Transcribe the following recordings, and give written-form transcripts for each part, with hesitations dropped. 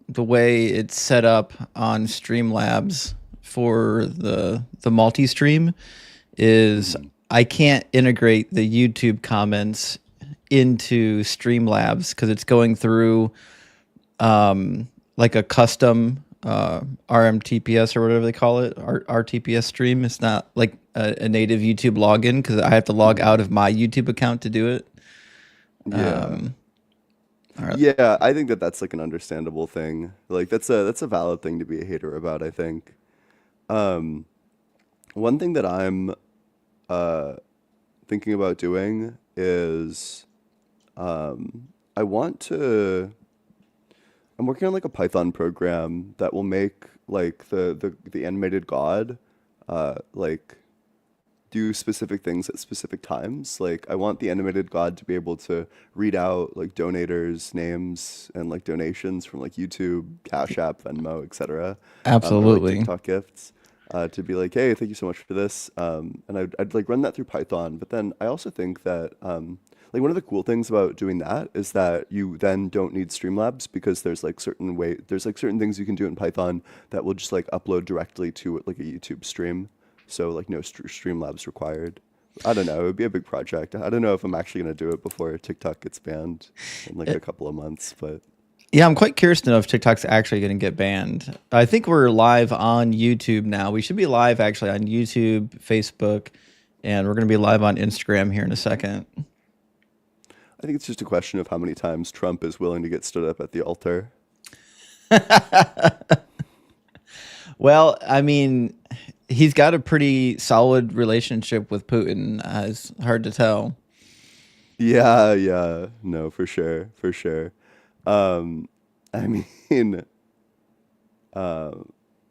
the way it's set up on Streamlabs for the multi-stream is Mhm. I can't integrate the YouTube comments into Streamlabs because it's going through like a custom RMTPS or whatever they call it, RTPS stream. It's not like a native YouTube login because I have to log out Mhm. of my YouTube account to do it. Yeah. Um, all right. Yeah, I think that that's like an understandable thing. Like that's a valid thing to be a hater about, I think. Um, One thing that I'm uh thinking about doing is I want to I'm working on like a Python program that will make like the animated god like do specific things at specific times. Like I want the animated god to be able to read out like donators' names and like donations from like YouTube, Cash App, Venmo, etc., or like Absolutely. TikTok gifts. To be like, hey, thank you so much for this, and I'd like run that through Python. But then I also think that like one of the cool things about doing that is that you then don't need Streamlabs because there's like certain things you can do in Python that will just like upload directly to like a YouTube stream. So like no Streamlabs required. I don't know. It would be a big project. I don't know if I'm actually gonna do it before TikTok gets banned in like Uh, a couple of months, but Yeah, I'm quite curious to know if TikTok's actually going to get banned. I think we're live on YouTube now. We should be live actually on YouTube, Facebook, and we're going to be live on Instagram here in a second. I think it's just a question of how many times Trump is willing to get stood up at the altar. Well, I mean, he's got a pretty solid relationship with Putin. It's hard to tell. Yeah, yeah, no, for sure, for sure. Um, I mean, uh,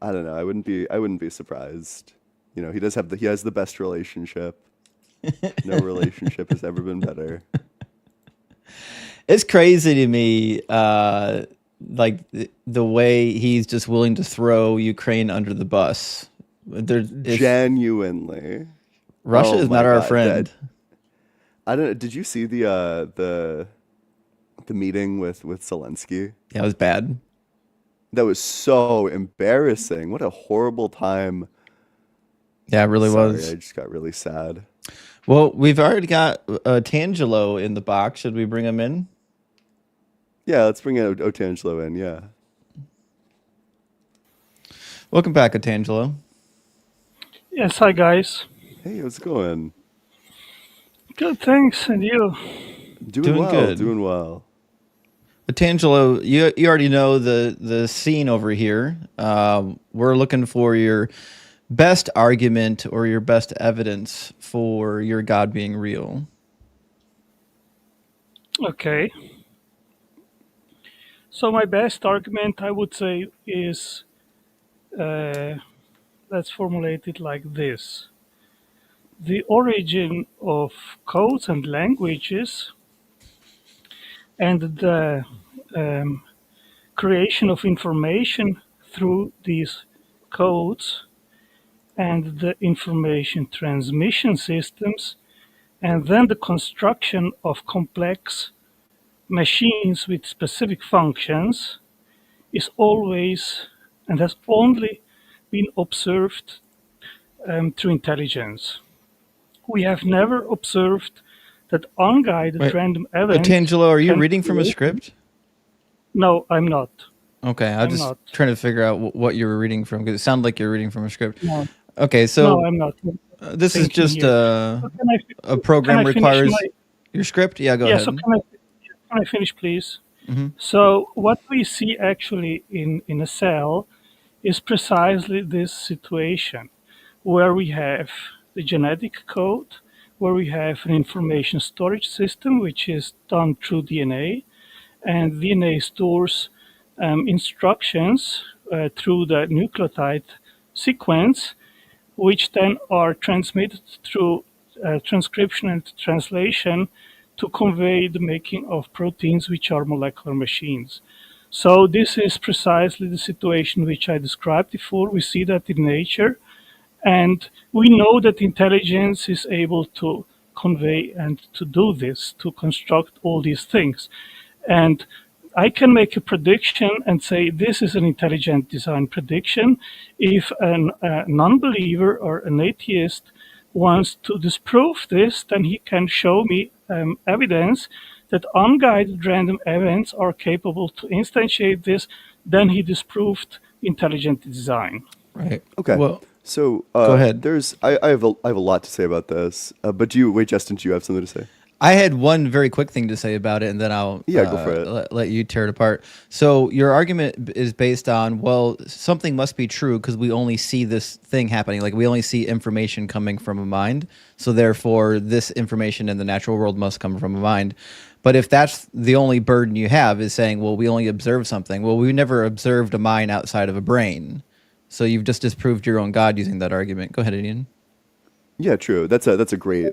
I don't know. I wouldn't be surprised. You know, he has the best relationship. No relationship has ever been better. It's crazy to me, like the way he's just willing to throw Ukraine under the bus. If Genuinely. Russia Oh is not my our God. That friend, I don't know. Did you see the meeting with Zelensky? yeah, it was bad. That was so embarrassing. What a horrible time. Yeah, it really Sorry, I was. just got really sad. Well, we've already got Tangelo in the box. Should we bring him in? Yeah, let's bring Otangelo in. Yeah. Welcome back, Otangelo. Yes, hi guys. Hey, how's it going? Good, thanks, and you? Doing Doing well, good. doing well. Otangelo, you already know the scene over here. We're looking for your best argument or your best evidence for your God being real. Okay. So my best argument, I would say, is uh, let's formulate it like this: the origin of codes and languages, and the um, creation of information through these codes, and the information transmission systems, and then the construction of complex machines with specific functions is always and has only been observed through intelligence. We have never observed that unguided Wait, random events Otangelo, are you can reading from a create. script? No, I'm not. Okay, I was I'm just not. trying to figure out what you were reading from because it sounded like you're reading from a script. No, Okay, no, so I'm not this is thinking just here. So a can program I finish my? requires your script. Yeah, go Yeah. So ahead. can I finish, please? Hmm. So what we see actually in a cell is precisely this situation where we have the genetic code, where we have an information storage system, which is done through DNA, and DNA stores instructions through the nucleotide sequence, which then are transmitted through transcription and translation to convey the making of proteins, which are molecular machines. So this is precisely the situation which I described before. We see that in nature, and we know that intelligence is able to convey and to do this, to construct all these things. And I can make a prediction and say this is an intelligent design prediction. If a non-believer or an atheist wants to disprove this, then he can show me evidence that unguided random events are capable to instantiate this. Then he disproved intelligent design. Right. Okay. Well, So go ahead. I have a lot to say about this. But Justin, do you have something to say? I had one very quick thing to say about it, and then I'll Yeah, go for it. let you tear it apart. So your argument is based on, well, something must be true because we only see this thing happening. Like we only see information coming from a mind. So therefore, this information in the natural world must come from a mind. But if that's the only burden you have is saying, well, we only observe something. Well, we never observed a mind outside of a brain. So you've just disproved your own God using that argument. Go ahead, Ian. Yeah, true. That's a great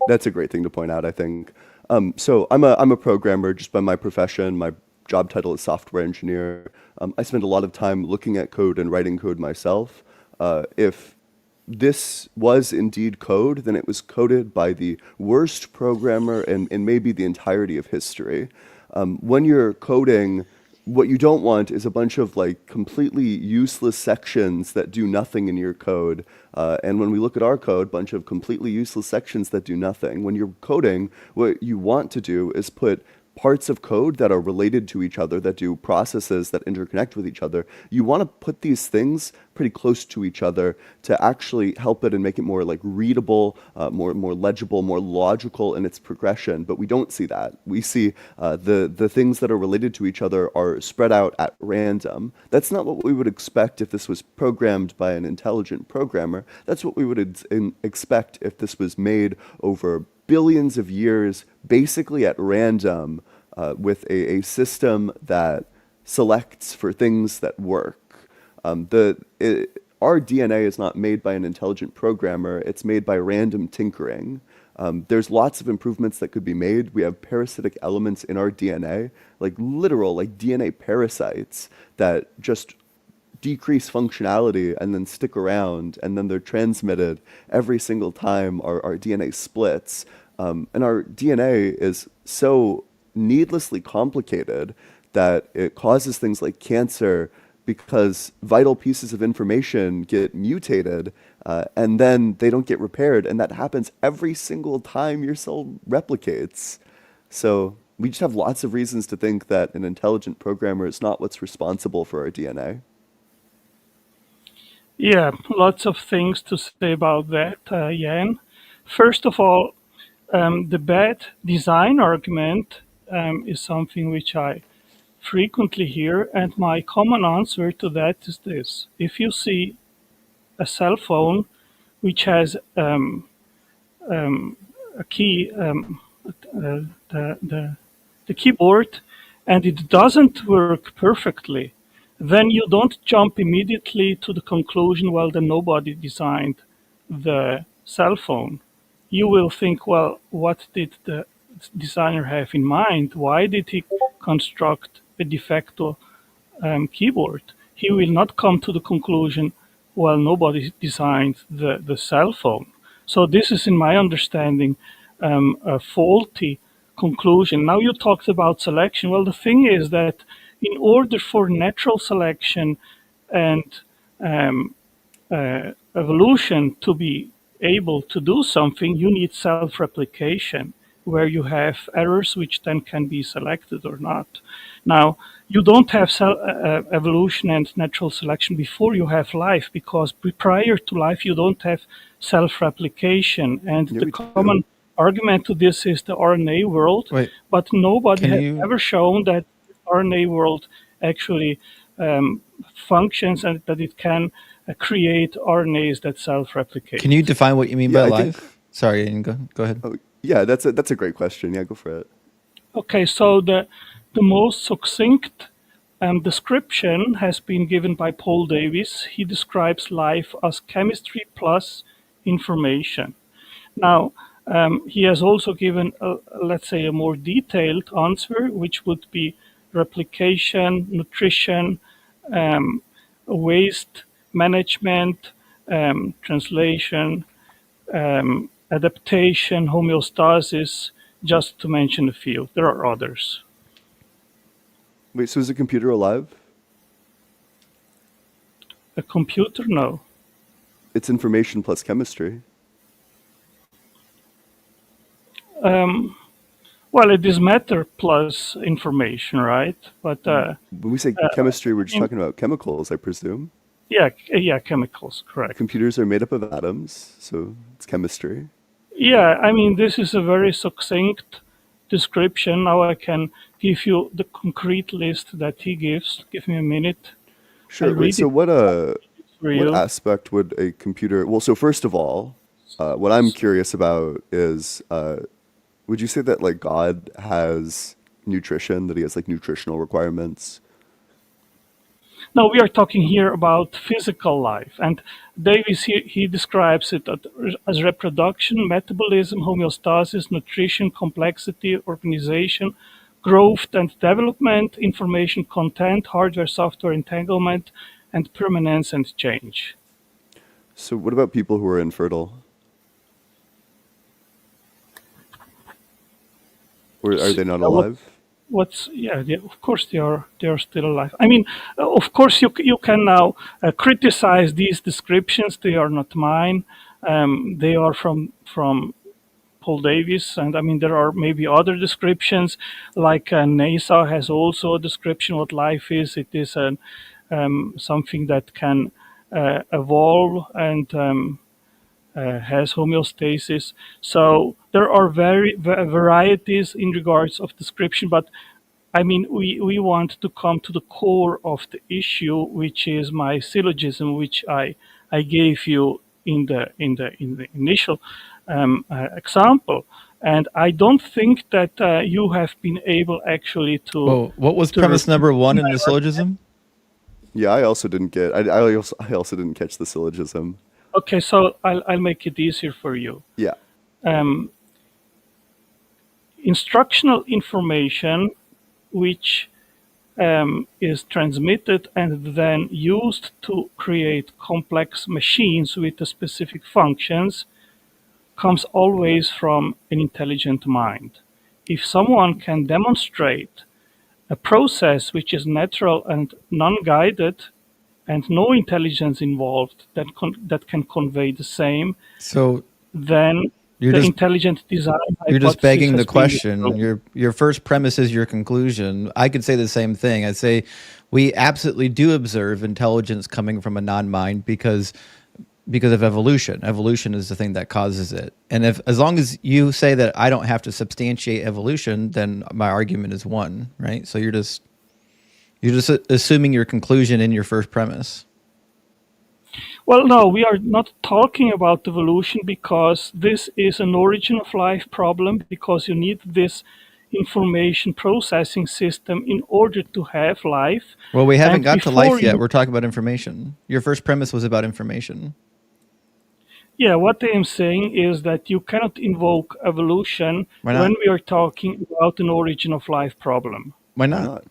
thing to point out, I think. So I'm a programmer just by my profession. My job title is software engineer. I spend a lot of time looking at code and writing code myself. If this was indeed code, then it was coded by the worst programmer in maybe the entirety of history. When you're coding, what you don't want is a bunch of like completely useless sections that do nothing in your code. And when we look at our code, bunch of completely useless sections that do nothing. When you're coding, what you want to do is put parts of code that are related to each other, that do processes that interconnect with each other. You want to put these things pretty close to each other to actually help it and make it more like readable, more legible, more logical in its progression. But we don't see that. We see the things that are related to each other are spread out at random. That's not what we would expect if this was programmed by an intelligent programmer. That's what we would expect if this was made over billions of years, basically at random, with a system that selects for things that work. Our DNA is not made by an intelligent programmer, it's made by random tinkering. There's lots of improvements that could be made. We have parasitic elements in our DNA, like literal, like DNA parasites that just decrease functionality and then stick around, and then they're transmitted every single time our DNA splits. And our DNA is so needlessly complicated that it causes things like cancer because vital pieces of information get mutated and then they don't get repaired. And that happens every single time your cell replicates. So we just have lots of reasons to think that an intelligent programmer is not what's responsible for our DNA. Yeah, lots of things to say about that, Jan. First of all, the bad design argument is something which I frequently hear, and my common answer to that is this. If you see a cell phone which has a key, the keyboard, and it doesn't work perfectly, then you don't jump immediately to the conclusion, well, then nobody designed the cell phone. You will think, well, what did the designer have in mind? Why did he construct a de facto keyboard? He will not come to the conclusion, well, nobody designed the cell phone. So this is, in my understanding, a faulty conclusion. Now you talked about selection. Well, the thing is that in order for natural selection and evolution to be able to do something, you need self-replication, where you have errors which then can be selected or not. Now, you don't have evolution and natural selection before you have life, because prior to life you don't have self-replication. And Yeah, the we common do. argument to this is the RNA world, Wait, but nobody can has you ever shown that RNA world actually functions and that it can create RNAs that self-replicate. can you define what you mean by Yeah, I think. life? Sorry, Ian, go ahead. Oh, yeah, that's a great question. Yeah, go for it. Okay, so the most succinct description has been given by Paul Davies. He describes life as chemistry plus information. Now, he has also given, let's say, a more detailed answer, which would be replication, nutrition, waste management, translation, adaptation, homeostasis, just to mention a few. There are others. Wait, so is a computer alive? A computer? No. It's information plus chemistry. Well, it is matter plus information, right? But When we say chemistry, we're just talking about chemicals, I presume. yeah, chemicals, correct. Computers are made up of atoms, so it's chemistry. Yeah, I mean, this is a very succinct description. Now I can give you the concrete list that he gives. Give me a minute. I'll Sure. Wait. read So it for what you. aspect would a computer? Well, so first of all, what I'm curious about is, would you say that like God has nutrition? That he has like nutritional requirements? Now we are talking here about physical life, and Davis he describes it as reproduction, metabolism, homeostasis, nutrition, complexity, organization, growth and development, information content, hardware software entanglement, and permanence and change. So what about people who are infertile? Or are they not Uh, what alive? what's yeah, of course they are still alive. I mean, of course you can now criticize these descriptions. They are not mine. They are from Paul Davis, and I mean there are maybe other descriptions, like NASA has also a description what life is. It is something that can evolve and has homeostasis. So there are varieties in regards of description, but I mean we want to come to the core of the issue, which is my syllogism, which I gave you in the initial example, and I don't think that you have been able actually Well, what was to premise refute number one in my the syllogism? Yeah, I also didn't get. I also didn't catch the syllogism. Okay, so I'll make it easier for you. Yeah. Um, Instructional information, which is transmitted and then used to create complex machines with the specific functions, comes always from an intelligent mind. If someone can demonstrate a process which is natural and non-guided and no intelligence involved that can convey the same, So then you're the just intelligent design you're just hypothesis begging the has been question. disproven. Your first premise is your conclusion. I could say the same thing. I'd say we absolutely do observe intelligence coming from a non-mind because of evolution. Evolution is the thing that causes it. And if as long as you say that I don't have to substantiate evolution, then my argument is won, right? So you're just assuming your conclusion in your first premise. Well, no, we are not talking about evolution because this is an origin of life problem, because you need this information processing system in order to have life. Well, we haven't And got to before life yet. you, We're talking about information. Your first premise was about information. yeah, what I am saying is that you cannot invoke evolution Why when not? we are talking about an origin of life problem. Why Why not? not?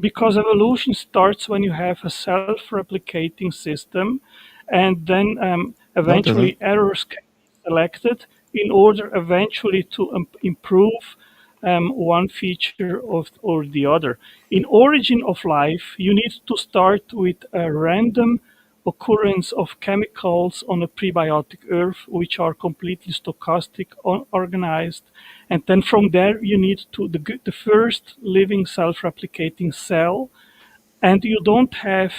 Because evolution starts when you have a self-replicating system, and then No, it doesn't. eventually errors can be selected in order eventually to improve one feature of or the other. In origin of life, you need to start with a random occurrence of chemicals on a prebiotic earth, which are completely stochastic, organized. And then from there, you need to the first living self-replicating cell. And you don't have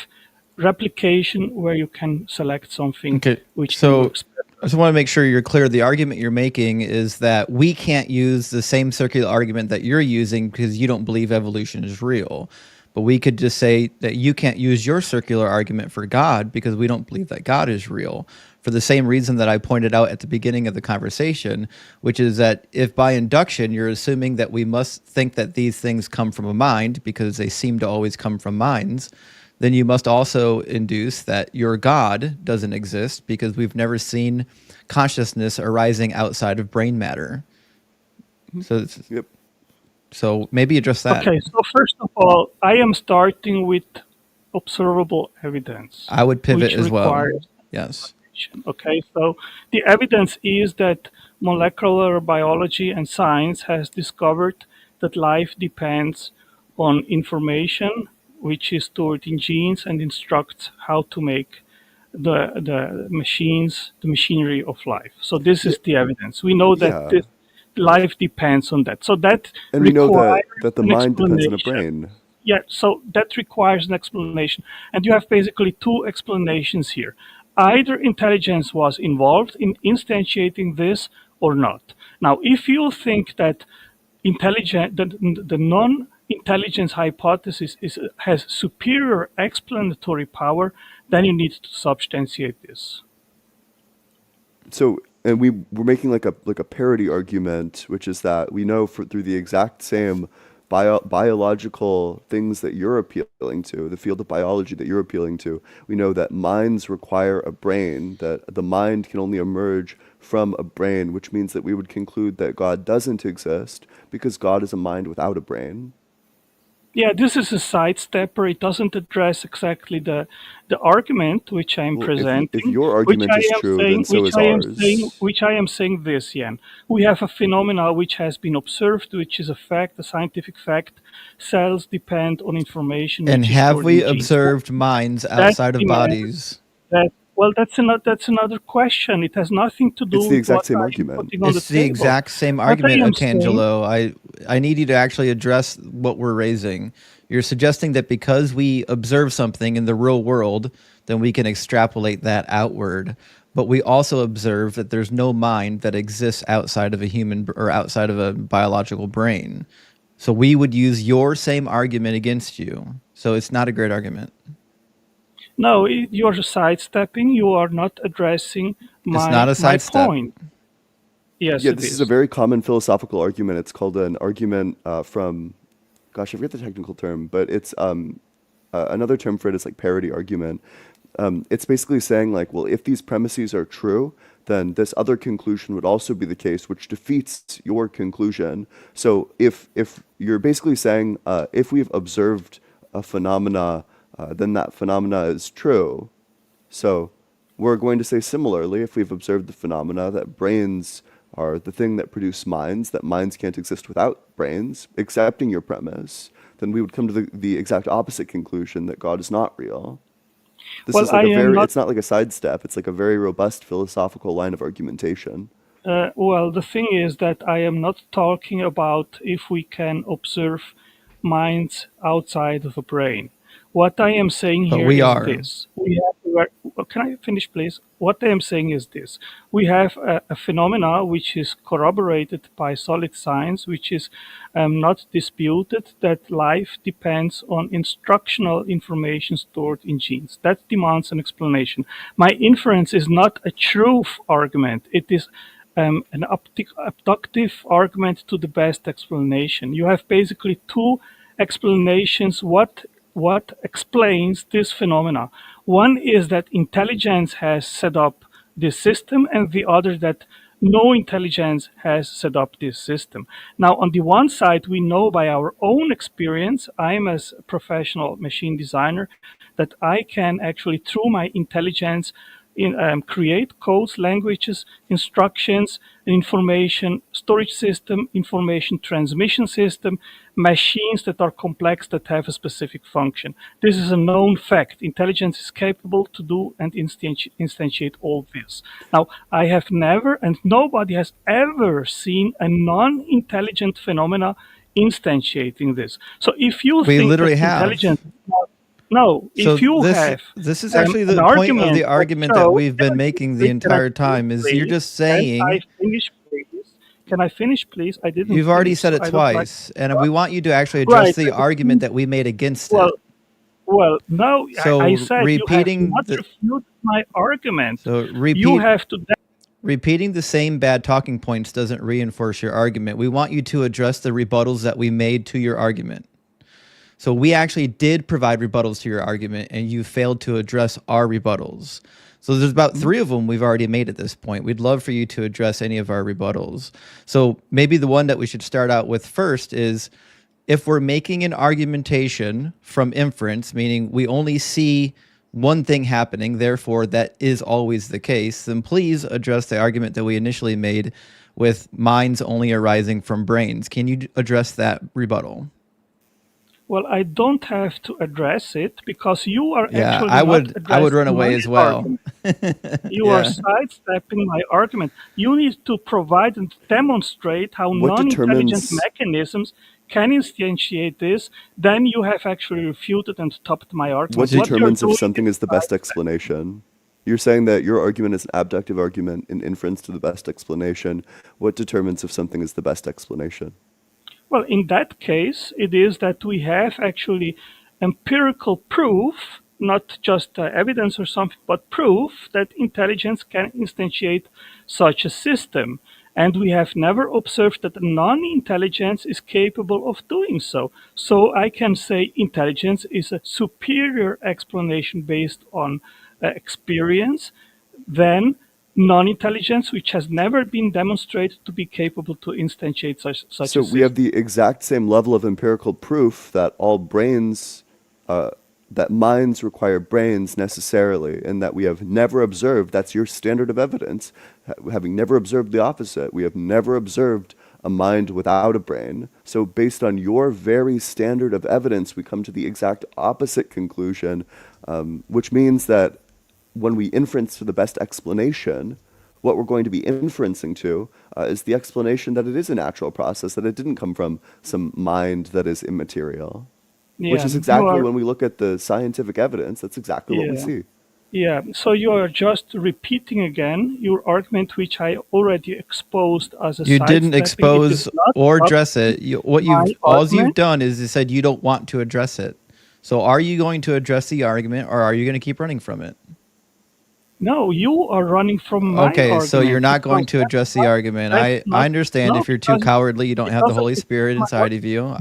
replication where you can select something Okay, which then so works I better. just want to make sure you're clear. The argument you're making is that we can't use the same circular argument that you're using because you don't believe evolution is real. But we could just say that you can't use your circular argument for God because we don't believe that God is real. For the same reason that I pointed out at the beginning of the conversation, which is that if by induction you're assuming that we must think that these things come from a mind because they seem to always come from minds, then you must also induce that your God doesn't exist because we've never seen consciousness arising outside of brain matter. So, Yep. so maybe address that. Okay, so first of all, I am starting with observable evidence, I would pivot which as well. requires Yes. information. Okay, so the evidence is that molecular biology and science has discovered that life depends on information which is stored in genes and instructs how to make the machines, the machinery of life. So this Yeah, is the evidence. We know that yeah. this life depends on that. So that And we know requires that the an mind depends on a explanation. brain. Yeah, so that requires an explanation. And you have basically two explanations here. Either intelligence was involved in instantiating this or not. Now, if you think that the non-intelligence hypothesis has superior explanatory power, then you need to substantiate this. So, and we're making like a parity argument, which is that we know through the exact same biological things that you're appealing to, the field of biology that you're appealing to, we know that minds require a brain, that the mind can only emerge from a brain, which means that we would conclude that God doesn't exist because God is a mind without a brain. Yeah, this is a sidestepper. It doesn't address exactly the argument which I am Well, if presenting, your which argument I is am true, then saying, so is ours. which I am saying this, Jan. We have a phenomena which has been observed, which is a fact, a scientific fact. Cells depend on information And which is have stored we in genes. observed minds That outside of demands bodies? that. Well, that's another question. It has nothing to do It's the with exact what same I am argument. putting on the It's the table. exact same What I argument, am saying, Otangelo. I need you to actually address what we're raising. You're suggesting that because we observe something in the real world, then we can extrapolate that outward. But we also observe that there's no mind that exists outside of a human or outside of a biological brain. So we would use your same argument against you. So it's not a great argument. no, you are sidestepping. You are not addressing It's not a my sidestep. point. Yes, Yeah, it this is a is. very common philosophical argument. It's called an argument from, gosh, I forget the technical term, but it's another term for it is like parity argument. It's basically saying like, well, if these premises are true, then this other conclusion would also be the case, which defeats your conclusion. So if you're basically saying if we've observed a phenomena, then that phenomena is true. So we're going to say similarly, if we've observed the phenomena that brains are the thing that produce minds, that minds can't exist without brains, accepting your premise, then we would come to the exact opposite conclusion that God is not real. This Well, is like I a am very, not. it's not like a sidestep, it's like a very robust philosophical line of argumentation. Well, the thing is that I am not talking about if we can observe minds outside of a brain. What I am saying But here we is are. this. Can I finish, please? What I am saying is this. We have a phenomena which is corroborated by solid science, which is not disputed, that life depends on instructional information stored in genes. That demands an explanation. My inference is not a truth argument. It is an abductive argument to the best explanation. You have basically two explanations what explains this phenomena. One is that intelligence has set up this system, and the other that no intelligence has set up this system. Now, on the one side, we know by our own experience, I'm as a professional machine designer, that I can actually, through my intelligence, create codes, languages, instructions, an information storage system, information transmission system, machines that are complex, that have a specific function. This is a known fact. Intelligence is capable to do and instantiate all this. Now, I have never, and nobody has ever seen a non-intelligent phenomena instantiating this. So if you We think that literally have. intelligence is not, no, So if you this have this is actually an the point of the argument that argument that shows, we've been making the can I entire finish, time is you're please? just Can I saying finish, please? Can I finish, please? I didn't you've already finish, said so it I don't like twice, to and we interrupt. want you to actually address Right. the argument that we made against Well, it. no, I So said you have repeating not the refuted my argument. so You repeat have to. repeating the same bad talking points doesn't reinforce your argument. We want you to address the rebuttals that we made to your argument. So we actually did provide rebuttals to your argument, and you failed to address our rebuttals. So there's about 3 of them we've already made at this point. We'd love for you to address any of our rebuttals. So maybe the one that we should start out with first is, if we're making an argumentation from inference, meaning we only see one thing happening, therefore that is always the case, then please address the argument that we initially made with minds only arising from brains. Can you address that rebuttal? Well, I don't have to address it because you are Yeah, actually I not would run addressing away my as well. argument. You are Yeah. sidestepping my argument. You need to provide and demonstrate how What non-intelligent determines mechanisms can instantiate this. Then you have actually refuted and stopped my what argument. What you're determines if doing something is is the best explanation? You're saying that your argument is an abductive argument in inference to the best explanation. What determines if something is the best explanation? well, in that case, it is that we have actually empirical proof, not just evidence or something, but proof that intelligence can instantiate such a system. And we have never observed that non-intelligence is capable of doing so. So I can say intelligence is a superior explanation based on experience than non-intelligence, which has never been demonstrated to be capable to instantiate such So a we have system. the exact same level of empirical proof that all brains, that minds require brains necessarily, and that we have never observed, that's your standard of evidence, having never observed the opposite. We have never observed a mind without a brain. So based on your very standard of evidence, we come to the exact opposite conclusion, which means that when we inference to the best explanation, what we're going to be inferencing to is the explanation that it is a natural process, that it didn't come from some mind that is immaterial, which Yeah, is you exactly are. when we look at the scientific evidence, that's exactly what we Yeah, see. yeah. So you are just repeating again your argument, which I already exposed as a You didn't sidestepping. It is expose not or address substantive it. What my you've argument. done is you said you don't want to address it. So are you going to address the argument or are you going to keep running from it? No, you are running from my Okay, so you're argument not going because to address the argument. that's I not understand no if you're too because cowardly, you don't it have the doesn't Holy fit Spirit my inside of you. no. You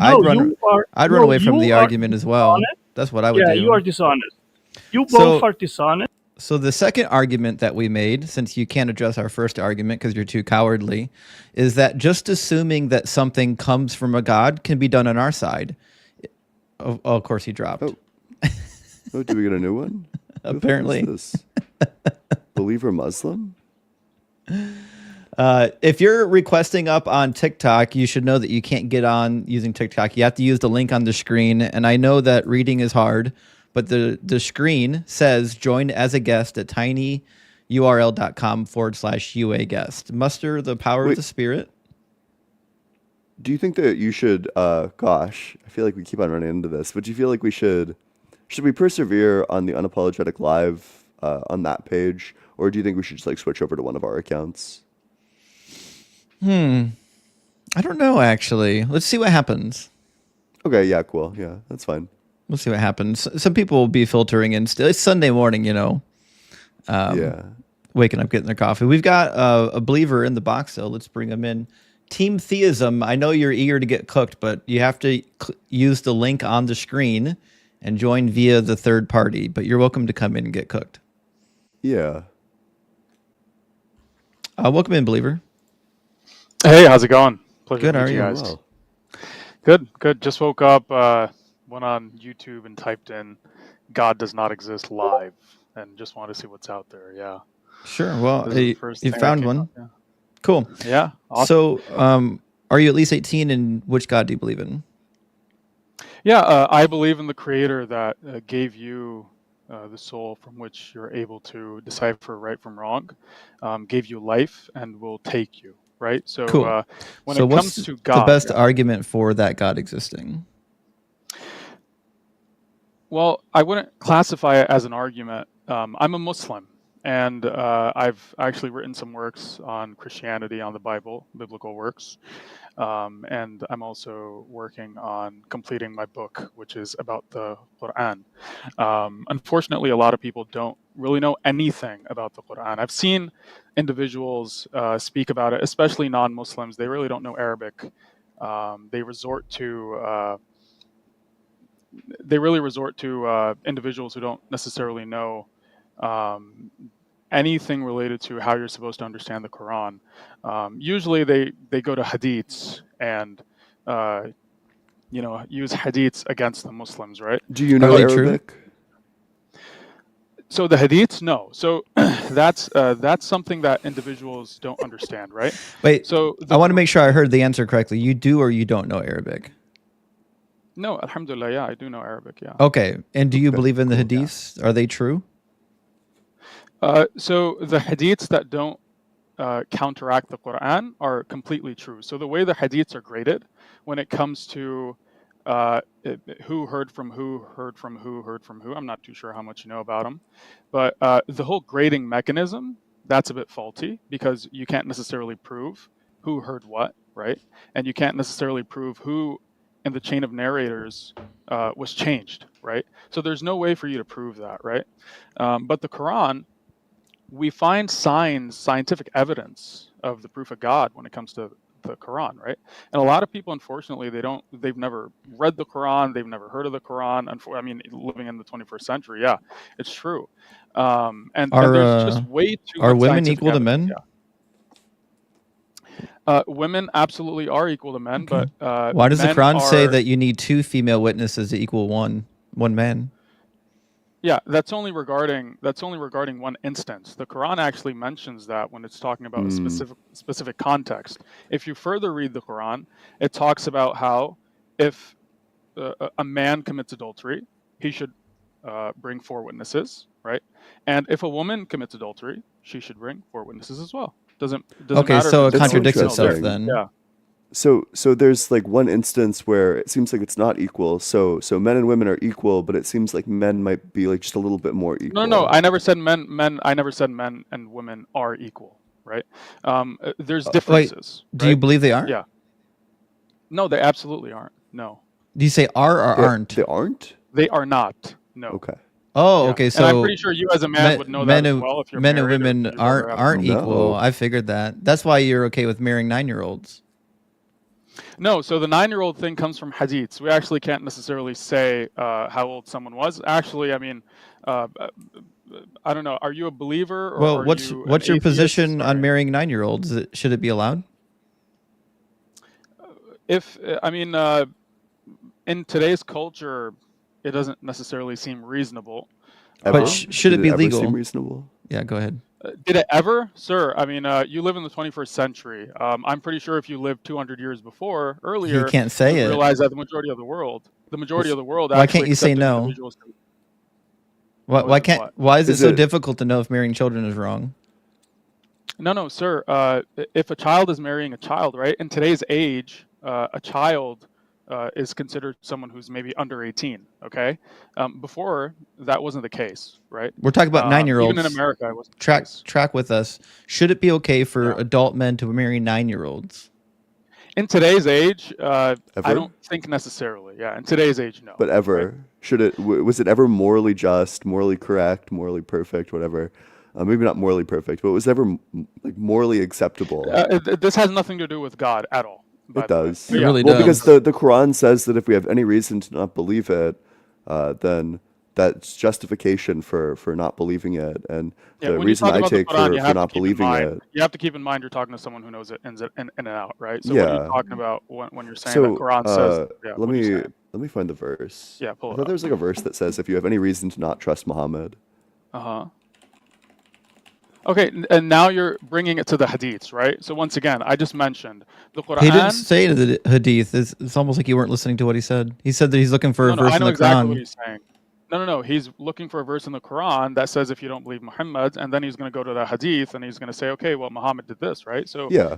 are I'd run no. away from You the are argument as well. dishonest. That's what I would Yeah, you are do. dishonest. You both So are dishonest. so the second argument that we made, since you can't address our first argument because you're too cowardly, is that just assuming that something comes from a god can be done on our side. Of course he dropped. Oh, oh, do we get a new one? Who the fuck is Apparently. this? Believer Muslim? If you're requesting up on TikTok, you should know that you can't get on using TikTok. You have to use the link on the screen. And I know that reading is hard, but the screen says join as a guest at tinyurl.com/UA guest. Muster the power of Wait, the spirit. do you think that you should, gosh, I feel like we keep on running into this, but do you feel like should we persevere on the Unapologetic Live on that page, or do you think we should just like switch over to one of our accounts? I don't know, actually. Let's see what happens. Okay, yeah, cool. Yeah, that's fine. We'll see what happens. Some people will be filtering in still. It's Sunday morning, Yeah. waking up, getting their coffee. We've got a believer in the box, so let's bring him in. Team Theism, I know you're eager to get cooked, but you have to use the link on the screen and join via the third party. But you're welcome to come in and get cooked. Yeah. Welcome in, believer. Hey, how's it going? Pleasure Good, to how meet are you you? Doing guys. well. Good. Just woke up, went on YouTube and typed in "God does not exist" live, and just wanted to see what's out there. Yeah, Sure. Well, this is the first you thing that found came up. one. Cool. Yeah, awesome. So, are you at least 18, and which God do you believe in? Yeah, I believe in the Creator that gave you the soul from which you're able to decipher right from wrong, gave you life, and will take you. Right. So Cool. when So it what's comes to the God, best yeah. argument for that God existing? Well, I wouldn't classify it as an argument. I'm a Muslim, and I've actually written some works on Christianity, on the Bible, biblical works. And I'm also working on completing my book, which is about the Quran. Unfortunately, a lot of people don't really know anything about the Quran. I've seen individuals speak about it, especially non-Muslims. They really don't know Arabic. They really resort to individuals who don't necessarily know anything related to how you're supposed to understand the Quran. Usually they go to hadiths and use hadiths against the Muslims, right? Do you Are know they true? Arabic? So the hadiths, no. So that's something that individuals don't understand, right? Wait, So I want to make sure I heard the answer correctly. You do or you don't know Arabic? No, alhamdulillah, yeah, I do know Arabic, yeah. Okay. And do you Okay, believe in the cool. hadiths? Are they true? So the hadiths that don't counteract the Quran are completely true. So the way the hadiths are graded when it comes to who heard from who, heard from who, heard from who, I'm not too sure how much you know about them, but the whole grading mechanism, that's a bit faulty because you can't necessarily prove who heard what, right? And you can't necessarily prove who in the chain of narrators was changed, right? So there's no way for you to prove that, right? But the Quran, we find signs, scientific evidence of the proof of God when it comes to the Quran, right? And a lot of people, unfortunately, they've never read the Quran, they've never heard of the Quran. I mean, living in the 21st century, yeah, it's true. And there's just way too Are much women scientific equal to evidence, men? yeah. Women absolutely are equal to men, Okay. but Why does the men Quran say are, that you need 2 female witnesses to equal one man? yeah, that's only regarding one instance. The Quran actually mentions that when it's talking about a specific context. If you further read the Quran, it talks about how if a man commits adultery, he should bring 4 witnesses, right? And if a woman commits adultery, she should bring 4 witnesses as well. Doesn't Okay, matter so if it it's That's contradicts male or itself interesting. then. yeah. So there's like one instance where it seems like it's not equal. So men and women are equal, but it seems like men might be like just a little bit more No, equal. I never said men. I never said men and women are equal, right? There's Wait, differences, do you right? believe they are? Yeah. No, they absolutely aren't. No, Do you say are or They aren't? they aren't? they are not. No. Okay. Oh, Yeah. okay. And I'm So pretty sure you as a man would know that as well if you're men and married or women you've ever had a aren't girlfriend. equal. No. I figured that. That's why you're okay with marrying 9-year-olds. No, so the 9-year-old thing comes from hadiths. We actually can't necessarily say how old someone was. Actually, I mean, I don't know. Are you a believer or Well, are what's you an what's your atheist? position on Or marrying 9-year-olds? Should it be allowed? if I mean, in today's culture, it doesn't necessarily seem reasonable. Ever? But should Did it be ever seem legal? reasonable? Yeah, go ahead. Did it ever, sir? I mean, you live in the 21st century. I'm pretty sure if you lived 200 years You earlier, can't say you'd it. realize that the majority of the world Why can't actually you say accepted no? individuals. Why is it Is so it- difficult to know if marrying children is wrong? No, sir. If a child is marrying a child, right? In today's age, a child is considered someone who's maybe under 18. Okay. Before that wasn't the case, right? We're talking about Even in 9-year-olds. America, it wasn't the case. Track with us. Should it be okay for Yeah. adult men to marry 9-year-olds? In today's age, I Ever? don't think necessarily. Yeah, in today's age, no. But ever. Right? Should it was it ever morally just, morally correct, morally perfect, whatever? Maybe not morally perfect, but was it ever like morally acceptable? This has nothing to do with God at all. by It the way. does. But It yeah, really Well, does. because the Quran says that if we have any reason to not believe it, then that's justification for not believing it. And Yeah, the when you reason talk I about the take Quran, you for have to not keep in believing mind. it. You have to keep in mind you're talking to someone who knows it in and out, right? So what are you Yeah. talking about when you're saying So that Quran says? Yeah, let what are you me saying? let me find the verse. Yeah, pull I it thought up. there's like a verse that says if you have any reason to not trust Muhammad. Uh-huh. Okay, and now you're bringing it to the hadiths, right? So once again, I just mentioned the Quran. He didn't say the hadith. It's almost like you weren't listening to what he said. He said that he's looking for a No, verse I in know the exactly Quran. what he's saying. No. He's looking for a verse in the Quran that says if you don't believe Muhammad, and then he's going to go to the hadith and he's going to say, okay, well, Muhammad did this, right? So Yeah.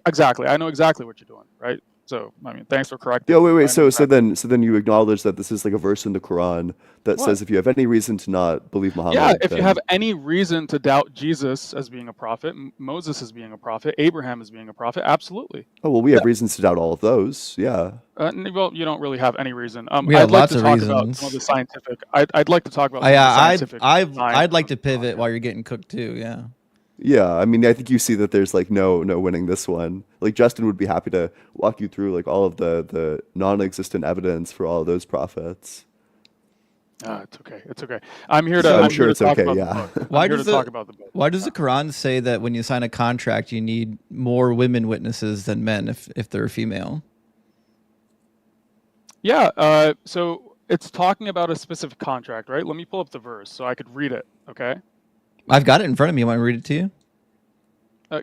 exactly, I know exactly what you're doing, right? So I mean, thanks for correcting. Yeah, wait. I know So exactly. then you acknowledge that this is like a verse in the Quran that What? says if you have any reason to not believe Muhammad, Yeah, if you then have any reason to doubt Jesus as being a prophet, Moses as being a prophet, Abraham as being a prophet, absolutely. oh well, we have reasons to doubt all of those. Yeah. Well, you don't really have any reason. We have I'd like lots to of talk about some of reasons. the scientific. I'd like to talk about some of the scientific. I'd like science to of the Quran, pivot yeah. while you're getting cooked too. Yeah. Yeah, I mean, I think you see that there's like no winning this one. Like Justin would be happy to walk you through like all of the non-existent evidence for all of those prophets. It's okay. It's okay. I'm here to. So- I'm I'm sure here to it's talk okay, about yeah. the book. Why I'm here does to the- talk about the book. Why does the Quran say that when you sign a contract, you need more women witnesses than men if they're female? Yeah. So it's talking about a specific contract, right? Let me pull up the verse so I could read it. Okay. I've got it in front of me. Want me to read it to you?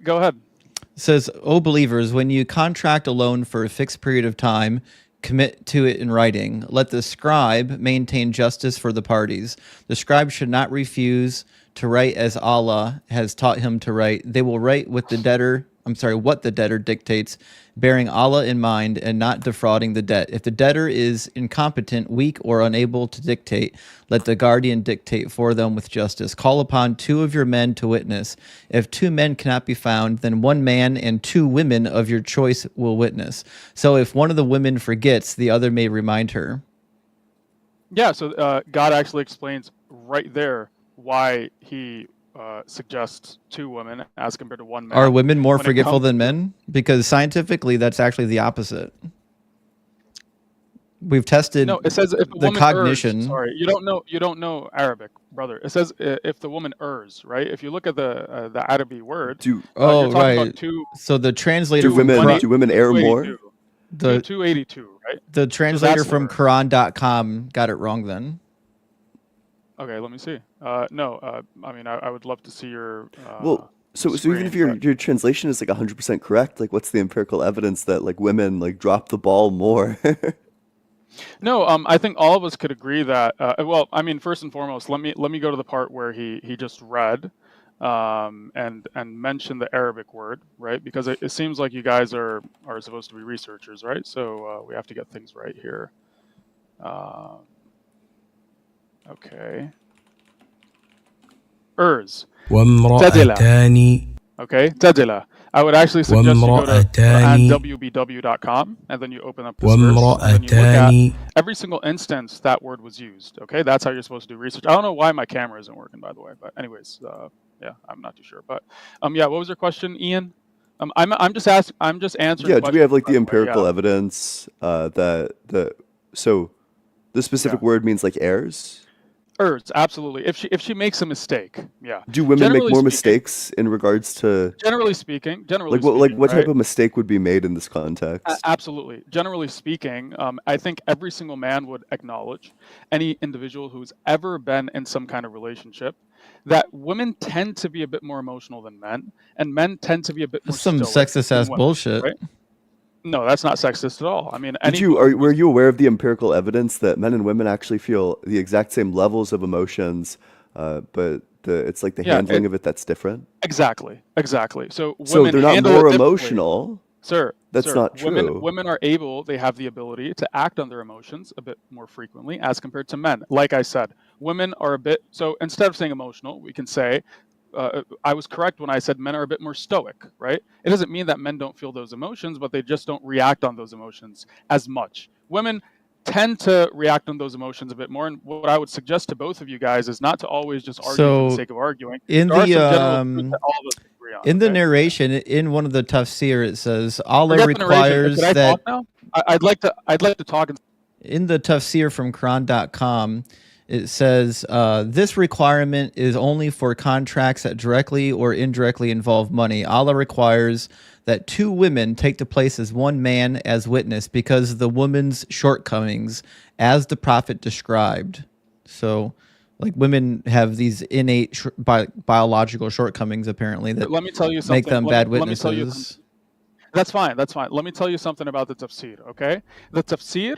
Go ahead. It says, "O believers, when you contract a loan for a fixed period of time, commit to it in writing. Let the scribe maintain justice for the parties. The scribe should not refuse to write as Allah has taught him to write. They will write with the debtor, what the debtor dictates, bearing Allah in mind and not defrauding the debt. If the debtor is incompetent, weak, or unable to dictate, let the guardian dictate for them with justice. Call upon 2 of your men to witness. If 2 men cannot be found, then 1 man and 2 women of your choice will witness. So if one of the women forgets, the other may remind her. Yeah, so God actually explains right there why he suggests 2 women as compared to 1 man. Are women more When it forgetful comes than to- men? Because scientifically, that's actually the opposite. We've tested No, it says if the woman cognition. errs, sorry, you don't know Arabic, brother. It says if the woman errs, right? If you look at the Arabic word, Do you're Oh, talking right. about two So the translator do from women Quran, do women err more? 282, the 282, right? the translator that's from where- Quran.com got it wrong then. Okay, let me see. No, I mean, I would love to see your. Well, so even if screen, your translation is like 100% correct, like what's the empirical evidence that like women like drop the ball more? No, I think all of us could agree that. Well, I mean, first and foremost, let me go to the part where he just read, and mentioned the Arabic word, right? Because it seems like you guys are supposed to be researchers, right? So we have to get things right here. Okay. Ers. وامرأتان Okay, Tadila. I would actually suggest you go to وامرأتان www.com and then you open up this verse and then you look at وامرأتان every single instance that word was used. Okay, that's how you're supposed to do research. I don't know why my camera isn't working, by the way, but anyways, yeah, I'm not too sure. But yeah, what was your question, Ian? I'm just answering. Yeah, do we have like the questions, by way, empirical yeah. evidence that so the specific Yeah. word means like errors? Ers, absolutely. If she makes a mistake, yeah. Do women Generally make more speaking- mistakes in regards to Generally speaking, like what right? type of mistake would be made in this context? Absolutely. Generally speaking, I think every single man would acknowledge, any individual who's ever been in some kind of relationship, that women tend to be a bit more emotional than men, and men tend to be a bit more That's some stoic sexist than ass women, bullshit. right? No, that's not sexist at all. I mean, Were you aware of the empirical evidence that men and women actually feel the exact same levels of emotions, but it's like the Yeah, handling of it that's different? exactly. So So women they're not handle more it differently. emotional. Sir, That's sir, not true. Women are able, they have the ability to act on their emotions a bit more frequently as compared to men. Like I said, women are a bit, so instead of saying emotional, we can say, I was correct when I said men are a bit more stoic, right? It doesn't mean that men don't feel those emotions, but they just don't react on those emotions as much. Women tend to react on those emotions a bit more. And what I would suggest to both of you guys is not to always just argue for the So, sake of arguing. in There are the, some general truths that all of us agree on. In the okay? narration, in one of the tafsir, it says Allah Forget the narration. requires Could I that talk now? I'd like to talk. in the tafsir from Quran.com, it says this requirement is only for contracts that directly or indirectly involve money. Allah requires that 2 women take the place as 1 man as witness because of the woman's shortcomings, as the Prophet described. So, like, women have these innate biological shortcomings apparently that Let me tell you something. make them bad Let me tell you. witnesses. That's fine. Let me tell you something about the tafsir. Okay, the tafsir.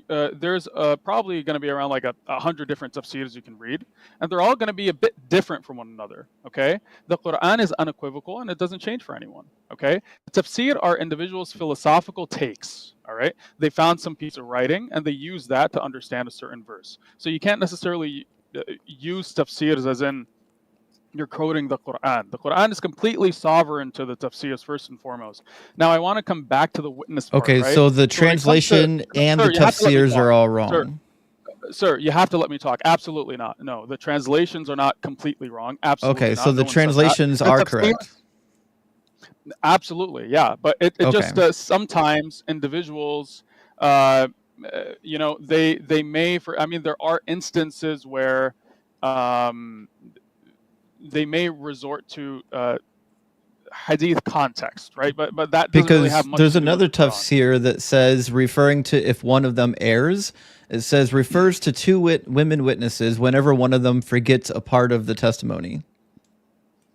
There's probably going to be around like 100 different tafsirs you can read, and they're all going to be a bit different from one another. Okay, the Quran is unequivocal and it doesn't change for anyone. Okay, the tafsir are individuals' philosophical takes. All right, they found some piece of writing and they use that to understand a certain verse. So you can't necessarily use tafsirs as in you're quoting the Quran. The Quran is completely sovereign to the tafsirs first and foremost. Now I want to come back to the witness part, Okay, right? so the when it comes to- translation and Sir, the you have to let me tafsirs talk. are all wrong. Sir, you have to let me talk. Absolutely not. No, the translations are not completely wrong. Absolutely Okay, not. so No the one said that. translations The are tafsir- correct. Absolutely, yeah. But it just Okay. sometimes individuals, they may there are instances where they may resort to hadith context, right? But that doesn't really Because have much there's to do with another the Quran. tafsir that says, referring to if one of them errs, it says refers to 2 women witnesses whenever one of them forgets a part of the testimony.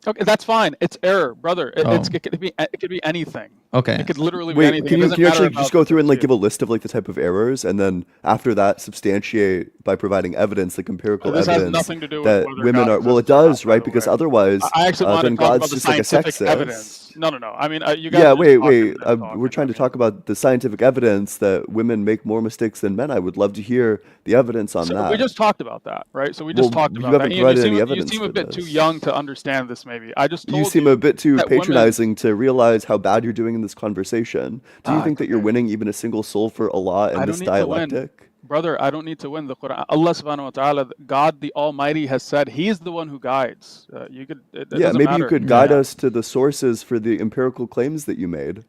Okay, that's fine. It's error, brother. Oh, It could be anything. okay. It could literally be Wait, anything. can It you doesn't matter actually just about go the through and like give a association. list of like the type of errors, and then after that substantiate by providing evidence, like empirical This has evidence nothing to do with that whether women God are? Well, it exists or not, does, by right? the Because way. otherwise, I actually want to then talk God's about the just like a scientific sexist. evidence. No, no, no. I mean, you guys Yeah, are just wait, talking wait. and We're talking. trying I to mean, talk about the scientific evidence that women make more mistakes than men. I would love to hear the evidence on so we that. just talked about that, right? So we just Well, talked you about that. haven't Ian, provided any you evidence seem a for bit too this. young to understand this. Maybe I just You told seem a you bit too that women. patronizing to realize how bad you're doing in this conversation. Do you think It's that you're okay. winning even a single soul for Allah in I don't this need to win, dialectic? brother. I don't need to win. The Quran, Allah Subhanahu wa Taala, God the Almighty, has said He is the one who guides. You could. It Yeah, doesn't maybe you matter. could guide Yeah. us to the sources for the empirical claims that you made.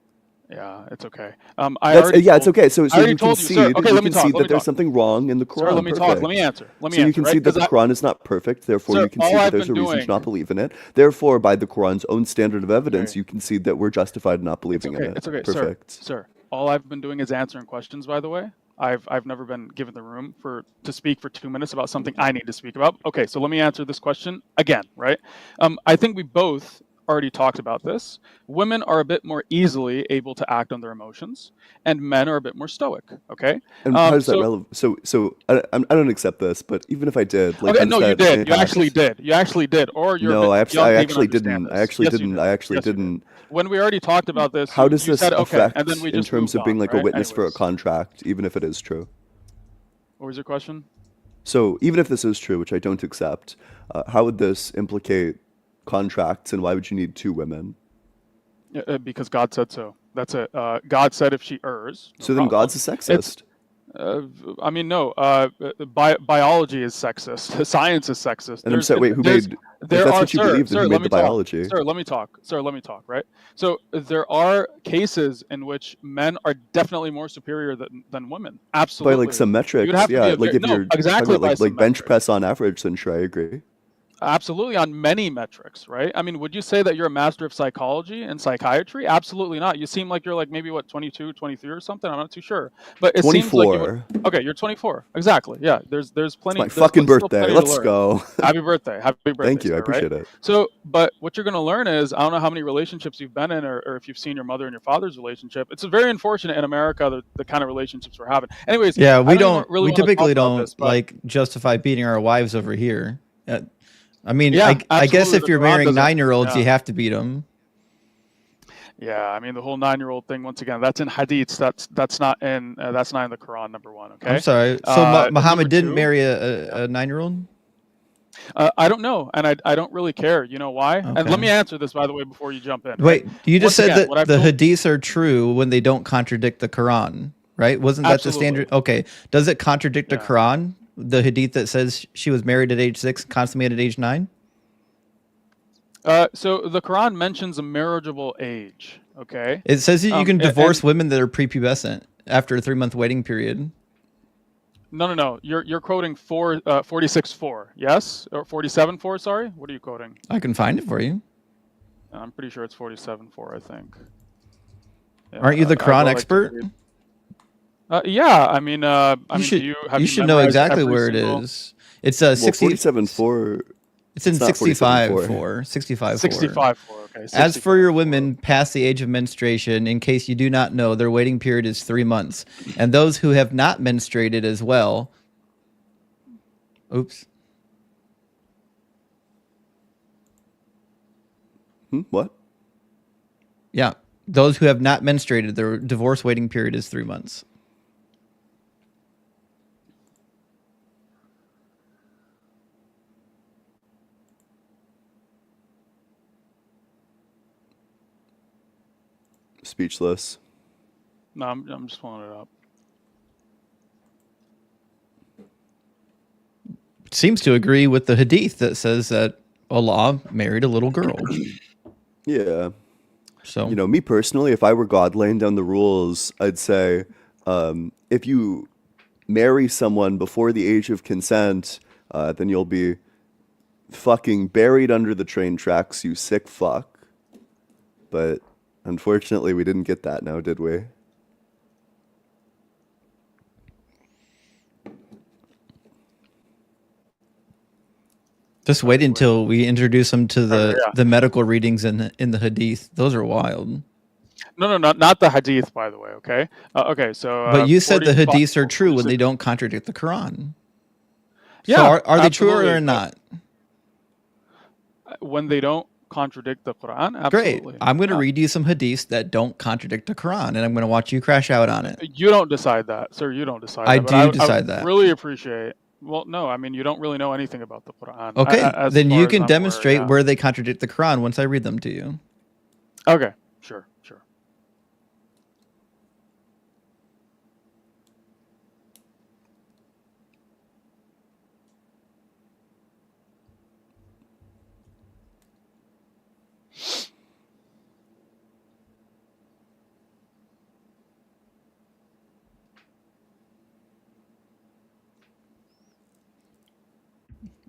Yeah, it's okay. That's yeah, it's okay. So I so already you told you, sir. concede Okay, you let me talk. concede Let that me there's talk. something wrong in the Sir, let Quran. me talk. Let me Perfect. answer. Let me So you answer, right? concede that Because the Quran is not perfect, therefore sir, you all concede that I've there's been a reason to doing. not believe in it. Therefore, by the Quran's own standard of evidence, Okay, you concede that we're justified in not it's believing in okay. it. It's okay, sir. Perfect. Sir, all I've been doing is answering questions. By the way, I've never been given the room to speak for 2 minutes about something I need to speak about. Okay, so let me answer this question again, right? I think we both already talked about this. Women are a bit more easily able to act on their emotions, and men are a bit more stoic. Okay, And how is that so relevant? So I don't accept this, but even if I did, like, okay, how does no, you that did. You actually impact? did. You actually did. Or you're a No, bit too I young to even actually understand didn't. I this. actually Yes, you didn't. did. I actually Yes, you did. didn't. When we already talked about this, How does you this said okay, and then affect we in just terms moved of being on, like a right? witness for a Anyways, contract, even if it is true? what was your question? So even if this is true, which I don't accept, how would this implicate contracts, and why would you need two women? Because God said so. That's it. God said if she errs, no So then problem. God's a It's sexist. I mean, no. Biology is sexist. Science is sexist. And I'm saying, wait, who made? If There that's are, what you believe, then sir. who Let made me the talk. biology? Sir, let me talk. Sir, let me talk. Right. So there are cases in which men are definitely more superior than women. By like Absolutely. some You would metrics, have to be yeah. a Like very if no, you're talking exactly about by some like bench metrics. press on average, then sure, I agree. Absolutely, on many metrics, right? I mean, would you say that you're a master of psychology and psychiatry? Absolutely not. You seem like you're like maybe what 22, 23 or something. I'm not too sure. But it seems like you would 24. okay, you're 24. Exactly. Yeah, there's It's my plenty fucking still birthday. plenty to Let's learn. go. Happy birthday, Thank you. I sir, right? appreciate it. So, but what you're going to learn is I don't know how many relationships you've been in or if you've seen your mother and your father's relationship. It's very unfortunate in America the kind of relationships we're having. Anyways, Yeah, I we don't even don't. really We want to talk typically about don't this, but like justify beating our wives over here. I mean, yeah, I guess absolutely. if The you're Quran marrying doesn't. 9-year-olds, you Yeah. have to beat them. Yeah, I mean the whole 9-year-old thing. Once again, that's in hadiths. That's not in the Quran. Number one, I'm okay. sorry. So Number Muhammad didn't two, marry yeah. a 9-year-old? I don't know, and I don't really care. You know why? And let Okay. me answer this by the way before you jump in. Right. Wait, you just Once said again, that what I've the told hadiths are true when they don't contradict the Quran, right? Wasn't that the absolutely, standard? Okay. Does it contradict the yeah. Quran? The hadith that says she was married at age 6, consummated at age 9? So the Quran mentions a marriageable age. Okay. It says that you can And divorce women that are prepubescent after a 3-month waiting period. no. You're quoting 46:4. Yes, or 47:4. Sorry, what are you quoting? I can find it for you. I'm pretty sure it's 47:4. I think. Aren't you the I'd Quran like to expert? read. Yeah, I mean, do you have You you should know memorized exactly every where it single is. It's Well, 60. 47.4. It's in It's not 47.4. 65.4. 65.4. 65 4? Okay, As for your 65 4. women past the age of menstruation, in case you do not know, their waiting period is 3 months. And those who have not menstruated as well. Oops. What? Yeah. Those who have not menstruated, their divorce waiting period is 3 months. Speechless. No, I'm just pulling it up. Seems to agree with the hadith that says that Allah married a little girl. Yeah. So, You know, me personally, if I were God laying down the rules, I'd say if you marry someone before the age of consent, then you'll be fucking buried under the train tracks, you sick fuck. But unfortunately, we didn't get that now, did we? Just wait until we introduce them to Yeah. the medical readings in the Hadith. Those are wild. No, not the Hadith, by the way. Okay. Okay. So. But you said the 45 Hadiths are true when they 46 don't contradict the Quran. So Yeah, are they true absolutely. or not? When they don't contradict the Quran, Great. absolutely. I'm going to Yeah. read you some Hadiths that don't contradict the Quran, and I'm going to watch you crash out on it. You don't decide that, sir. You don't decide I that. But do would decide that. Really appreciate. Well, no, I mean you don't really know anything about the Quran. Okay, as then far you as can I'm demonstrate aware, yeah. where they contradict the Quran once I read them to you. Okay, sure.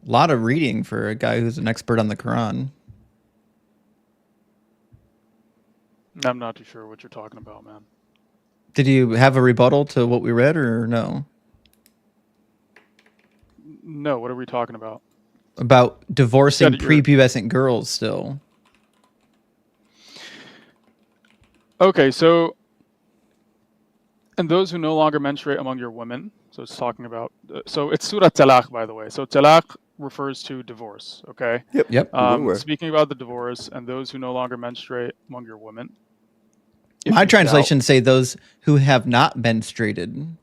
A lot of reading for a guy who's an expert on the Quran. I'm not too sure what you're talking about, man. Did you have a rebuttal to what we read or no? No, what are we talking about? About divorcing You said you're- prepubescent girls still. Okay, so and those who no longer menstruate among your women. So it's talking about. So it's Surah Talaq, by the way. So Talaq refers to divorce. Okay. Yep. Speaking about the divorce and those who no longer menstruate among your women. My translations say those who have not menstruated.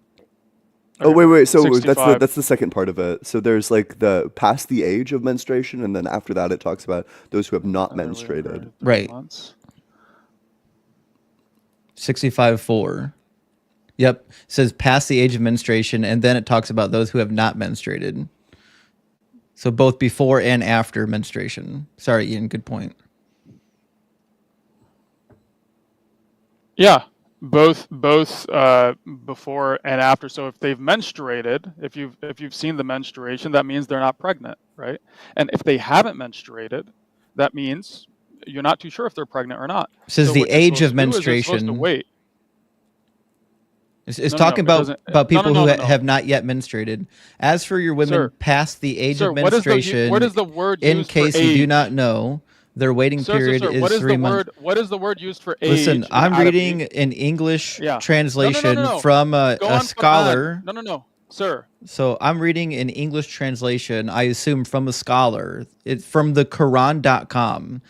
Oh wait. So 65. that's the second part of it. So there's like the past the age of menstruation, and then after that it talks about those who have not menstruated. Right. 65:4. Yep. It says past the age of menstruation, and then it talks about those who have not menstruated. So both before and after menstruation. Sorry, Ian, good point. Yeah, both before and after. So if they've menstruated, if you've seen the menstruation, that means they're not pregnant, right? And if they haven't menstruated, that means you're not too sure if they're pregnant or not. It says So the what you're age supposed of to do is you're supposed menstruation. to wait. It's No, talking it doesn't- about people who no. have not yet menstruated. As for your women Sir. past the age Sir, of menstruation, what is the word in used case for you do age? not know, their waiting period Sir, is what is 3 the months. word? What is the word used for age? Listen, in I'm Arabic? reading an English Yeah. translation No. from Go a on scholar. Quran. No, sir. So I'm reading an English translation, I assume from a scholar. It's from the Quran.com.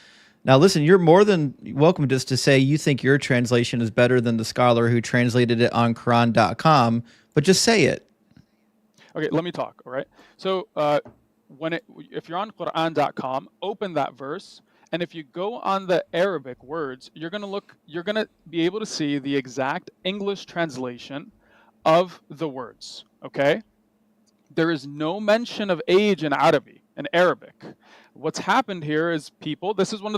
Now, listen, you're more than welcome just to say you think your translation is better than the scholar who translated it on Quran.com, but just say it. Okay, let me talk. All right. So if you're on Quran.com, open that verse, and if you go on the Arabic words, you're gonna be able to see the exact English translation of the words. Okay. There is no mention of age in Arabic. What's happened here is people. This is one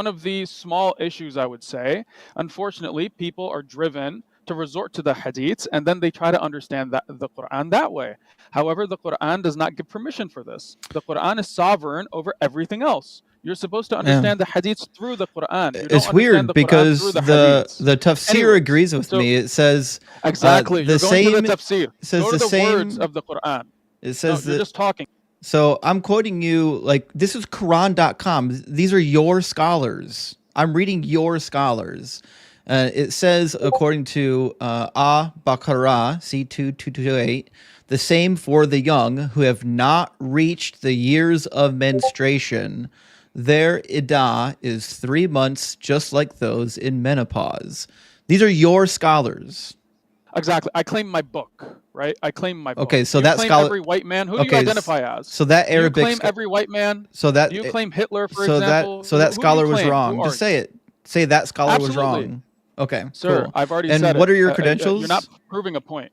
of the small issues, I would say. Unfortunately, people are driven to resort to the hadiths, and then they try to understand the Quran that way. However, the Quran does not give permission for this. The Quran is sovereign over everything else. You're supposed to understand the hadiths through the Quran. You It's don't weird understand the Quran because through the the hadiths. tafsir Anyways, agrees with so- me. It says Exactly. the You're going same. to the tafsir. Says Go to the the same. words of the Quran. It No, says you're just talking. So I'm quoting you like this is Quran.com. These are your scholars. I'm reading your scholars. It says, according to Baqarah, C2228, the same for the young who have not reached the years of menstruation. Their iddah is 3 months, just like those in menopause. These are your scholars. Exactly. I claim my book, right? I claim my book. Okay, so Do you that claim scholar- every white man. Who do Okay, you identify as? So that Do you Arabic. claim every white man? So that. Do you claim Hitler, for so example? That. So that Who do you scholar was claim? wrong. Who Just are say it. Say that scholar was Absolutely. wrong. Okay, Sir, cool. I've already And said it. what are your credentials? You're not proving a point.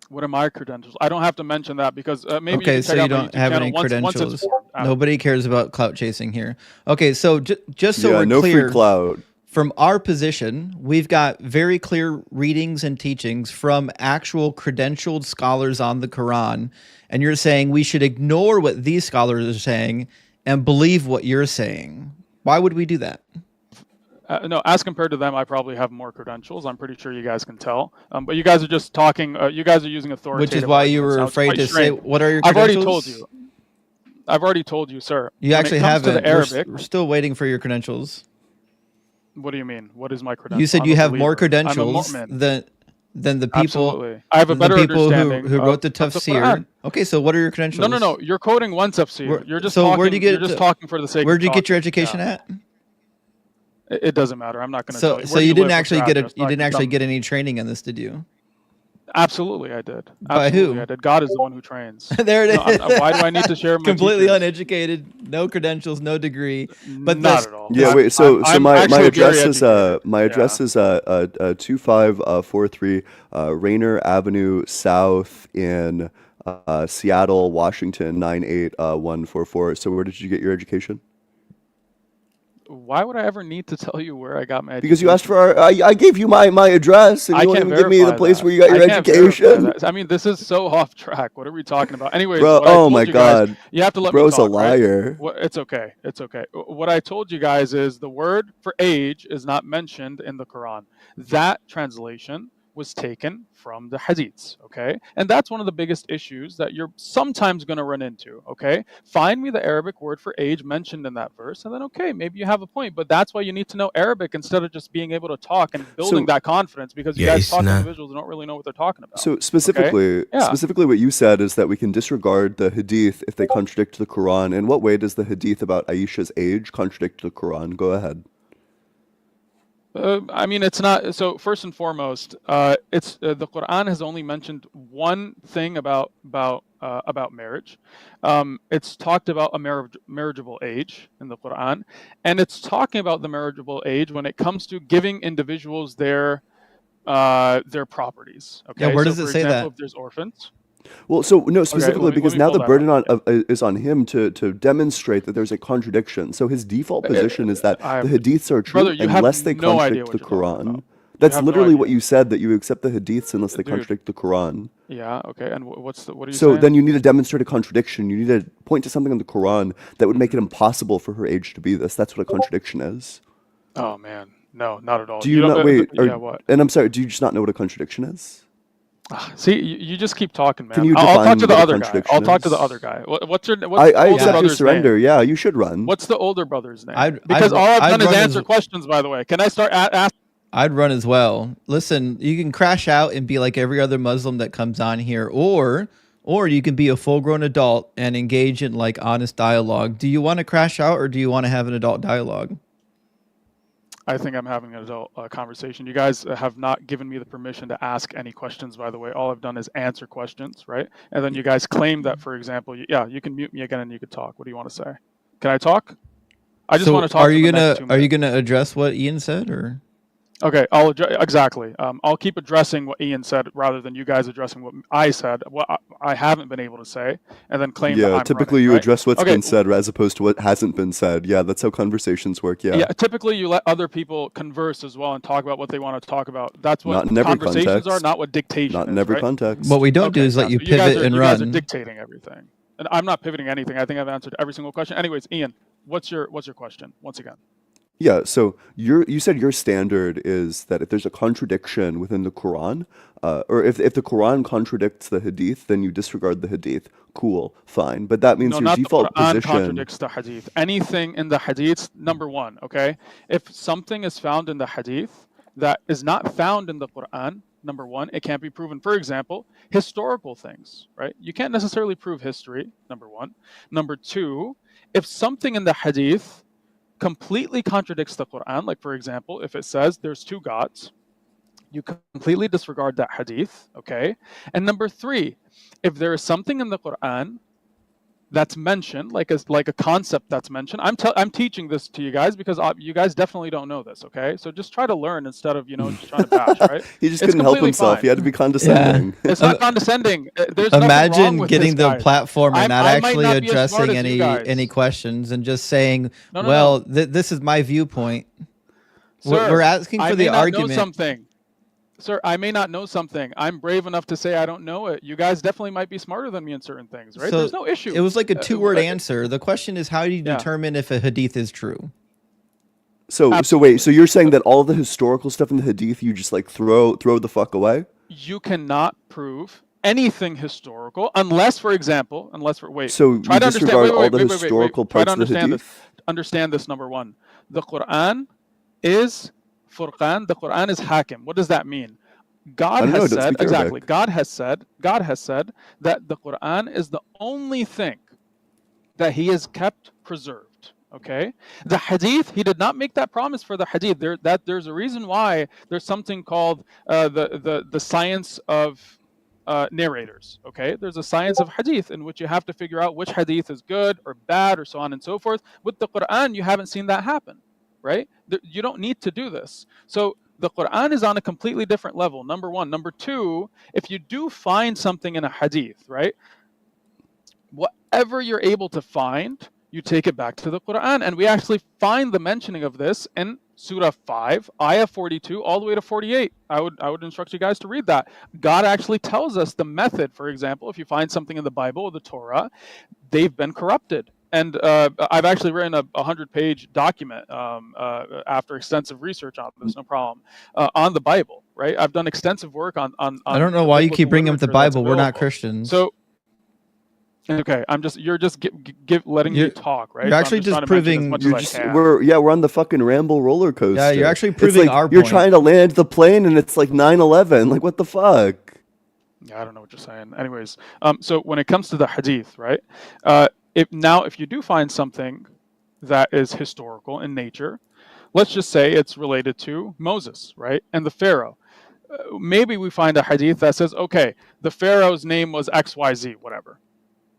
What are my credentials? I don't have to mention that because maybe Okay, you can so check you out my don't YouTube have channel any once credentials. it's formed out. Nobody cares about clout chasing here. Okay, so just so yeah, we're no clear, free cloud. from our position, we've got very clear readings and teachings from actual credentialed scholars on the Quran, and you're saying we should ignore what these scholars are saying and believe what you're saying. Why would we do that? No, as compared to them, I probably have more credentials. I'm pretty sure you guys can tell. But you guys are just talking. You guys are using authoritative. Which is why you arguments. were Now, it's afraid quite to say, strange. what are your I've credentials? already told you. I've already told you, sir. You when actually it comes haven't. to the Arabic. We're still waiting for your credentials. What do you mean? What is my credential? You said I'm you a have more believer. I'm a credentials Mormon. than the people. Absolutely. I have a Than the better people understanding who wrote the of the tafsir. Quran. Okay, so what are your credentials? No. You're quoting one tafsir. You're just So talking. where'd you get You're just talking for the sake. Where'd of you get your talking. education Yeah. at? It doesn't matter. I'm not going to tell you. So Where do you didn't live? What's actually your get address? you didn't Not actually some- get any training on this, did you? Absolutely, I did. By Absolutely, who? I did. God is the one who trains. There it is. Why do I need to share my Completely teachers? uneducated, no credentials, no degree. But Not at all. Yeah, wait. So I'm my actually address very is educated. my address is 2543 Rainer Avenue South in Seattle, Washington 98144. So where did you get your education? Why would I ever need to tell you where I got my education? Because you asked for I gave you my address, and I you won't can't even give me the verify place that. where you got your I can't verify education. that. I mean, this is so off track. What are we talking about? Anyways, Bro, what I oh told my you guys, God. you have to let Bro's me a talk, right? liar. It's okay. It's okay. What I told you guys is the word for age is not mentioned in the Quran. That translation was taken from the hadiths, okay? And that's one of the biggest issues that you're sometimes going to run into, okay? Find me the Arabic word for age mentioned in that verse, and then, okay, maybe you have a point, but that's why you need to know Arabic instead of just being able to talk and building that confidence, because you guys talk to individuals who don't really know what they're talking about. So specifically, specifically what you said is that we can disregard the hadith if they contradict the Quran. In what way does the hadith about Aisha's age contradict the Quran? Go ahead. I mean, it's not. So first and foremost, it's the Quran has only mentioned one thing about marriage. It's talked about a marriageable age in the Quran, and it's talking about the marriageable age when it comes to giving individuals their properties. Okay. Yeah, where does so it for say example, that? If there's orphans. Well, so no, specifically let me because now pull the that burden up. is on him to demonstrate that there's a contradiction. So his default position is that the hadiths are true Brother, you have unless they no idea contradict what the you're talking Quran. about. That's have no literally what idea. you said, that you accept the hadiths unless they Dude. contradict the Quran. Yeah. Okay. And what are you So saying? then you need to demonstrate a contradiction. You need to point to something in the Quran that would make it impossible for her age to be this. That's what a contradiction is. Oh man, no, not at all. Do you not wait? Yeah, what? And I'm sorry. Do you just not know what a contradiction is? See, you just keep talking, man. Can you I'll talk define to the what a other guy. contradiction I'll talk to the is? other guy. What's the I older accept your brother's surrender. name? Yeah, you should run. What's the older brother's name? I'd Because all I've done is run answer questions. By the way, can I start asking? I'd run as well. Listen, you can crash out and be like every other Muslim that comes on here, or you can be a full-grown adult and engage in like honest dialogue. Do you want to crash out, or do you want to have an adult dialogue? I think I'm having an adult conversation. You guys have not given me the permission to ask any questions, by the way. All I've done is answer questions, right? And then you guys claim that, for example, you can mute me again and you can talk. What do you want to say? Can I talk? I just want to talk. Are you gonna address what Ian said, or? Okay, exactly. I'll keep addressing what Ian said rather than you guys addressing what I said, what I haven't been able to say, and then claim that I'm typically running, you right? address what's Okay, been said as opposed to what hasn't been said. Yeah, that's how conversations work. Yeah. Yeah, typically you let other people converse as well and talk about what they want to talk about. That's what Not in every conversations context. are, not what dictation Not is, in every right? context. What we don't do Okay, is let you so you guys pivot are, and you guys are run. dictating everything, and I'm not pivoting anything. I think I've answered every single question. Anyways, Ian, what's your question once again? Yeah, so you said your standard is that if there's a contradiction within the Quran, or if the Quran contradicts the Hadith, then you disregard the Hadith. Cool, fine, but that means No, your not default the Quran position. contradicts the Hadith. Anything in the Hadiths, number one, okay? If something is found in the Hadith that is not found in the Quran, number one, it can't be proven. For example, historical things, right? You can't necessarily prove history, number one. Number two, if something in the Hadith completely contradicts the Quran, like for example, if it says there's two gods, you completely disregard that hadith, okay? And number three, if there is something in the Quran that's mentioned, like a concept that's mentioned, I'm teaching this to you guys because you guys definitely don't know this, okay? So just try to learn instead of just trying to bash, right? He just It's couldn't help completely himself. fine. He had to be condescending. It's not condescending. There's nothing wrong Imagine with getting this, the guys. platform and not I might actually not be as smart addressing as you guys. any questions and just saying, No, "Well, no. this is my viewpoint." Sir, We're asking for the I may not know argument. something. Sir, I may not know something. I'm brave enough to say I don't know it. You guys definitely might be smarter than me in certain things, right? So There's no issue. It was like a two-word uh, answer. The question is, how do you Yeah. determine if a hadith is true? So wait, so you're saying that all the historical stuff in the Hadith you just like throw the fuck away? You cannot prove anything historical, unless, for example, So try you to understand. disregard all the Wait. historical Try to parts of the understand this. hadith? Understand this. Number one, the Quran is Furqan. The Quran is Hakim. What does that mean? God I don't know. I has don't said speak exactly. Arabic. God has said that the Quran is the only thing that He has kept preserved. Okay, the Hadith, He did not make that promise for the Hadith. There's a reason why there's something called the science of narrators. Okay, there's a science of Hadith in which you have to figure out which Hadith is good or bad or so on and so forth. With the Quran, you haven't seen that happen, right? You don't need to do this. So the Quran is on a completely different level. Number one. Number two, if you do find something in a Hadith, right? Whatever you're able to find, you take it back to the Quran. And we actually find the mentioning of this in Surah 5, Ayah 42, all the way to 48. I would instruct you guys to read that. God actually tells us the method. For example, if you find something in the Bible or the Torah, they've been corrupted. And I've actually written a 100-page document after extensive research on this, no problem, on the Bible, right? I've done extensive work on I don't know why you keep bringing up the Bible. We're not Christians. So, okay, you're just letting me talk, right? You're actually so just proving. We're on the fucking ramble roller coaster. Yeah, you're actually proving our You're point. trying to land the plane and it's like 9/11. Like, what the fuck? Yeah, I don't know what you're saying. Anyways, so when it comes to the Hadith, right? If you do find something that is historical in nature, let's just say it's related to Moses, right, and the Pharaoh. Maybe we find a Hadith that says, okay, the Pharaoh's name was XYZ, whatever.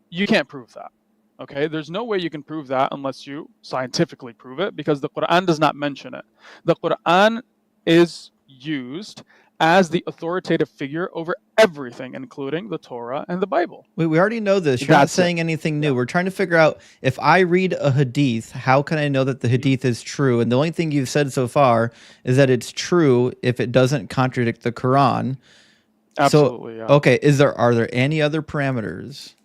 You can't prove that. Okay, there's no way you can prove that unless you scientifically prove it, because the Quran does not mention it. The Quran is used as the authoritative figure over everything, including the Torah and the Bible. We already know this. You're not saying anything new. We're trying to figure out, if I read a hadith, how can I know that the hadith is true? And the only thing you've said so far is that it's true if it doesn't contradict the Quran. Absolutely. So, okay, are there any other parameters?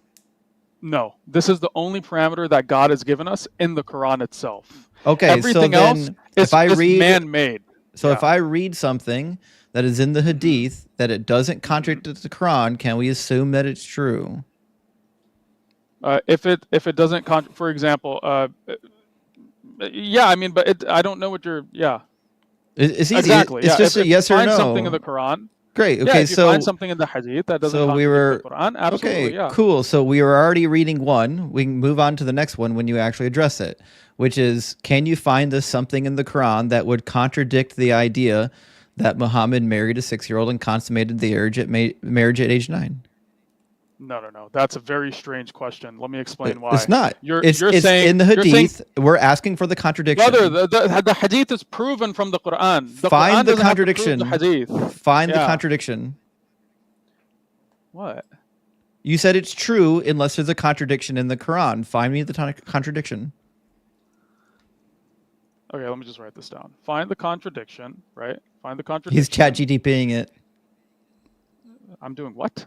No, this is the only parameter that God has given us in the Quran itself. Okay, everything so else is man-made. So if I read something that is in the hadith that it doesn't contradict the Quran, can we assume that it's true? If it doesn't, for example, yeah, I mean, but I don't know what you're. Yeah, it's easy. Exactly. It's just a yes or no. Find something in the Quran. Great. Okay, yeah, if you find something in the hadith that doesn't contradict the Quran, absolutely. Okay, yeah. Cool. So we were already reading one. We can move on to the next one when you actually address it, which is, can you find us something in the Quran that would contradict the idea that Muhammad married a 6-year-old and consummated the marriage at age 9? No. That's a very strange question. Let me explain why. It's not. You're it's saying in the hadith. We're asking for the contradiction. Brother, the hadith is proven from the Quran. Find Quran the contradiction. Have to prove the hadith. Find the contradiction. What? You said it's true unless there's a contradiction in the Quran. Find me the contradiction. Okay, let me just write this down. Find the contradiction, right? Find the contradiction. He's ChatGPTing it. I'm doing what?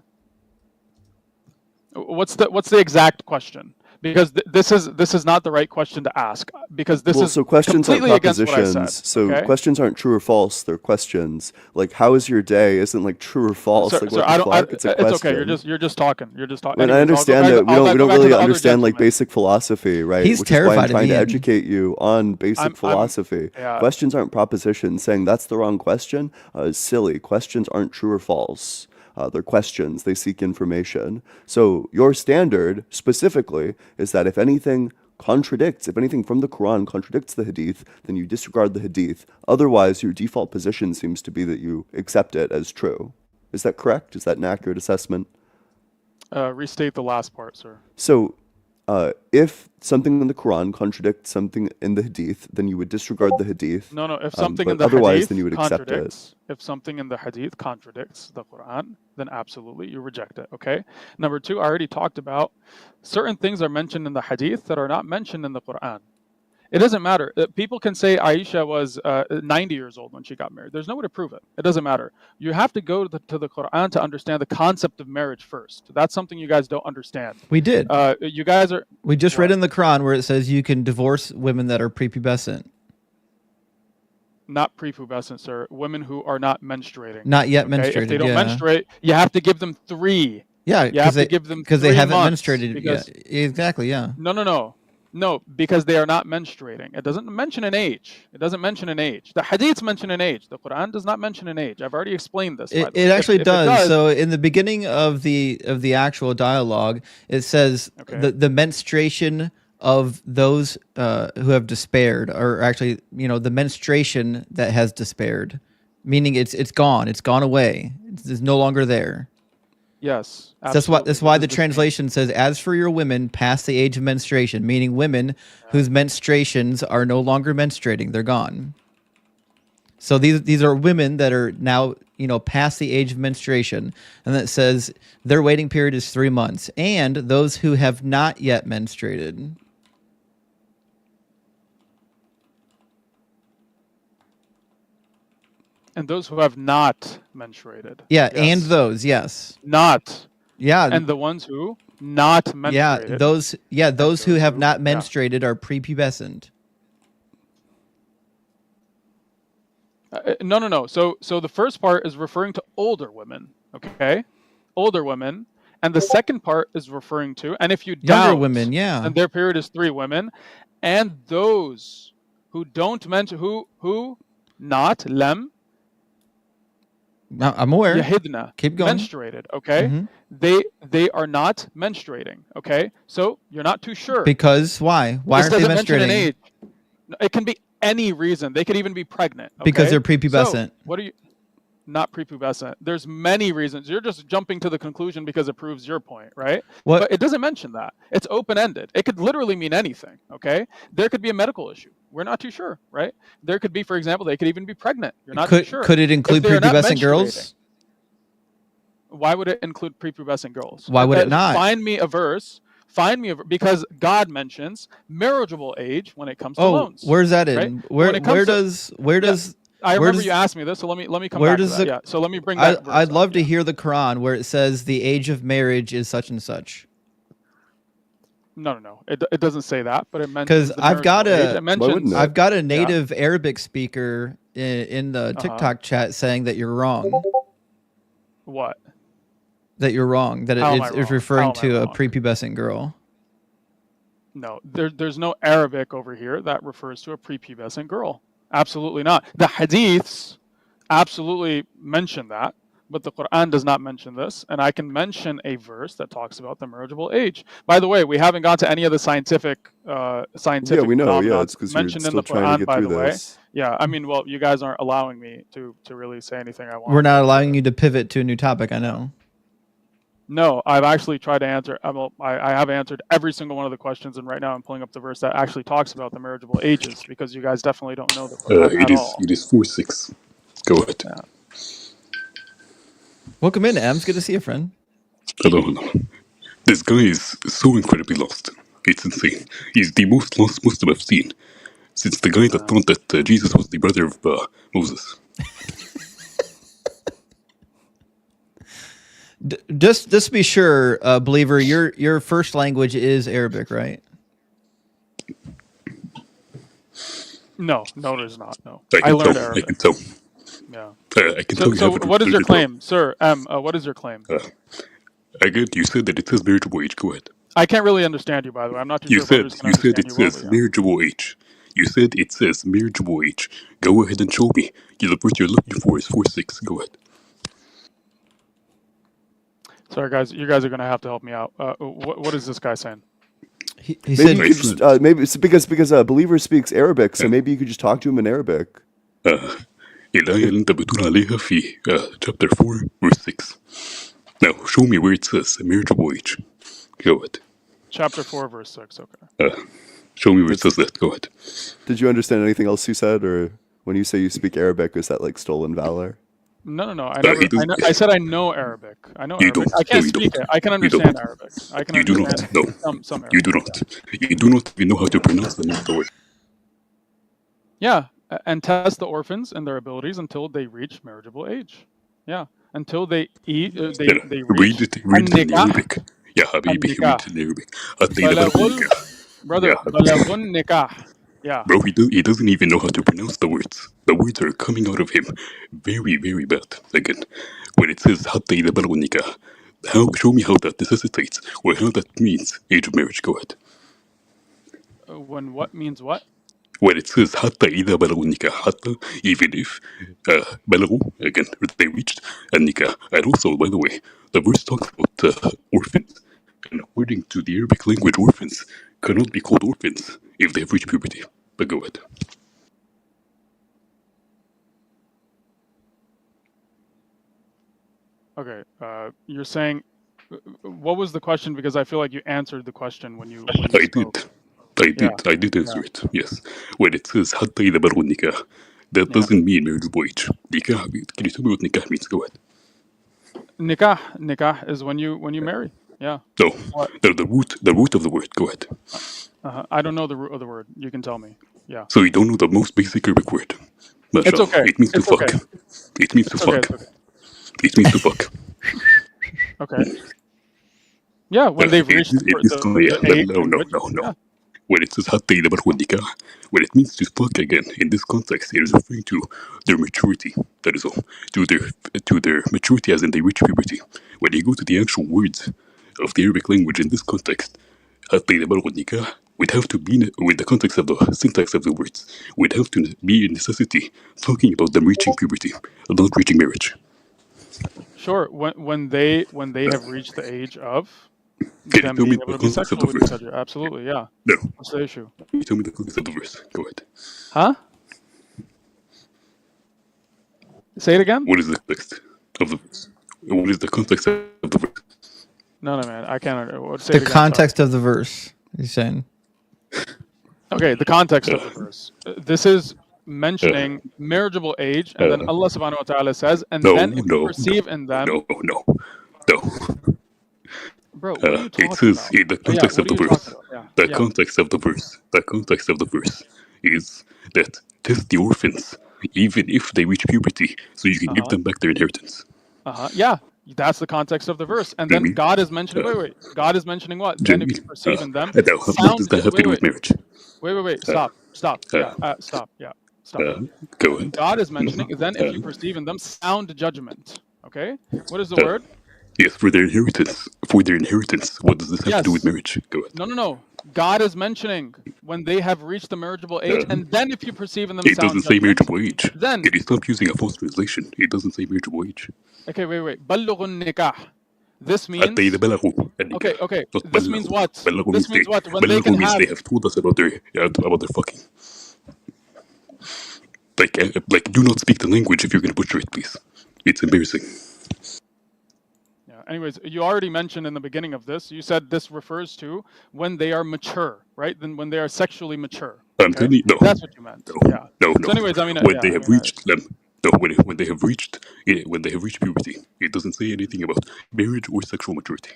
What's the exact question? Because this is not the right question to ask, because this is so questions aren't completely against what I propositions. said. So okay? questions aren't true or false. They're questions. Like, how is your day? Isn't like true or false. Like, what the fuck? It's a question. It's okay. You're just talking. You're just talking. And I understand that we don't really understand like basic philosophy, right? He's Which is why I'm terrified trying to of educate you on basic philosophy. Questions aren't propositions. Saying that's the wrong question is silly. Questions aren't true or false. They're questions. They seek information. So your standard specifically is that if anything from the Quran contradicts the hadith, then you disregard the hadith. Otherwise, your default position seems to be that you accept it as true. Is that correct? Is that an accurate assessment? Restate the last part, sir. So if something in the Quran contradicts something in the hadith, then you would disregard the hadith. No. If something in the otherwise, hadith then you would accept it. If something in the hadith contradicts the Quran, then absolutely you reject it. Okay. Number two, I already talked about certain things are mentioned in the hadith that are not mentioned in the Quran. It doesn't matter. People can say Aisha was 90 years old when she got married. There's no way to prove it. It doesn't matter. You have to go to the Quran to understand the concept of marriage first. That's something you guys don't understand. We did. You guys are. We just read in the Quran where it says you can divorce women that are prepubescent. not prepubescent, sir. Women who are not menstruating. Not yet Okay, if they menstruated. don't Yeah. menstruate, you have to give them 3. Yeah, You have to give them because they 3 haven't months menstruated. because Yeah, exactly. Yeah. no, because they are not menstruating. It doesn't mention an age. It doesn't mention an age. The hadiths mention an age. The Quran does not mention an age. I've already explained this. By the way. It actually If does. it does. So in the beginning of the actual dialogue, it says Okay. the menstruation of those who have despaired, or actually, the menstruation that has despaired, meaning it's gone. It's gone away. It's no longer there. Yes, That's absolutely. why This the is the same. translation says, "As for your women past the age of menstruation," meaning women whose menstruations are no longer menstruating. They're gone. So these are women that are now, past the age of menstruation, and that says their waiting period is 3 months, and those who have not yet menstruated. And those who have not menstruated. Yeah, Yes. and those, yes. Not. Yeah. And the ones who not menstruated. Those who have not menstruated are prepubescent. No. So the first part is referring to older women, okay? Older women. And the second part is referring to, and if you doubt, Younger women, yeah. and their period is 3 women, and those who don't mention, who not, lem, I'm aware. yahidna, Keep going. menstruated, okay? Mhm. They are not menstruating, okay? So you're not too sure. Because why? Why This aren't they doesn't mention an menstruating? age. It can be any reason. They could even be pregnant. Okay? Because they're prepubescent. So, what are you? Not prepubescent. There's many reasons. You're just jumping to the conclusion because it proves your point, right? What? But it doesn't mention that. It's open-ended. It could literally mean anything, okay? There could be a medical issue. We're not too sure, right? There could be, for example, they could even be pregnant. You're not too sure. Could it include If they're not prepubescent girls? menstruating, why would it include prepubescent girls? Why would it not? Find me a verse. Because God mentions marriageable age when it comes to loans. Where's that in? Right? Where When it comes does I where remember does- you asked me this, so let me come where back to does that. it- Yeah. So let me bring that. verse I'd up. love to hear the Quran where it says the age of marriage is such and such. No. It doesn't say that, but it mentions. Because the I've got marriageable age. Why It mentions. wouldn't it? I've got a native Arabic speaker in the TikTok chat saying that you're wrong. What? That you're wrong. That How am I it's wrong? referring How am I to a wrong? prepubescent girl. No, there's no Arabic over here that refers to a prepubescent girl. Absolutely not. The hadiths absolutely mention that, but the Quran does not mention this. And I can mention a verse that talks about the marriageable age. By the way, we haven't gone to any of the scientific Yeah, we know. phenomena Yeah, it's because you're mentioned in still the trying to Quran. get By through the way, this. yeah. I mean, well, you guys aren't allowing me to really say anything I want. We're not allowing you to pivot to a new topic. I know. No, I've actually tried to answer. I have answered every single one of the questions, and right now I'm pulling up the verse that actually talks about the marriageable ages because you guys definitely don't know the Quran at all. It is 4-6. Go ahead. Yeah. Welcome in, Ems. Good to see you, friend. Hello. This guy is so incredibly lost. It's insane. He's the most lost Muslim I've seen since the guy that thought that Jesus was the brother of Moses. Just to be sure, believer, your first language is Arabic, right? No, there's not. No, I I learned tell. Arabic. I can tell. Yeah. I can tell you So haven't what is your learned it well. claim, sir? What is your claim? Again, you said that it says marriageable age. Go ahead. I can't really understand you, by the way. I'm not too You sure if said others can understand it you says well, yeah. marriageable age. You said it says marriageable age. Go ahead and show me. The word you're looking for is 4-6. Go ahead. Sorry, guys. You guys are gonna have to help me out. What is this guy saying? He Maybe said you could just maybe it's because a believer speaks Arabic, so maybe you could just talk to him in Arabic. الآية اللي أنت بتقول عليها في chapter 4 verse 6. Now show me where it says marriageable age. Go ahead. Chapter 4, verse 6. Okay. Show me where it says that. Go ahead. Did you understand anything else he said, or when you say you speak Arabic, is that like stolen valor? No. I said I know Arabic. I know You Arabic. don't. I can't No, you speak don't. it. I can You understand don't. Arabic. I can You do not. understand No. some Arabic. You do not. You do not even know how to pronounce the name of the word. Yeah, and test the orphans and their abilities until they reach marriageable age. Yeah, until they eat. They reach. Read it in Arabic. يا حبيبي read النكاح. it in Arabic. حتى إذا بلغوا النكاح. Brother, يا حبيبي. بلغوا النكاح. Yeah. Bro, he doesn't even know how to pronounce the words. The words are coming out of him very, very bad. Again, when it says حتى إذا بلغوا النكاح, show me how that necessitates or how that means age of marriage. Go ahead. When what means what? When it says حتى إذا بلغوا النكاح, حتى even if بلغوا, again, they reached النكاح. And also, by the way, the verse talks about orphans. And according to the Arabic language, orphans cannot be called orphans if they have reached puberty. But go ahead. Okay. You're saying, what was the question? Because I feel like you answered the question when you I spoke. did. Yeah. I did answer it. Yes. When it says حتى إذا بلغوا النكاح, that Yeah. doesn't mean marriageable age. Nikah. Can you tell me what nikah means? Go ahead. Nikah is when you marry. Yeah. No, What? the root of the word. Go ahead. I don't know the root of the word. You can tell me. Yeah. So you don't know the most basic Arabic word. It's Mashallah. okay. It means to It's fuck. okay. It means to It's okay. fuck. It's okay. It means to fuck. Okay. Yeah. When they've reached Yeah, the age no, in no, which. no, no. Yeah. When it says حتى إذا بلغوا النكاح, when it means to fuck again, in this context, it is referring to their maturity. That is all. To their maturity as in they reach puberty. When you go to the actual words of the Arabic language in this context, حتى إذا بلغوا النكاح would have to be, with the context of the syntax of the words, would have to be a necessity talking about them reaching puberty, not reaching marriage. Sure. When they have reached the age of Can you them tell me being able the to be context of sexual the with each verse? other. Absolutely. Yeah. No. What's the issue? Can you tell me the context of the verse? Go ahead. Huh? Say it again. What is the context of the verse? What is the context of the verse? No, man. I can't. Say The it again. context of the verse. He's saying. Okay, the context of the verse. This is mentioning marriageable age, and then Allah subhanahu wa ta'ala says, and then if you perceive in them. No. Bro, what are you talking It says about? in the Yeah, context what of are the you verse. talking about? The Yeah. context of the verse is that test the orphans, even if they reach puberty, so you can give them back their inheritance. Yeah, that's the context of the verse. And then God is mentioning, wait. God is mentioning what? Then if you perceive in them, what does that have to do with marriage? Wait. Stop. Stop. Stop. Go ahead. God is mentioning, then if you perceive in them sound judgment. Okay? What is the word? Yes, for their inheritance. What does this have to do with marriage? Go ahead. No. God is mentioning when they have reached the marriageable age, and then if you perceive in them it sound doesn't say judgment, marriageable age. then Can you stop using a false translation? It doesn't say marriageable age. okay, wait. بلغوا النكاح. This means حتى إذا بلغوا النكاح. okay. Not This بلغوا. means what? بلغوا This means means they, what? When they بلغوا can means have. they have told us about their fucking. Like, do not speak the language if you're going to butcher it, please. It's embarrassing. Yeah. Anyways, you already mentioned in the beginning of this, you said this refers to when they are mature, right? Then when they are sexually mature. I'm telling you, no. That's what you meant. No. So anyways, I mean, when they have reached them. No, when they have reached puberty, it doesn't say anything about marriage or sexual maturity.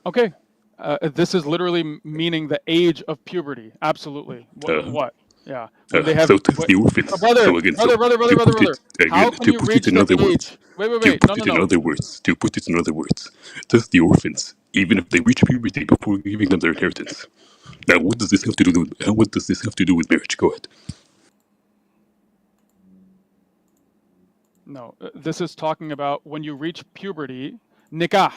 Okay. This is literally meaning the age of puberty. Absolutely. What? Yeah. When they have. So to the orphans. Brother. How can you reach the age? Wait. To put it in other words, test the orphans, even if they reach puberty before giving them their inheritance. Now, what does this have to do with marriage? Go ahead. No, this is talking about when you reach puberty. Nikah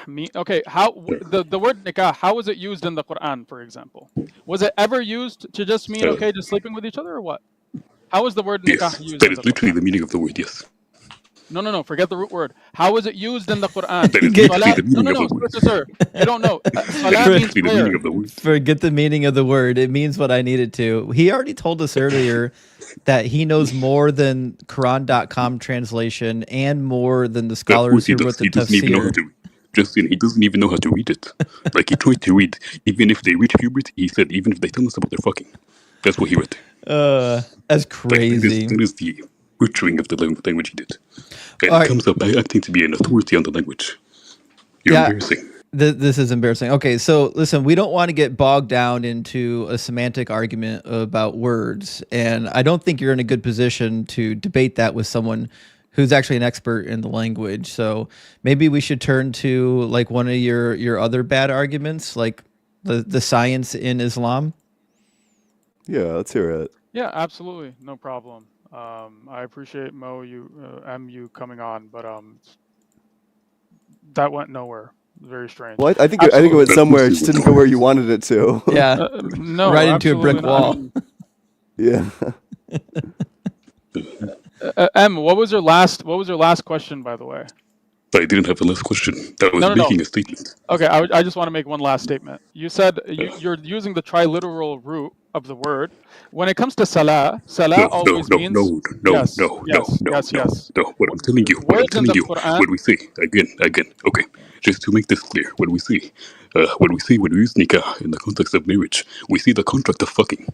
mean okay. How the word nikah? How was it used in the Quran, for example? Was it ever used to just mean okay, just sleeping with each other, or what? How is the word nikah used? That is literally the meaning of the word. Yes. No. Forget the root word. How is it used in the Quran? That is literally the meaning of the word. Sir. You don't know. Salah means prayer. The meaning of the word. Forget the meaning of the word. It means what I needed to. He already told us earlier that he knows more than Quran.com translation and more than the scholars who wrote the tafsir. He doesn't even know how to read it. Like, he tried to read, even if they reach puberty, he said, even if they tell us about their fucking. That's what he read. That's crazy. That is the butchering of the language he did. And it comes up by acting to be an authority on the language. You're embarrassing. This is embarrassing. Okay, so listen, we don't want to get bogged down into a semantic argument about words, and I don't think you're in a good position to debate that with someone who's actually an expert in the language. So maybe we should turn to like one of your other bad arguments, like the science in Islam. Yeah, let's hear it. Yeah, absolutely, no problem. I appreciate Mo, you coming on, but that went nowhere. Very strange. Well, I think it Absolutely. went somewhere. It just didn't go where you wanted it to. Yeah, No, right into a brick absolutely not. I wall. mean, Yeah. M, what was your last question, by the way? I didn't have a last question. That was No. making a statement. Okay, I just want to make one last statement. You said you're using the triliteral root of the word. When it comes to salah always means yes. What I'm telling you, Words in the Quran. what we say again. Okay, just to make this clear, when we use nikah in the context of marriage, we see the contract of fucking.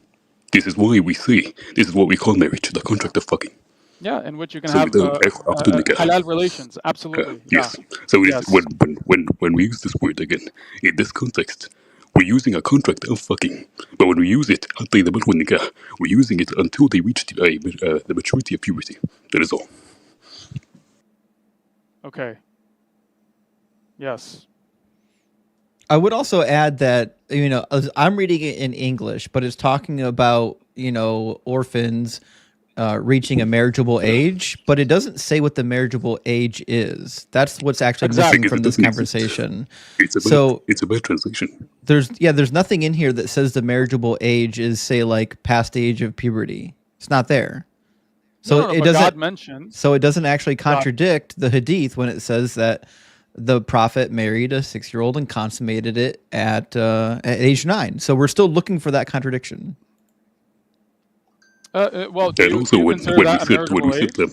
This is why we say this is what we call marriage, the contract of fucking. Yeah, in which you can So have after nikah. halal relations. Absolutely. Yes. Yeah. So Yes. when we use this word again in this context, we're using a contract of fucking. But when we use it, we're using it until they reach the maturity of puberty. That is all. Okay. Yes. I would also add that, I'm reading it in English, but it's talking about, orphans reaching a marriageable age, but it doesn't say what the marriageable age is. That's what's actually missing from this conversation. It's a bad translation. There's nothing in here that says the marriageable age is, say, like past the age of puberty. It's not there. So it doesn't. God mentions, so it doesn't actually contradict the hadith when it says that the prophet married a 6-year-old and consummated it at age 9. So we're still looking for that contradiction. Well, And also when we said them,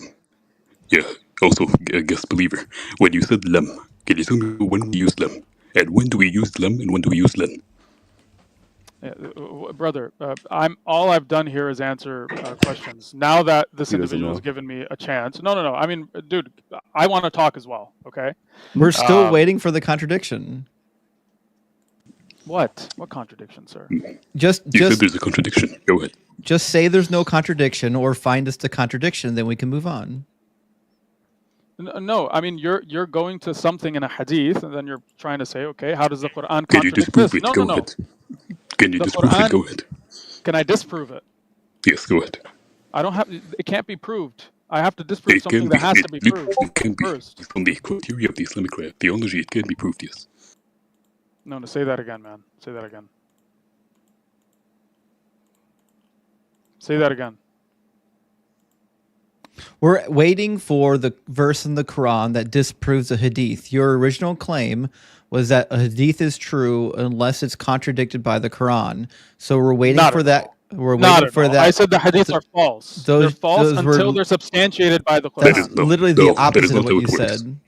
yeah. Also, guest believer, when you said lam, can you tell me when we use lam, and when do we use lam, and when do we use len? Brother, all I've done here is answer questions. Now that this individual has know. given me a chance, no. I mean, dude, I want to talk as well. Okay. We're still waiting for the contradiction. What contradiction, sir? You said there's a contradiction. Go ahead. Just say there's no contradiction, or find us the contradiction, then we can move on. No, I mean you're going to something in a hadith, and then you're trying to say, okay, how does the Quran Can you contradict disprove this? it? Go ahead. Can you disprove it? Go ahead. Can I disprove it? Yes, go ahead. I don't have. It can't be proved. I have to disprove something that has to be proved first. From the criteria of the Islamic theology, it can be proved. Yes. No, say that again, man. Say that again. Say that again. We're waiting for the verse in the Quran that disproves a hadith. Your original claim was that a hadith is true unless it's contradicted by the Quran. So we're waiting for that. We're waiting for that. I said the hadiths are false. They're false until they're substantiated by the Quran. That's literally the opposite of what you said.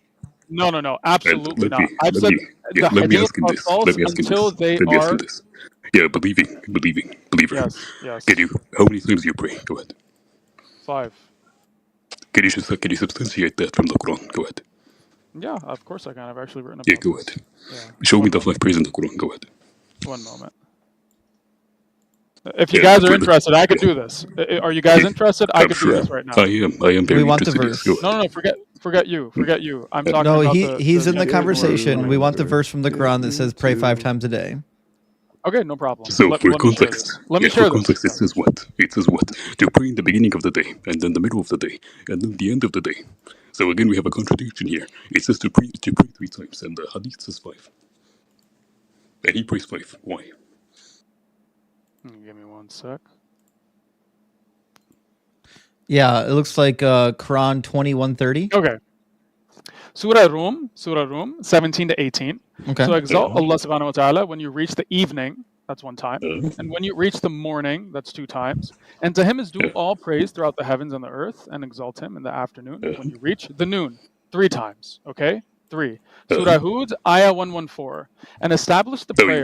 No, absolutely not. I've said the hadiths are false until they are. Yeah, believer. Yes. How many times do you pray? Go ahead. 5. Can you substantiate that from the Quran? Go ahead. Yeah, of course I can. I've actually written about Yeah, go ahead. Yeah. Show me the 5 prayers in the Quran. Go ahead. One moment. If you guys are interested, I could do this. Are you guys interested? I could do this right now. I am very interested. The verse. No, forget you. I'm talking about he's in the conversation. We want the verse from the Quran that says pray 5 times a day. Okay, no problem. So for context, let me share this. It says what? To pray in the beginning of the day, and then the middle of the day, and then the end of the day. So again, we have a contradiction here. It says to pray 3 times, and the hadith says 5. And he prays 5. Why? Give me 1 sec. Yeah, it looks like Quran 21:30. Okay. Surah Rum, 17 to 18. Okay. So exalt Allah subhanahu wa ta'ala when you reach the evening, that's 1 time. And when you reach the morning, that's 2 times. And to him is due all praise throughout the heavens and the earth, and exalt him in the afternoon when you reach the noon. 3 times. Okay? 3. Surah Hud, Ayah 114. And establish the prayer.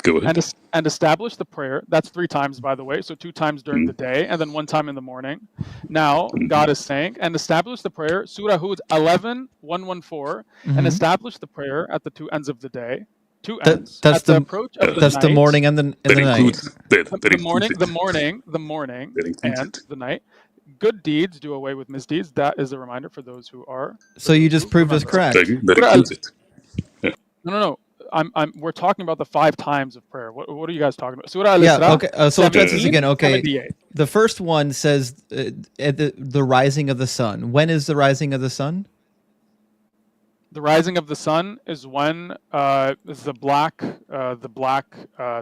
Go ahead. And establish the prayer. That's 3 times, by the way. So 2 times during the day, and then 1 time in the morning. Now, God is saying, and establish the prayer. Surah Hud 11, 114. And establish the prayer at the 2 ends of the day. 2 ends. That's the approach of the that's night. the morning and the night. The morning, and the night. Good deeds do away with misdeeds. That is a reminder for those who are. So you just proved us correct. That includes it. No. we're talking about the 5 times of prayer. What are you guys talking about? Surah Yeah. Al-Isra, Okay. So let's test this again. Okay. 78. The first one says at the rising of the sun. When is the rising of the sun? The rising of the sun is when the black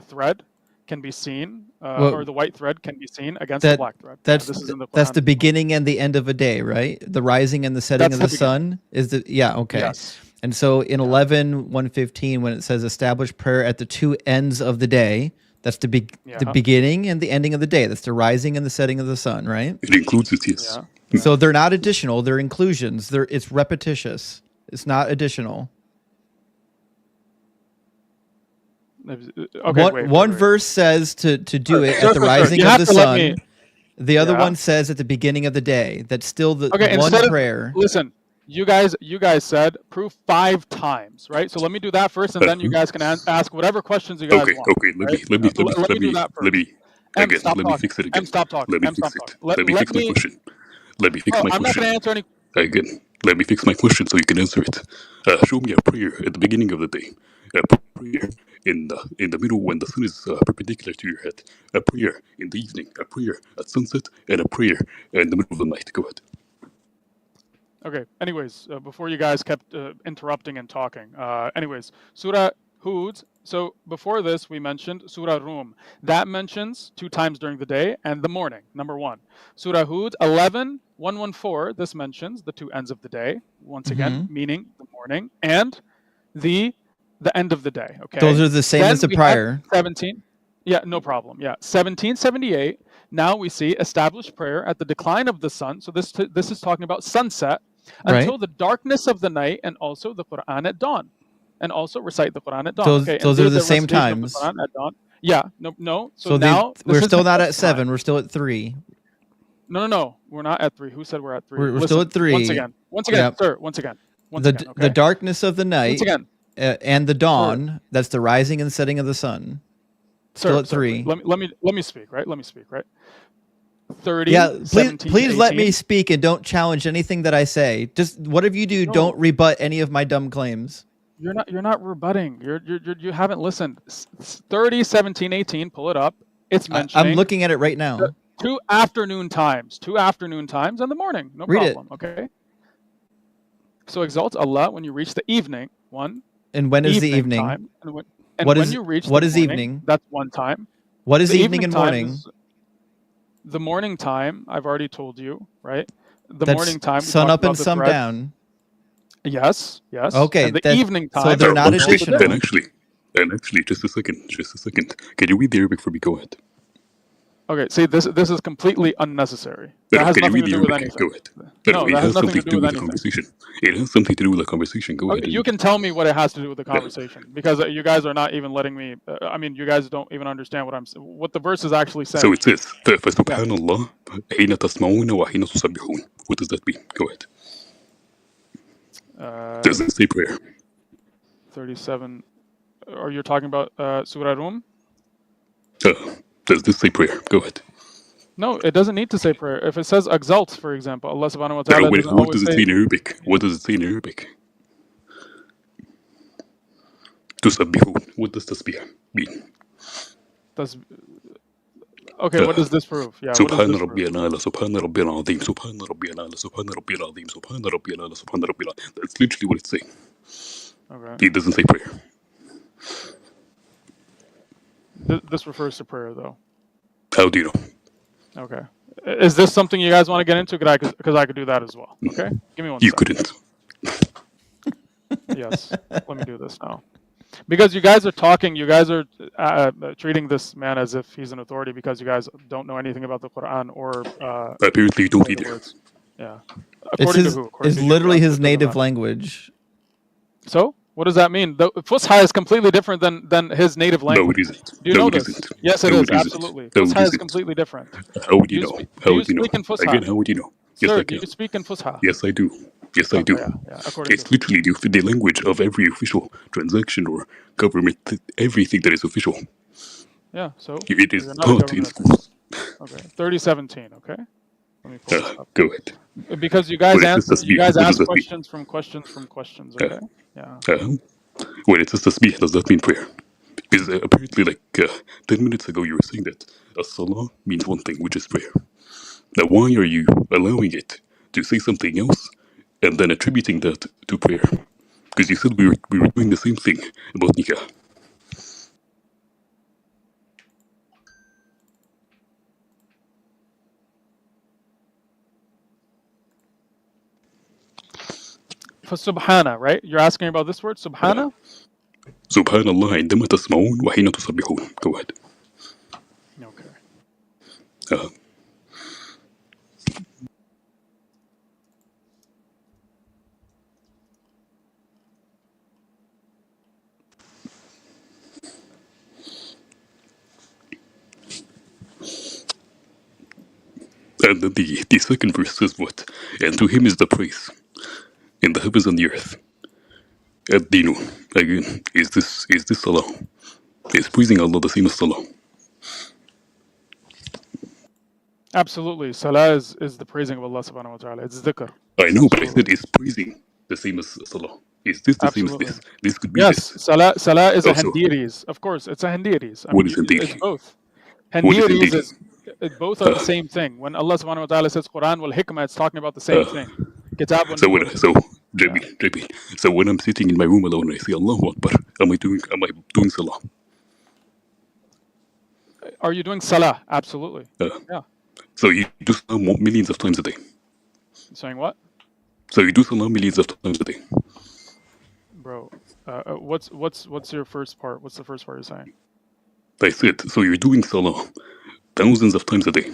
thread can be seen, Well, or the white thread can be seen against the that black thread. that's This is in the that's Quran. the beginning and the end of a day, right? The rising and the setting That's of the the beginning. sun is the okay. Yes. And so in Yeah. 11:115, when it says establish prayer at the two ends of the day, that's the Yeah. beginning and the ending of the day. That's the rising and the setting of the sun, right? It includes it, yes. Yeah. So they're not additional; they're inclusions. It's repetitious. It's not additional. Okay. One verse says to do it at the Sure. rising You of have the to let me. sun. The other Yeah. one says at the beginning of the day. That's still the Okay. one Instead prayer. of listen, you guys said proof 5 times, right? So let me do that first, and then you guys can ask whatever questions you guys Okay, want. okay. Right? Let me do that first. Stop Let me talking. fix it again. Stop talking. Let me Stop fix it. talking. Let me fix my question. Let me fix Bro, my I'm not question. going to answer any. Again, let me fix my question so you can answer it. Show me a prayer at the beginning of the day. A prayer in the middle when the sun is perpendicular to your head. A prayer in the evening. A prayer at sunset, and a prayer in the middle of the night. Go ahead. Okay. Anyways, before you guys kept interrupting and talking. Anyways, Surah Hud. So before this, we mentioned Surah Rum. That mentions 2 times during the day and the morning. Number 1. Surah Hud 11:114. This mentions the 2 ends of the day. Once again, meaning the morning and the end of the day. Okay. Those are the same Then as the we have prior. 17. Yeah, no problem. Yeah, 1778. Now we see established prayer at the decline of the sun. So this is talking about sunset until Right. the darkness of the night, and also the Quran at dawn, and also recite the Quran at dawn. Okay, and Those are did the the same recitation of the times. Quran at dawn. Yeah, no. So So now we're this is still not at next time. 7. We're still at 3. No. We're not at 3. Who said we're at 3? We're Listen, still at 3. Once again, Yeah. sir. Once again. The Okay. darkness of the Once night again, and the dawn. That's the rising and setting of the sun. Still sir. at 3. Let me speak. Right. Let me speak. Right. 30. Yeah, please 17, let me 18. speak and don't challenge anything that I say. Just whatever you do, No. don't rebut any of my dumb claims. You're not rebutting. You haven't listened. 30, 17, 18. Pull it up. It's mentioning I'm looking at it right now. 2 afternoon times. 2 afternoon times and the morning. No Read it. problem. Okay. So exalt Allah when you reach the evening. 1. And when is the evening? Time. And when you reach what the is morning, evening? That's 1 time. What is The evening and time morning? is the morning time. I've already told you, right? The That's morning time. sun up and sun thread. down. Yes. Okay, And the evening time. so they're not additional. And actually, just a second. Can you read the Arabic for me? Go ahead. Okay, see, this is completely unnecessary. That has nothing to do with anything. Go ahead. No, it that has has nothing something to do with the anything. conversation. It has something to do with the conversation. Go ahead. You can tell me what it has to do with the conversation, because you guys are not even letting me. You guys don't even understand what the verse is actually saying. So it says, فَسُبْحَانَ اللَّهِ حِينَ تَسْمَعُونَ وَحِينَ تُسَبِّحُونَ. What does that mean? Go ahead. Does it say prayer? 37. Are you talking about Surah Rum? Does this say prayer? Go ahead. No, it doesn't need to say prayer. If it says exalt, for example, Allah subhanahu wa ta'ala doesn't What always does it say in Arabic? What does it say in Arabic? تُسَبِّحُونَ. What does tasbih mean? Okay, what does this prove? Yeah, سبحان ربي الأعلى سبحان ربي العظيم سبحان ربي الأعلى سبحان ربي العظيم سبحان ربي الأعلى سبحان ربي العظيم. That's literally what it's saying. Okay. It doesn't say prayer. This refers to prayer, though. How do you know? Okay. Is this something you guys want to get into? Because I could do that as well. Okay. Give me 1 You second. couldn't. Yes. Let me do this now. Because you guys are talking, you guys are treating this man as if he's an authority because you guys don't know anything about the Quran or. Apparently, you don't either. Yeah. It's literally his native language. So, what does that mean? The Fusha is completely different than his native language. No, it isn't. Do you know this? Yes, it is. Absolutely. Fusha is completely different. How would you know? How would you know? Again, how would you know? Yes, Sir, I do you speak in Fusha? Yes, I do. Yes, I do. Yeah, it's literally the language of every official transaction or government, everything that is official. Yeah, so it is taught in schools. Okay, 3017. Okay, let me pull this up. Go ahead. Because you guys ask questions from questions. Okay, yeah. When it says tasbih, does that mean prayer? Because apparently, like 10 minutes ago, you were saying that as-salah means one thing, which is prayer. Now, why are you allowing it to say something else and then attributing that to prayer? Because you said we were doing the same thing about nikah. For subhana, right? You're asking about this word, subhana? Subhanallah عندما تسمعون وحين تصبحون. Go ahead. Okay. Uh, and then the second verse says what? And to him is the praise in the heavens and the earth. Ad-dinu. Again, is this salah? Is praising Allah the same as salah? Absolutely. Salah is the praising of Allah subhanahu wa ta'ala. It's dhikr. I know, but I Absolutely. said is praising the same as salah? Is this the same as Absolutely. this? This could be Yes, this. salah is a Also, hendiris. Of course, it's a hendiris. I what mean, is indeed? it's both. What is Hendiris indeed? both are the same thing. When Allah subhanahu wa ta'ala says Quran wal hikmah, it's talking about the same thing. Kitab wal nubuwwah. JB. So when I'm sitting in my room alone, I say Allahu Akbar. Am I doing salah? Are you doing salah? Absolutely. Yeah. So you do salah millions of times a day. Saying what? So you do salah millions of times a day. Bro, what's your first part? What's the first part you're saying? I said, so you're doing salah thousands of times a day.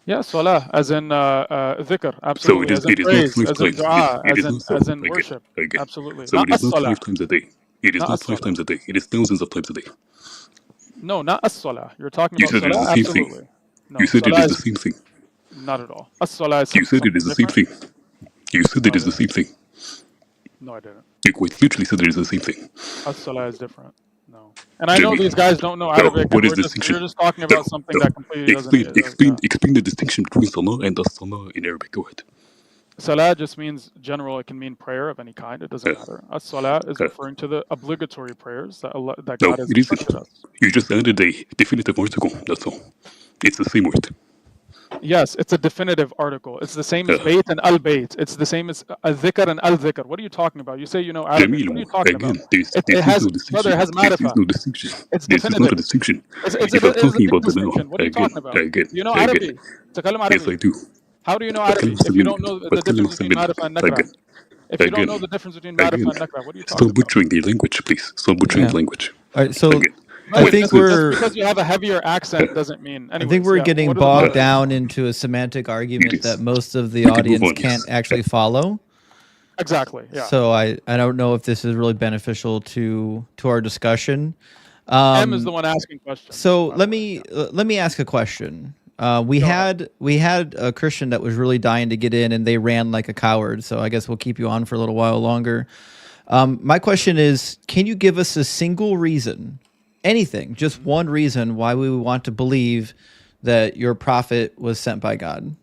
Yeah, salah, as in dhikr, So absolutely, as in it is not praise, five as in times. dua, As in worship, again. absolutely. So Not it is not as-salah, 5 times a day. It is not not 5 as-salah. times a day. It is thousands of times a day. No, not as-salah. You're talking You about said it is salah, the same thing. absolutely. No, You said it salah is the is same thing. not at all. As-salah is You said it something is the same different. thing. You said No, it I is the didn't. same thing. No, I didn't. You quite literally said it is the same thing. As-salah is different. No. And I know Jimmy, these guys don't know no, Arabic, and what is the distinction? you're just talking about something No. that completely doesn't. Explain the distinction between salah and as-salah in Arabic. Go ahead. Salah just means general. It can mean prayer of any kind. It doesn't matter. As-salah is referring to the obligatory prayers that No, God has it isn't. instructed us. You just added a definitive article. That's all. It's the same word. Yes, it's a definitive article. It's the same as bayt and al-bayt. It's the same as al-dhikr and al-dhikr. What are you talking about? You say you know Arabic. What are you Jamil, talking again, about? this It is has, no distinction. brother, it has This is ma'rifah. no distinction. It's This is not a definitive. distinction. It's If I'm a talking big about the now, distinction. What are you talking about? again, You know again. Arabic. تكلم Yes, Arabic. I do. How do you know بتكلم Arabic أحسن if you don't منك. know the بتكلم difference أحسن between منك. ma'rifah and nakra? Again, If you don't again, know the difference between ma'rifah again. and nakra, what are you talking Stop about? butchering the language, please. Stop butchering Yeah. the language. All right, so Again. I Brother, think just because you have a heavier accent doesn't mean. I think Anyways, we're yeah, getting what is the bogged topic? down into a semantic argument that most of the We could move audience on, can't yes. actually follow. Exactly. Yeah. So I don't know if this is really beneficial to our discussion. M is the one asking questions. So by let the way. me ask a question. We Go ahead. had a Christian that was really dying to get in, and they ran like a coward. So I guess we'll keep you on for a little while longer. My question is, can you give us a single reason, anything, just one reason why we would want to believe that your prophet was sent by God?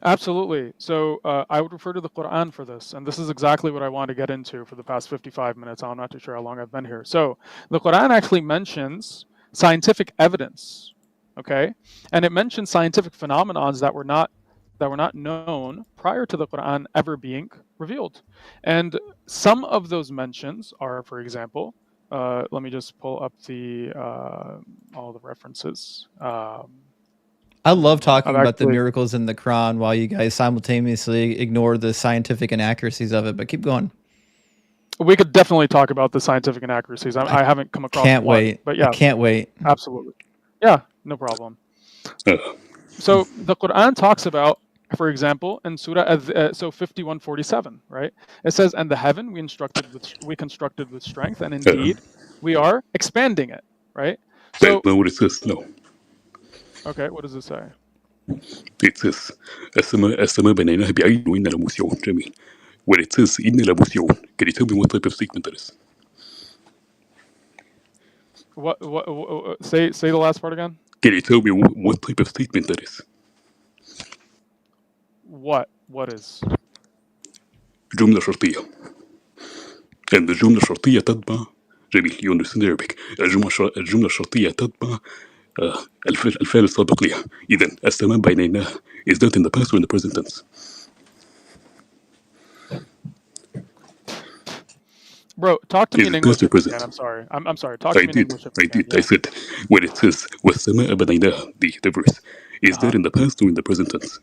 Absolutely. So I would refer to the Quran for this, and this is exactly what I want to get into for the past 55 minutes. I'm not too sure how long I've been here. So the Quran actually mentions scientific evidence, okay, and it mentions scientific phenomenons that were not known prior to the Quran ever being revealed, and some of those mentions are, for example, let me just pull up the all the references. I love talking about the actually- miracles in the Quran while you guys simultaneously ignore the scientific inaccuracies of it, but keep going. We could definitely talk about the scientific inaccuracies. I haven't come across Can't one, wait. but yeah, I can't wait. absolutely. Yeah, no problem. So the Quran talks about, for example, in Surah 51:47, right? It says, "And the heaven we constructed with strength, and indeed we are expanding it." Right? So, That's not what it says, no. okay, what does it say? It says, السماء بنيناها بعين وإنا لموسعون. جميل. When it says إنا لموسعون, can you tell me what type of statement that is? What say the last part again? Can you tell me what type of statement that is? What is? جملة شرطية. And the الجملة الشرطية تتبع جميل you understand Arabic الجملة الشرطية تتبع الفعل السابق لها. إذا السماء بيننا is that in the past or in the present tense? Bro, talk to me Is in it past English or if you can. present? I'm sorry. I'm sorry. Talk to me in English if you I can. did. I said when it says والسماء بنيناها, the verse, is that in the past or in the present tense?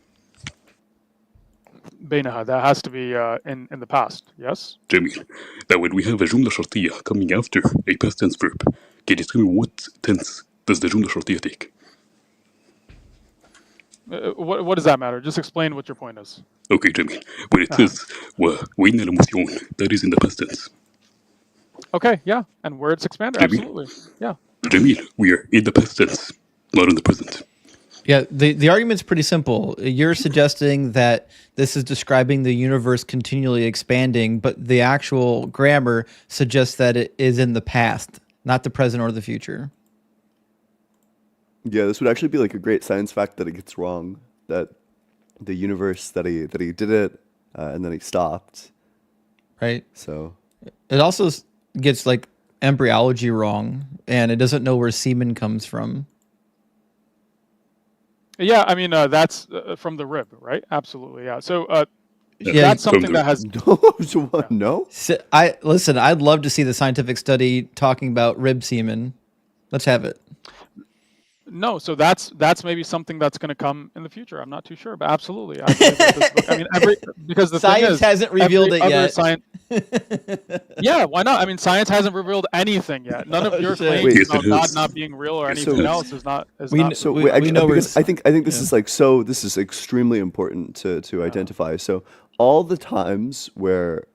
بينها, that has to be in the past. Yes. جميل. Now when we have a جملة شرطية coming after a past tense verb, can you tell me what tense does the جملة الشرطية take? What does that matter? Just explain what your point is. Okay, جميل. When it says وإن الموسيون, that is in the past tense. Okay, yeah, and where it's expanded, جميل. absolutely, yeah. جميل. We are in the past tense, not in the present. Yeah, the argument's pretty simple. You're suggesting that this is describing the universe continually expanding, but the actual grammar suggests that it is in the past, not the present or the future. Yeah, this would actually be like a great science fact that it gets wrong. That the universe that he did it and then he stopped. Right? So It also gets like embryology wrong, and it doesn't know where semen comes from. Yeah, I mean, that's from the rib, right? Absolutely, yeah. So Yeah, that's something that has... no. Listen, I'd love to see the scientific study talking about rib semen. Let's have it. No, so that's maybe something that's going to come in the future. I'm not too sure, but absolutely. I believe that this book, I mean, because the Science thing is, hasn't revealed it yet. Yeah, why not? I mean, science hasn't revealed anything yet. None of your shit. claims Yes, about it God has. not being real or Yes, anything it else has. is not. Actually, know because where I think this is like this is extremely important to identify. So all the times where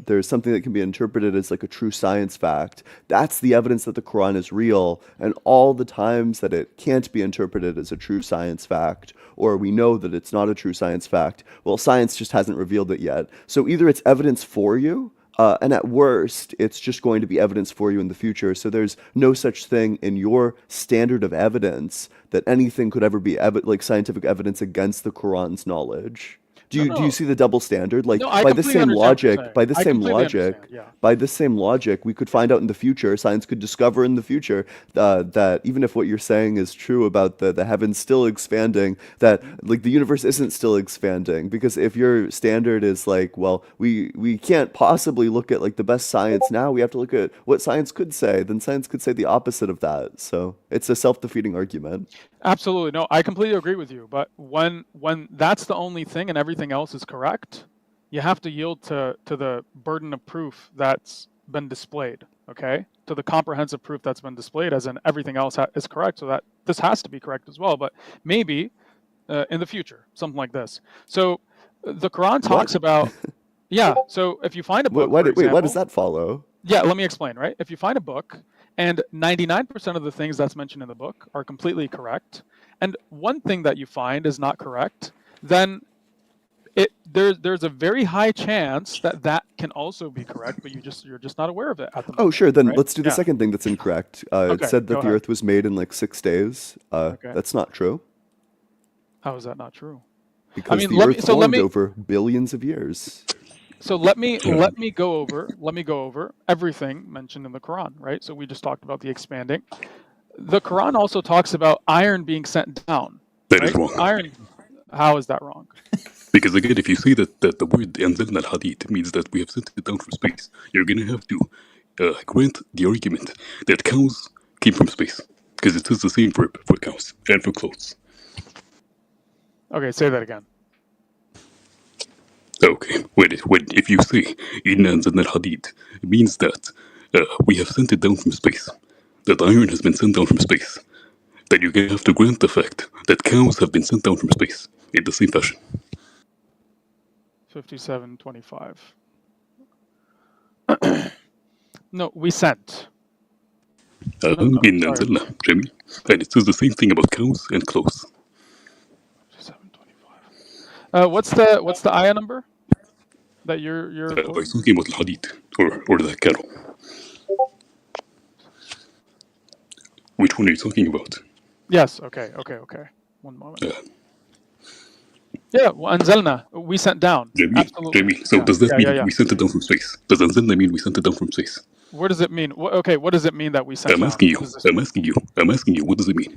there's something that can be interpreted as like a true science fact, that's the evidence that the Quran is real. And all the times that it can't be interpreted as a true science fact, or we know that it's not a true science fact, well, science just hasn't revealed it yet. So either it's evidence for you, and at worst, it's just going to be evidence for you in the future. So there's no such thing in your standard of evidence that anything could ever be like scientific evidence against the Quran's knowledge. Do you see the double standard? Like No, I by the completely same understand what you're logic, saying. by the I same completely logic, understand, yeah. by the same logic, we could find out in the future. Science could discover in the future that even if what you're saying is true about the heavens still expanding, that like the universe isn't still expanding. Because if your standard is like, well, we can't possibly look at like the best science now. We have to look at what science could say. Then science could say the opposite of that. So it's a self-defeating argument. Absolutely, no, I completely agree with you. But when that's the only thing and everything else is correct, you have to yield to the burden of proof that's been displayed. Okay, to the comprehensive proof that's been displayed, as in everything else is correct. So that this has to be correct as well. But maybe in the future, something like this. So the Quran talks about yeah. So if you find a book, for example, Wait, why does that follow? Yeah, let me explain, right? If you find a book and 99% of the things that's mentioned in the book are completely correct, and one thing that you find is not correct, then there's a very high chance that can also be correct, but you're just not aware of it at the moment. Oh, sure. Then right? let's do the Yeah. second thing that's incorrect. It Okay, said that go the ahead. Earth was made in like 6 days. Okay. That's not true. How is that not true? Because mean, the let me- Earth so let formed me- over billions of years. So let me go over everything mentioned in the Quran, right? So we just talked about the expanding. The Quran also talks about iron being sent down. That right? is wrong. Iron. How is that wrong? Because again, if you say that the word أنزلنا الحديد means that we have sent it down from space, you're gonna have to grant the argument that cows came from space, because it says the same verb for cows and for clothes. Okay, say that again. Okay, if you say إنا أنزلنا الحديد, it means that we have sent it down from space, that iron has been sent down from space, then you're gonna have to grant the fact that cows have been sent down from space in the same fashion. 57:25. No, we sent. إنا أنزلنا جميل, and it says the same thing about cows and clothes. 57:25. What's the ayah number that you're By quoting? talking about الحديد or the cattle. Which one are you talking about? Yes. Okay. One moment. Yeah, anzalna, we sent down. Absolutely. So does that mean Yeah. we sent it down from space? Does anzalna mean we sent it down from space? What does it mean? Okay, what does it mean that we sent I'm down? asking you. I'm asking you. What does it mean?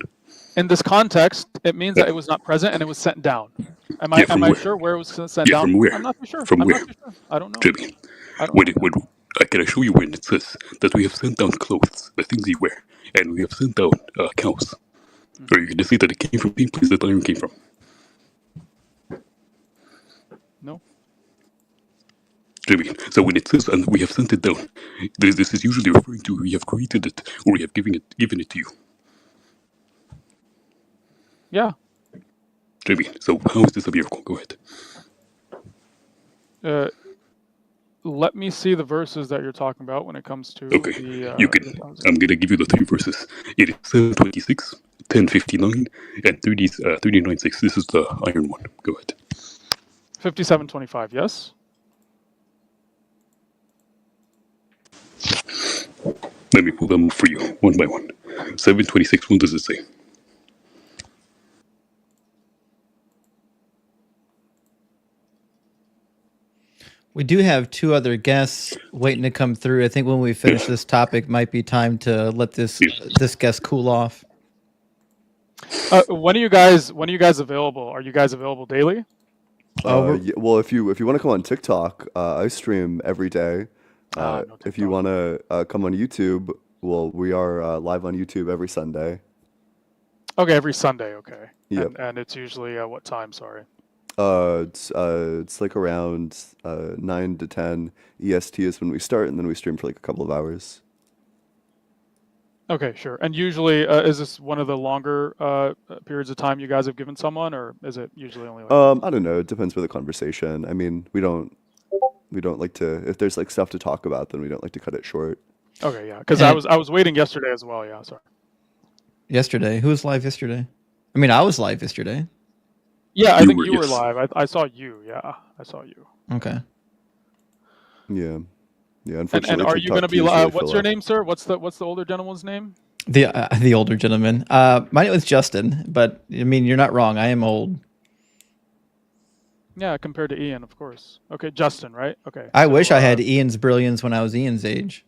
In this context, it means that it was not present and it was sent down. Am I sure where it was sent down? From where? I'm not too sure. From where? Not too sure. I don't know. Jimmy, can I show you when it says that we have sent down clothes, the things you wear, and we have sent down cows? Or you can just say that it came from the same place that iron came from. No. Jimmy, so when it says and we have sent it down, this is usually referring to we have created it or we have given it to you. Yeah. Jimmy, so how is this a miracle? Go ahead. Let me see the verses that you're talking about when it comes to you can. I'm gonna give you the 3 verses. It is 7:26, 10:59, and 39:6. This is the iron one. Go ahead. 57:25. Yes. Let me pull them for you one by one. 7:26. What does it say? We do have 2 other guests waiting to come through. I think when we finish this topic, might be time to let this guest cool off. When are you guys available? Are you guys available daily? Well, if you want to come on TikTok, I stream every day. No if you want to come on YouTube, well, we are live on YouTube every Sunday. Okay, every Sunday. Okay. Yep. And it's usually what time? Sorry. It's like around 9 to 10 EST is when we start, and then we stream for like a couple of hours. Okay, sure. And usually, is this one of the longer periods of time you guys have given someone, or is it usually only? I don't know. It depends with the conversation. I mean, we don't like to. If there's like stuff to talk about, then we don't like to cut it short. Okay, yeah. Because I was waiting yesterday as well. Yeah, sorry. Yesterday, who was live yesterday? I mean, I was live yesterday. Yeah, I think you were live. I saw you. Yeah, I saw you. Okay. Yeah. Unfortunately, and are you going to be live? What's your name, sir? What's the older gentleman's name? The older gentleman. My name is Justin, but I mean, you're not wrong. I am old. Yeah, compared to Ian, of course. Okay, Justin, right? Okay. I wish I had Ian's brilliance when I was Ian's age.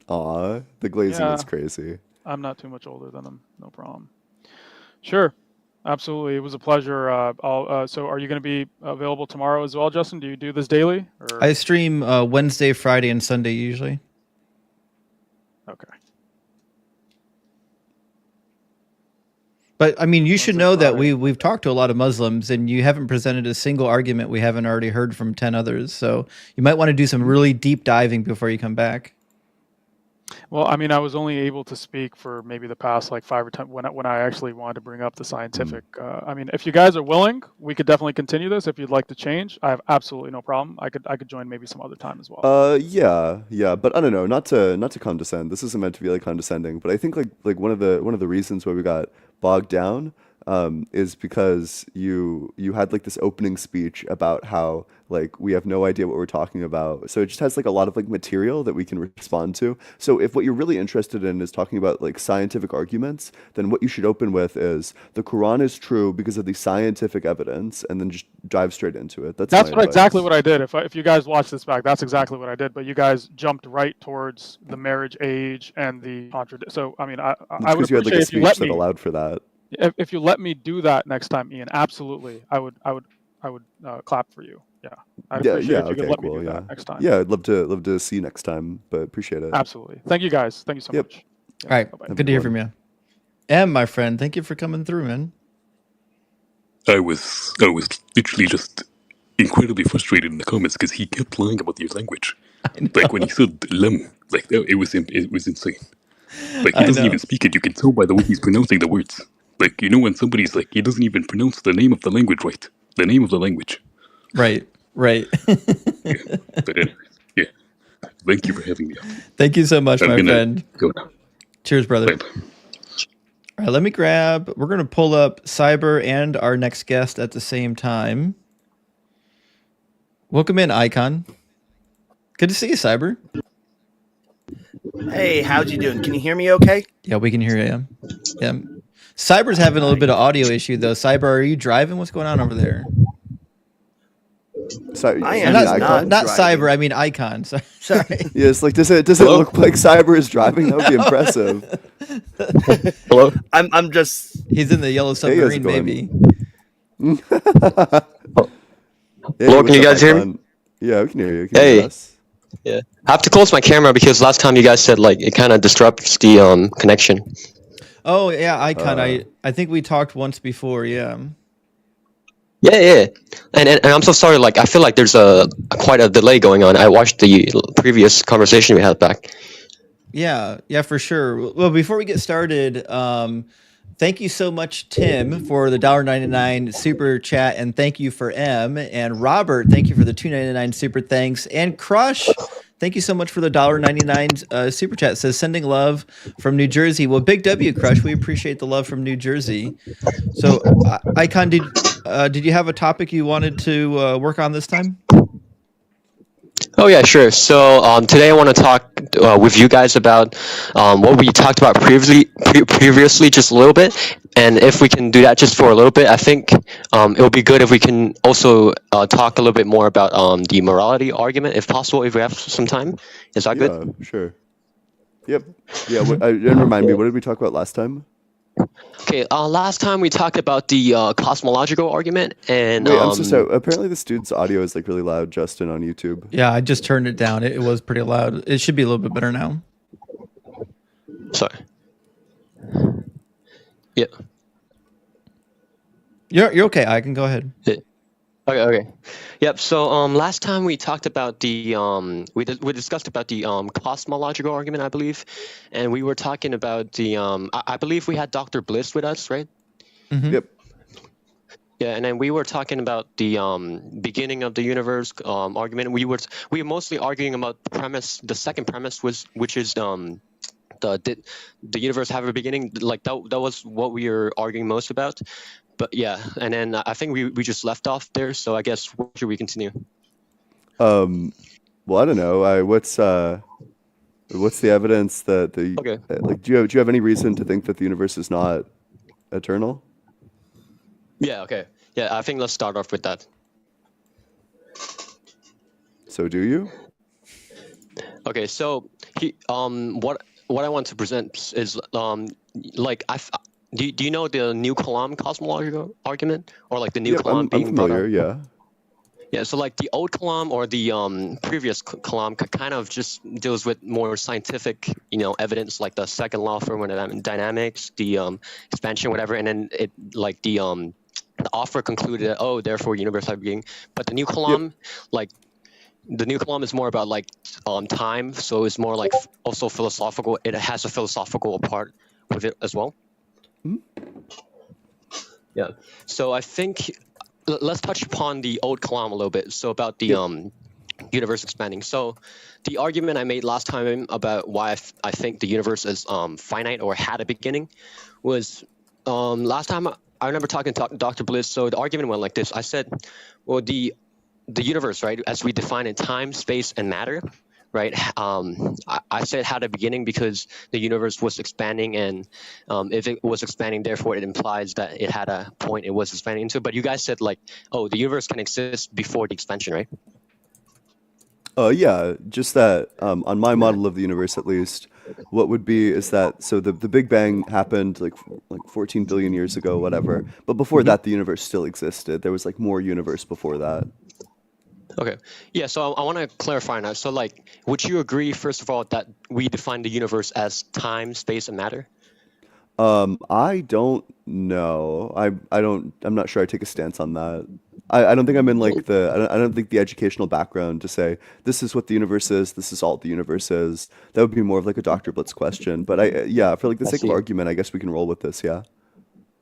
Aw, the glazing is crazy. I'm not too much older than him. No problem. Sure. Absolutely. It was a pleasure. So are you going to be available tomorrow as well, Justin? Do you do this daily? Or? I stream Wednesday, Friday, and Sunday usually. Okay. But I mean, you should know that we've talked to a lot of Muslims, and you haven't presented a single argument we haven't already heard from 10 others. So you might want to do some really deep diving before you come back. Well, I mean, I was only able to speak for maybe the past like 5 or 10 when I actually wanted to bring up the scientific. I mean, if you guys are willing, we could definitely continue this. If you'd like to change, I have absolutely no problem. I could join maybe some other time as well. Yeah, but I don't know, not to condescend. This isn't meant to be like condescending, but I think like one of the reasons why we got bogged down is because you had like this opening speech about how like we have no idea what we're talking about. So it just has like a lot of like material that we can respond to. So if what you're really interested in is talking about like scientific arguments, then what you should open with is the Quran is true because of the scientific evidence, and then just dive straight into it. That's exactly what I did. If you guys watch this back, that's exactly what I did. But you guys jumped right towards the marriage age and the contradiction. So I mean, I would appreciate you had like a if you let speech that me. allowed for that. If you let me do that next time, Ian, absolutely, I would clap for you. Yeah, I'd appreciate if you could let me do that next time. Yeah, I'd love to see you next time, but appreciate it. Absolutely. Thank you guys. Thank you so much. All right. Bye-bye. Good to hear from you. M, my friend, thank you for coming through, man. I was literally just incredibly frustrated in the comments because he kept lying about your language. Like when he said "lem," like it was insane. Like he doesn't even speak it. You can tell by the way he's pronouncing the words. Like, you know, when somebody's like, he doesn't even pronounce the name of the language right. The name of the language. Right. Yeah. But anyways, yeah. Thank you for having me. Thank you so much, my friend. Go now. Cheers, brother. Bye. All right, we're going to pull up Cyber and our next guest at the same time. Welcome in, Icon. Good to see you, Cyber. Hey, how'd you doing? Can you hear me okay? Yeah, we can hear you. Yeah. Cyber's having a little bit of audio issue, though. Cyber, are you driving? What's going on over there? I You am mean not Icon? not driving. cyber. I mean icon. Sorry. Yes, like does it look like Cyber is driving? That would be impressive. Hello? I'm just. He's in the yellow Hey, how's it submarine, going? maybe. Hey, Hello, what's can you up, guys hear me? Icon? Yeah, we can hear you. Can you hear Hey, us? yeah. I have to close my camera because last time you guys said like it kind of disrupts the connection. Oh yeah, icon. Uh, I think we talked once before. Yeah. Yeah. And I'm so sorry. Like I feel like there's quite a delay going on. I watched the previous conversation we had back. Yeah, for sure. Well, before we get started, thank you so much, Tim, for the $1.99 super chat, and thank you for M and Robert. Thank you for the $2.99 super thanks, and Crush. Thank you so much for the $1.99 super chat. It says sending love from New Jersey. Well, big W, Crush. We appreciate the love from New Jersey. So, Icon, did you have a topic you wanted to work on this time? Oh yeah, sure. So today I want to talk with you guys about what we talked about previously, just a little bit. And if we can do that just for a little bit, I think it would be good if we can also talk a little bit more about the morality argument, if possible, if we have some time. Is that good? Yeah, sure. Yep. Yeah. And remind me, what did we talk about last time? Okay. Last time we talked about the cosmological argument, and Wait, I'm so sorry. Apparently, this dude's audio is like really loud, Justin, on YouTube. Yeah, I just turned it down. It was pretty loud. It should be a little bit better now. sorry. Yeah. You're okay. I can go ahead. Okay. Yep. So last time we talked about the we discussed about the cosmological argument, I believe, and we were talking about the I believe we had Dr. Bliss with us, right? Mhm. Yep. Yeah, and then we were talking about the beginning of the universe argument. We were mostly arguing about the premise. The second premise which is did the universe have a beginning? Like that was what we were arguing most about. But yeah, and then I think we just left off there. So I guess where should we continue? Well, I don't know. What's the evidence that the Okay. like? Do you have any reason to think that the universe is not eternal? Yeah. Okay. Yeah, I think let's start off with that. So do you? Okay. So what I want to present is like do you know the new Kalam cosmological argument, or like the new Yep, Kalam I'm being brought familiar. up? Yeah. Yeah, so like the old Kalam or the previous Kalam kind of just deals with more scientific, evidence, like the second law of thermodynamics, the expansion, whatever, and then it like the author concluded that therefore universe had a beginning. But the new Kalam, like the new Kalam is more about like time, so it's more like also philosophical. It has a philosophical part with it as well. Yeah. So I think let's touch upon the old Kalam a little bit. So about the universe expanding. So the argument I made last time about why I think the universe is finite or had a beginning was last time I remember talking to Dr. Bliss. So the argument went like this. I said, well, the universe, right, as we define it, time, space, and matter, right? I said had a beginning because the universe was expanding, and if it was expanding, therefore it implies that it had a point it was expanding into. But you guys said like, the universe can exist before the expansion, right? Yeah, just that on my model of the universe, at least, what would be is that so the Big Bang happened like 14 billion years ago, whatever. But before that, the universe still existed. There was like more universe before that. Okay. Yeah, so I want to clarify now. So like, would you agree, first of all, that we define the universe as time, space, and matter? I don't know. I'm not sure I take a stance on that. I don't think I'm in like I don't think the educational background to say this is what the universe is, this is all the universe is. That would be more of like a Dr. Blitz question. But yeah, for like the sake of see. argument, I guess we can roll with this. Yeah.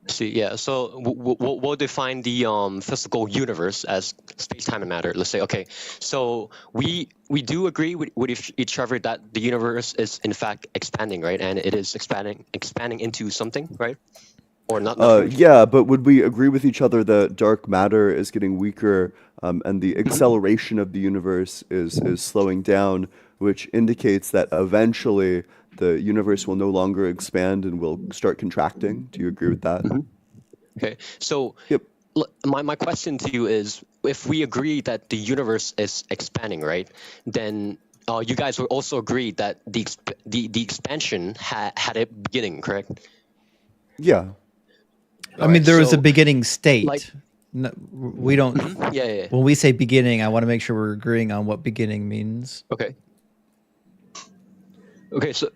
See, yeah. So we'll define the physical universe as space, time, and matter. Let's say, okay. So we do agree with each other that the universe is in fact expanding, right? And it is expanding into something, right? Or not? Yeah, but would we agree with each other that dark matter is getting weaker, and the acceleration of the universe is slowing down, which indicates that eventually the universe will no longer expand and will start contracting? Do you agree with that? Okay. So Yep. my question to you is, if we agree that the universe is expanding, right? Then you guys would also agree that the expansion had a beginning, correct? Yeah. I mean, there was a so, beginning state. like- No, we don't. Yeah. When we say beginning, I want to make sure we're agreeing on what beginning means. Okay. Okay, so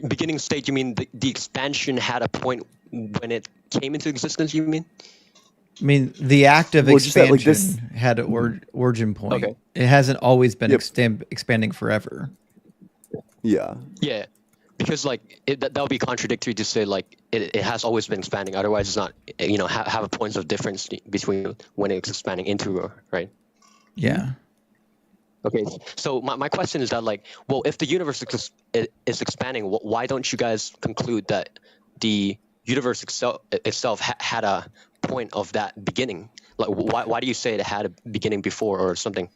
beginning state, you mean the expansion had a point when it came into existence, you mean? I mean, the act of Well, just that, expansion like, this- had an origin point. Okay. It hasn't always been Yep. expanding forever. Yeah. Yeah, because like that would be contradictory to say like it has always been expanding. Otherwise, it's not have points of difference between when it's expanding into, right? Yeah. Okay, so my question is that like, well, if the universe is expanding, why don't you guys conclude that the universe itself had a point of that beginning? Like, why do you say it had a beginning before or something?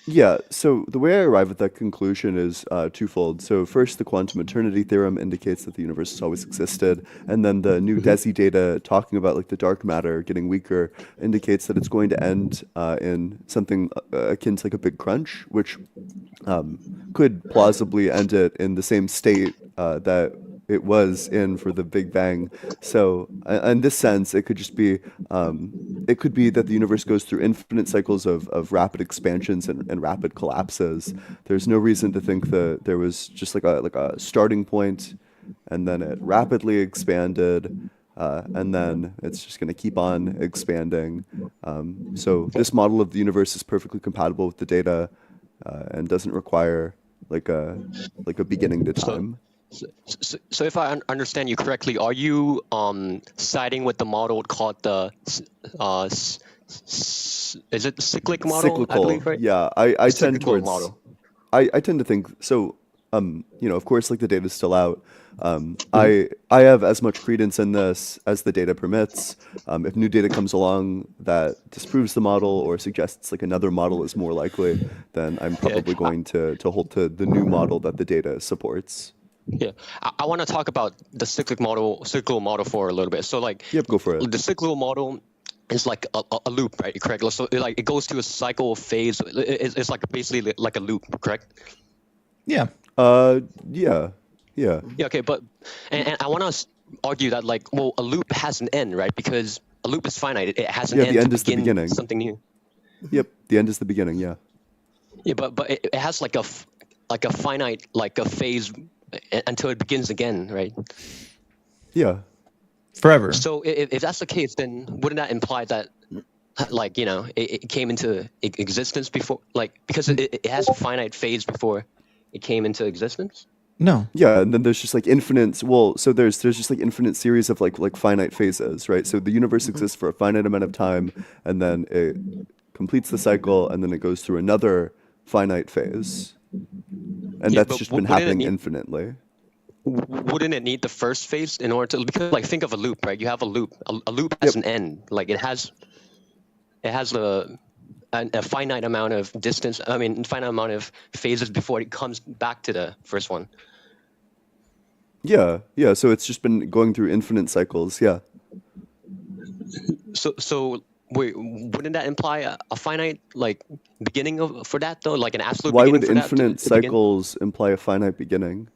Yeah, so the way I arrive at that conclusion is twofold. So first, the quantum eternity theorem indicates that the universe has always existed, and then the new DESI data talking about like the dark matter getting weaker indicates that it's going to end in something akin to like a big crunch, which could plausibly end it in the same state that it was in for the Big Bang. So in this sense, it could just be, it could be that the universe goes through infinite cycles of rapid expansions and rapid collapses. There's no reason to think that there was just like a starting point, and then it rapidly expanded, and then it's just going to keep on expanding. So this model of the universe is perfectly compatible with the data, and doesn't require like a beginning to time. So if I understand you correctly, are you siding with the model called the is it the cyclic model? Cyclical, I believe, right? yeah. I tend Cyclical towards model. I tend to think so. Of course, like the data's still out. I have as much credence in this as the data permits. If new data comes along that disproves the model or suggests like another model is more likely, then I'm probably going to hold to the new model that the data supports. Yeah, I want to talk about the cyclical model for a little bit. So like, Yep, go for it. the cyclical model is like a loop, right? Correct. So it goes through a cycle of phase. It's like basically like a loop, correct? Yeah. Yeah. Yeah. Okay, but and I want to argue that like, well, a loop has an end, right? Because a loop is finite. It has an end the end to is the begin beginning. something new. Yep, the end is the beginning. Yeah. Yeah, but it has like a finite like a phase until it begins again, right? Yeah. Forever. So if that's the case, then wouldn't that imply that, like, it came into existence before, like, because it has a finite phase before it came into existence? No. Yeah, and then there's just like infinite. Well, so there's just like infinite series of like finite phases, right? So the universe exists for a finite amount of time, and then it completes the cycle, and then it goes through another finite phase, and Yeah, that's but just been wouldn't it happening need- infinitely. Wouldn't it need the first phase in order to, because like think of a loop, right? You have a loop. A loop has an end. Like it has a finite amount of distance. I mean, finite amount of phases before it comes back to the first one. Yeah, yeah. So it's just been going through infinite cycles. Yeah. So wait, wouldn't that imply a finite like beginning for that though? Like an absolute Why beginning would for that infinite to begin? cycles imply a finite beginning?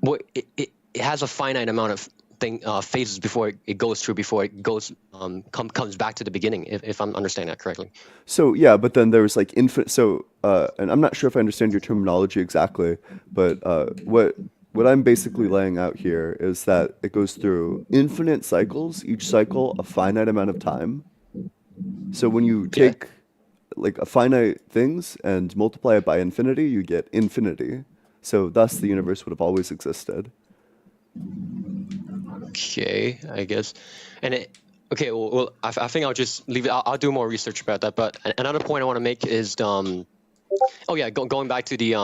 Well, it has a finite amount of phases before it goes through, before it goes comes back to the beginning, if I'm understanding that correctly. So yeah, but then there's like infinite. So and I'm not sure if I understand your terminology exactly, but what I'm basically laying out here is that it goes through infinite cycles, each cycle a finite amount of time. So when you take like a finite things and multiply it by infinity, you get infinity. So thus the universe would have always existed. Okay, I guess. And okay, well, I think I'll just leave it. I'll do more research about that. But another point I want to make is going back to the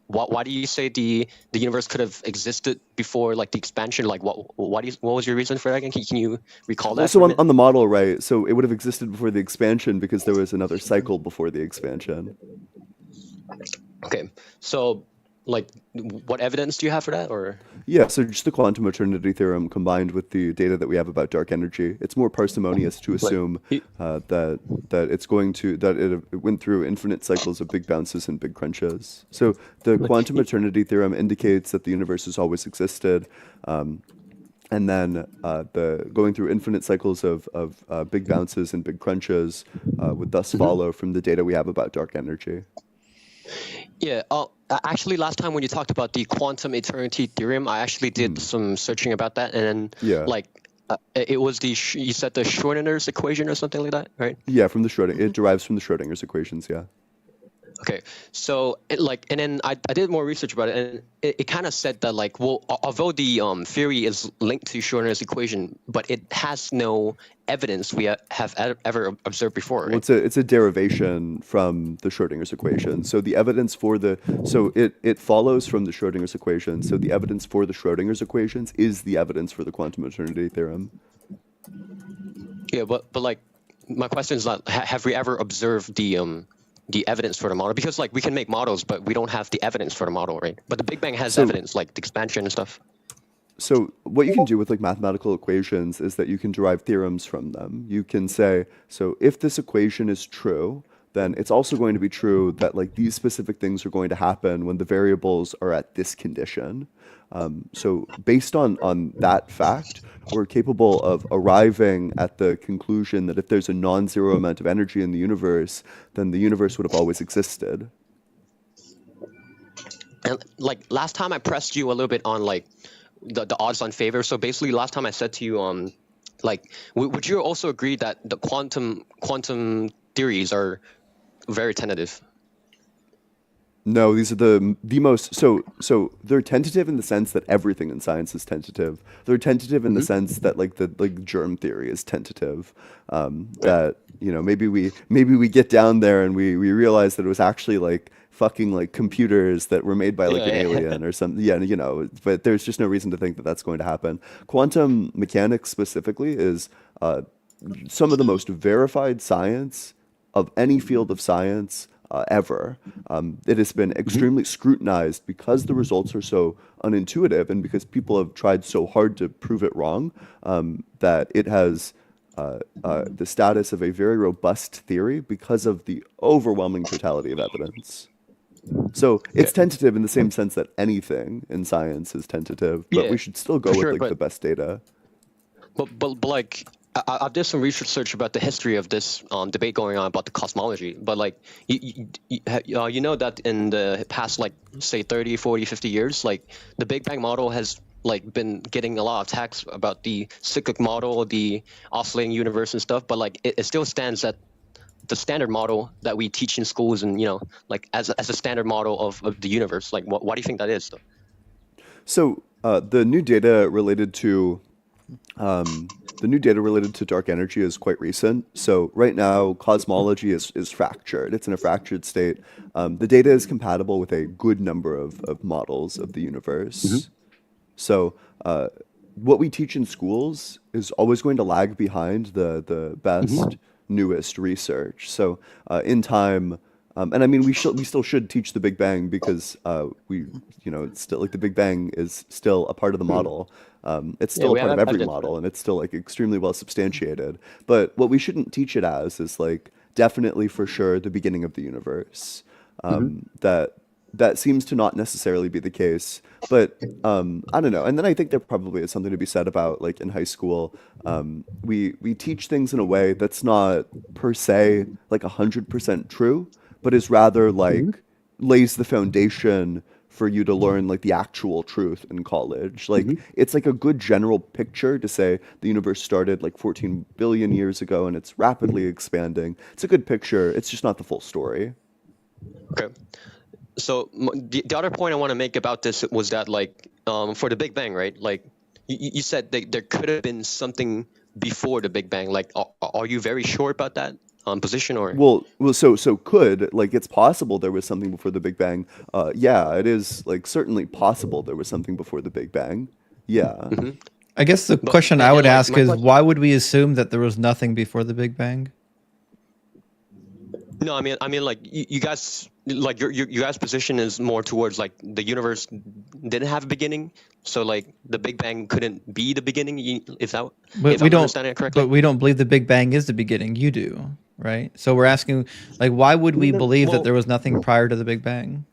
why do you say the universe could have existed before like the expansion? Like what was your reason for that again? Can you recall that? Well, so on the model, right? So it would have existed before the expansion because there was another cycle before the expansion. Okay, so like, what evidence do you have for that? Or Yeah, so just the quantum eternity theorem combined with the data that we have about dark energy, it's more parsimonious to assume that it's going to that it went through infinite cycles of big bounces and big crunches. So the quantum eternity theorem indicates that the universe has always existed, and then the going through infinite cycles of big bounces and big crunches would thus follow from the data we have about dark energy. yeah, actually, last time when you talked about the quantum eternity theorem, I actually did some searching about that, and then it was you said the Schrodinger's equation or something like that, right? Yeah, from the it derives from the Schrodinger's equations. Yeah. Okay, so and then I did more research about it, and it kind of said that although the theory is linked to Schrodinger's equation, but it has no evidence we have ever observed before. Right? Well, it's a derivation from the Schrodinger's equation. So the evidence for it follows from the Schrodinger's equation. So the evidence for the Schrodinger's equations is the evidence for the quantum eternity theorem. Yeah, but my question is not have we ever observed the evidence for the model, because we can make models, but we don't have the evidence for the model, right? But the Big Bang has evidence, like the expansion and stuff. So what you can do with mathematical equations is that you can derive theorems from them. You can say, so if this equation is true, then it's also going to be true that these specific things are going to happen when the variables are at this condition. So based on that fact, we're capable of arriving at the conclusion that if there's a non-zero amount of energy in the universe, then the universe would have always existed. And last time I pressed you a little bit on the odds on favor. So basically last time I said to you, would you also agree that the quantum theories are very tentative? No, these are the most so they're tentative in the sense that everything in science is tentative. They're tentative in the sense that the germ theory is tentative. That maybe we get down there and we realize that it was actually fucking computers that were made by an alien or something. Yeah, but there's just no reason to think that that's going to happen. Quantum mechanics specifically is some of the most verified science of any field of science ever. It has been extremely scrutinized because the results are so unintuitive and because people have tried so hard to prove it wrong, that it has the status of a very robust theory because of the overwhelming totality of evidence. So it's tentative in the same sense that anything in science is tentative, but we should still go with the best data. But I did some research about the history of this debate going on about the cosmology. But you know that in the past say 30, 40, 50 years, the Big Bang model has been getting a lot of attacks about the cyclic model, the oscillating universe and stuff. But it still stands at the standard model that we teach in schools, and as a standard model of the universe. Why do you think that is, though? So the new data related to dark energy is quite recent. So right now, cosmology is fractured. It's in a fractured state. The data is compatible with a good number of models of the universe. So what we teach in schools is always going to lag behind the best, newest research. So in time, and I mean, we still should teach the Big Bang because it's still the Big Bang is still a part of the model. It's still a part of every model, and it's still extremely well substantiated. But what we shouldn't teach it as is definitely for sure the beginning of the universe. That seems to not necessarily be the case, but I don't know. And then I think there probably is something to be said about in high school, we teach things in a way that's not per se 100% true, but is rather lays the foundation for you to learn the actual truth in college. It's a good general picture to say the universe started 14 billion years ago and it's rapidly expanding. It's a good picture. It's just not the full story. Okay. So the other point I want to make about this was that for the Big Bang, right? You said there could have been something before the Big Bang. Are you very sure about that position, or? Well, so could it's possible there was something before the Big Bang. Yeah, it is certainly possible there was something before the Big Bang. Yeah. I guess the question I would ask is, why would we assume that there was nothing before the Big Bang? No, I mean, like you guys, like your guys' position is more towards like the universe didn't have a beginning, so like the Big Bang couldn't be the beginning. If that, But if we I'm don't. understanding it But correctly. we don't believe the Big Bang is the beginning. You do, right? So we're asking, like, why would we believe that Well, there was nothing prior to the Big Bang?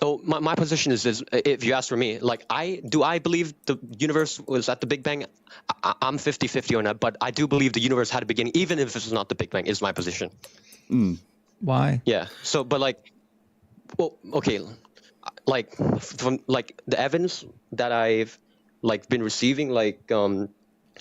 oh, my position is this: if you ask for me, like I believe the universe was at the Big Bang. I'm 50-50 on that, but I do believe the universe had a beginning, even if it's not the Big Bang. Is my position. Why? Yeah. So, but like, well, okay, like from like the evidence that I've like been receiving, like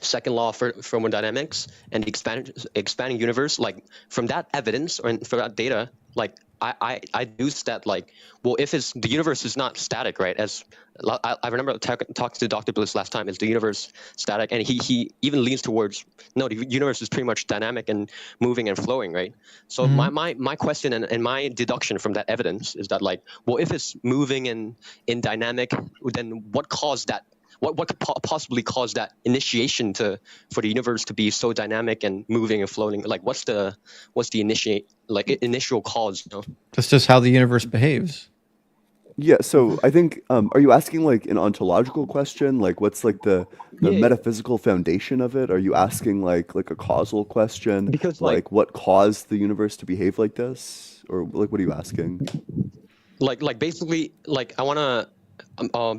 second law for thermodynamics and the expanding universe, like from that evidence or from that data, like I deduce that like, well, if it's the universe is not static, right? As I remember talking to Dr. Bliss last time, is the universe static? And he even leans towards no, the universe is pretty much dynamic and moving and flowing, right? So my question and my deduction from that evidence is that like, well, if it's moving and in dynamic, then what caused that? What could possibly cause that initiation for the universe to be so dynamic and moving and floating? Like, what's the initial cause? You know? That's just how the universe behaves. Yeah, so I think, are you asking like an ontological question? Like what's like the Yeah, metaphysical foundation of it? Are you asking like a causal question? because Like what caused the universe to behave like this? Or like what are you asking? like basically like I want to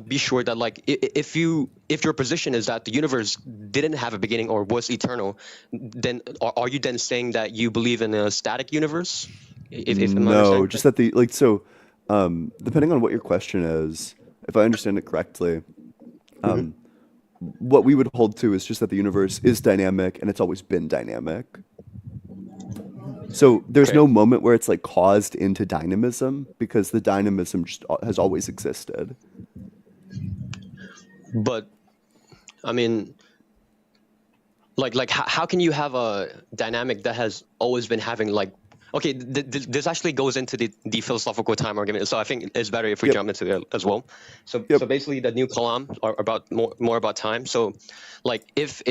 be sure that like if your position is that the universe didn't have a beginning or was eternal, then are you then saying that you believe in a static universe? If I'm No, understanding just correctly? that the like so depending on what your question is, if I understand it correctly, Hmm. what we would hold to is just that the universe is dynamic and it's always been dynamic. So there's Okay, no moment where it's like caused into dynamism because the dynamism just has always existed. but I mean, like how can you have a dynamic that has always been having like okay this actually goes into the philosophical time argument, so I think it's better if we Yep. jump into it as well. So Yep. basically the new column are about more about time. So like if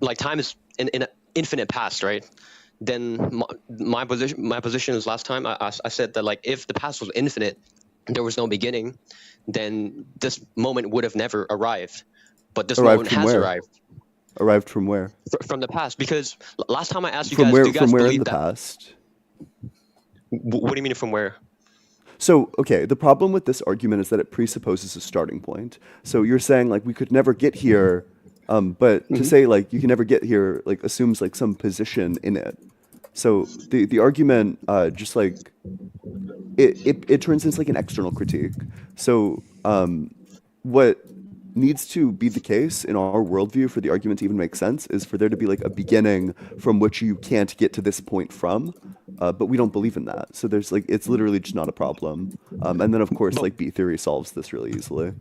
like time is in an infinite past, right? Then my position is last time I said that like if the past was infinite, there was no beginning, then this moment would have never arrived, but this Arrived moment from has where? arrived Arrived from where? from the past. Because last time I asked you From guys, do where? you From guys where in believe the that? past? What do you mean from where? So, okay, the problem with this argument is that it presupposes a starting point. So you're saying like we could never get here, but to Hmm. say like you can never get here like assumes like some position in it. So the argument just like it turns into like an external critique. So what needs to be the case in our worldview for the argument to even make sense is for there to be like a beginning from which you can't get to this point from, but we don't believe in that. So there's like it's literally just not a problem. And then of course But like B theory solves this really easily.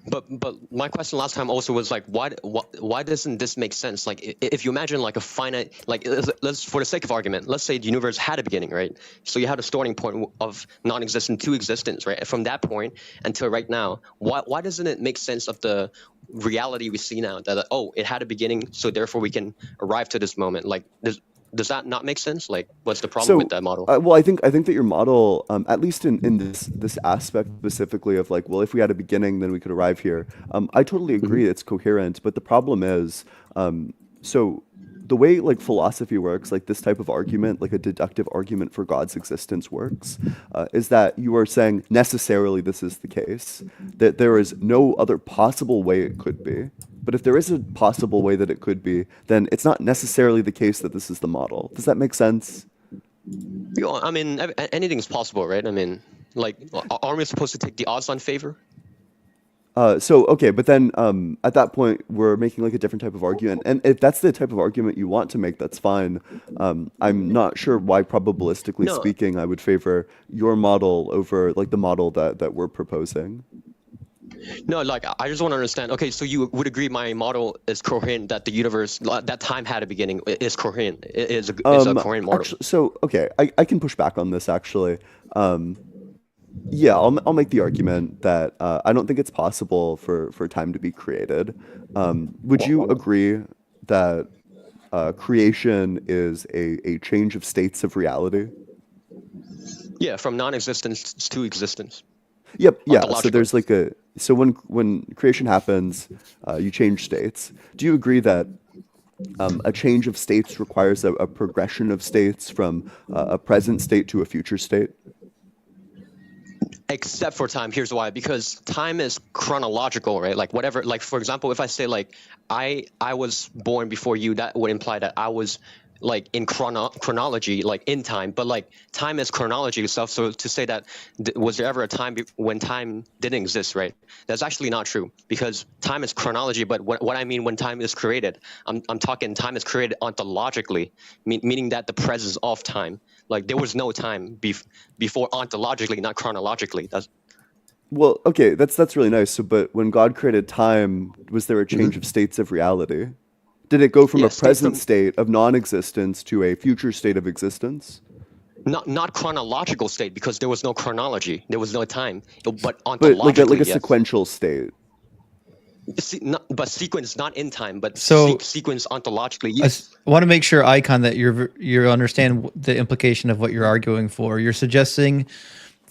but my question last time also was like why doesn't this make sense? Like if you imagine like a finite, like let's for the sake of argument, let's say the universe had a beginning, right? So you had a starting point of non-existent to existence, right? From that point until right now, why doesn't it make sense of the reality we see now that oh, it had a beginning, so therefore we can arrive to this moment? Like does that not make sense? Like what's the problem with So, that model? well, I think that your model, at least in this aspect specifically of like, well, if we had a beginning, then we could arrive here. I totally agree, it's coherent, but the problem is, so the way like philosophy works, like this type of argument, like a deductive argument for God's existence works, is that you are saying necessarily this is the case, that there is no other possible way it could be. But if there is a possible way that it could be, then it's not necessarily the case that this is the model. Does that make sense? You know, I mean, anything is possible, right? I mean, like, aren't we supposed to take the odds on favor? So okay, but then at that point we're making like a different type of argument, and if that's the type of argument you want to make, that's fine. I'm not sure why, probabilistically No, speaking, I would favor your model over like the model that we're proposing. no, like, I just want to understand. Okay, so you would agree my model is coherent, that the universe, that time had a beginning, is coherent, is a coherent model. Actually, so okay, I can push back on this actually. Yeah, I'll make the argument that I don't think it's possible for time to be created. Would you agree that creation is a change of states of reality? Yeah, from non-existence to existence. Yep. Yeah. So Ontologically. there's like so when creation happens, you change states. Do you agree that a change of states requires a progression of states from a present state to a future state? Except for time. Here's why. Because time is chronological, right? Like whatever. Like for example, if I say like I was born before you, that would imply that I was like in chronology, like in time. But like time is chronology itself. So to say that was there ever a time when time didn't exist, right? That's actually not true, because time is chronology. But what I mean when time is created, I'm talking time is created ontologically, meaning that the presence of time. Like there was no time before ontologically, not chronologically. Well, okay, that's really nice. So, but when God created time, was there a change of states of reality? Did it go from a present state of non-existence to a future state of existence? Not chronological state, because there was no chronology, there was no time, but ontologically, but like a yes. sequential state. But sequence not in time, but So- sequence ontologically. Yes. I want to make sure, Icon, that you understand the implication of what you're arguing for. You're suggesting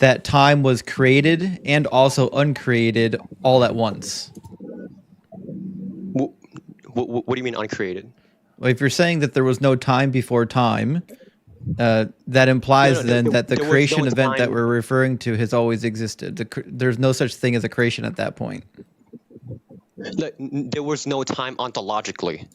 that time was created and also uncreated all at once. What do you mean uncreated? Well, if you're saying that there was no time before time, that implies that the there was creation no event that time. we're referring to has always existed. There's no such thing as a creation at that point. Like, there was no time ontologically,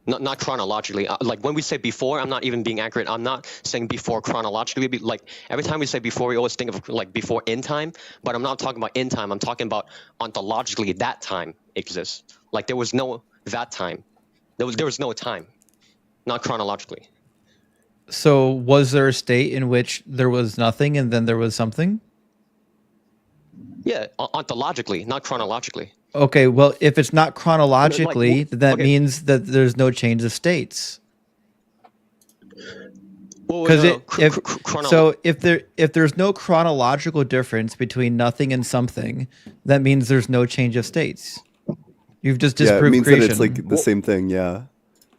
not chronologically. Like when we say before, I'm not even being accurate. I'm not saying before chronologically. Like every time we say before, we always think of like before in time, but I'm not talking about in time. I'm talking about ontologically that time exists. Like there was no that time. There was no time, not chronologically. So was there a state in which there was nothing and then there was something? Yeah, ontologically, not chronologically. Okay, well, if it's not chronologically, then that okay. means that there's no change of states. Well, Because no, if there's no chronological difference between nothing and something, that means there's no change of states. You've just Yeah, it disproved means creation. that it's like the same thing. Yeah.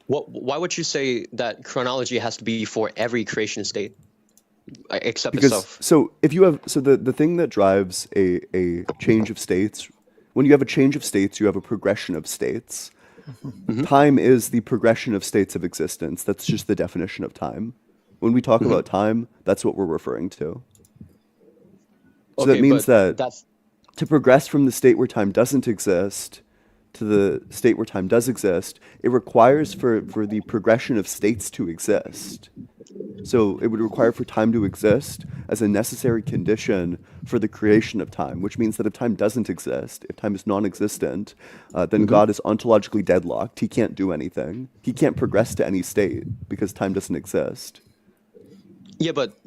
why would you say that chronology has to be for every creation state, except Because itself? so if you have the thing that drives a change of states, when you have a change of states, you have a progression of states. Mm-hmm. Time is the progression of states of existence. That's just the definition of time. When we talk about time, that's what we're referring to. So that means that that's to progress from the state where time doesn't exist to the state where time does exist, it requires for the progression of states to exist. So it would require for time to exist as a necessary condition for the creation of time, which means that if time doesn't exist, if time is non-existent, then God is ontologically deadlocked. He can't do anything. He can't progress to any state because time doesn't exist. yeah, but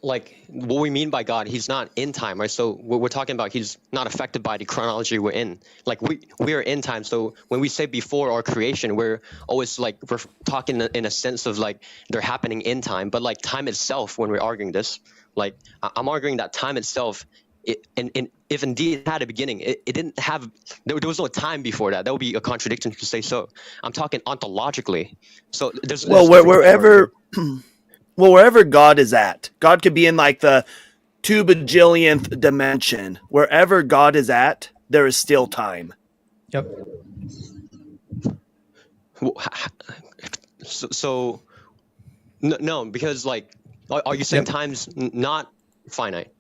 like what we mean by God, he's not in time, right? So we're talking about he's not affected by the chronology we're in. Like we are in time. So when we say before our creation, we're always like we're talking in a sense of like they're happening in time. But like time itself, when we're arguing this, like I'm arguing that time itself, and if indeed it had a beginning, it didn't have. There was no time before that. That would be a contradiction to say so. I'm talking ontologically. So there's wherever. Well, wherever God is at, God could be in like the 2 bajillionth dimension. Wherever God is at, there is still time. Yep. So no, because like, are you saying time's not finite?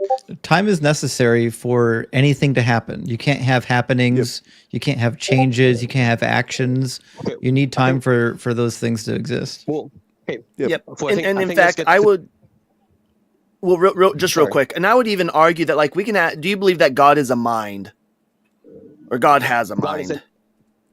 Time is necessary for anything to happen. You can't have happenings. You can't have changes. You can't have actions. Okay. You need time for those things to exist. Well, okay. Yep. So I think in let's fact, get I to- would. Well, real Sorry. quick, and I would even argue that like we can. Do you believe that God is a mind, or God has a God is mind?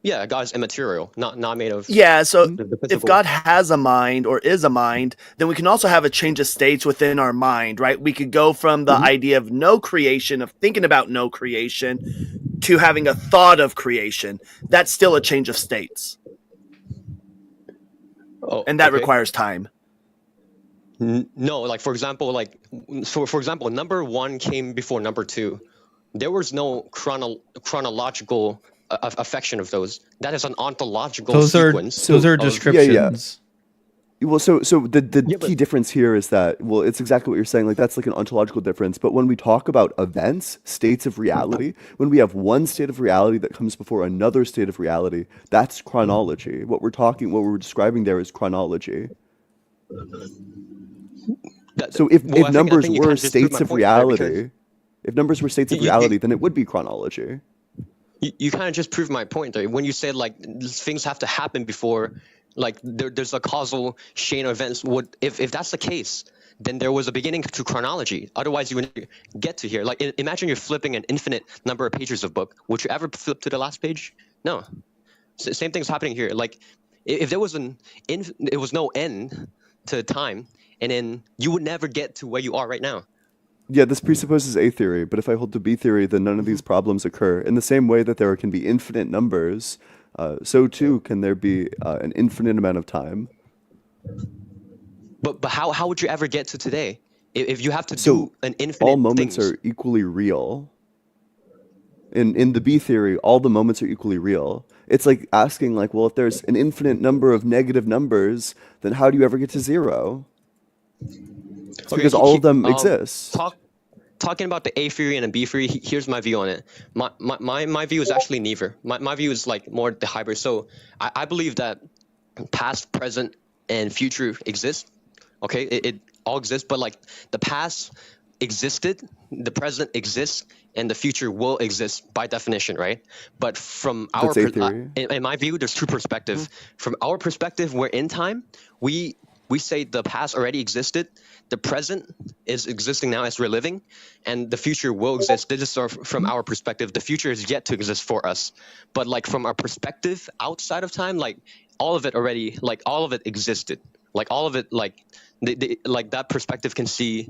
Yeah, God is immaterial, not made of. Yeah, so the if physical. God has a mind or is a mind, then we can also have a change of states within our mind, right? We could go from the idea of no creation, of thinking about no creation, to having a thought of creation. That's still a change of states, and that requires time. No, like for example, number 1 came before number 2. There was no chronological affection of those. That is an ontological Those are sequence. descriptions. Well, so the Yeah, key but difference here is that, well, it's exactly what you're saying. Like, that's like an ontological difference. But when we talk about events, states of reality, when we have one state of reality that comes before another state of reality, that's chronology. What we're describing there is chronology. So if well, I numbers think you were kind of just proved states my of point there, because reality, if numbers were states of you, reality, you, then it would be chronology. you kind of just proved my point there when you said like things have to happen before, like there's a causal chain of events. If that's the case, then there was a beginning to chronology. Otherwise, you wouldn't get to here. Like imagine you're flipping an infinite number of pages of book. Would you ever flip to the last page? No. Same thing's happening here. Like if there was it was no end to time, and then you would never get to where you are right now. Yeah, this presupposes A theory, but if I hold to B theory, then none of these problems occur. In the same way that there can be infinite numbers, so too can there be an infinite amount of time. But how would you ever get to today if you have to So do an all infinite moments things? are equally real. In the B theory, all the moments are equally real. It's like asking, like, well, if there's an infinite number of negative numbers, then how do you ever get to zero? It's Okay, because all of them exist. talking about the A theory and the B theory, here's my view on it. My view is actually neither. My view is like more the hybrid. So I believe that past, present, and future exist. Okay, it all exists, but like the past existed, the present exists, and the future will exist by definition, right? But from our That's A theory. in my view, there's two perspectives. From our perspective, we're in time. We say the past already existed, the present is existing now as we're living, and the future will exist. This is from our perspective. The future is yet to exist for us. But like from our perspective outside of time, like all of it already, like all of it existed. Like all of it, like like that perspective can see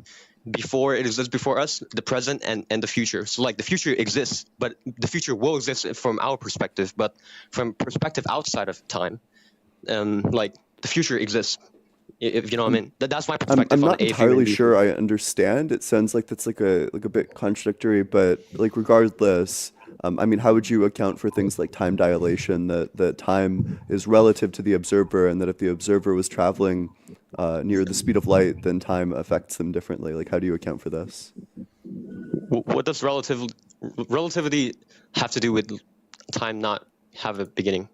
before it exists before us, the present and the future. So like the future exists, but the future will exist from our perspective. But from perspective outside of time, like the future exists. If you know what I mean. That's my I'm perspective on not the A theory entirely and B sure theory. I understand. It sounds like that's like a bit contradictory, but like regardless, I mean, how would you account for things like time dilation, that time is relative to the observer, and that if the observer was traveling near the speed of light, then time affects them differently? Like, how do you account for this? What does relativity have to do with time not have a beginning?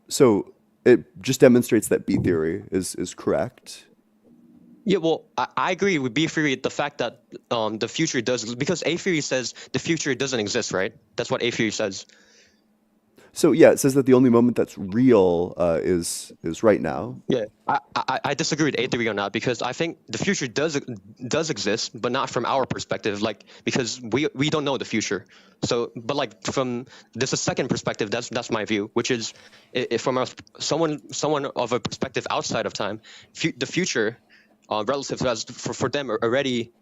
So it just demonstrates that B theory is correct. Yeah, well, I agree with B theory. The fact that the future does, because A theory says the future doesn't exist, right? That's what A theory says. So yeah, it says that the only moment that's real is right now. Yeah, I disagree with A theory on that, because I think the future does exist, but not from our perspective. Like because we don't know the future. So, but like from this a second perspective, that's my view, which is if from someone of a perspective outside of time, the future, relative to us, for them already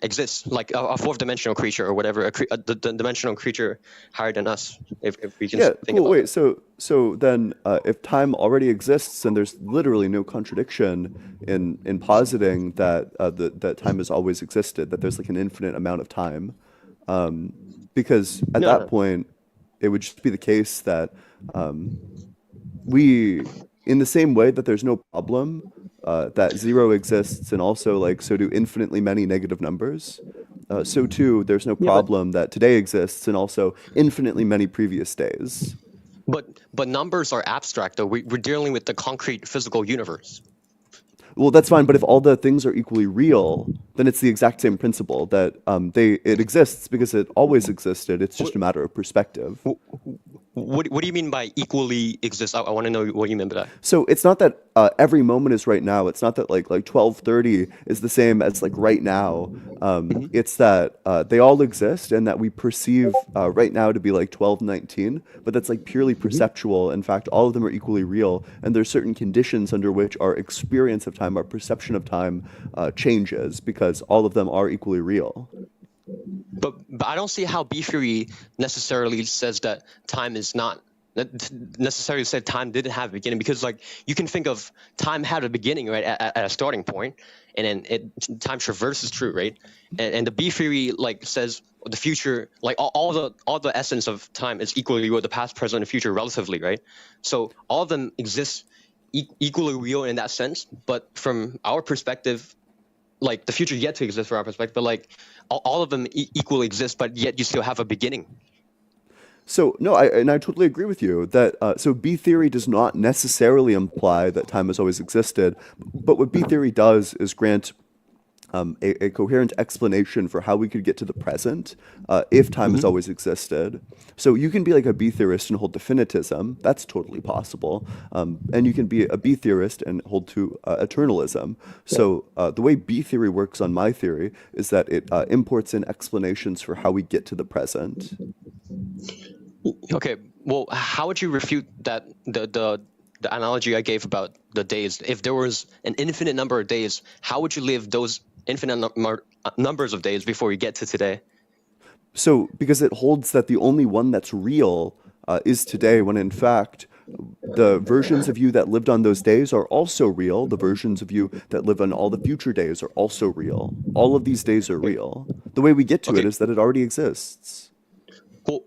exists, like a fourth dimensional creature or whatever, the dimensional creature higher than us, if we can Yeah, think cool. about Wait, that. so then if time already exists, then there's literally no contradiction in positing that that time has always existed, that there's like an infinite amount of time, because at that No. point, it would just be the case that we, in the same way that there's no problem that zero exists, and also like so do infinitely many negative numbers, so too there's no Yeah, problem that today exists, and also infinitely many previous days. but numbers are abstract though. We're dealing with the concrete physical universe. Well, that's fine, but if all the things are equally real, then it's the exact same principle that it exists because it always existed. It's just a matter of perspective. What do you mean by equally exist? I want to know what you mean by that. So it's not that every moment is right now. It's not that like 12:30 is the same as like right now. It's that they all exist, and that we perceive right now to be like 12:19, but that's like purely perceptual. In fact, all of them are equally real, and there's certain conditions under which our experience of time, our perception of time, changes because all of them are equally real. But I don't see how B theory necessarily says that time is not necessarily said time didn't have a beginning, because like you can think of time had a beginning, right, at a starting point, and then time traverses through, right, and the B theory like says the future, like all the essence of time is equally real, the past, present, and future relatively, right? So all of them exist equally real in that sense. But from our perspective, like the future yet to exist from our perspective, but like all of them equally exist, but yet you still have a beginning. So no, I totally agree with you that so B theory does not necessarily imply that time has always existed, but what B theory does is grant a coherent explanation for how we could get to the present if time has always existed. So you can be like a B theorist and hold to finitism. That's totally possible. And you can be a B theorist and hold to eternalism. So the way B theory works on my theory is that it imports in explanations for how we get to the present. Okay, well, how would you refute that the analogy I gave about the days? If there was an infinite number of days, how would you live those infinite numbers of days before you get to today? So because it holds that the only one that's real is today, when in fact the versions of you that lived on those days are also real. The versions of you that live on all the future days are also real. All of these days are real. The way we get to it is that it already exists. Well,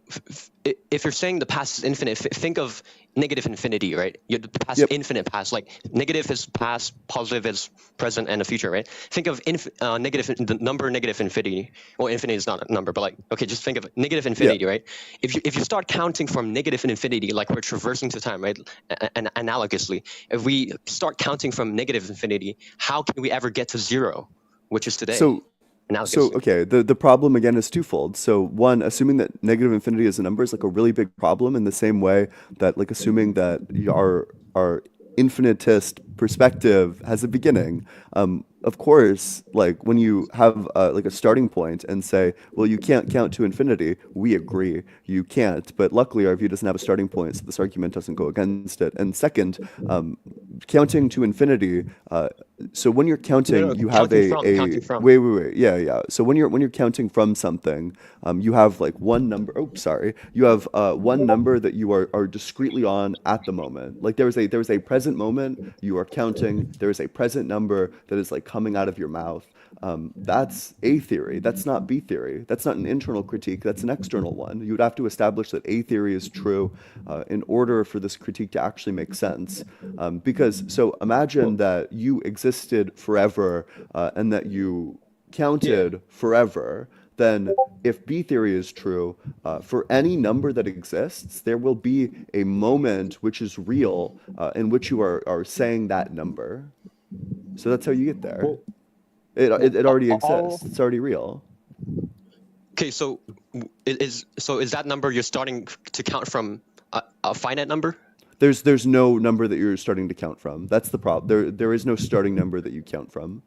if you're saying the past is infinite, think of negative infinity, right? The past is infinite past. Like negative is past, positive is present, and the future, right? Think of the number negative infinity. Well, infinity is not a number, but like, okay, just think of negative infinity, right? If you start counting from negative infinity, like we're traversing to time, right? And analogously, if we start counting from negative infinity, how can we ever get to zero, which is today? So, okay, the problem again is twofold. So one, assuming that negative infinity is a number is like a really big problem in the same way that like assuming that our infinitist perspective has a beginning. Of course, like when you have like a starting point and say, well, you can't count to infinity, we agree, you can't. But luckily, our view doesn't have a starting point, so this argument doesn't go against it. And second, counting to infinity. So when you're counting, you have wait. Yeah. So when you're counting from something, you have like one number. Oh, sorry. You have one number that you are discretely on at the moment. Like there is a present moment you are counting. There is a present number that is like coming out of your mouth. That's A theory. That's not B theory. That's not an internal critique. That's an external one. You would have to establish that A theory is true in order for this critique to actually make sense. So imagine that you existed forever and that you counted forever. Then if B theory is true, for any number that exists, there will be a moment which is real in which you are saying that number. So that's how you get there. It already exists. It's already real. Okay, so is that number you're starting to count from a finite number? There's no number that you're starting to count from. That's the problem. There is no starting number that you count from.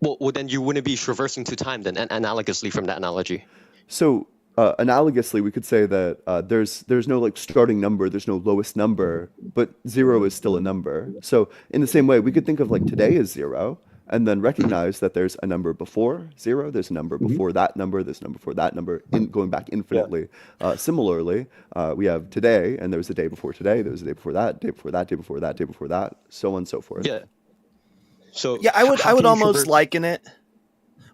Well, then you wouldn't be traversing to time then, analogously from that analogy. So analogously, we could say that there's no like starting number, there's no lowest number, but zero is still a number. So in the same way, we could think of like today as zero, and then recognize that there's a number before zero, there's a number before that number, there's a number before that number, going back infinitely. Similarly, we have today, and there's a day before today, there's a day before that, day before that, day before that, day before that, so on and so forth. Yeah. So yeah, I would almost liken it.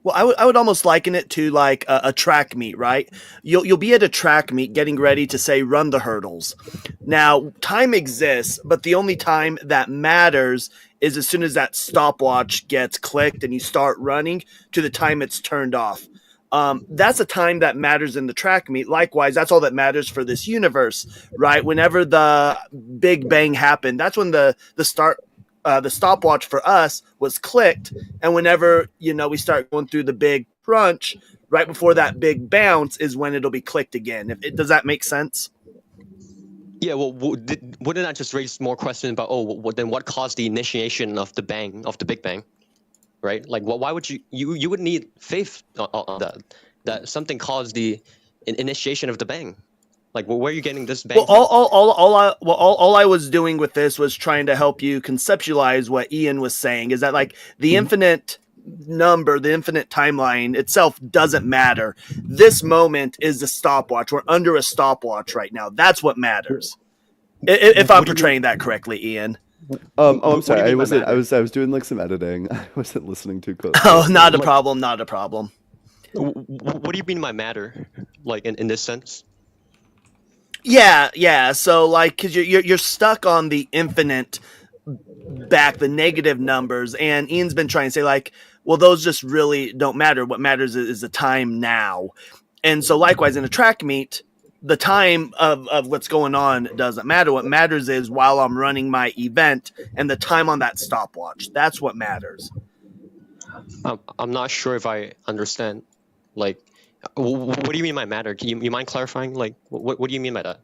Well, I would almost liken it to like a track meet, right? You'll be at a track meet getting ready to say run the hurdles. Now, time exists, but the only time that matters is as soon as that stopwatch gets clicked and you start running to the time it's turned off. That's a time that matters in the track meet. Likewise, that's all that matters for this universe, right? Whenever the Big Bang happened, that's when the stopwatch for us was clicked, and whenever we start going through the big crunch, right before that big bounce is when it'll be clicked again. Does that make sense? Yeah. Well, wouldn't that just raise more questions about then what caused the initiation of the Big Bang, right? Like, why would you would need faith on that something caused the initiation of the bang? Like, where are you getting this bang? Well, all I was doing with this was trying to help you conceptualize what Ian was saying. Is that like the infinite number, the infinite timeline itself doesn't matter. This moment is the stopwatch. We're under a stopwatch right now. That's what matters. If I'm portraying that correctly, Ian. I'm sorry. I was doing like some editing. I wasn't listening too closely. Oh, not a problem. What do you mean by matter? Like in this sense? Yeah. So like, because you're stuck on the infinite back, the negative numbers, and Ian's been trying to say like, well, those just really don't matter. What matters is the time now. And so likewise in a track meet, the time of what's going on doesn't matter. What matters is while I'm running my event and the time on that stopwatch. That's what matters. I'm not sure if I understand. Like, what do you mean by matter? Can you mind clarifying? Like, what do you mean by that?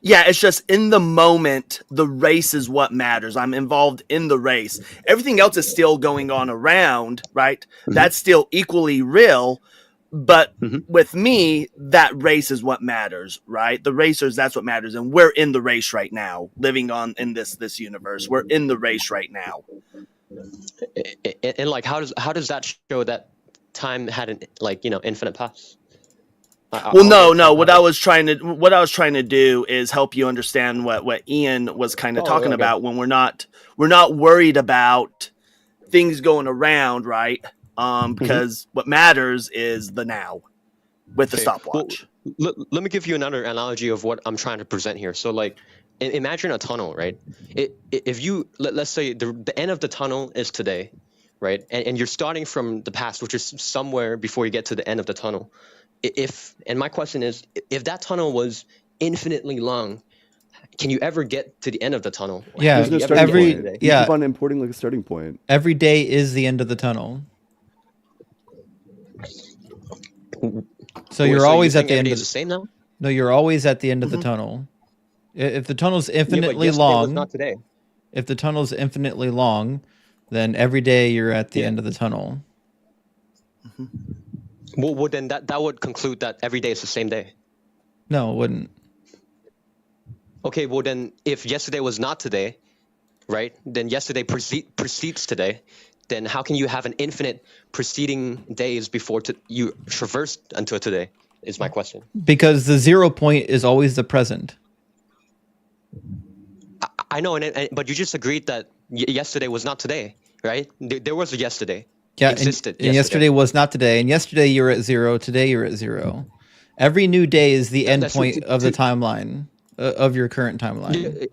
Yeah, it's just in the moment, the race is what matters. I'm involved in the race. Everything else is still going on around, right? Mm-hmm. That's still equally real. But with me, that race is what matters, right? The racers, that's what matters. And we're in the race right now, living on in this universe. We're in the race right now. And like, how does that show that time had an infinite pass? No. What I was trying to do is help you understand what Ian was kind of talking about when we're not worried about things going around, right? Because what matters is the now with the stopwatch. Well, let me give you another analogy of what I'm trying to present here. So like, imagine a tunnel, right? If you, let's say the end of the tunnel is today, right? And you're starting from the past, which is somewhere before you get to the end of the tunnel. And my question is, if that tunnel was infinitely long, can you ever get to the end of the tunnel? Yeah, there's no starting point. You keep on importing like a starting point. Every day is the end of the tunnel. So you're always at the end of the same now? No, you're always at the end of the tunnel. If the tunnel's infinitely long, not today. If the tunnel's infinitely long, then every day you're at the end of the tunnel. Well, then that would conclude that every day is the same day. No, it wouldn't. Okay, well then, if yesterday was not today, right? Then yesterday precedes today. Then how can you have an infinite preceding days before you traverse until today? Is my question. Because the 0 point is always the present. I know, but you just agreed that yesterday was not today, right? There was a yesterday. Yeah, and yesterday was not today. And yesterday you were at 0. Today you're at 0. Every new day is the end point of the timeline, of your current timeline.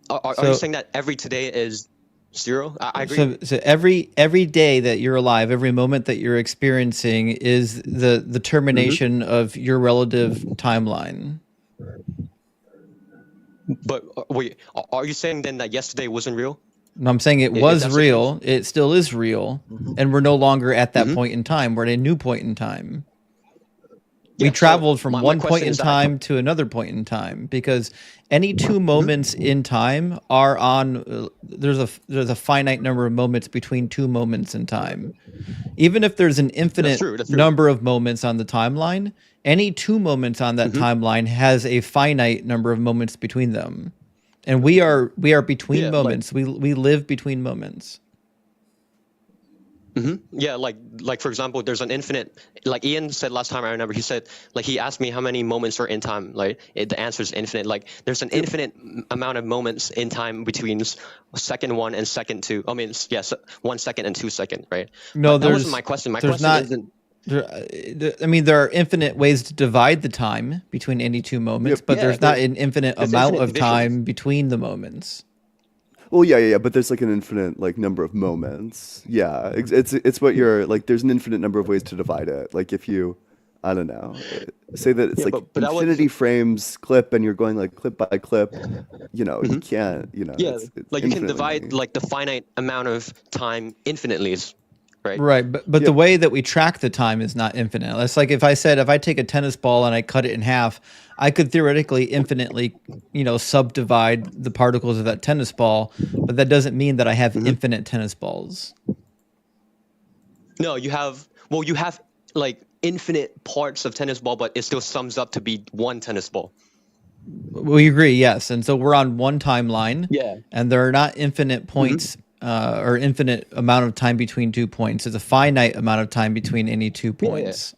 Are you saying that every today is 0? I agree. So every day that you're alive, every moment that you're experiencing is the termination of your relative timeline. But wait, are you saying then that yesterday wasn't real? No, I'm saying it was real. It still is real. And we're no longer at that point in time. We're at a new point in time. We traveled from one point in time to another point in time, because any two moments in time are on. There's a finite number of moments between two moments in time. Even if there's an infinite number of moments on the timeline, any two moments on that timeline has a finite number of moments between them. And we are between moments. We live between moments. Yeah, like for example, there's an infinite. Like Ian said last time, I remember he said, like, he asked me how many moments are in time. Like the answer is infinite. Like there's an infinite amount of moments in time between second 1 and second 2. I mean, yes, 1 second and 2 second, right? No, that wasn't my question. My question isn't. I mean, there are infinite ways to divide the time between any two moments, but there's not an infinite amount of time between the moments. Well, yeah, but there's like an infinite number of moments. Yeah, it's what you're like. There's an infinite number of ways to divide it. Like if you, I don't know, say that it's but infinity frames clip, and you're going like clip by clip. You can't. Yeah, it's you can divide like the finite amount of time infinitely. Right, but the way that we track the time is not infinite. It's like if I take a tennis ball and I cut it in half, I could theoretically infinitely, subdivide the particles of that tennis ball, but that doesn't mean that I have infinite tennis balls. No, you have like infinite parts of tennis ball, but it still sums up to be one tennis ball. We agree, yes. And so we're on one timeline, and there are not infinite points or infinite amount of time between 2 points. There's a finite amount of time between any 2 points.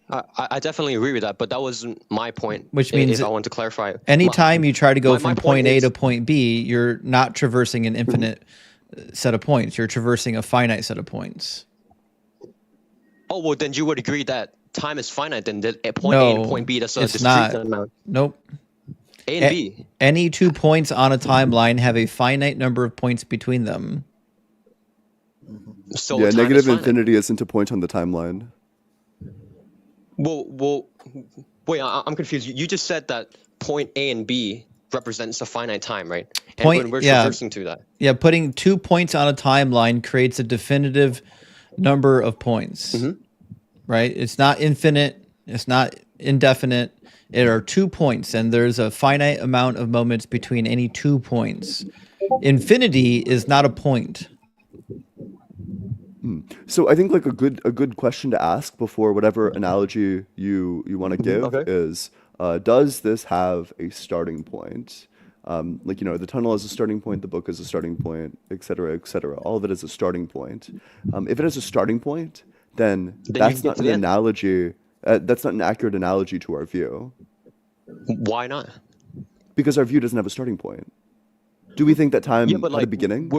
I definitely agree with that, but that wasn't my point. Which means if I want to clarify, anytime you try to go from point A to point B, you're not traversing an infinite set of points. You're traversing a finite set of points. Oh, well, then you would agree that time is finite, then at point A and No, point B, that's a it's discrete not. amount. Nope. A and B. Any 2 points on a timeline have a finite number of points between them. So Yeah, time is negative finite. infinity isn't a point on the timeline. Well, wait, I'm confused. You just said that point A and B represents a finite time, right? And when we're traversing to that. Yeah, putting 2 points on a timeline creates a definitive number of points. Right? It's not infinite. It's not indefinite. It are 2 points, and there's a finite amount of moments between any 2 points. Infinity is not a point. So I think like a good question to ask before whatever analogy you want to give is, does this have a starting point? Like, you know, the tunnel is a starting point, the book is a starting point, et cetera, et cetera. All of it is a starting point. If it has a starting point, then that's not an analogy. That's not an accurate analogy to our view. Why not? Because our view doesn't have a starting point. Do we think that time Yeah, but had a beginning?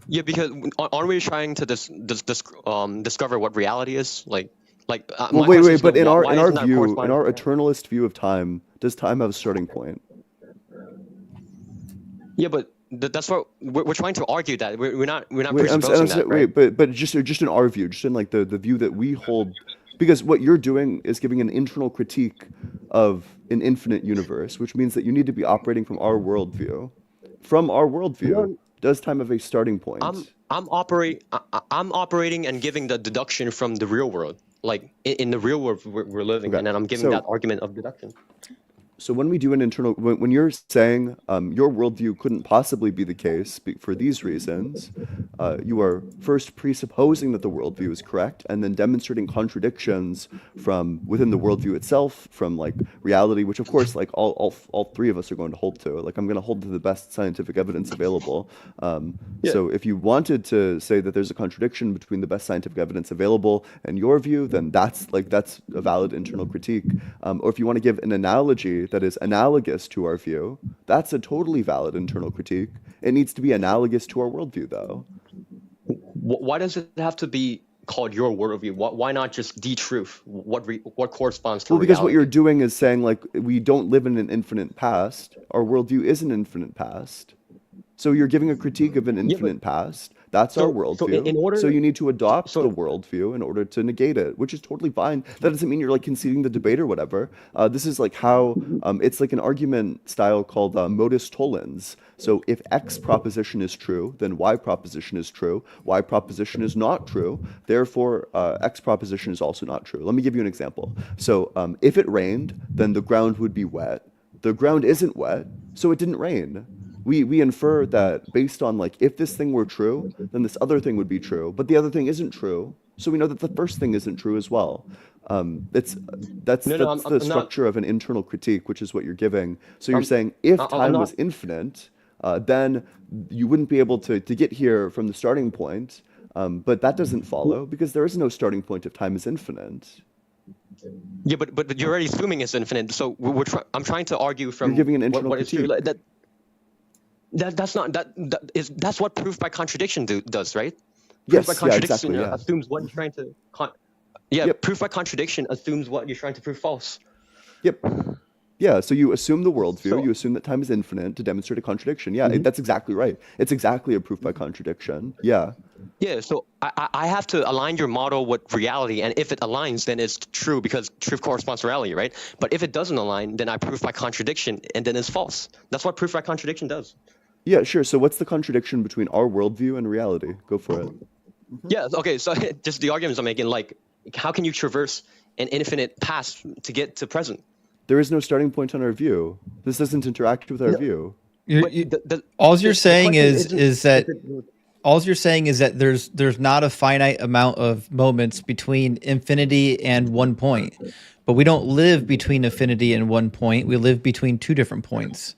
Yeah, because aren't we trying to discover what reality is? Like. Well, wait. But in our view, in our eternalist view of time, does time have a starting point? Yeah, but that's what we're trying to argue that we're not Wait, presupposing that. Right? Wait, but just in our view, just in like the view that we hold, because what you're doing is giving an internal critique of an infinite universe, which means that you need to be operating from our worldview. From our worldview, does time have a starting point? I'm operating and giving the deduction from the real world, like in the real world we're living, and then I'm giving that argument of deduction. So when we do an internal, when you're saying your worldview couldn't possibly be the case for these reasons, you are first presupposing that the worldview is correct, and then demonstrating contradictions from within the worldview itself, from like reality, which of course, like all three of us are going to hold to. Like I'm going to hold to the best scientific evidence available. So if you wanted to say that there's a contradiction between the best scientific evidence available and your view, then that's a valid internal critique. Or if you want to give an analogy that is analogous to our view, that's a totally valid internal critique. It needs to be analogous to our worldview, though. Why does it have to be called your worldview? Why not just the truth? What corresponds to reality? Because what you're doing is saying, like, we don't live in an infinite past. Our worldview is an infinite past. So you're giving a critique of an infinite past. That's our worldview. So you need to adopt the worldview in order to negate it, which is totally fine. That doesn't mean you're like conceding the debate or whatever. This is like how it's like an argument style called modus tollens. So if X proposition is true, then Y proposition is true. Y proposition is not true. Therefore, X proposition is also not true. Let me give you an example. So if it rained, then the ground would be wet. The ground isn't wet, so it didn't rain. We infer that based on like if this thing were true, then this other thing would be true, but the other thing isn't true, so we know that the first thing isn't true as well. That's the structure of an internal critique, which is what you're giving. So you're saying if time was infinite, then you wouldn't be able to get here from the starting point, but that doesn't follow because there is no starting point if time is infinite. Yeah, but you're already assuming it's infinite. So I'm trying to argue from you're giving an internal what is true. critique. That's what proof by contradiction does, right? Yes, proof by contradiction exactly, yeah. assumes what you're trying to. Proof by contradiction assumes what you're trying to prove false. Yep. Yeah, so you assume the worldview, you assume that time is infinite to demonstrate a contradiction. Yeah, that's exactly right. It's exactly a proof by contradiction. Yeah. Yeah, so I have to align your model with reality, and if it aligns, then it's true because truth corresponds to reality, right? But if it doesn't align, then I prove by contradiction, and then it's false. That's what proof by contradiction does. Yeah, sure. So what's the contradiction between our worldview and reality? Go for it. Yeah, okay, so just the arguments I'm making, like, how can you traverse an infinite past to get to present? There is no starting point on our view. This doesn't interact with our view. All you're saying is that there's not a finite amount of moments between infinity and 1 point. But we don't live between infinity and 1 point. We live between 2 different points.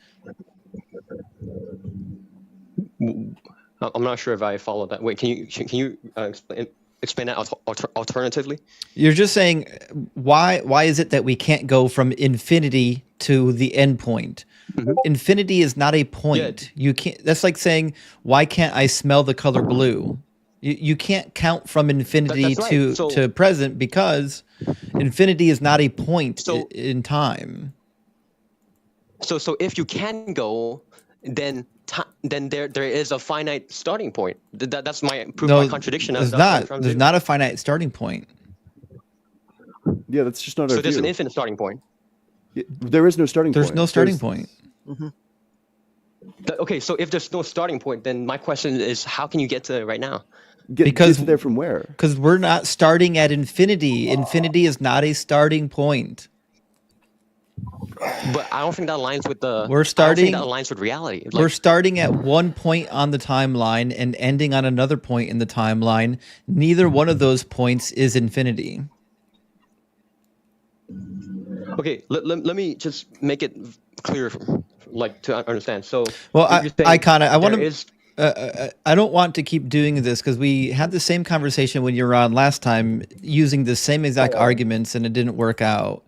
I'm not sure if I followed that. Wait, can you explain that alternatively? You're just saying why is it that we can't go from infinity to the end point? Infinity is not a point. You can't. That's like saying why can't I smell the color blue? You can't count from infinity That's right. to present because infinity is not a point So- in time. So if you can go, then there is a finite starting point. That's my proof by contradiction. There's That's what I'm not. trying to There's do. not a finite starting point. Yeah, that's just not our So there's view. an infinite starting point. Yeah, there is no starting There's point. no starting point. Okay, so if there's no starting point, then my question is, how can you get to right now? Because- Get there from where? Because we're not starting at infinity. Infinity is not a starting point. But I don't think that aligns with the. We're I don't starting- think that aligns with reality. We're starting at one point on the timeline and ending on another point in the timeline. Neither one of those points is infinity. Okay, let me just make it clear, like to understand. So, Well, if you're saying I want there to. is- I don't want to keep doing this because we had the same conversation when you were on last time, using the same exact arguments, and it didn't work out.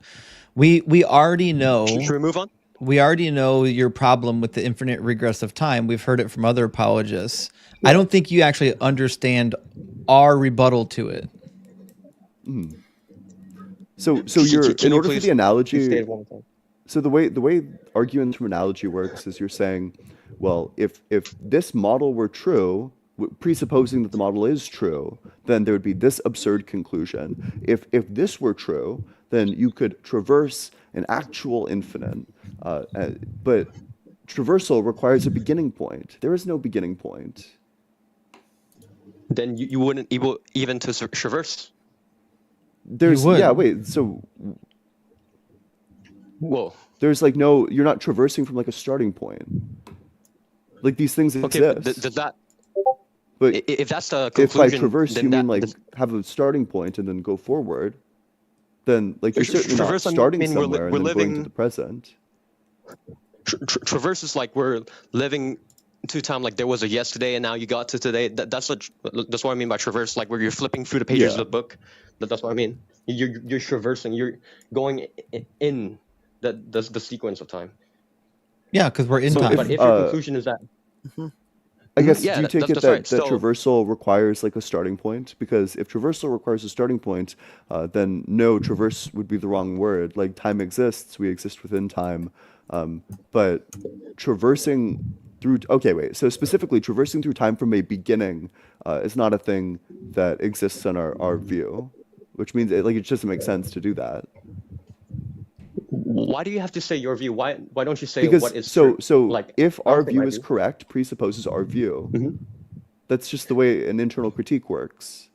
We already know. Should we move on? We already know your problem with the infinite regress of time. We've heard it from other apologists. I don't think you actually understand our rebuttal to it. So Can you're you in order for please the analogy. restate it one more time? So the way arguing from analogy works is you're saying, well, if this model were true, presupposing that the model is true, then there would be this absurd conclusion. If this were true, then you could traverse an actual infinite, but traversal requires a beginning point. There is no beginning point. Then you wouldn't able even to traverse. There's would. yeah, wait, so Whoa. there's like no, you're not traversing from like a starting point. Like these things Okay, but exist. does that? But If that's the if by conclusion, traverse then you mean that- like have a starting point and then go forward, then like you're certainly not Traverse, I starting mean, we're somewhere and we're then going to living- the present. traverse is like we're living to time, like there was a yesterday and now you got to today. That's what I mean by traverse, like where you're flipping through the pages Yeah. of the book. That's what I mean. You're traversing. You're going in the sequence of time. Yeah, because we're in So time. But if your conclusion is that, I guess Yeah, do you take that's it that, right. that So- traversal requires like a starting point? Because if traversal requires a starting point, then no, traverse would be the wrong word. Like time exists, we exist within time. But traversing through, okay, wait. So specifically, traversing through time from a beginning is not a thing that exists in our view, which means it just doesn't make sense to do that. why do you have to say your view? Why don't you say Because what is so true? Like, if I our don't think view my is view. correct, presupposes our view. Mhm. That's just the way an internal critique works.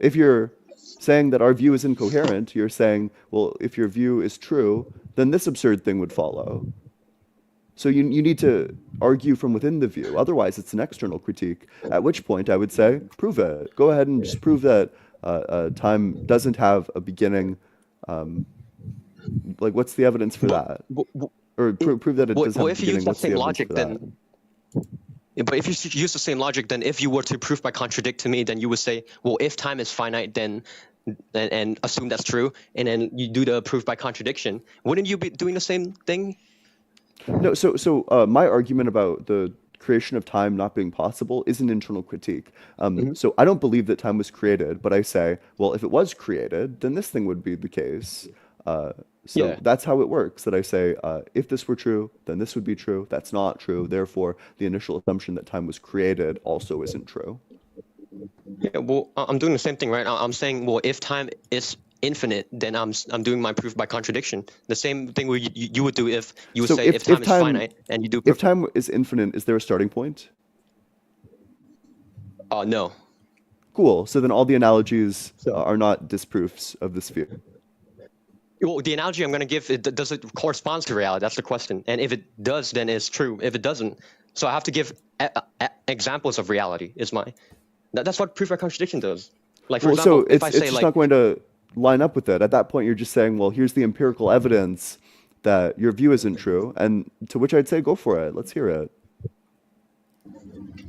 If you're saying that our view is incoherent, you're saying, well, if your view is true, then this absurd thing would follow. So you need to argue from within the view. Otherwise, it's an external critique. At which point, I would say, prove it. Go ahead and just prove that time doesn't have a beginning. Like, what's the evidence for that? Or prove that it does have Well, a if you beginning. use that What's the same evidence logic, for that? then. But if you use the same logic, then if you were to prove by contradict to me, then you would say, well, if time is finite, then and assume that's true, and then you do the proof by contradiction. Wouldn't you be doing the same thing? No, so my argument about the creation of time not being possible is an internal critique. So I don't believe that time was created, but I say, well, if it was created, then this thing would be the case. So Yeah. that's how it works, that I say, if this were true, then this would be true. That's not true. Therefore, the initial assumption that time was created also isn't true. Yeah, well, I'm doing the same thing, right? I'm saying, well, if time is infinite, then I'm doing my proof by contradiction. The same thing where you would do if you would So say if time is finite, and you do If proof. time is infinite, is there a starting point? No. Cool. So then all the analogies So- are not disproofs of this view. Well, the analogy I'm going to give, does it correspond to reality? That's the question. And if it does, then it's true. If it doesn't, so I have to give examples of reality. That's what proof by contradiction does. Like, for Well, example, so if I it's say just like, not going to line up with it. At that point, you're just saying, well, here's the empirical evidence that your view isn't true. And to which I'd say, go for it. Let's hear it.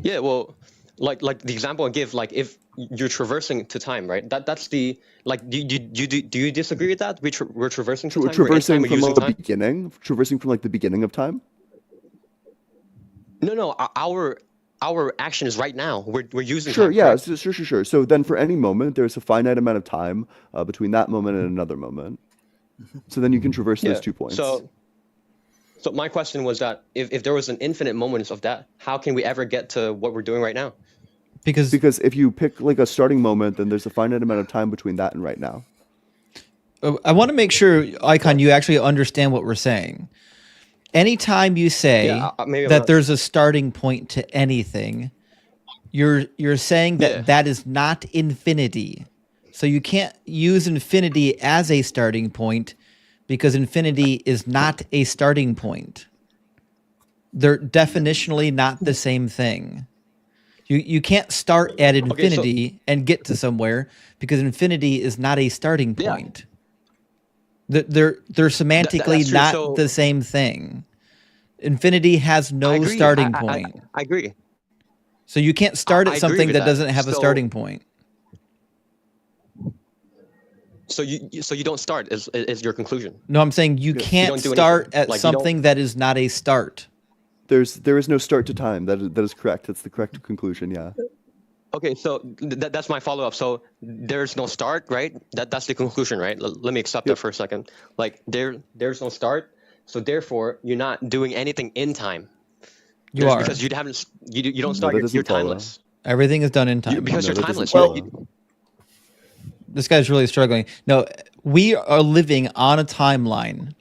yeah, well, like the example I give, like if you're traversing to time, right? That's the like. Do you disagree with that? We're traversing to time. We're in Traversing time, we're from using like the time? beginning, traversing from like the beginning of time. No, our action is right now. We're using Sure, time, yeah, correct? sure. So then for any moment, there's a finite amount of time between that moment and another moment. So then you can traverse those 2 points. So my question was that if there was an infinite moment of that, how can we ever get to what we're doing right now? Because if you pick like a starting moment, then there's a finite amount of time between that and right now. I want to make sure, Icon, you actually understand what we're saying. Anytime you say maybe I'm that not- there's a starting point to anything, you're saying that Yeah. that is not infinity. So you can't use infinity as a starting point because infinity is not a starting point. They're definitionally not the same thing. You can't start at infinity and get to somewhere because infinity is not a starting point. They're semantically that's true. not So- the same thing. Infinity has I no agree. starting point. I agree. So you can't start I at agree something with that that. doesn't have a So- starting point. So you don't start is your conclusion. No, I'm saying you can't don't do start anything. at Like, you don't- something that is not a start. There is no start to time. That is correct. That's the correct conclusion. Yeah. Okay, so that's my follow-up. So there's no start, right? That's the conclusion, right? Let me accept that for a second. Like there's no start, so therefore you're not doing anything in time. You are. Because you don't start. that You're doesn't follow. timeless. Everything is done in time. Because No, you're that doesn't timeless. follow. This guy's really struggling. No, we are living on a timeline.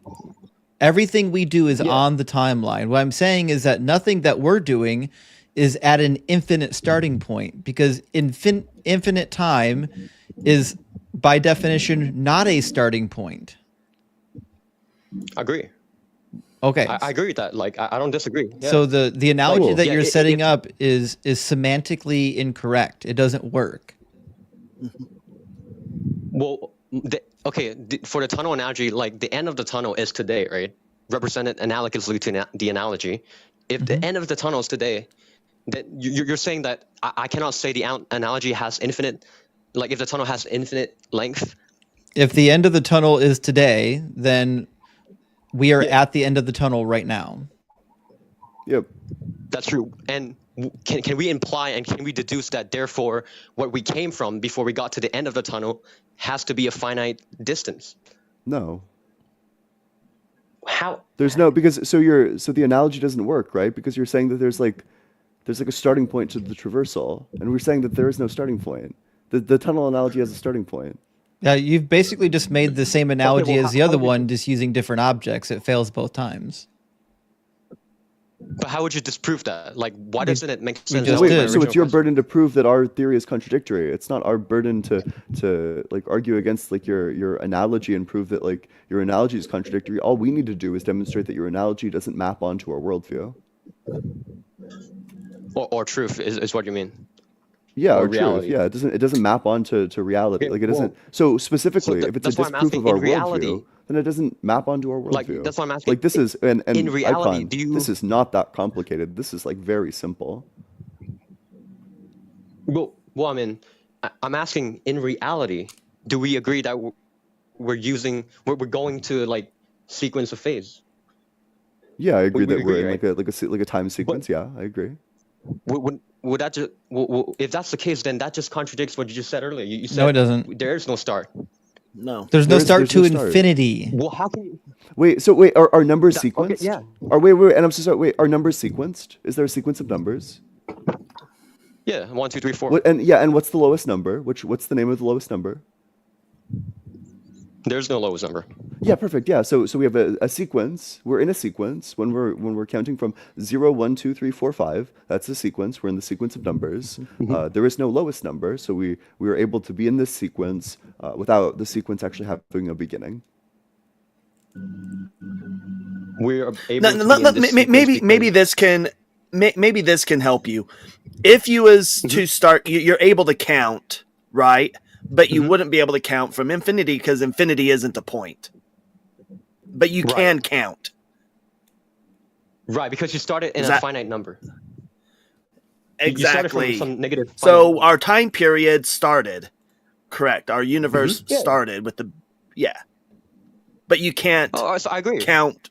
Everything we do is on the timeline. What I'm saying is that nothing that we're doing is at an infinite starting point because infinite time is by definition not a starting point. Agree. Okay. I agree with that. Like I don't disagree. Yeah. So the analogy that Yeah, you're it- setting it- up is semantically incorrect. It doesn't work. Well, for the tunnel analogy, like the end of the tunnel is today, right? Represented analogously to the analogy. If the end of the tunnel is today, then you're saying that I cannot say the analogy has infinite, like if the tunnel has infinite length. If the end of the tunnel is today, then we are at the end of the tunnel right now. Yep. That's true. And can we imply and can we deduce that therefore what we came from before we got to the end of the tunnel has to be a finite distance? No. How? There's no because so the analogy doesn't work, right? Because you're saying that there's like a starting point to the traversal, and we're saying that there is no starting point. The tunnel analogy has a starting point. Yeah, you've basically just made the same analogy well, as the how other would you- one, just using different objects. It fails both times. But how would you disprove that? Like, why doesn't it make sense? just That was did. my So it's original your question. burden to prove that our theory is contradictory. It's not our burden to like argue against like your analogy and prove that like your analogy is contradictory. All we need to do is demonstrate that your analogy doesn't map onto our worldview. Or truth is what you mean. Yeah, Or or truth. reality. Yeah, it doesn't map onto reality. Okay, Like it well, doesn't. So specifically, so if it's a that's why I'm disproof of asking, our in reality- worldview, then it doesn't map onto our worldview. Like, that's why I'm asking, Like this is and in reality, Icon, do you- this is not that complicated. This is like very simple. Well, I mean, I'm asking, in reality, do we agree that we're going to like sequence of phase? Yeah, I agree we that we're agree, in like a time sequence. Yeah, I agree. Would that just if that's the case, then that just contradicts what you just said earlier. You said No, it doesn't. There is no start. No. There's no There's start to no start. infinity. Well, how can you? Wait, are numbers sequenced? yeah. Wait, and I'm so sorry. Wait, are numbers sequenced? Is there a sequence of numbers? Yeah, 1, 2, 3, 4. And what's the lowest number? What's the name of the lowest number? There's no lowest number. Yeah, perfect. Yeah, so we have a sequence. We're in a sequence when we're counting from 0, 1, 2, 3, 4, 5. That's the sequence. We're in the sequence of numbers. There is no lowest number, so we are able to be in this sequence without the sequence actually having a beginning. We're able No, to no, be no, in this maybe sequence maybe this can help you. If you was to start, you're able to count, right? But you wouldn't be able to count from infinity because infinity isn't a point. But you Right. can count. Right, because you started in Is a that- finite number. You started from Exactly. some negative. So our time period started. Correct. Our universe Yeah. started with the But you can't so I agree. count.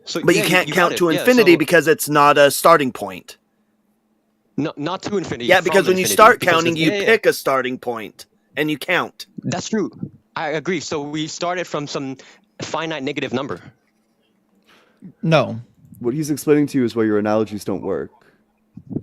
So But yeah, you can't got count it. to Yeah, infinity so because it's not a starting point. not to infinity. Yeah, from because when you infinity, start because counting, it's- you yeah, yeah, pick a starting point and you count. that's true. I agree. So we started from some finite negative number. No. What he's explaining to you is why your analogies don't work.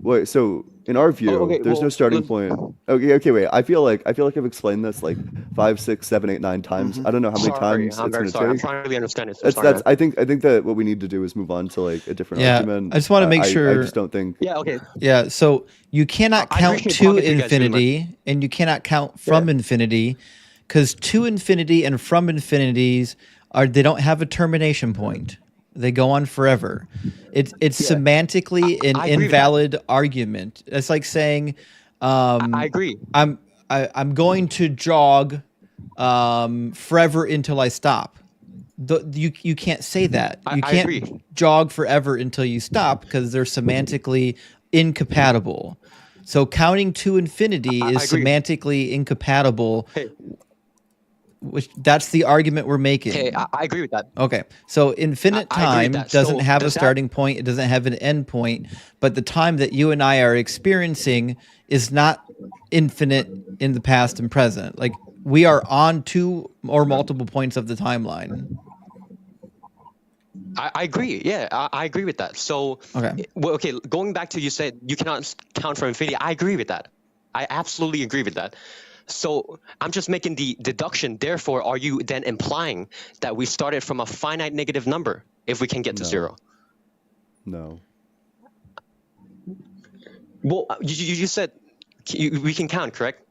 Wait, so in our view, okay, there's no well, starting let's- point. Okay, wait. I feel like I've explained this like 5, 6, 7, 8, 9 times. I don't know how many Sorry, times I'm it's very going sorry. to I'm take. trying to really understand it. So sorry, That's. man. I think that what we need to do is move on to like a different Yeah, argument. I just want to make I sure. just don't think. Yeah, okay. Yeah, so you cannot I count appreciate to talking to you guys too, man. infinity, and you cannot count from infinity, because to infinity and from infinities they don't have a termination point. They go on forever. It's semantically an I agree with that. invalid argument. It's like saying, I agree. I'm going to jog forever until I stop. You can't say that. You I can't agree. jog forever until you stop because they're semantically incompatible. So counting to infinity I is agree. semantically incompatible. Hey, Which that's the argument we're making. hey, I agree with that. Okay, so infinite I agree with time that. doesn't So have a does that- starting point. It doesn't have an end point. But the time that you and I are experiencing is not infinite in the past and present. Like we are on two or multiple points of the timeline. I agree. Yeah, I agree with that. So, Okay. well, okay, going back to you said you cannot count from infinity. I agree with that. I absolutely agree with that. So I'm just making the deduction. Therefore, are you then implying that we started from a finite negative number if we can get to No. zero? No. Well, you said we can count, correct?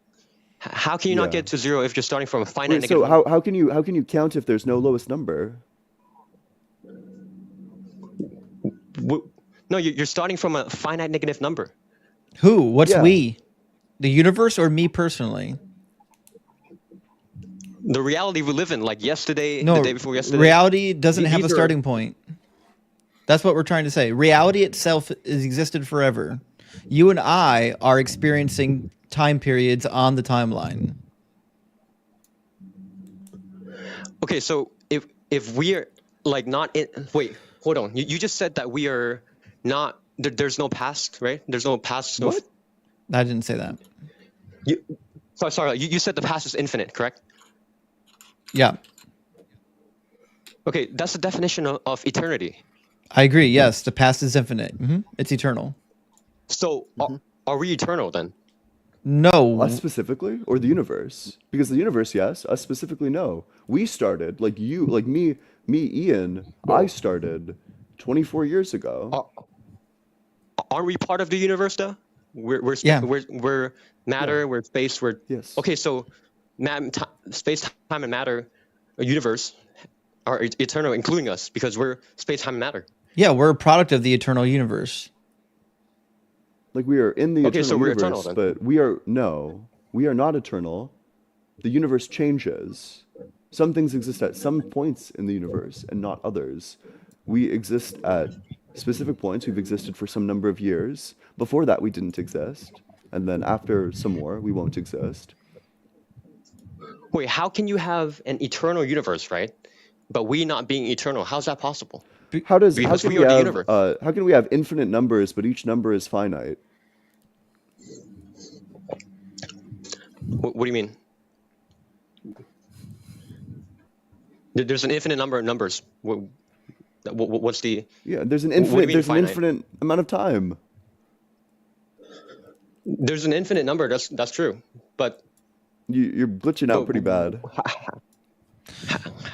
How can you not Yeah. get to zero if you're starting from a finite Wait, negative so number? how can you count if there's no lowest number? No, you're starting from a finite negative number. Who? What's Yeah. we? The universe or me personally? The reality we live in, like yesterday, No, the day before yesterday. reality doesn't have a These are- starting point. That's what we're trying to say. Reality itself has existed forever. You and I are experiencing time periods on the timeline. Okay, so if we are like not in, wait, hold on. You just said that we are not. There's no past, right? There's no past. No, What? I didn't say that. sorry. You said the past is infinite, correct? Yeah, Okay, that's the definition of eternity. I agree. Yes, the past is infinite. It's eternal. So are we eternal then? No, Us specifically, or the universe? Because the universe, yes. Us specifically, no. We started, like you, like me, Ian. I started 24 years ago. Aren't we part of the universe though? We're Yeah. we're matter. We're space. We're Yes. Okay, so space, time, and matter, a universe, are eternal, including us, because we're space, time, and matter. yeah, we're a product of the eternal universe. Like we are in the Okay, eternal so we're universe, eternal then. but we are not eternal. The universe changes. Some things exist at some points in the universe and not others. We exist at specific points. We've existed for some number of years. Before that, we didn't exist. And then after some more, we won't exist. Wait, how can you have an eternal universe, right? But we not being eternal, how's that possible? How Because can we we are the have universe. how can we have infinite numbers, but each number is finite? What do you mean? There's an infinite number of numbers. What's the? Yeah, there's an What do you infinite mean there's an finite? infinite amount of time. There's an infinite number. That's true. But You're glitching out pretty bad.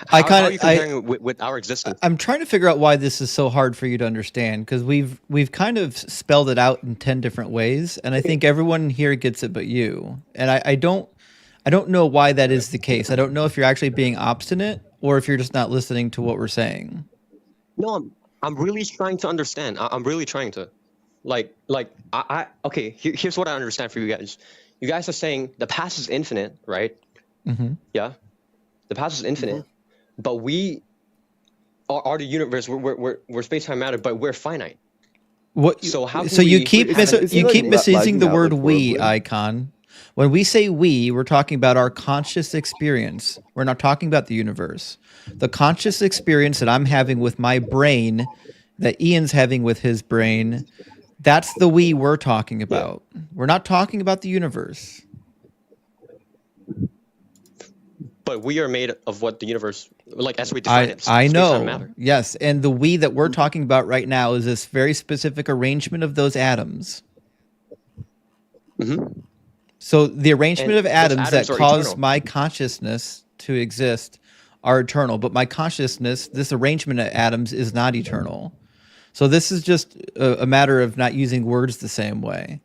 I how kind are you of comparing with our existence? I'm trying to figure out why this is so hard for you to understand because we've kind of spelled it out in 10 different ways, and I think everyone here gets it but you. And I don't know why that is the case. I don't know if you're actually being obstinate or if you're just not listening to what we're saying. No, I'm really trying to understand. I'm really trying to, okay. Here's what I understand for you guys. You guys are saying the past is infinite, right? Mm-hmm. Yeah, the past is infinite, but we are the universe. We're space time matter, but we're finite. What? So how can So you we- keep Is he, you keep like, misusing the lagging out, word like, "we" horribly? icon. When we say we, we're talking about our conscious experience. We're not talking about the universe. The conscious experience that I'm having with my brain, that Ian's having with his brain, that's the we we're talking about. We're not talking about the universe. But we are made of what the universe, like as we define it. I space-time know. matter. Yes. And the we that we're talking about right now is this very specific arrangement of those atoms. Mm-hmm. So the arrangement And of those atoms that atoms are cause eternal. my consciousness to exist are eternal, but my consciousness, this arrangement of atoms, is not eternal. So this is just a matter of not using words the same way.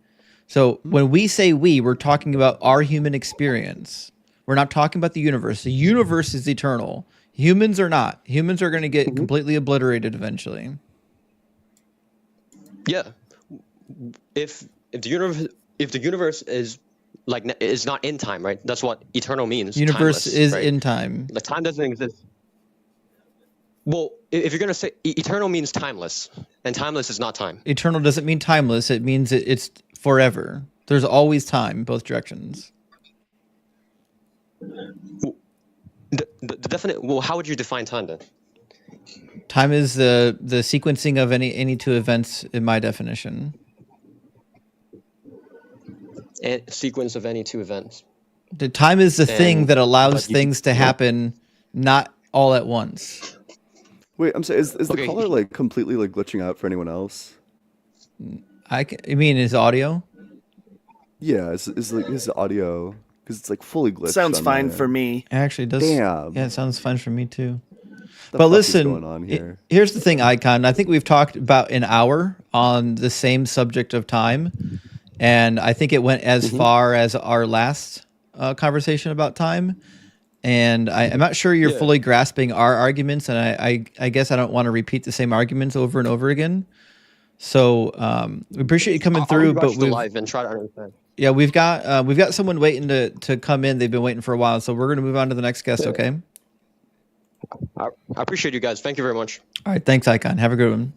So when we say we, we're talking about our human experience. We're not talking about the universe. The universe is eternal. Humans are not. Humans are going to get completely obliterated eventually. Yeah. If the universe is is not in time, right? That's what eternal means. Universe timeless, is right? in time. The time doesn't exist. Well, if you're gonna say eternal means timeless, and timeless is not time. Eternal doesn't mean timeless. It means it's forever. There's always time, both directions. The definite. Well, how would you define time then? Time is the sequencing of any two events in my definition. A sequence of any two events. The time is the thing that allows but you- things to happen not all at once. Wait, I'm sorry. Is the Okay. caller like completely like glitching out for anyone else? I mean, his audio? Yeah, is like his audio because it's like fully glitched. Sounds on my fine end. for me. It actually does. Damn. Yeah, it sounds fine for me too. The But fuck is listen, going on here? here's the thing, Icon. I think we've talked about an hour on the same subject of time, and I think it went as far as our last conversation about time. And I'm not sure you're fully grasping our arguments, and I guess I don't want to repeat the same arguments over and over again. So we appreciate you coming through, but the live and try to understand. yeah, we've got someone waiting to come in. They've been waiting for a while, so we're going to move on to the next guest. Okay. I appreciate you guys. Thank you very much. All right. Thanks, Icon. Have a good one.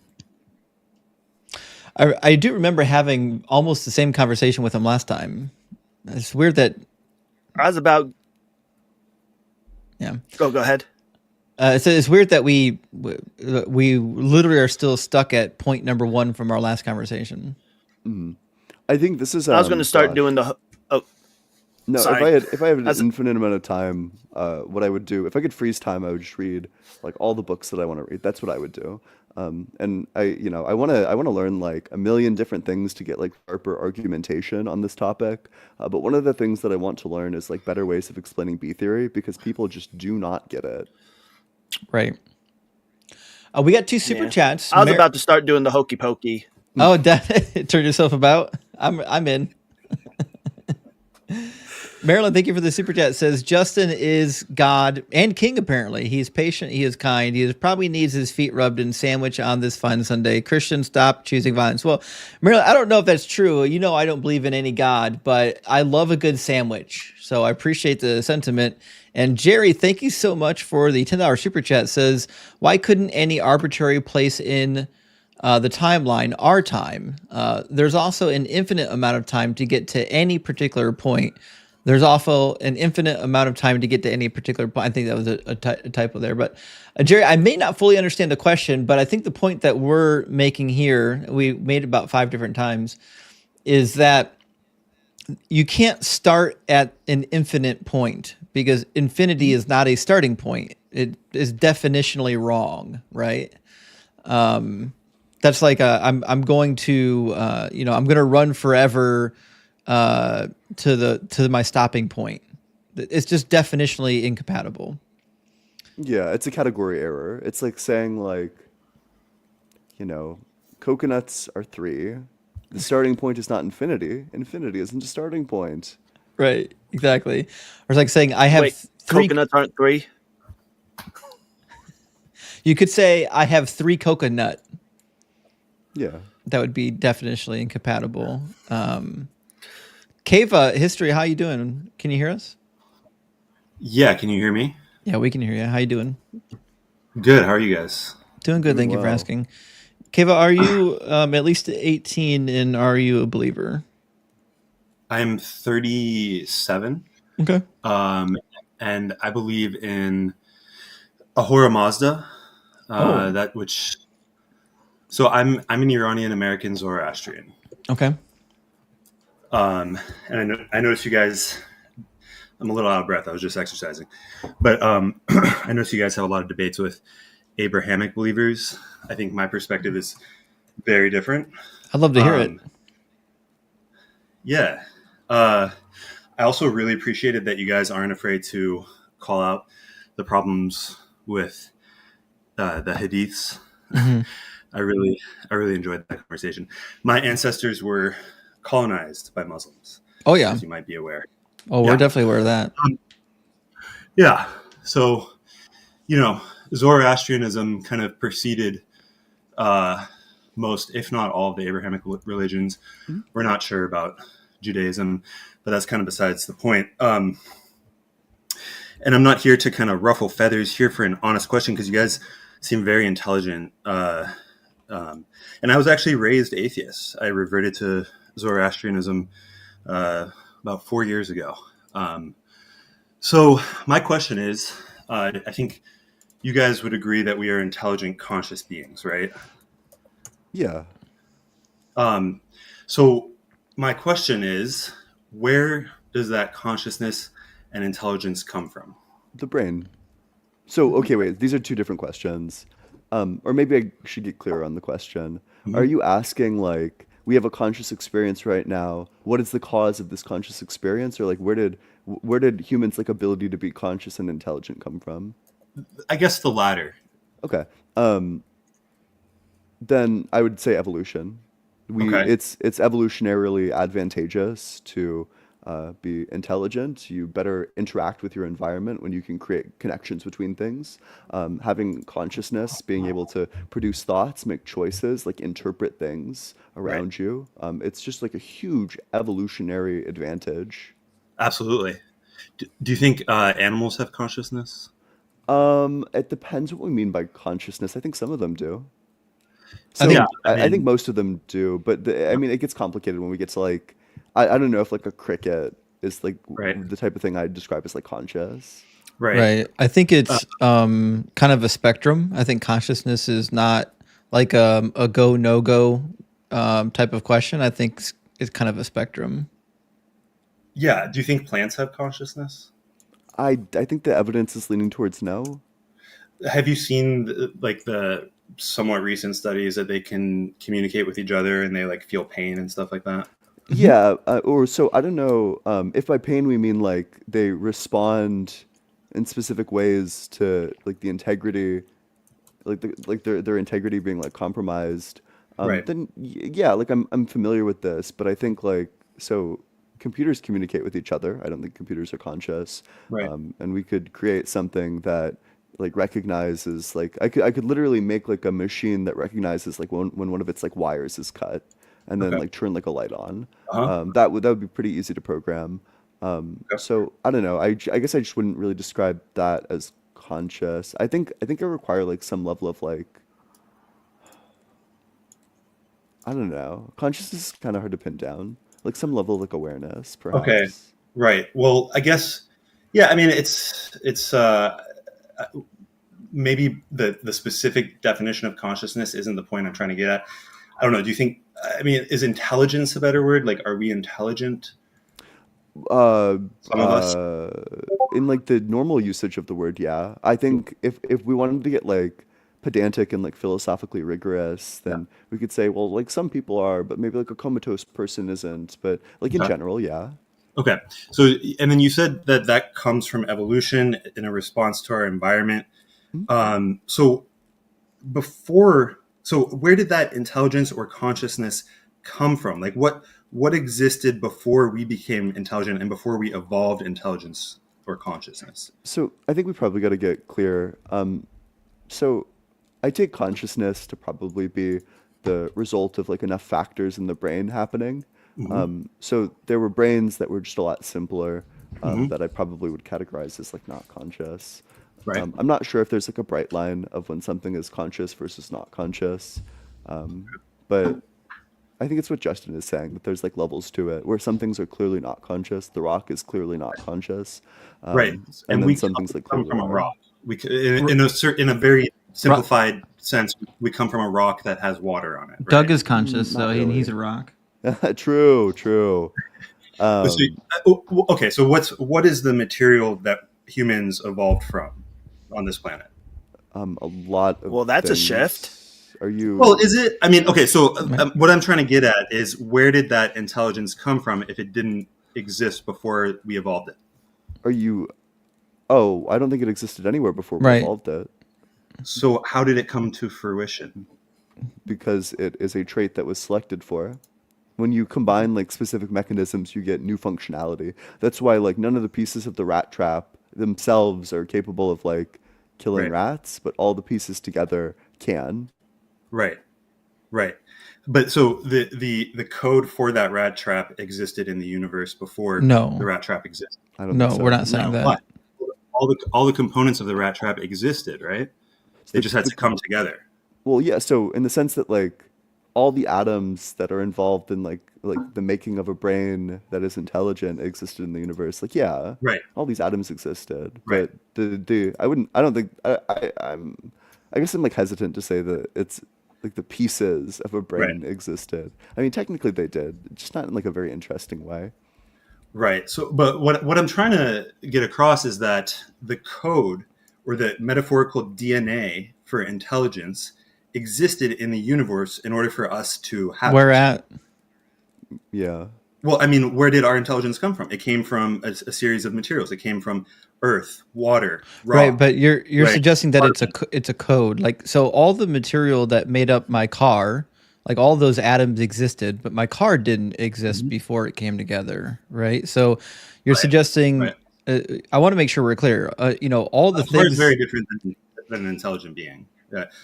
I do remember having almost the same conversation with him last time. It's weird that. I was about. Yeah. Go ahead. It's weird that we literally are still stuck at point number 1 from our last conversation. I think this is. I was going to start Josh. doing the. Oh, No, sorry. if I had an As- infinite amount of time, what I would do, if I could freeze time, I would just read like all the books that I want to read. That's what I would do. And I want to learn like a million different things to get like sharper argumentation on this topic. But one of the things that I want to learn is like better ways of explaining B theory because people just do not get it. Right. We got 2 super Yeah. chats. I was about to start doing the hokey pokey. Oh, turn yourself about. I'm in. Marilyn, thank you for the super chat. It says Justin is God and King. Apparently, he's patient. He is kind. Probably needs his feet rubbed and sandwich on this fine Sunday. Christians, stop choosing violence. Well, Marilyn, I don't know if that's true. You know, I don't believe in any God, but I love a good sandwich. So I appreciate the sentiment. And Jerry, thank you so much for the $10 super chat. It says, why couldn't any arbitrary place in the timeline our time? There's also an infinite amount of time to get to any particular point. There's also an infinite amount of time to get to any particular point. I think that was a typo there. But Jerry, I may not fully understand the question, but I think the point that we're making here, we made it about 5 different times, is that you can't start at an infinite point because infinity is not a starting point. It is definitionally wrong, right? That's like I'm going to I'm going to run forever to my stopping point. It's just definitionally incompatible. Yeah, it's a category error. It's like saying like, coconuts are 3. The starting point is not infinity. Infinity isn't a starting point. Right, exactly. Or it's like saying I have Wait, 3. coconuts aren't 3? You could say I have 3 coconut. Yeah. That would be definitionally incompatible. Kava, history, how you doing? Can you hear us? Yeah, can you hear me? Yeah, we can hear you. How you doing? Good. How are you guys? Doing good. Doing Thank you for well. asking. Kava, are you at least 18 and are you a believer? I'm 37, Okay. and I believe in Ahura Mazda. Oh, That which so I'm an Iranian American Zoroastrian. okay. And I noticed you guys. I'm a little out of breath. I was just exercising, but I noticed you guys have a lot of debates with Abrahamic believers. I think my perspective is very different. I'd love to hear it. Yeah. I also really appreciated that you guys aren't afraid to call out the problems with the hadiths. Mm-hmm. I really enjoyed that conversation. My ancestors were colonized by Muslims, Oh yeah. as you might be aware. Oh, we're Yeah. definitely aware of that. Yeah. So, Zoroastrianism kind of preceded most, if not all, of the Abrahamic religions. Mhm. We're not sure about Judaism, but that's kind of besides the point. And I'm not here to kind of ruffle feathers, here for an honest question, because you guys seem very intelligent. And I was actually raised atheist. I reverted to Zoroastrianism about 4 years ago. So my question is, I think you guys would agree that we are intelligent, conscious beings, right? Yeah. So my question is, where does that consciousness and intelligence come from? The brain. So, okay, wait, these are two different questions. Or maybe I should get clearer on the question. Are Mhm. you asking, like, we have a conscious experience right now. What is the cause of this conscious experience? Or like where did humans' like ability to be conscious and intelligent come from? I guess the latter. Okay. Um, then I would say evolution. Okay. It's evolutionarily advantageous to be intelligent. You better interact with your environment when you can create connections between things. Having consciousness, being able to produce thoughts, make choices, like interpret things Right. around you. It's just like a huge evolutionary advantage. Absolutely. Do you think animals have consciousness? It depends what we mean by consciousness. I think some of them do. I So Yeah. think I I think mean, most of them do, but I mean, it gets complicated when we get to like, I don't know if like a cricket is like right. the type of thing I describe as like conscious. Right. right. I think it's kind of a spectrum. I think consciousness is not like a go no go type of question. I think it's kind of a spectrum. Yeah. Do you think plants have consciousness? I think the evidence is leaning towards no. Have you seen the somewhat recent studies that they can communicate with each other and they like feel pain and stuff like that? Hmm. Yeah, or so I don't know if by pain we mean like they respond in specific ways to like the integrity, like their integrity being like compromised. Right. Then yeah, like I'm familiar with this, but I think like so computers communicate with each other. I don't think computers are conscious, Right. and we could create something that like recognizes like I could literally make like a machine that recognizes like when one of its like wires is cut, and then Okay. like turn like a light on. Uh-huh. That would be pretty easy to program. Okay. So I don't know. I guess I just wouldn't really describe that as conscious. I think it require like some level of like I don't know. Consciousness is kind of hard to pin down. Like some level of like awareness, Okay. perhaps. Right. Well, I guess, yeah, I mean, it's maybe the specific definition of consciousness isn't the point I'm trying to get at. I don't know. Do you think, I mean, is intelligence a better word? Like, are we intelligent? Uh, Some of us? in like the normal usage of the word, yeah. I think if we wanted to get like pedantic and like philosophically rigorous, Yeah. then we could say, well, like some people are, but maybe like a comatose person isn't. But like in Okay. general, yeah. Okay. So, and then you said that that comes from evolution in a response to our environment. Mhm. So so where did that intelligence or consciousness come from? Like what existed before we became intelligent and before we evolved intelligence or consciousness? So I think we probably got to get clear. So I take consciousness to probably be the result of like enough factors in the brain happening. Hmm. So there were brains that were just a lot simpler Hmm. that I probably would categorize as like not conscious. Right. I'm not sure if there's like a bright line of when something is conscious versus not conscious. Um, but I think it's what Justin is saying, that there's like levels to it, where some things are clearly not conscious. The rock is clearly not conscious, Right, and and then we some things like come clearly from a are. rock. In a very simplified sense, we come from a rock that has water on it, Doug right? is conscious, Not so he's really. a rock. True, true. So, okay, so what is the material that humans evolved from on this planet? A lot of Well, that's a things. shift. Are you? Well, is it? I mean, okay, so what I'm trying to get at is where did that intelligence come from if it didn't exist before we evolved it? Are you? Oh, I don't think it existed anywhere before we Right. evolved it, So how did it come to fruition? because it is a trait that was selected for. When you combine like specific mechanisms, you get new functionality. That's why like none of the pieces of the rat trap themselves are capable of like killing Right. rats, but all the pieces together can. Right, right. But so the code for that rat trap existed in the universe before No. the rat trap existed. I don't No, think so. we're not saying that. But all the components of the rat trap existed, right? They just had to come together. Well, yeah. So in the sense that like all the atoms that are involved in like the making of a brain that is intelligent existed in the universe. Like yeah, Right. all these atoms existed, Right. but I don't think I guess I'm like hesitant to say that it's like the pieces of a brain existed. I mean, technically they did, just not in like a very interesting way. Right. So, but what I'm trying to get across is that the code or the metaphorical DNA for intelligence existed in the universe in order for us to have Where it. at? Yeah. Well, I mean, where did our intelligence come from? It came from a series of materials. It came from earth, water, rock. Right, but you're right? suggesting that it's a code. Like, so all the material that made up my car, like all those atoms existed, but my car didn't exist before it came together, right? So you're suggesting I want to make sure we're clear. All the Of course, things very different than an intelligent being.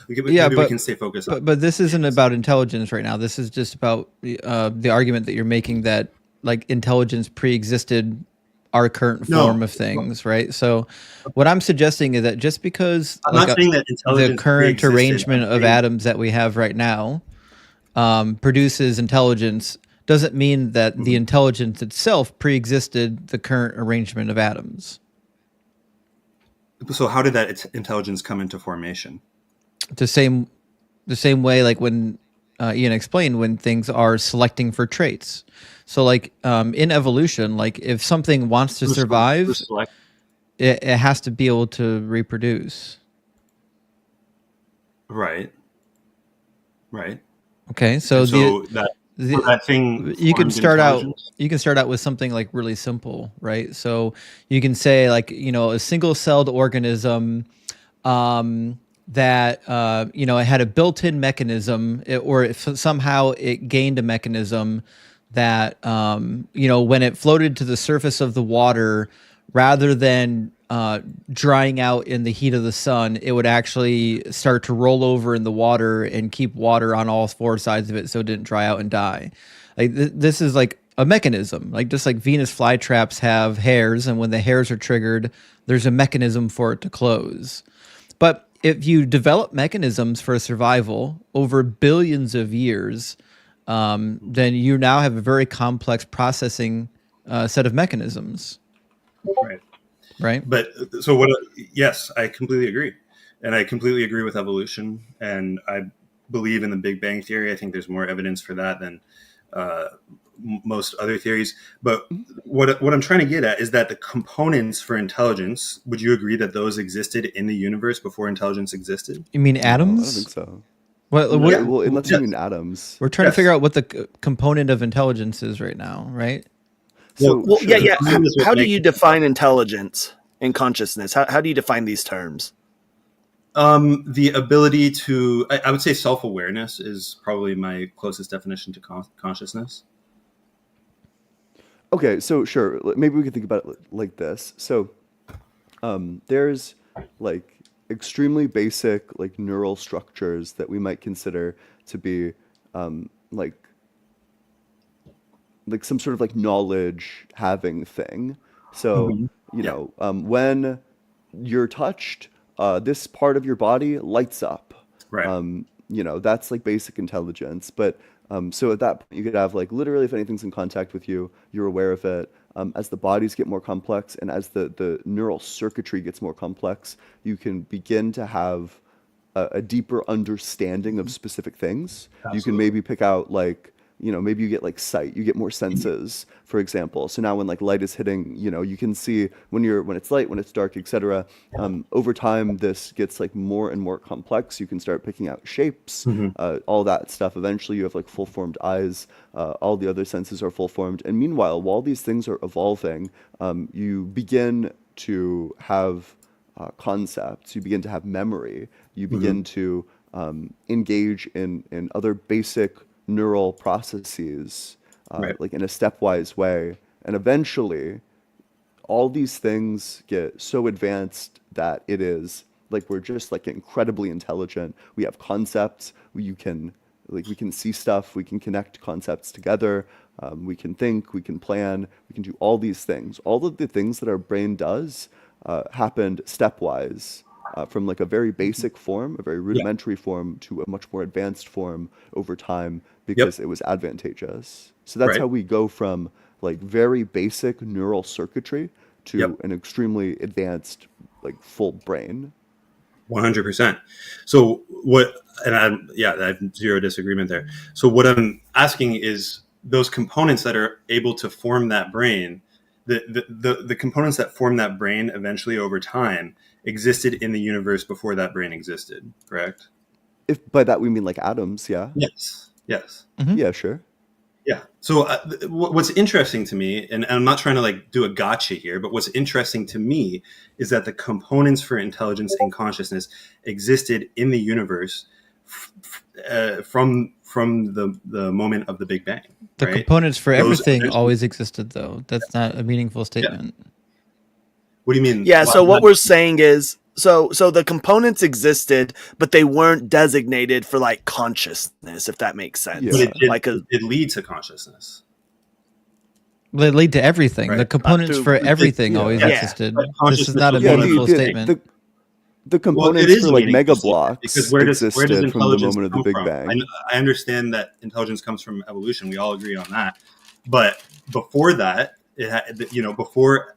Maybe we can stay focused on. But this isn't about intelligence right now. This is just about the argument that you're making that like intelligence pre-existed our current form of things, right? So what I'm suggesting is that just because I'm like not saying that the intelligence current pre-existed. arrangement of atoms that we have right now produces intelligence doesn't mean that the intelligence itself pre-existed the current arrangement of atoms. So how did that intelligence come into formation? The same way, like when Ian explained, when things are selecting for traits. So like in evolution, like if something wants to survive, it has to be able to reproduce. Right. Right. Okay, so that thing you can start intelligence? You can start out with something like really simple, right? So you can say like a single-celled organism that it had a built-in mechanism, or if somehow it gained a mechanism that when it floated to the surface of the water, rather than drying out in the heat of the sun, it would actually start to roll over in the water and keep water on all four sides of it so it didn't dry out and die. Like this is like a mechanism, like just like Venus flytraps have hairs, and when the hairs are triggered, there's a mechanism for it to close. But if you develop mechanisms for survival over billions of years, then you now have a very complex processing set of mechanisms. Right. But so what? Yes, I completely agree, and I completely agree with evolution, and I believe in the Big Bang theory. I think there's more evidence for that than most other theories. But what I'm trying to get at is that the components for intelligence. Would you agree that those existed in the universe before intelligence existed? You mean atoms? No, I don't think so. Well, unless you mean atoms. We're trying to figure out what the component of intelligence is right now, right? So, yeah. How do you define intelligence and consciousness? How do you define these terms? The ability to, I would say self-awareness is probably my closest definition to consciousness. Okay, so sure, maybe we could think about it like this. So there's like extremely basic like neural structures that we might consider to be like some sort of like knowledge having thing. So when you're touched, this part of your body lights up. Right. That's like basic intelligence. But So at that point, you could have like literally if anything's in contact with you, you're aware of it. As the bodies get more complex and as the neural circuitry gets more complex, you can begin to have a deeper understanding of specific things. You can Absolutely. maybe pick out like, maybe you get like sight, you get more senses, for example. So now when like light is hitting, you can see when it's light, when it's dark, etc. Over time, this gets like more and more complex. You can start picking out shapes, all that stuff. Eventually, you have like full formed eyes. All the other senses are full formed. And meanwhile, while these things are evolving, you begin to have concepts. You begin to have memory. You begin to engage in other basic neural processes, Right. like in a stepwise way. And eventually, all these things get so advanced that it is like we're just like incredibly intelligent. We have concepts. We can see stuff. We can connect concepts together. We can think. We can plan. We can do all these things. All of the things that our brain does happened stepwise. From like a very basic form, a very Yeah. rudimentary form, to a much more advanced form over time Yep. because it was advantageous. So that's Right. how we go from like very basic neural circuitry to Yep. an extremely advanced like full brain. 100%. So what, and I have zero disagreement there. So what I'm asking is those components that are able to form that brain, the components that form that brain eventually over time existed in the universe before that brain existed, correct? If by that we mean like atoms, yeah. Yes. Yes. Yeah, sure. Yeah. So what's interesting to me, and I'm not trying to like do a gotcha here, but what's interesting to me is that the components for intelligence and consciousness existed in the universe from the moment of the Big Bang. The right? components for Those everything eventually- always existed, though. That's not a meaningful statement. What do you mean? Yeah, so what we're saying is so the components existed, but they weren't designated for like consciousness, if that makes sense. Yeah. But it Like lead to consciousness. They lead to everything. Right. The components To- for everything yeah. always Yeah. existed. But This is consciousness not a was Yeah, one of meaningful those statement. the components is for a like meaningful mega statement, blocks because where does existed from the intelligence moment of the come Big from? Bang. I understand that intelligence comes from evolution. We all agree on that. But before that, before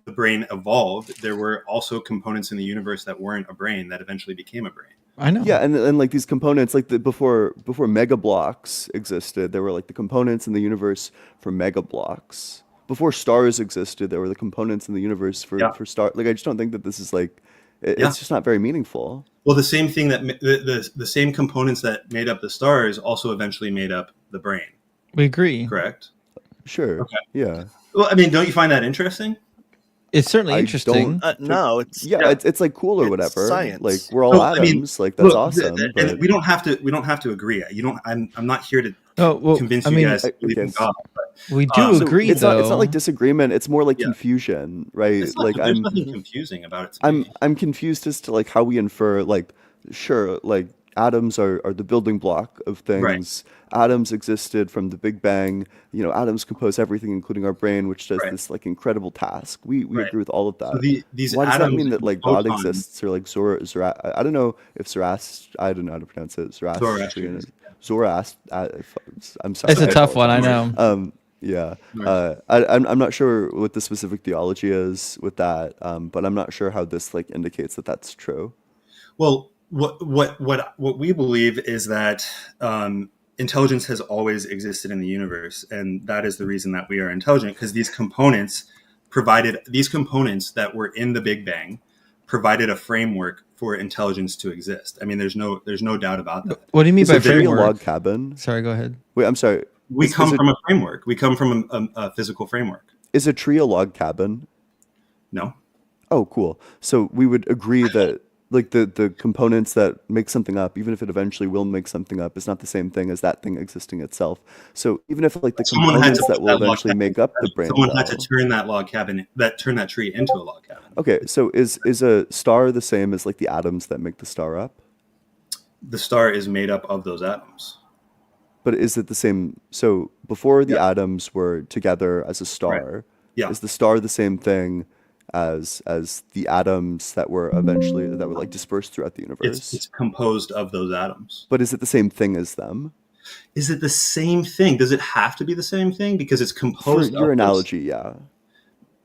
the brain evolved, there were also components in the universe that weren't a brain that eventually became a brain. I know. Yeah, and like these components, like before mega blocks existed, there were like the components in the universe for mega blocks. Before stars existed, there were the components in the universe for Yeah. star. Like I just don't think that this is like Yeah. it's just not very meaningful. Well, the same thing that the same components that made up the stars also eventually made up the brain. We agree. Correct. Sure. Okay. Yeah. Well, I mean, don't you find that interesting? It's certainly I interesting. no, it's Yeah, it's like cool or It's whatever. science. Like we're all No, I mean, atoms. Like that's look, awesome. and But we don't have to agree. You don't. I'm not here to Oh, well, convince I you mean, guys to believe in guess. God. But we do so agree, it's though. not like disagreement. It's more like Yeah. confusion, right? it's not, Like there's nothing confusing about it. To me. I'm confused as to like how we infer like sure like atoms are the building block of things. Atoms existed from the Big Bang. Atoms compose everything, including our brain, which does Right. this like incredible task. We Right. agree with all of that. So these Why does that atoms mean that and like God photons- exists or like I don't know if I don't know how to pronounce it. Zoroastrianism. I'm sorry. It's a I tough one, I apologize. know. Yeah. Right. I'm not sure what the specific theology is with that, but I'm not sure how this like indicates that that's true. Well, what we believe is that intelligence has always existed in the universe, and that is the reason that we are intelligent, because these components that were in the Big Bang provided a framework for intelligence to exist. I mean, there's no doubt about that. What do you mean Is by a tree a framework? log cabin? Sorry, go ahead. Wait, I'm sorry. We Is come it- from a framework. We come from a physical framework. Is a tree a log cabin? No. Oh, cool. So we would agree that like the components that make something up, even if it eventually will make something up, is not the same thing as that thing existing itself. So even if like the Someone had components to that put will that log eventually cabin- make up the brain, Someone had to though. turn that tree into a log cabin. Okay, so is a star the same as like the atoms that make the star up? The star is made up of those atoms. But is it the same? So before the Yeah. atoms were together as a star, Yeah. is the star the same thing as the atoms that were like dispersed throughout the universe? It's composed of those atoms. But is it the same thing as them? Is it the same thing? Does it have to be the same thing? Because it's For composed your of those. analogy, yeah.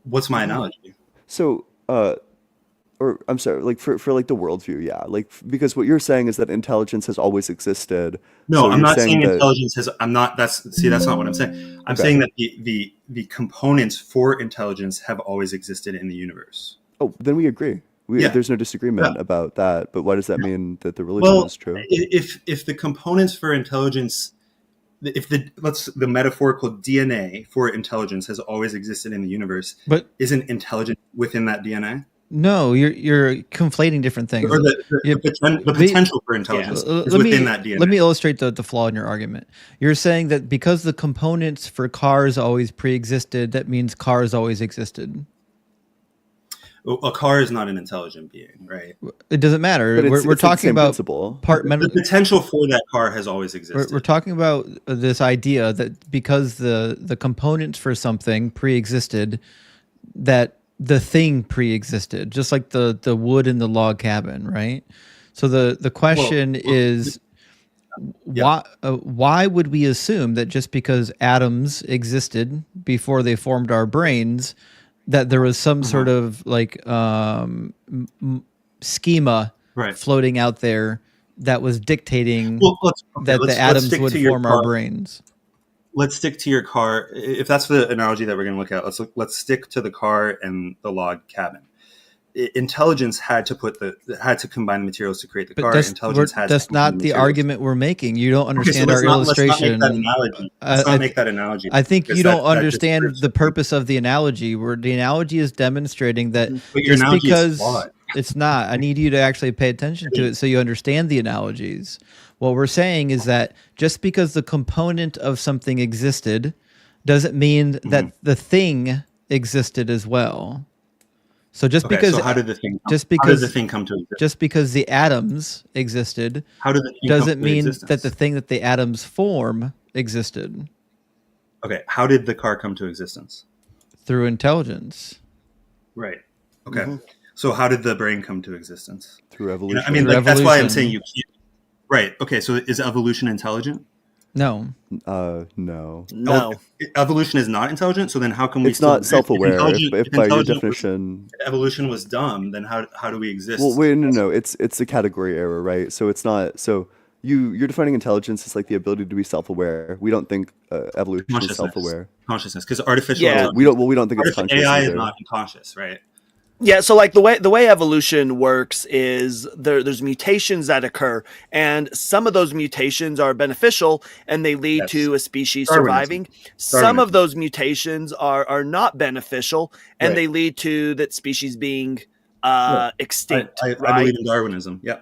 What's my analogy? So, or I'm sorry, like for like the worldview, yeah. Like because what you're saying is that intelligence has always existed. No, So I'm you're not saying saying that intelligence has. I'm not. That's not what I'm saying. I'm okay. saying that the components for intelligence have always existed in the universe. Oh, then we agree. Yeah. There's no Yeah. disagreement about that. But why does that mean that the religion Well, is true? if the components for intelligence, if the metaphorical DNA for intelligence has always existed in the universe, But isn't intelligence within that DNA? no, you're conflating different things. Or the potential for intelligence is within that DNA. Let me illustrate the flaw in your argument. You're saying that because the components for cars always pre-existed, that means cars always existed. A car is not an intelligent being, right? It doesn't matter. But We're it's the talking same about principle. The potential for that car has always existed. we're talking about this idea that because the components for something pre-existed, that the thing pre-existed, just like the wood in the log cabin, right? So the question is, why would we assume that just because atoms existed before they formed our brains, that there was some sort of like schema floating out there that was dictating that the atoms would form our brains? Let's stick to your car. If that's the analogy that we're going to look at, let's stick to the car and the log cabin. Intelligence had to combine the materials to create the car. That's not the argument we're making. You don't understand our illustration. Let's not make that analogy. I think you don't understand the purpose of the analogy. Where the analogy is demonstrating that just because it's not, I need you to actually pay attention to it so you understand the analogies. What we're saying is that just because the component of something existed doesn't mean that the thing existed as well. So just because how did the thing come to exist? Just because the atoms existed doesn't mean that the thing that the atoms form existed. Okay, how did the car come to existence? Through intelligence. Right. Okay. So how did the brain come to existence? Through evolution. I mean, that's why I'm saying you can't. Right. Okay. So is evolution intelligent? No. No. Evolution is not intelligent. So then how can we? It's not self-aware. If by your definition, evolution was dumb, then how do we exist? Well, wait, no. It's a category error, right? So it's not. So you're defining intelligence as like the ability to be self-aware. We don't think evolution is self-aware. Consciousness, because artificial. Yeah. We don't think it's conscious. AI either. is not conscious, right? Yeah, so like the way evolution works is there's mutations that occur, and some of those mutations are beneficial and they lead to a species surviving. Some of those mutations are not beneficial and they lead to that species being extinct. I believe in Darwinism. Yeah.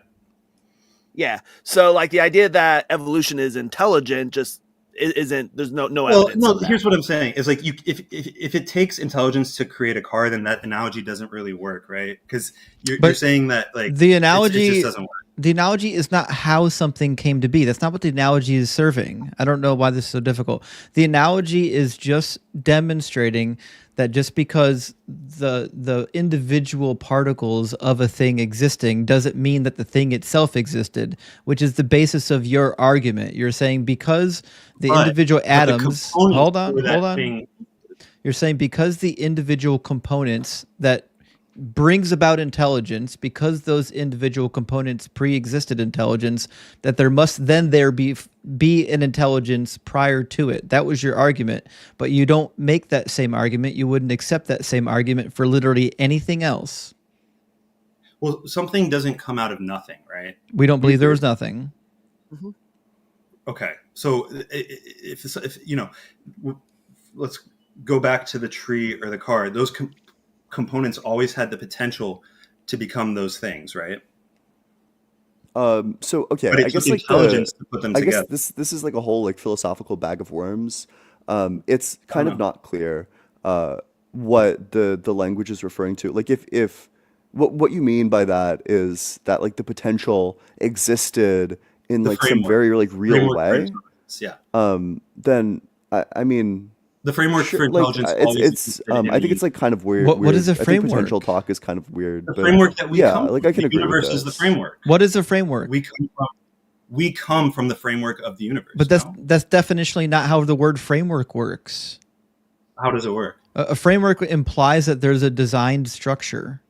Yeah. So like the idea that evolution is intelligent just isn't. There's no evidence. No. Here's what I'm saying: is like if it takes intelligence to create a car, then that analogy doesn't really work, right? Because you're saying that like the analogy it just doesn't work. The analogy is not how something came to be. That's not what the analogy is serving. I don't know why this is so difficult. The analogy is just demonstrating that just because the individual particles of a thing existing doesn't mean that the thing itself existed, which is the basis of your argument. You're saying because the individual atoms... Hold on. You're saying because the individual components that brings about intelligence, because those individual components pre-existed intelligence, that there must then be an intelligence prior to it. That was your argument, but you don't make that same argument. You wouldn't accept that same argument for literally anything else. Well, something doesn't come out of nothing, right? We don't believe there was nothing. Mm-hmm. Okay, so if you know, let's go back to the tree or the car. Those components always had the potential to become those things, right? So okay, but I guess like to put them together. guess this is like a whole like philosophical bag of worms. It's kind of not clear what the language is referring to. Like if what you mean by that is that like the potential existed in like some very like real way. Yeah. Then I mean. The framework for intelligence. I think it's like kind of weird. What is a framework? I think potential talk is kind of weird. The framework that we come like I can the agree universe with is the framework. What is a framework? We come from we come from the framework of the universe. But that's definitionally not how the word framework works. How does it work? A framework implies that there's a designed structure.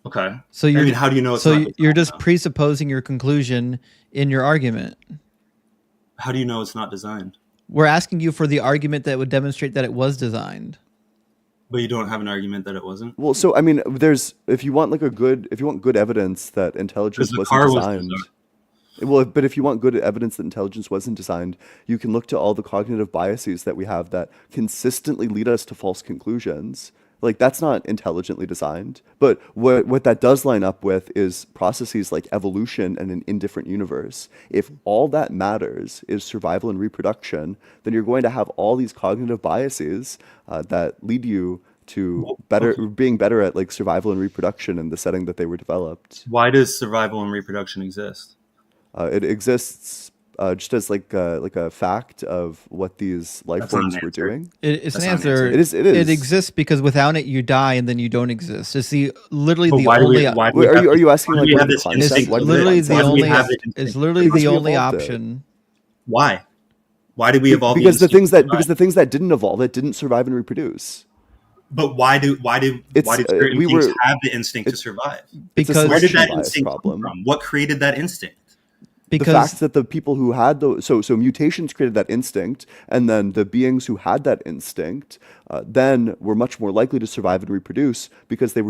Okay. So I mean, how do you know it's not you're designed, just though? presupposing your conclusion in your argument. How do you know it's not designed? We're asking you for the argument that would demonstrate that it was designed. But you don't have an argument that it wasn't? Well, so I mean, if you want good evidence that intelligence the wasn't car was designed. designed. Well, but if you want good evidence that intelligence wasn't designed, you can look to all the cognitive biases that we have that consistently lead us to false conclusions. Like, that's not intelligently designed. But what that does line up with is processes like evolution and an indifferent universe. If all that matters is survival and reproduction, then you're going to have all these cognitive biases that lead you to being better at like survival and reproduction in the setting that they were developed. Why does survival and reproduction exist? It exists just as like a fact of what these life That's not forms an were answer. doing. It's an That's not an answer. answer. It is. It exists because without it, you die and then you don't exist. It's literally But the why do only. we, why do Wait, we have are you asking why like do we what have are the this concepts? It's instinct? Why do literally the the Why do we only. have the It's instinct? literally Because the we only evolved it. option. Why? Why did we evolve because the instinct? the things that didn't evolve, that didn't survive and reproduce. But why did certain things have the instinct to survive? Because Where did that bias instinct problem. come from? What created that instinct? The because fact that the people who had those, so mutations created that instinct, and then the beings who had that instinct then were much more likely to survive and reproduce because they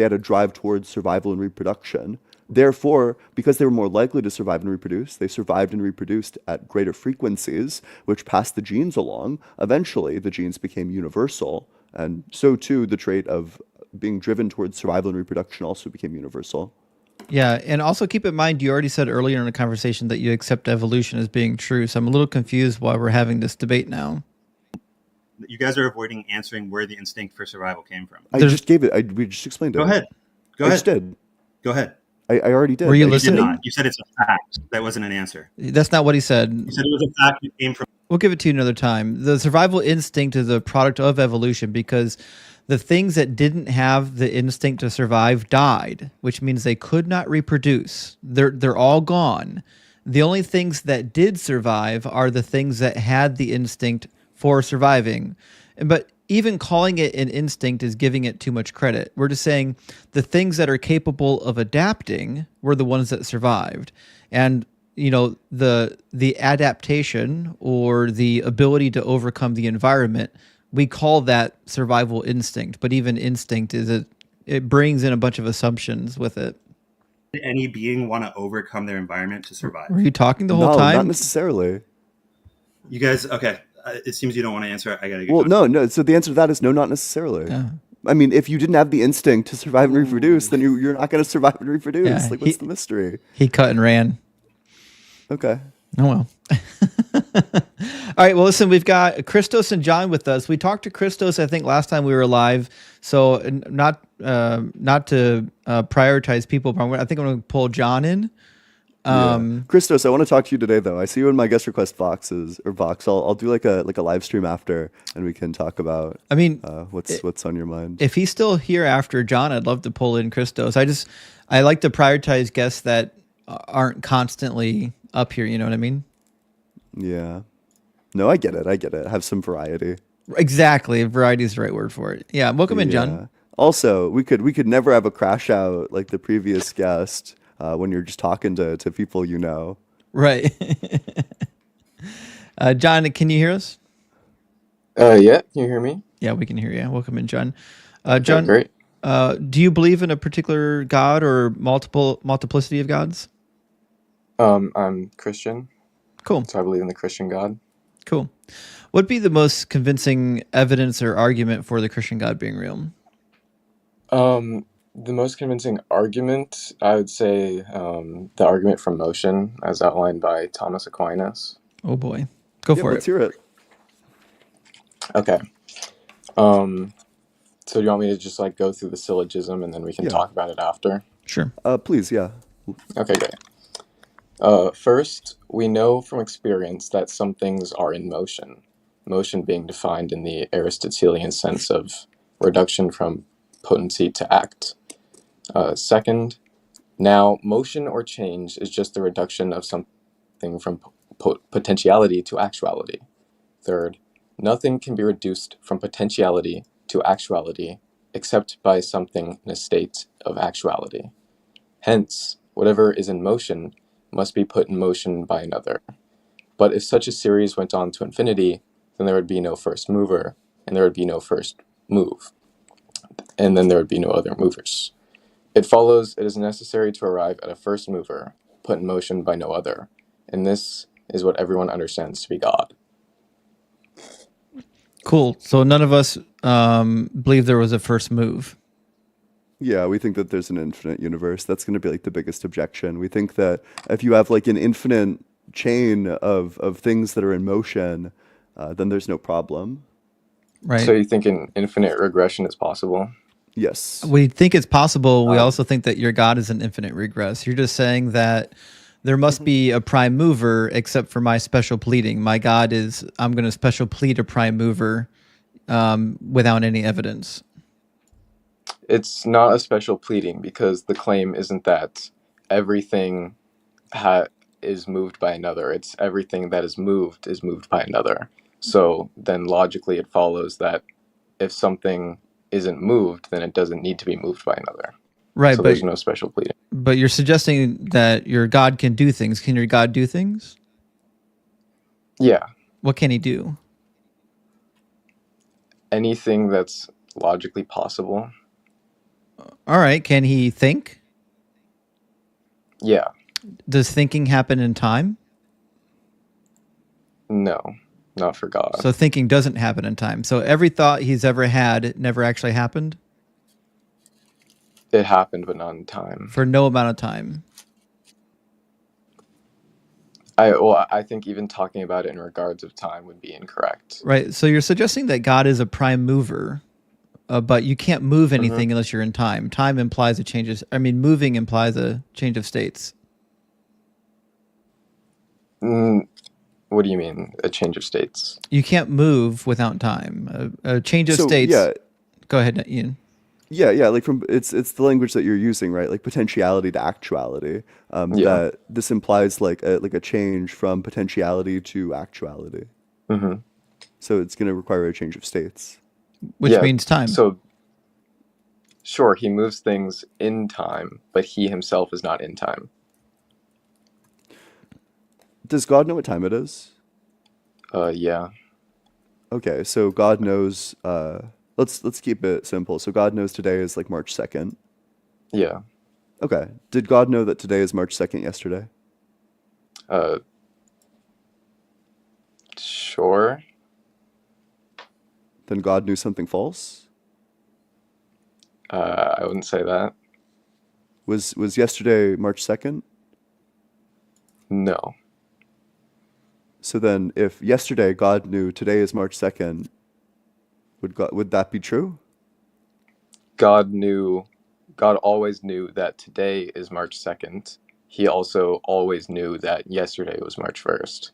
had a drive towards survival and reproduction. Therefore, because they were more likely to survive and reproduce, they survived and reproduced at greater frequencies, which passed the genes along. Eventually, the genes became universal, and so too the trait of being driven towards survival and reproduction also became universal. Yeah, and also keep in mind, you already said earlier in the conversation that you accept evolution as being true. So I'm a little confused why we're having this debate now. You guys are avoiding answering where the instinct for survival came from. I just gave it. We just explained it. Go ahead. I just did. Go ahead. I already did. Were you You did listening? not. You said it's a fact. That wasn't an answer. That's not what he said. You said it was a fact that came from. We'll give it to you another time. The survival instinct is a product of evolution because the things that didn't have the instinct to survive died, which means they could not reproduce. They're all gone. The only things that did survive are the things that had the instinct for surviving. But even calling it an instinct is giving it too much credit. We're just saying the things that are capable of adapting were the ones that survived. And you know, the adaptation or the ability to overcome the environment, we call that survival instinct. But even instinct it brings in a bunch of assumptions with it. Did any being want to overcome their environment to survive? Were you talking the whole No, time? not necessarily. You guys, okay. It seems you don't want to answer. I gotta get Well, going. no. So the answer to that is no, not necessarily. Yeah. I mean, if you didn't have the instinct to survive and reproduce, then you're not going to survive and reproduce. Yeah, Like, what's the mystery? He cut and ran. Okay. Oh, well. All right. Well, listen, we've got Christos and John with us. We talked to Christos, I think, last time we were live. So not to prioritize people, but I think I'm going to pull John in. Christos, I want to talk to you today, though. I see you in my guest request boxes or box. I'll do like a live stream after, and we can talk about. I mean, what's on your mind. if he's still here after John, I'd love to pull in Christos. I like to prioritize guests that aren't constantly up here. You know what I mean? Yeah. No, I get it. Have some variety. Exactly. Variety is the right word for it. Yeah. Welcome in, John. Also, we could never have a crash out like the previous guest when you're just talking to people you know. Right. John, can you hear us? Yeah. Can you hear me? Yeah, we can hear you. Welcome in, John. John, great. Do you believe in a particular God or multiplicity of gods? I'm Christian, Cool. so I believe in the Christian God. Cool. What'd be the most convincing evidence or argument for the Christian God being real? The most convincing argument, I would say, the argument from motion, as outlined by Thomas Aquinas. Oh boy. Go for Let's it. hear it. Okay. So do you want me to just like go through the syllogism and then we can Yeah. talk about it after? Sure. Please, yeah. Okay, great. First, we know from experience that some things are in motion. Motion being defined in the Aristotelian sense of reduction from potency to act. Second, Now, motion or change is just the reduction of something from potentiality to actuality. Third, nothing can be reduced from potentiality to actuality except by something in a state of actuality. Hence, whatever is in motion must be put in motion by another. But if such a series went on to infinity, then there would be no first mover, and there would be no first move, and then there would be no other movers. It follows it is necessary to arrive at a first mover, put in motion by no other, and this is what everyone understands to be God. Cool. So none of us believe there was a first move. Yeah, we think that there's an infinite universe. That's going to be like the biggest objection. We think that if you have like an infinite chain of things that are in motion, then there's no problem. Right. So you think an infinite regression is possible? Yes. We think it's possible. We also think that your God is an infinite regress. You're just saying that there must be a prime mover, except for my special pleading. My God is, I'm going to special plead a prime mover without any evidence. It's not a special pleading because the claim isn't that everything is moved by another. It's everything that is moved by another. So then logically it follows that if something isn't moved, then it doesn't need to be moved by another. Right, so there's no special pleading. But you're suggesting that your God can do things. Can your God do things? Yeah. What can he do? Anything that's logically possible. All right. Can he think? Yeah. Does thinking happen in time? No, not for God. So thinking doesn't happen in time. So every thought he's ever had never actually happened? It happened, but not in time. For no amount of time. I think even talking about it in regards of time would be incorrect. Right. So you're suggesting that God is a prime mover, but you can't move anything unless you're in time. Time implies a change of, moving implies a change of states. What do you mean, a change of states? You can't move without time. A change of states. Yeah. Go ahead, Ian. Yeah, like it's the language that you're using, right? Like potentiality to actuality. That this implies like a change from potentiality to actuality. Mm-hmm. So it's going to require a change of states, which means time. So, sure, he moves things in time, but he himself is not in time. Does God know what time it is? Yeah. Okay, so God knows. Let's keep it simple. So God knows today is like March 2nd. Yeah. Okay. Did God know that today is March 2nd yesterday? Sure. Then God knew something false? I wouldn't say that. Was yesterday March 2nd? No. So then if yesterday God knew today is March 2nd, would that be true? God always knew that today is March 2nd. He also always knew that yesterday was March 1st.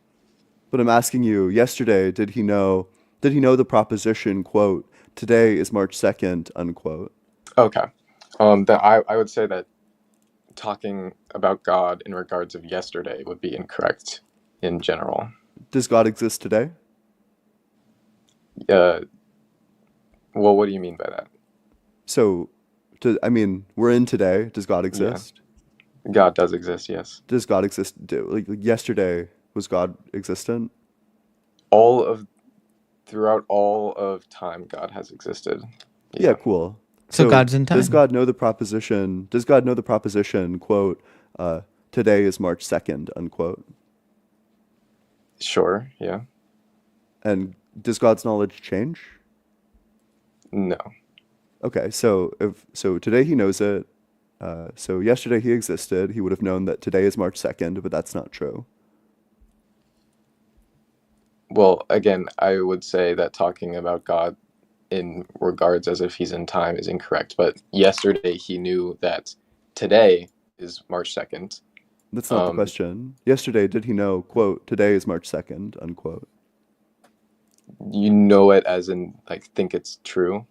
But I'm asking you, yesterday, did he know the proposition, quote, today is March 2nd, unquote? Okay. Then I would say that talking about God in regards of yesterday would be incorrect in general. Does God exist today? Well, what do you mean by that? So, we're in today. Does God exist? Yeah. God does exist, yes. Does God exist? Like yesterday, was God existent? Throughout all of time, God has existed. Yeah, cool. So God's in time. Does God know the proposition? Quote, today is March 2nd, unquote? Sure, yeah. And does God's knowledge change? No. Okay, so today he knows it. So yesterday he existed. He would have known that today is March 2nd, but that's not true. Well, again, I would say that talking about God in regards as if he's in time is incorrect. But yesterday he knew that today is March 2nd. That's not the question. Yesterday, did he know, quote, today is March 2nd, unquote? You know it as in, like, think it's true?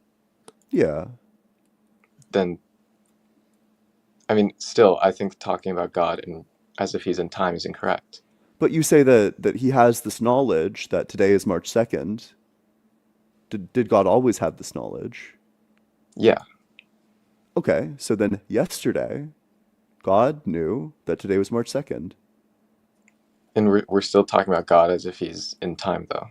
Yeah. Then I mean, still, I think talking about God and as if he's in time is incorrect. But you say that he has this knowledge that today is March 2nd. Did God always have this knowledge? Yeah. Okay, so then yesterday, God knew that today was March 2nd. And we're still talking about God as if he's in time, though.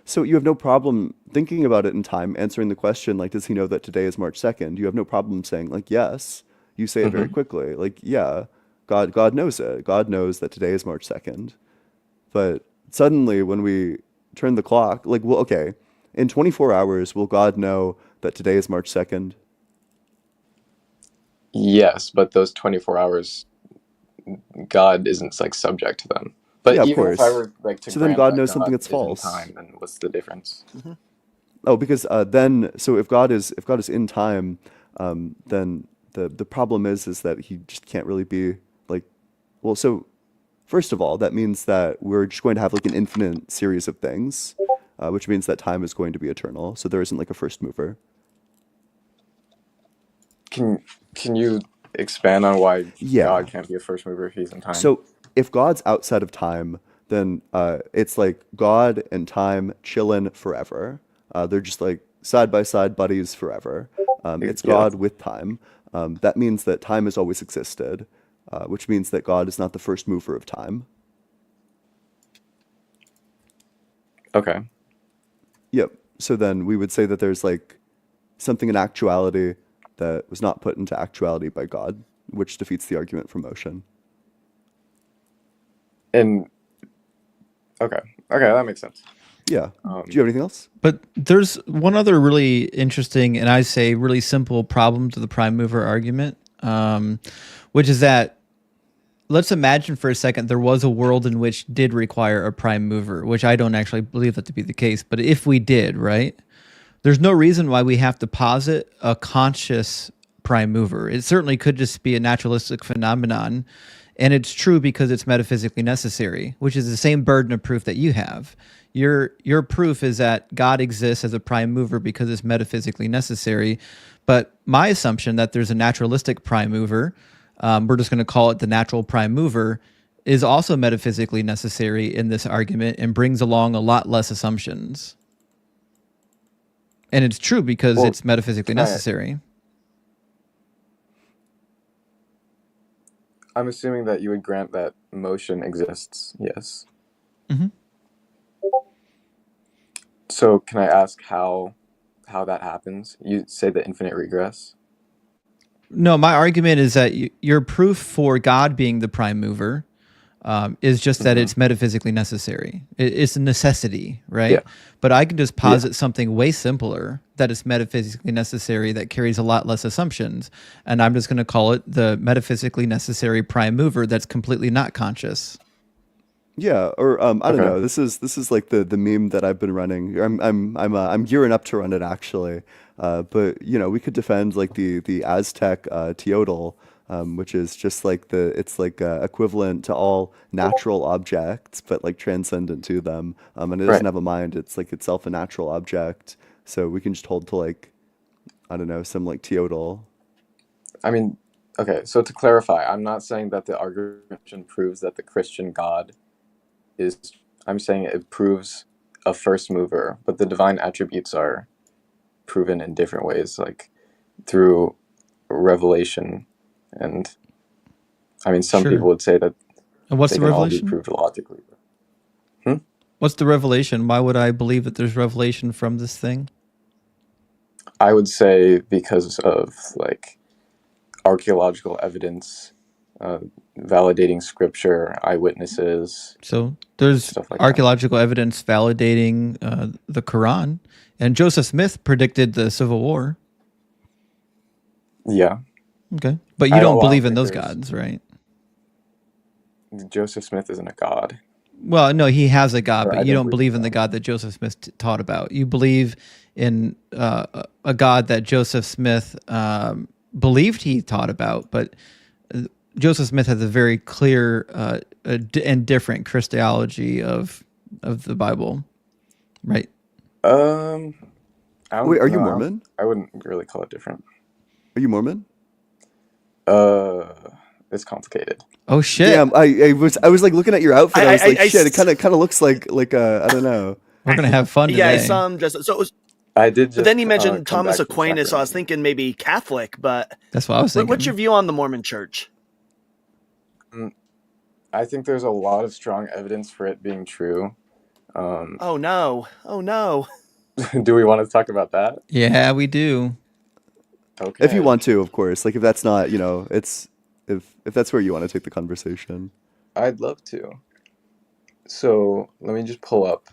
So you have no problem thinking about it in time, answering the question, like, does he know that today is March 2nd? You have no problem saying, like, yes. You say it very quickly, like, yeah, God knows it. God knows that today is March 2nd. But suddenly, when we turn the clock, like, well, okay, in 24 hours, will God know that today is March 2nd? Yes, but those 24 hours, God isn't like subject to them. But Yeah, of even if I course. were like to So then grant God that knows something God that's is in false. time, then what's the difference? Oh, because then, so if God is in time, then the problem is that he just can't really be like, well, so first of all, that means that we're just going to have like an infinite series of things, which means that time is going to be eternal. So there isn't like a first mover. Can you expand on why Yeah. God can't be a first mover if he's in time? So if God's outside of time, then it's like God and time chilling forever. They're just like side by side buddies forever. It's Yeah. God with time. That means that time has always existed, which means that God is not the first mover of time. Okay. Yep. So then we would say that there's like something in actuality that was not put into actuality by God, which defeats the argument for motion. And okay, that makes sense. Yeah. Do you have anything else? But there's one other really interesting, and I say really simple problem to the prime mover argument, which is that let's imagine for a second there was a world in which did require a prime mover, which I don't actually believe that to be the case. But if we did, right, there's no reason why we have to posit a conscious prime mover. It certainly could just be a naturalistic phenomenon. And it's true because it's metaphysically necessary, which is the same burden of proof that you have. Your proof is that God exists as a prime mover because it's metaphysically necessary. But my assumption that there's a naturalistic prime mover, we're just going to call it the natural prime mover, is also metaphysically necessary in this argument and brings along a lot less assumptions. And it's true because it's metaphysically necessary. I'm assuming that you would grant that motion exists. Yes. Mm-hmm. So can I ask how that happens? You say the infinite regress. No, my argument is that your proof for God being the prime mover is just that it's metaphysically necessary. It's a necessity, right? Yeah. But I can just posit something way simpler that is metaphysically necessary that carries a lot less assumptions. And I'm just going to call it the metaphysically necessary prime mover that's completely not conscious. Yeah, or I don't know. This is like the meme that I've been running. I'm gearing up to run it actually. But you know, we could defend like the Aztec teotl, which is just like it's like equivalent to all natural objects, but like transcendent to them. And it doesn't have a mind. It's like itself a natural object. So we can just hold to like, I don't know, some like teotl. I mean, okay. So to clarify, I'm not saying that the argument proves that the Christian God is. I'm saying it proves a first mover, but the divine attributes are proven in different ways, like through revelation. And I mean, some people would say that and what's they the can all be revelation? proved logically. What's the revelation? Why would I believe that there's revelation from this thing? I would say because of like archaeological evidence, validating scripture, eyewitnesses. So there's like archaeological evidence validating the Quran, and Joseph Smith predicted the Civil War. Yeah. Okay, but you don't believe in those gods, right? Joseph Smith isn't a god. Well, no, he has a God, but you don't believe in the God that Joseph Smith taught about. You believe in a God that Joseph Smith believed he taught about, but Joseph Smith has a very clear and different Christology of the Bible, right? Wait, are you Mormon? I wouldn't really call it different. Are you Mormon? It's complicated. Oh shit! Damn, I was like looking at your outfit. I was like, I shit. It kind of looks like I don't know. We're gonna have fun Yeah, I today. saw him dressed. So it was, I did just. but then you mentioned come Thomas back from Aquinas, so I was Sacramento. thinking maybe Catholic. But That's what I was thinking. what's your view on the Mormon Church? I think there's a lot of strong evidence for it being true. Oh no! Oh no! Do we want to talk about that? Yeah, we do. Okay. If you want to, of course. Like if that's not, it's if that's where you want to take the conversation. I'd love to. So let me just pull up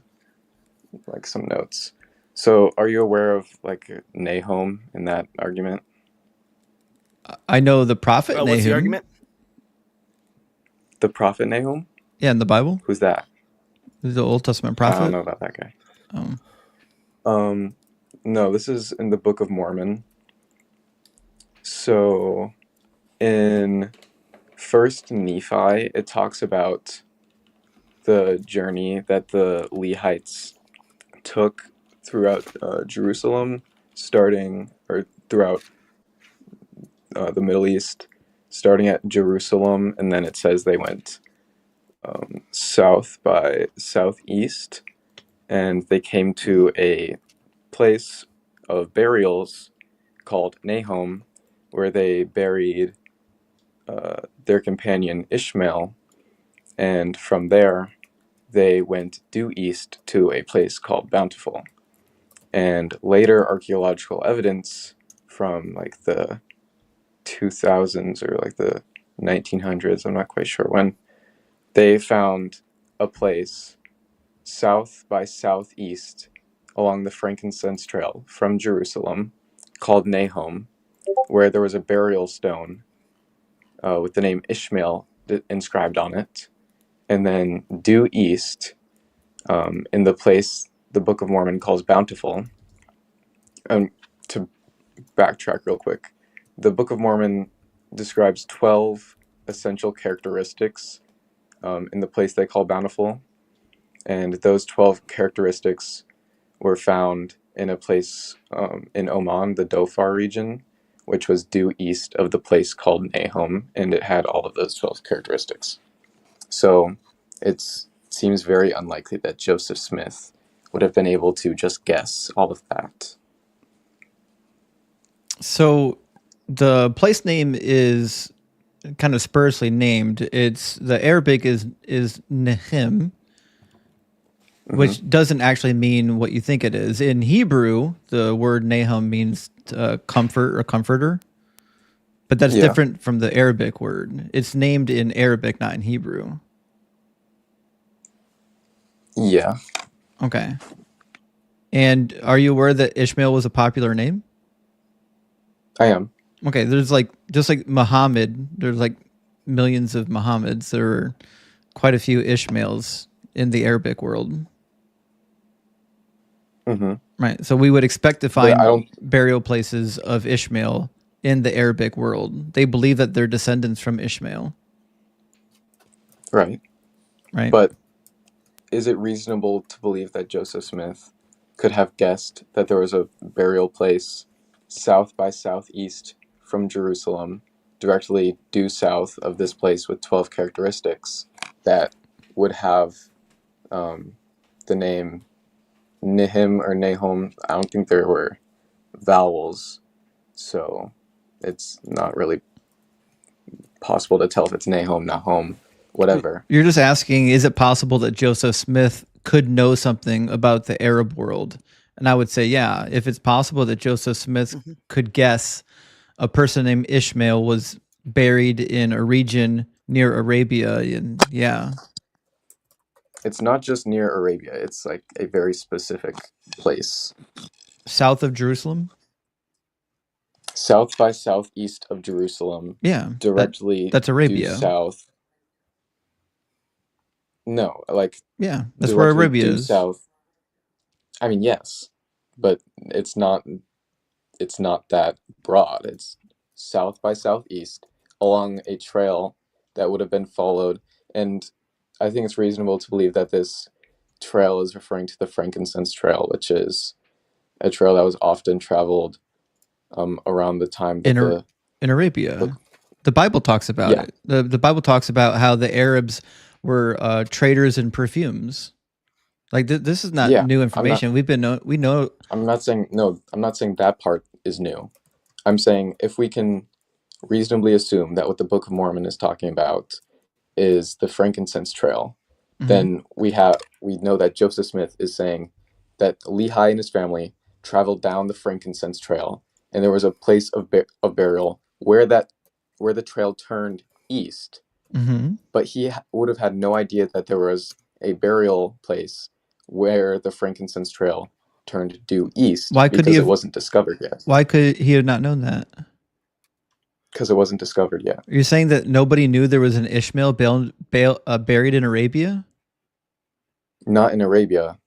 like some notes. So are you aware of like Nahum in that argument? I know the prophet Nahum. What's the argument? The prophet Nahum? Yeah, in the Bible. Who's that? Who's the Old Testament prophet? I don't know about that guy. Oh. No, this is in the Book of Mormon. So in First Nephi, it talks about the journey that the Lehites took throughout Jerusalem, throughout the Middle East, starting at Jerusalem, and then it says they went south by southeast, and they came to a place of burials called Nahum, where they buried their companion Ishmael, and from there they went due east to a place called Bountiful. And later archaeological evidence from like the 2000s or like the 1900s, I'm not quite sure when, they found a place south by southeast along the Frankincense Trail from Jerusalem called Nahum, where there was a burial stone with the name Ishmael inscribed on it. And then due east, in the place the Book of Mormon calls Bountiful. And to backtrack real quick, the Book of Mormon describes 12 essential characteristics in the place they call Bountiful. And those 12 characteristics were found in a place in Oman, the Dhofar region, which was due east of the place called Nahum, and it had all of those 12 characteristics. So it seems very unlikely that Joseph Smith would have been able to just guess all of that. So the place name is kind of spuriously named. It's the Arabic is Nahim, which doesn't actually mean what you think it is. In Hebrew, the word Nahum means comfort or comforter, but that's different from the Arabic word. It's named in Arabic, not in Hebrew. Yeah. Okay. And are you aware that Ishmael was a popular name? I am. Okay, there's like, just like Muhammad, there's like millions of Muhammads. There are quite a few Ishmaels in the Arabic world. Right. So we would expect to find burial places of Ishmael in the Arabic world. They believe that they're descendants from Ishmael. Right. Right. But is it reasonable to believe that Joseph Smith could have guessed that there was a burial place south by southeast from Jerusalem, directly due south of this place with 12 characteristics that would have the name Nahim or Nahum? I don't think there were vowels, so it's not really possible to tell if it's Nahum, Nahum, whatever. You're just asking, is it possible that Joseph Smith could know something about the Arab world? And I would say, yeah, if it's possible that Joseph Smith could guess a person named Ishmael was buried in a region near Arabia, and yeah. It's not just near Arabia, it's like a very specific place. South of Jerusalem? South by southeast of Jerusalem. Yeah. Directly that's Arabia. Due south. No, like yeah, that's where Arabia is. South. I mean, yes, but it's not that broad. It's south by southeast along a trail that would have been followed, and I think it's reasonable to believe that this trail is referring to the Frankincense Trail, which is a trail that was often traveled around the time that in Arabia. The Bible talks about Yeah. it. The Bible talks about how the Arabs were traders in perfumes. Like this is not Yeah, new I'm not. information. We know. I'm not saying no. I'm not saying that part is new. I'm saying if we can reasonably assume that what the Book of Mormon is talking about is the frankincense trail, then we know that Joseph Smith is saying that Lehi and his family traveled down the frankincense trail, and there was a place of burial where the trail turned east. But he would have had no idea that there was a burial place where the frankincense trail turned due east because it wasn't discovered yet. Why could he have not known that? Because it wasn't discovered yet. You're saying that nobody knew there was an Ishmael buried in Arabia? Not in Arabia,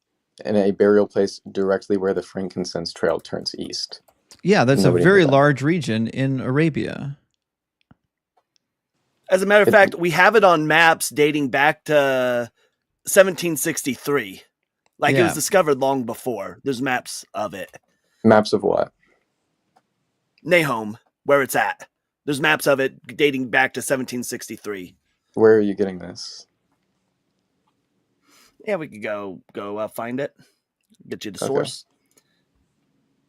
in a burial place directly where the frankincense trail turns east. Yeah, that's a very large region in Arabia. As a matter of fact, we have it on maps dating back to 1763. Like, it was discovered long before. There's maps of it. Maps of what? Nahum, where it's at. There's maps of it dating back to 1763. Where are you getting this? Yeah, we could go find it. Get you the source.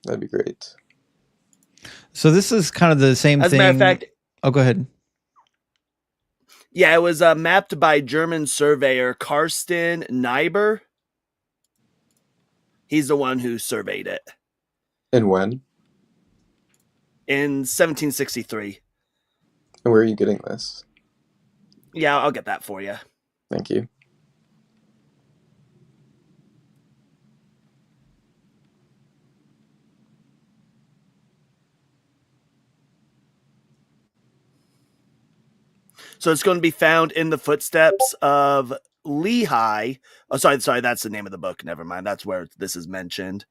That'd be great. So this is kind of the same thing. As a matter of fact... Oh, go ahead. Yeah, it was mapped by German surveyor Karsten Niebuhr. He's the one who surveyed it. And when? In 1763. And where are you getting this? Yeah, I'll get that for you. Thank you. So it's going to be found in the footsteps of Lehi. Oh, sorry, that's the name of the book. Never mind. That's where this is mentioned.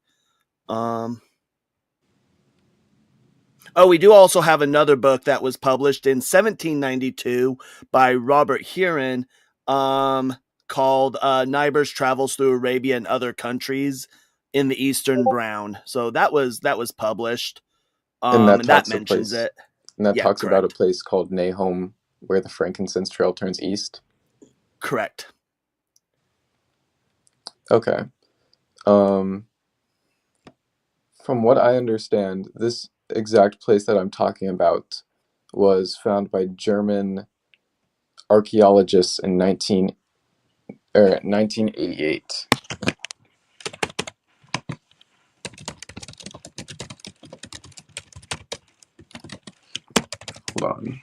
We do also have another book that was published in 1792 by Robert Heron, called Niebuhr's Travels Through Arabia and Other Countries in the Eastern Brown. So that was published. And that mentions it. And that talks about a place called Nahum where the frankincense trail turns east? Correct. Okay. From what I understand, this exact place that I'm talking about was found by German archaeologists in 1988. Hold on.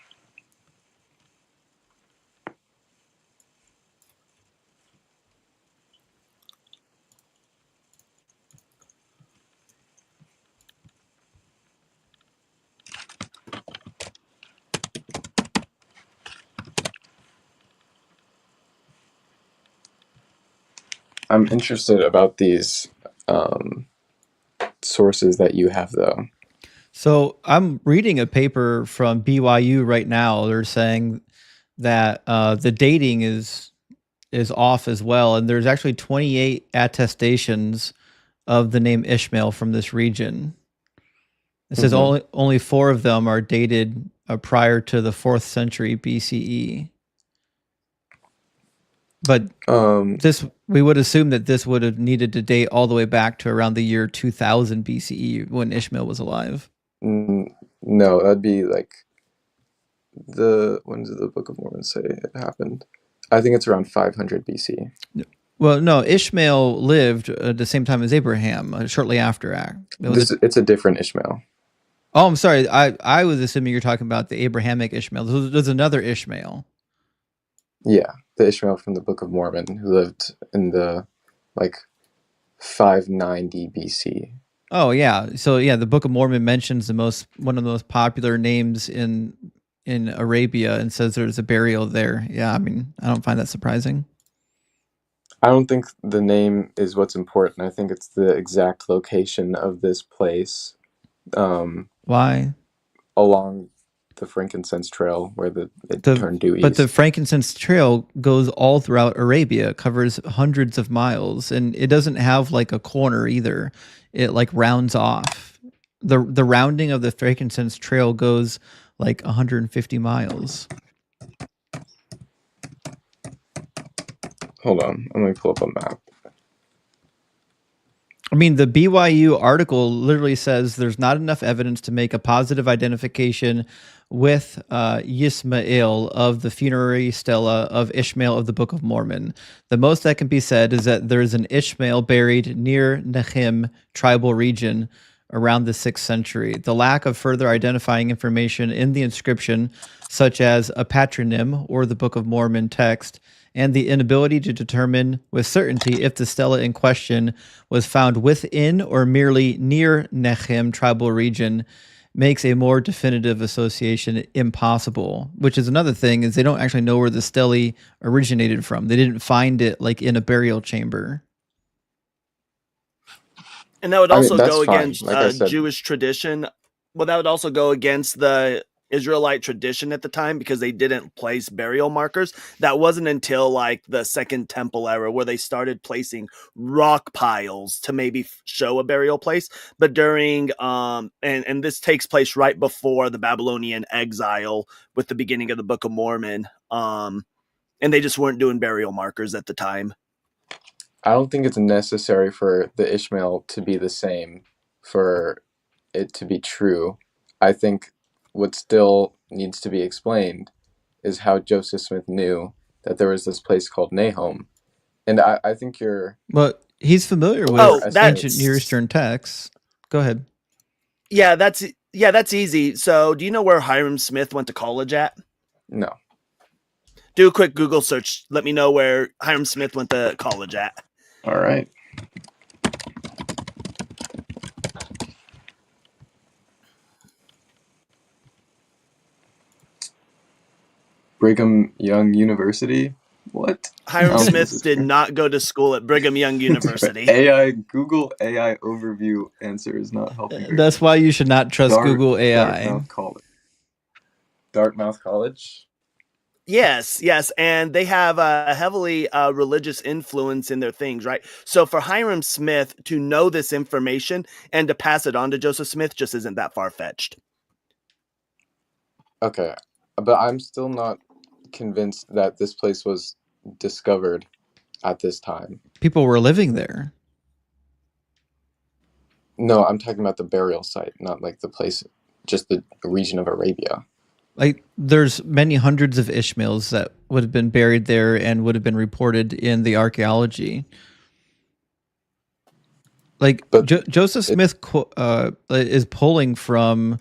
I'm interested about these sources that you have, though. So I'm reading a paper from BYU right now. They're saying that the dating is off as well, and there's actually 28 attestations of the name Ishmael from this region. It says only 4 of them are dated prior to the 4th century BCE. But we would assume that this would have needed to date all the way back to around the year 2000 BCE when Ishmael was alive. No, that'd be like when did the Book of Mormon say it happened? I think it's around 500 BC. Well, no, Ishmael lived at the same time as Abraham, shortly after. It's a different Ishmael. Oh, I'm sorry. I was assuming you're talking about the Abrahamic Ishmael. There's another Ishmael. Yeah, the Ishmael from the Book of Mormon who lived in the 590 BC. Oh yeah, so yeah, the Book of Mormon mentions one of the most popular names in Arabia and says there's a burial there. Yeah, I mean, I don't find that surprising. I don't think the name is what's important. I think it's the exact location of this place. Why? Along the frankincense trail where it turned due east. But the frankincense trail goes all throughout Arabia. It covers hundreds of miles, and it doesn't have a corner either. It rounds off. The rounding of the frankincense trail goes like 150 miles. Hold on, I'm gonna pull up a map. I mean, the BYU article literally says there's not enough evidence to make a positive identification with Yismael of the funerary stela of Ishmael of the Book of Mormon. The most that can be said is that there is an Ishmael buried near Nechim tribal region around the 6th century. The lack of further identifying information in the inscription, such as a patronym or the Book of Mormon text, and the inability to determine with certainty if the stela in question was found within or merely near Nechim tribal region makes a more definitive association impossible, which is another thing, is they don't actually know where the stele originated from. They didn't find it like in a burial chamber. And that would also that's go fine. against Like I said, Jewish tradition. Well, that would also go against the Israelite tradition at the time because they didn't place burial markers. That wasn't until like the Second Temple era where they started placing rock piles to maybe show a burial place. But during and this takes place right before the Babylonian exile with the beginning of the Book of Mormon. And they just weren't doing burial markers at the time. I don't think it's necessary for the Ishmael to be the same for it to be true. I think what still needs to be explained is how Joseph Smith knew that there was this place called Nahom. And I think you're... But he's familiar with ancient Near Eastern texts. Go ahead. Yeah, that's easy. So do you know where Hiram Smith went to college at? No. Do a quick Google search. Let me know where Hiram Smith went to college at. All right. Brigham Young University? What? Hiram Smith did not go to school at Brigham Young University. Google AI overview answer is not helping. That's why you should not trust Google AI. Dartmouth College? Yes, and they have a heavily religious influence in their things, right? So for Hiram Smith to know this information and to pass it on to Joseph Smith just isn't that far-fetched. Okay, but I'm still not convinced that this place was discovered at this time. People were living there. No, I'm talking about the burial site, not like the place, just the region of Arabia. Like, there's many hundreds of Ishmaels that would have been buried there and would have been reported in the archaeology. Like, Joseph Smith is pulling from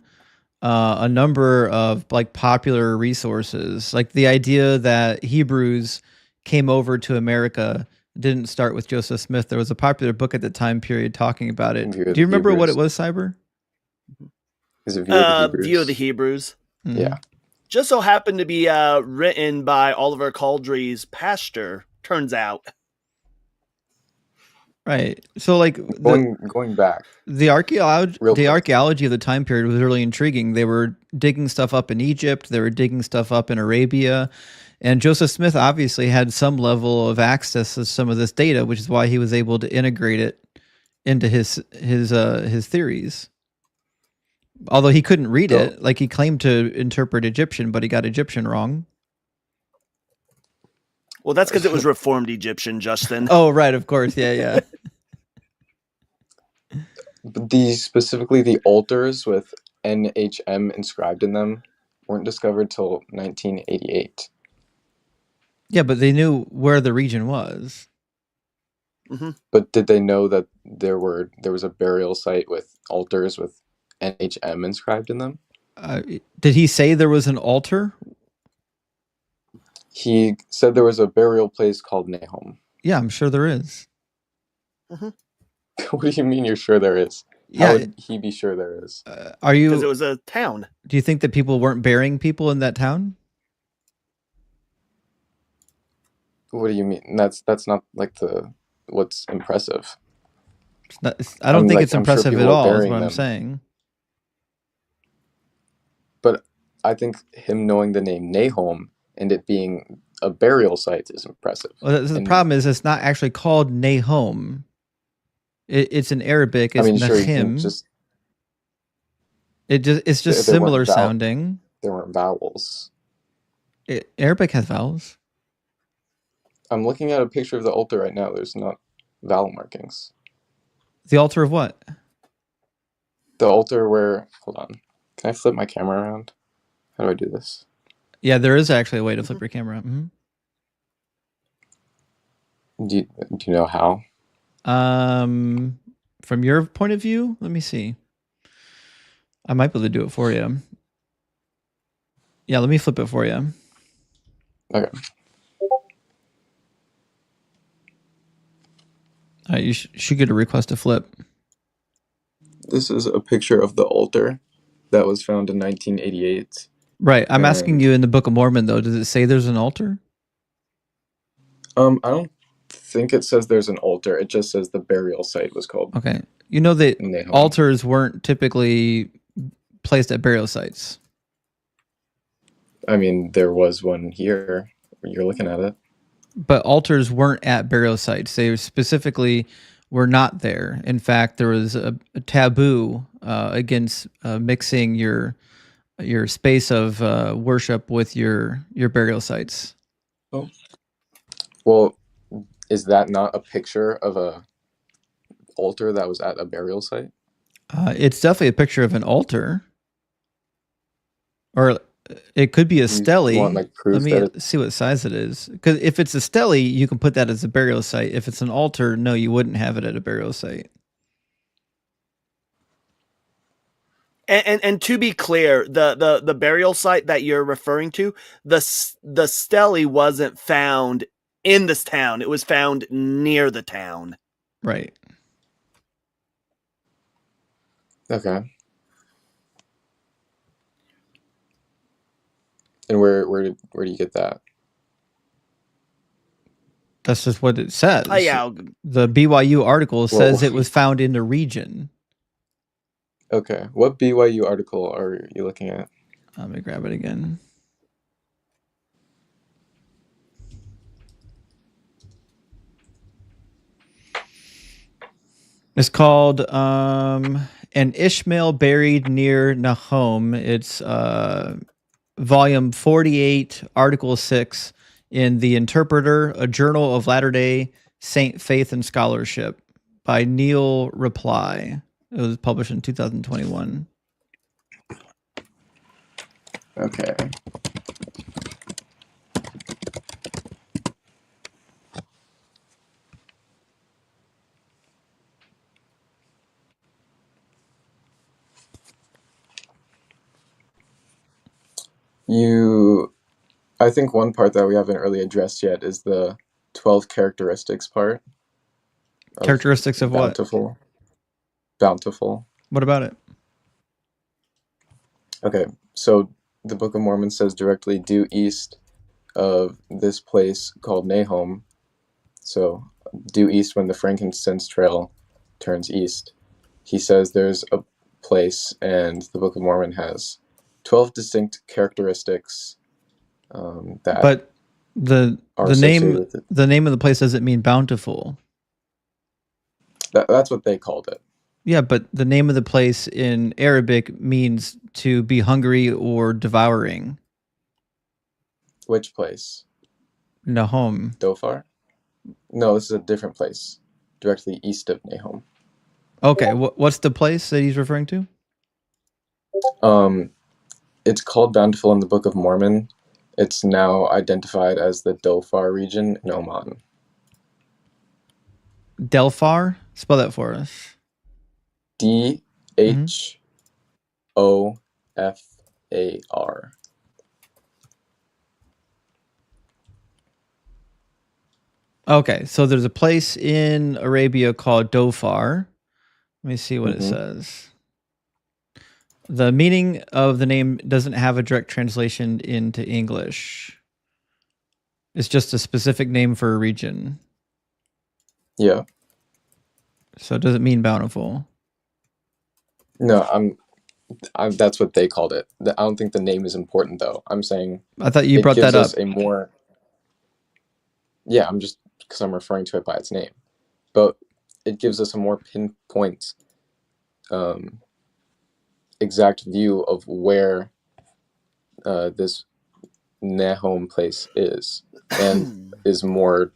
a number of like popular resources. Like the idea that Hebrews came over to America didn't start with Joseph Smith. There was a popular book at the time period talking about it. Do you remember what it was, Cyber? Is it View of the Hebrews? View of the Hebrews. Mm-hmm. Yeah. Just so happened to be written by Oliver Cowdery's pastor, turns out. Right. So like going back. The archaeology of the time period was really intriguing. They were digging stuff up in Egypt, they were digging stuff up in Arabia, and Joseph Smith obviously had some level of access to some of this data, which is why he was able to integrate it into his theories. Although he couldn't read it, like he claimed to interpret Egyptian, but he got Egyptian wrong. Well, that's because it was Reformed Egyptian, Justin. Oh, right, of course, yeah. But specifically the altars with NHM inscribed in them weren't discovered till 1988. Yeah, but they knew where the region was. Mm-hmm. But did they know that there was a burial site with altars with NHM inscribed in them? Did he say there was an altar? He said there was a burial place called Nahom. Yeah, I'm sure there is. Mm-hmm. What do you mean you're sure there is? Yeah. How would he be sure there is? Are you? Because it was a town. Do you think that people weren't burying people in that town? What do you mean? That's not like what's impressive. I don't think it's I'm impressive sure at all, is what them. I'm saying. But I think him knowing the name Nahom and it being a burial site is impressive. Well, the problem is it's not actually called Nahom. It's in Arabic. It's Sure, Nahim. It's just similar sounding. there weren't vowels. Arabic has vowels. I'm looking at a picture of the altar right now. There's not vowel markings. The altar of what? The altar where... Hold on. Can I flip my camera around? How do I do this? Yeah, there is actually a way to flip your camera. Do you know how? From your point of view, let me see. I might be able to do it for you. Yeah, let me flip it for you. Okay. You should get a request to flip. This is a picture of the altar that was found in 1988. Right. I'm asking you in the Book of Mormon, though. Does it say there's an altar? I don't think it says there's an altar. It just says the burial site was called. Okay. You know that altars weren't typically placed at burial sites. I mean, there was one here. You're looking at it. But altars weren't at burial sites. They specifically were not there. In fact, there was a taboo against mixing your space of worship with your burial sites. Oh. Well, is that not a picture of a altar that was at a burial site? It's definitely a picture of an altar. Or it could be a stele. Let me see what size it is. Because if it's a stele, you can put that as a burial site. If it's an altar, no, you wouldn't have it at a burial site. And to be clear, the burial site that you're referring to, the stele wasn't found in this town. It was found near the town. Right. Okay. And where do you get that? That's just what it says. Yeah. The BYU article says it was found in the region. Okay. What BYU article are you looking at? Let me grab it again. It's called An Ishmael Buried Near Nahom. It's volume 48, article 6 in The Interpreter, a Journal of Latter-day Saint Faith and Scholarship by Neil Reply. It was published in 2021. Okay. I think one part that we haven't really addressed yet is the 12 characteristics part. Characteristics of bountiful. Bountiful. What about it? Okay, so the Book of Mormon says directly due east of this place called Nahom. So due east when the frankincense trail turns east. He says there's a place, and the Book of Mormon has 12 distinct characteristics but the name of the place doesn't mean bountiful. That's what they called it. Yeah, but the name of the place in Arabic means to be hungry or devouring. Which place? Nahom. Dhofar? No, this is a different place, directly east of Nahom. Okay, what's the place that he's referring to? It's called Bountiful in the Book of Mormon. It's now identified as the Dhofar region in Oman. Delphar? Spell that for us. Dhofar. Okay, so there's a place in Arabia called Dhofar. Let me see what it says. The meaning of the name doesn't have a direct translation into English. It's just a specific name for a region. Yeah. So it doesn't mean bountiful. No, I'm that's what they called it. I don't think the name is important, though. I'm saying... I thought you brought that up. Yeah, I'm just... because I'm referring to it by its name. But it gives us a more pinpoint exact view of where this Nahom place is, and is more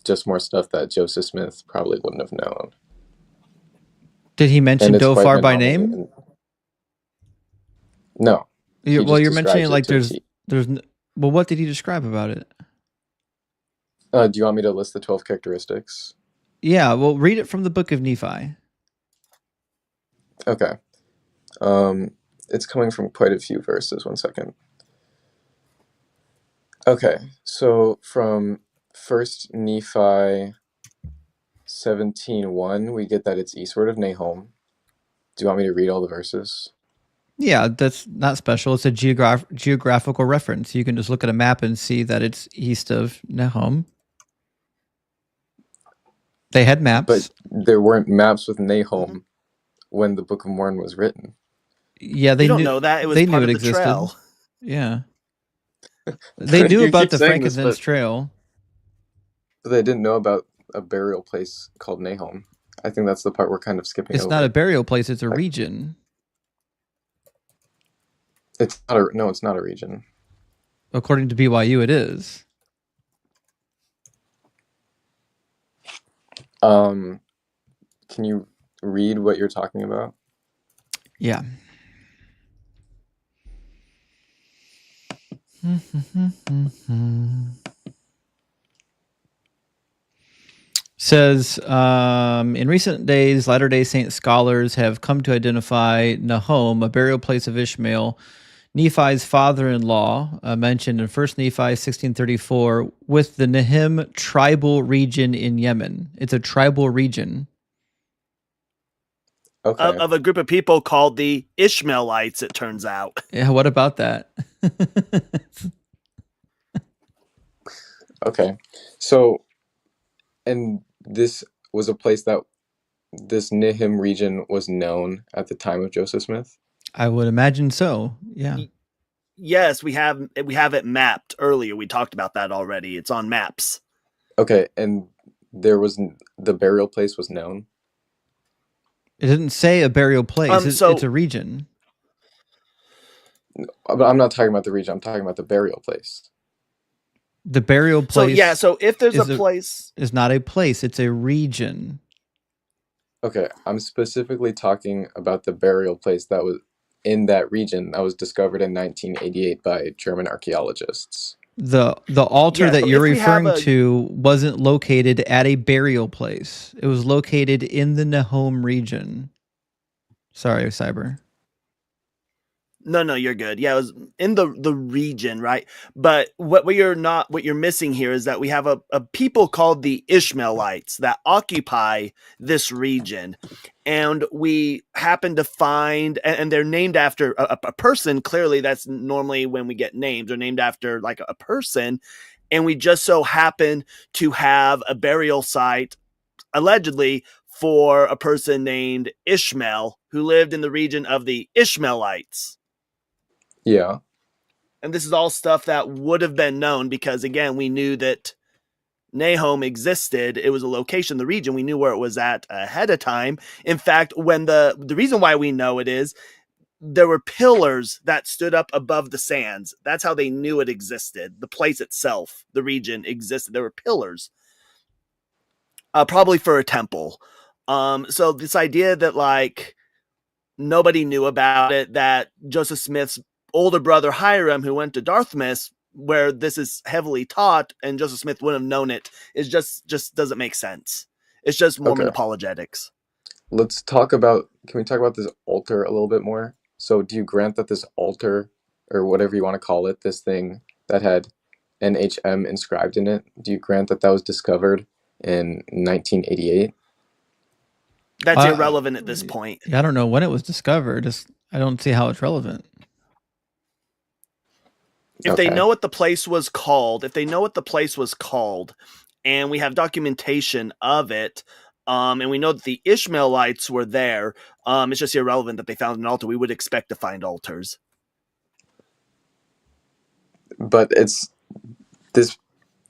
stuff that Joseph Smith probably wouldn't have known. Did he mention Dhofar by name? No. You're mentioning like there's well, what did he describe about it? Do you want me to list the 12 characteristics? Yeah, well, read it from the book of Nephi. Okay. It's coming from quite a few verses. 1 second. Okay, so from 1 Nephi 17:1, we get that it's eastward of Nahom. Do you want me to read all the verses? Yeah, that's not special. It's a geographical reference. You can just look at a map and see that it's east of Nahom. They had maps. But there weren't maps with Nahom when the Book of Mormon was written. Yeah, they don't know that. It was they part knew of it the existed. trail. Yeah. They knew about the frankincense trail. But they didn't know about a burial place called Nahom. I think that's the part we're kind of skipping over. It's not a burial place, it's a region. It's not a region. According to BYU, it is. Can you read what you're talking about? Yeah. Says, in recent days, Latter-day Saint scholars have come to identify Nahom, a burial place of Ishmael, Nephi's father-in-law, mentioned in 1 Nephi 1634, with the Nahim tribal region in Yemen. It's a tribal region. Okay. Of a group of people called the Ishmaelites, it turns out. Yeah, what about that? Okay. So, and this was a place that this Nahim region was known at the time of Joseph Smith? I would imagine so, yeah. Yes, we have it mapped earlier. We talked about that already. It's on maps. Okay, and the burial place was known? It didn't say a burial place. It's a region. But I'm not talking about the region. I'm talking about the burial place. The burial place. So if there's a place, is not a place. It's a region. Okay, I'm specifically talking about the burial place that was in that region that was discovered in 1988 by German archaeologists. The altar that you're referring to wasn't located at a burial place. It was located in the Nahom region. Sorry, Cyber. No, you're good. Yeah, it was in the region, right? But what you're missing here is that we have a people called the Ishmaelites that occupy this region. And we happen to find, and they're named after a person. Clearly, that's normally when we get names. They're named after like a person. And we just so happen to have a burial site, allegedly, for a person named Ishmael, who lived in the region of the Ishmaelites. Yeah. And this is all stuff that would have been known because, again, we knew that Nahom existed. It was a location, the region. We knew where it was at ahead of time. In fact, when the reason why we know it is there were pillars that stood up above the sands. That's how they knew it existed. The place itself, the region existed. There were pillars, probably for a temple. So this idea that like nobody knew about it, that Joseph Smith's older brother Hiram, who went to Dartmouth, where this is heavily taught, and Joseph Smith wouldn't have known it, is just doesn't make sense. It's just Mormon apologetics. Can we talk about this altar a little bit more? So do you grant that this altar, or whatever you want to call it, this thing that had NHM inscribed in it, do you grant that was discovered in 1988? That's irrelevant at this point. I don't know when it was discovered. I don't see how it's relevant. If they know what the place was called, and we have documentation of it, and we know that the Ishmaelites were there, it's just irrelevant that they found an altar. We would expect to find altars. But it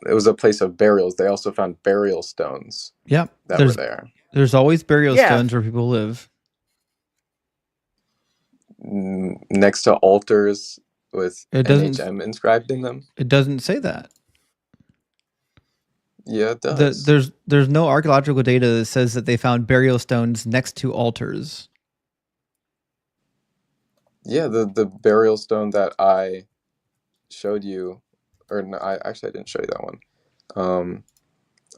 was a place of burials. They also found burial stones. Yep. That were there. There's always burial stones where people live. Next to altars with It doesn't. NHM inscribed in them? It doesn't say that. Yeah, it does. There's no archaeological data that says that they found burial stones next to altars. Yeah, the burial stone that I showed you, or no, I didn't show you that one.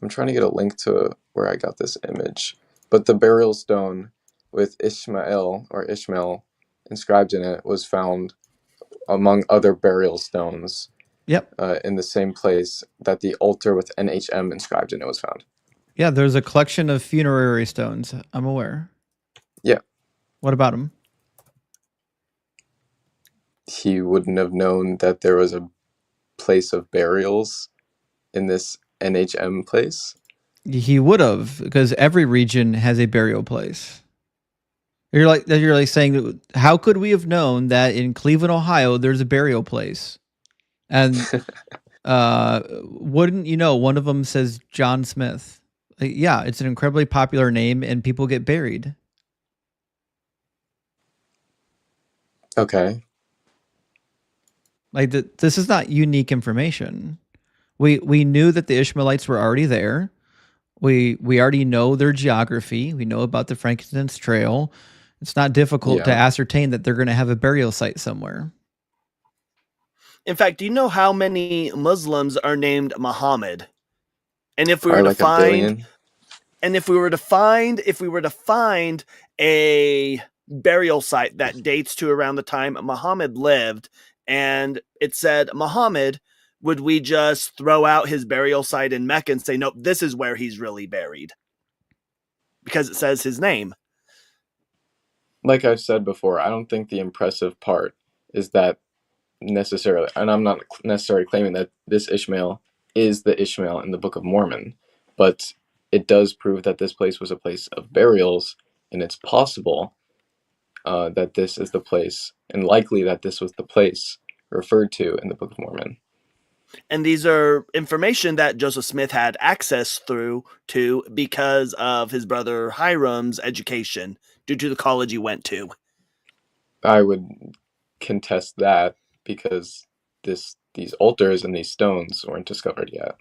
I'm trying to get a link to where I got this image, but the burial stone with Ishmael inscribed in it was found among other burial stones. Yep. In the same place that the altar with NHM inscribed in it was found. Yeah, there's a collection of funerary stones. I'm aware. Yeah. What about them? He wouldn't have known that there was a place of burials in this NHM place. He would have, because every region has a burial place. You're like saying, how could we have known that in Cleveland, Ohio, there's a burial place? And wouldn't you know? One of them says John Smith. Like, yeah, it's an incredibly popular name, and people get buried. Okay. Like this is not unique information. We knew that the Ishmaelites were already there. We already know their geography. We know about the Frankincense Trail. It's not difficult to ascertain that they're going to have a burial site somewhere. In fact, do you know how many Muslims are named Muhammad? And if we were to find, if we were to find a burial site that dates to around the time Muhammad lived, and it said Muhammad, would we just throw out his burial site in Mecca and say, nope, this is where he's really buried? Because it says his name. Like I've said before, I don't think the impressive part is that necessarily, and I'm not necessarily claiming that this Ishmael is the Ishmael in the Book of Mormon, but it does prove that this place was a place of burials, and it's possible that this is the place, and likely that this was the place referred to in the Book of Mormon. And these are information that Joseph Smith had access to because of his brother Hiram's education, due to the college he went to. I would contest that because these altars and these stones weren't discovered yet.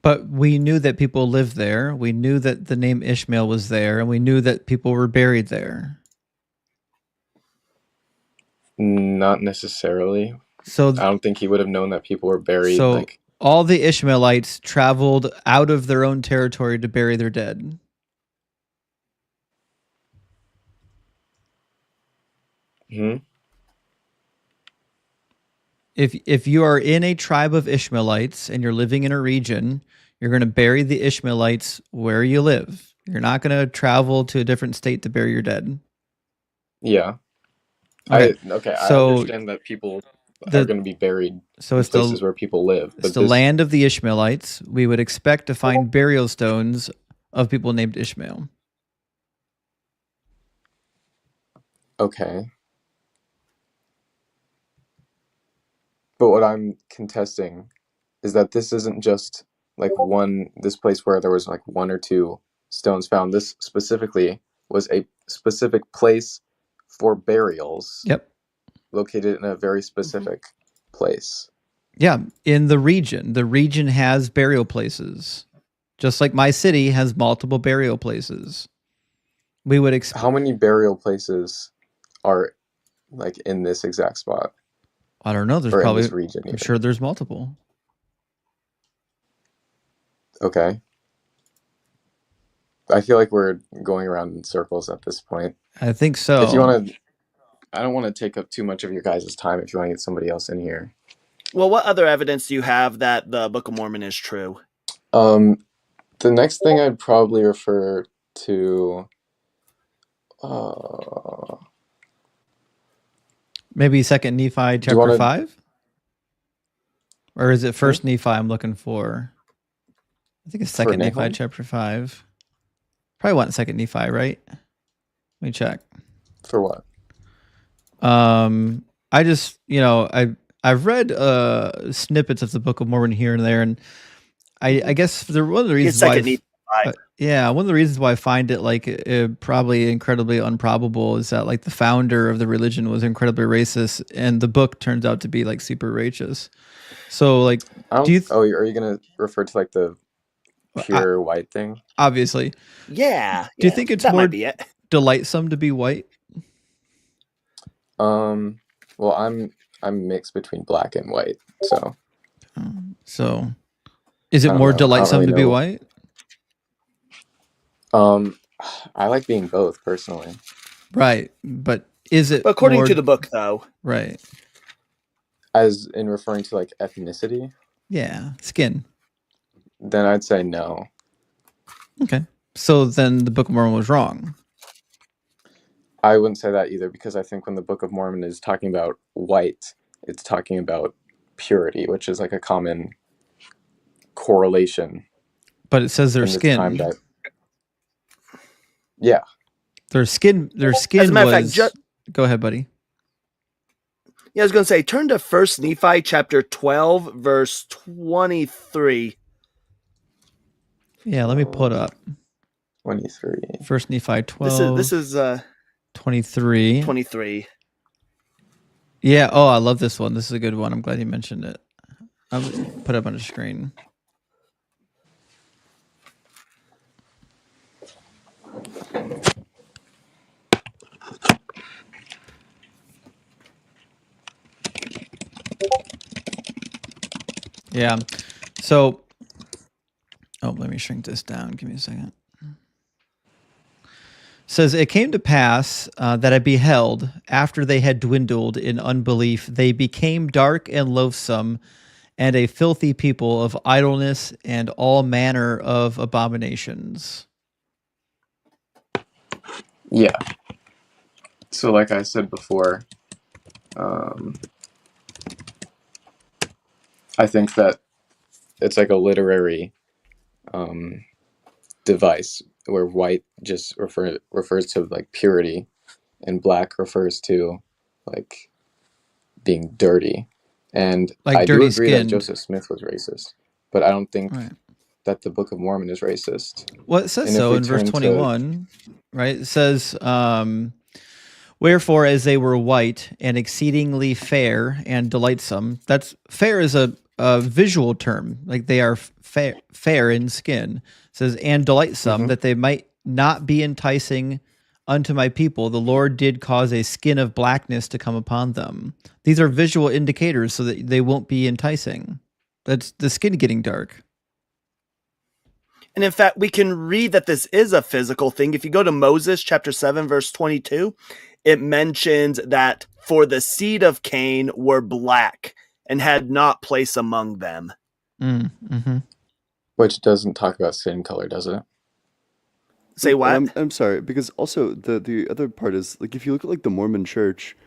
But we knew that people lived there. We knew that the name Ishmael was there, and we knew that people were buried there. Not necessarily. So I don't think he would have known that people were buried. So all the Ishmaelites traveled out of their own territory to bury their dead. Hmm. If you are in a tribe of Ishmaelites and you're living in a region, you're going to bury the Ishmaelites where you live. You're not going to travel to a different state to bury your dead. Yeah. Okay. I understand that people are going to be buried in places where people live. But it's the land of the Ishmaelites. We would expect to find burial stones of people named Ishmael. Okay. But what I'm contesting is that this isn't just like this place where there was like one or two stones found. This specifically was a specific place for burials. Yep. Located in a very specific place. Yeah, in the region. The region has burial places. Just like my city has multiple burial places. We would expect. How many burial places are like in this exact spot? I don't know. There's probably in this region. I'm sure there's multiple. Okay. I feel like we're going around in circles at this point. I think so. If you want to, I don't want to take up too much of your guys' time if you want to get somebody else in here. Well, what other evidence do you have that the Book of Mormon is true? The next thing I'd probably refer to maybe 2nd Nephi chapter 5? Or is it 1st Nephi I'm looking for? I think it's 2nd Nephi chapter 5. Probably want 2nd Nephi, right? Let me check. For what? I just, I've read snippets of the Book of Mormon here and there, and I guess one of the reasons why Yeah, one of the reasons why I find it like probably incredibly improbable is that like the founder of the religion was incredibly racist, and the book turns out to be like super righteous. So like, do you? Are you gonna refer to like the I, pure white thing? obviously, Yeah, do you yeah, think it's that might more be it. delightsome to be white? Well, I'm mixed between black and white, so So, is I it don't more know. I don't delightsome really to be know. white? I like being both personally. Right, but is it But according more to the book, though, right? As in referring to like ethnicity, Yeah, skin. then I'd say no. Okay, so then the Book of Mormon was wrong. I wouldn't say that either, because I think when the Book of Mormon is talking about white, it's talking about purity, which is like a common correlation But it says their in the time skin. that. Yeah. Their skin. Their as a skin matter of fact, was. Go ahead, buddy. yeah, I was going to say, turn to 1 Nephi chapter 12, verse 23. Yeah, let me pull it up. 23. First Nephi 12. This is 23. 23. Yeah. Oh, I love this one. This is a good one. I'm glad you mentioned it. I'll put it up on the screen. Yeah. So, let me shrink this down. Give me a second. Says, it came to pass that I beheld, after they had dwindled in unbelief, they became dark and loathsome, and a filthy people of idleness and all manner of abominations. Yeah. So like I said before, I think that it's like a literary device where white just refers to like purity and black refers to like being dirty. And Like I do dirty agree that skinned. Joseph Smith was racist, but I don't think Right. that the Book of Mormon is racist. Well, it says And if so we in verse turn to 21, right? It says, wherefore, as they were white and exceedingly fair and delightsome, that's fair is a visual term, like they are fair in skin. It says, and delightsome, that they might not be enticing unto my people, the Lord did cause a skin of blackness to come upon them. These are visual indicators so that they won't be enticing. That's the skin getting dark. And in fact, we can read that this is a physical thing. If you go to Moses chapter 7, verse 22, it mentions that for the seed of Cain were black and had not place among them. Mm-hmm. which doesn't talk about skin color, does it? Say what? I'm sorry, because also the other part is like if you look at like the Mormon Church,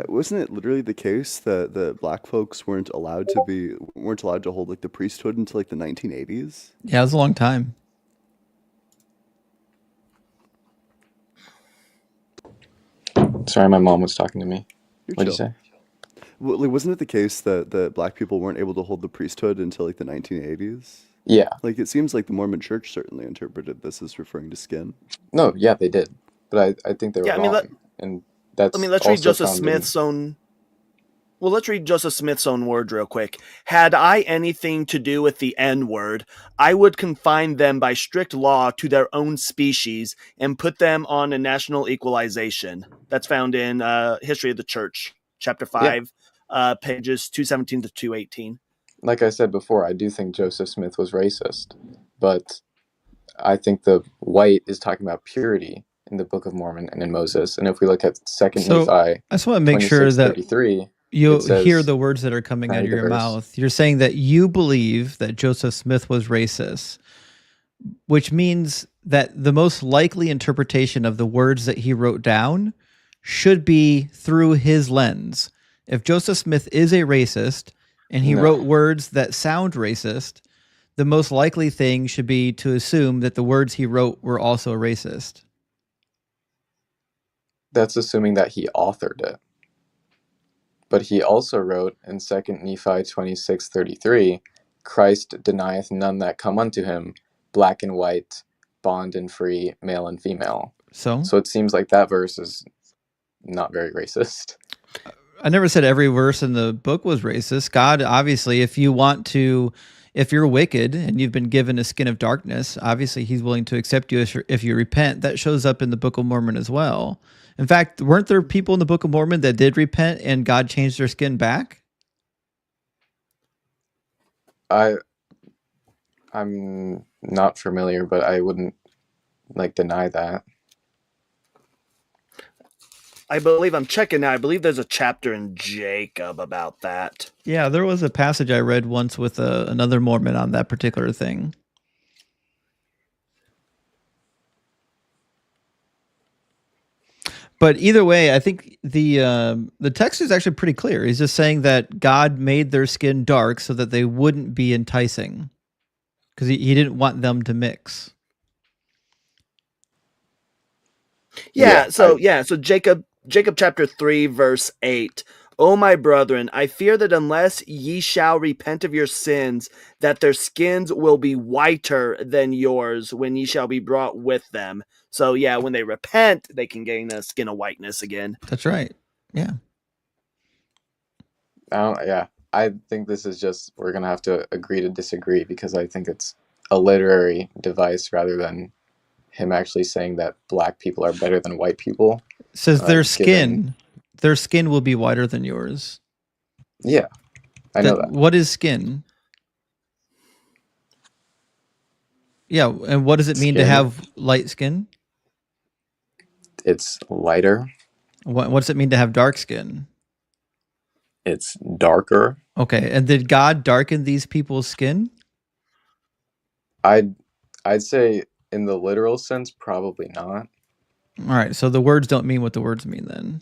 wasn't it literally the case that the black folks weren't allowed to hold like the priesthood until like the 1980s? Yeah, it was a long time. Sorry, my mom was talking to me. You're What'd you chill. say? Well, like, wasn't it the case that the black people weren't able to hold the priesthood until like the 1980s? Yeah. Like it seems like the Mormon Church certainly interpreted this as referring to skin. No, yeah, they did. But I think they were Yeah, I mean, wrong. And that's let's read also Joseph found Smith's own. Well, let's read Joseph Smith's own words real quick. Had I anything to do with the N word, I would confine them by strict law to their own species and put them on a national equalization. That's found in History of the Church, chapter 5, pages 217 to 218. Like I said before, I do think Joseph Smith was racist, but I think the white is talking about purity in the Book of Mormon and in Moses. And if we look at Second So Nephi I just want to make sure that 26:33, you it says, hear the words that are coming can I out of read the your verse? mouth. You're saying that you believe that Joseph Smith was racist, which means that the most likely interpretation of the words that he wrote down should be through his lens. If Joseph Smith is a racist and he No. wrote words that sound racist, the most likely thing should be to assume that the words he wrote were also racist. That's assuming that he authored it. But he also wrote in 2 Nephi 26:33, Christ denieth none that come unto him, black and white, bond and free, male and female. So it seems like that verse is not very racist. I never said every verse in the book was racist. God, obviously, if you're wicked and you've been given a skin of darkness, obviously he's willing to accept you if you repent. That shows up in the Book of Mormon as well. In fact, weren't there people in the Book of Mormon that did repent and God changed their skin back? I'm not familiar, but I wouldn't deny that. I believe I'm checking now. I believe there's a chapter in Jacob about that. Yeah, there was a passage I read once with another Mormon on that particular thing. But either way, I think the text is actually pretty clear. He's just saying that God made their skin dark so that they wouldn't be enticing, because he didn't want them to mix. So Jacob chapter 3 verse 8. O my brethren, I fear that unless ye shall repent of your sins, that their skins will be whiter than yours when ye shall be brought with them. So yeah, when they repent, they can gain a skin of whiteness again. That's right. Yeah. I think this is just, we're going to have to agree to disagree, because I think it's a literary device rather than him actually saying that black people are better than white people. It says their skin will be whiter than yours. Yeah, I know that. What is skin? Yeah, and what does it mean to have light skin? It's lighter. What does it mean to have dark skin? It's darker. Okay, and did God darken these people's skin? I'd say in the literal sense, probably not. All right, so the words don't mean what the words mean then.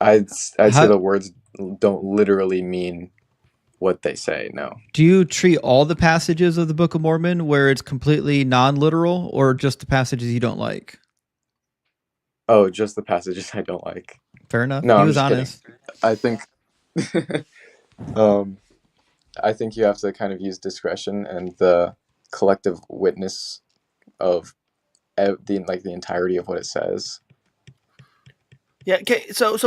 I'd say the words don't literally mean what they say, no. Do you treat all the passages of the Book of Mormon where it's completely non-literal, or just the passages you don't like? Oh, just the passages I don't like. Fair enough. No, he was honest. Kidding. I think I think you have to kind of use discretion and the collective witness of the entirety of what it says. Yeah. Okay. So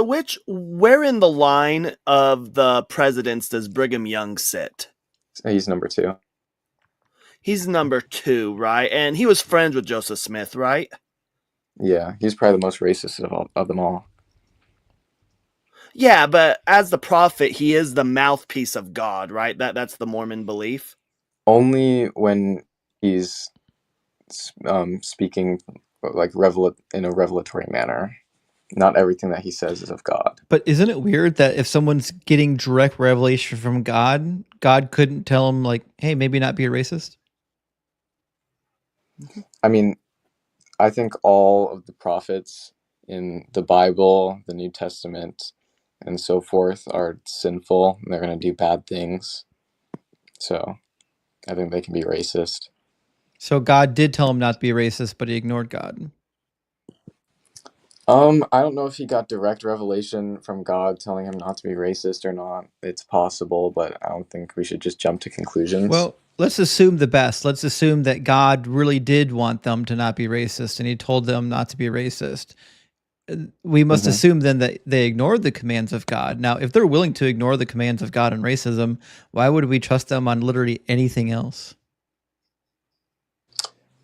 where in the line of the presidents does Brigham Young sit? He's number 2. He's number 2, right? And he was friends with Joseph Smith, right? Yeah, he's probably the most racist of them all. Yeah, but as the prophet, he is the mouthpiece of God, right? That's the Mormon belief. Only when he's speaking in a revelatory manner. Not everything that he says is of God. But isn't it weird that if someone's getting direct revelation from God, God couldn't tell him, like, hey, maybe not be a racist? I mean, I think all of the prophets in the Bible, the New Testament, and so forth are sinful, and they're going to do bad things. So I think they can be racist. So God did tell him not to be racist, but he ignored God. I don't know if he got direct revelation from God telling him not to be racist or not. It's possible, but I don't think we should just jump to conclusions. Well, let's assume the best. Let's assume that God really did want them to not be racist, and he told them not to be racist. We must assume then that they ignored the commands of God. Now, if they're willing to ignore the commands of God on racism, why would we trust them on literally anything else?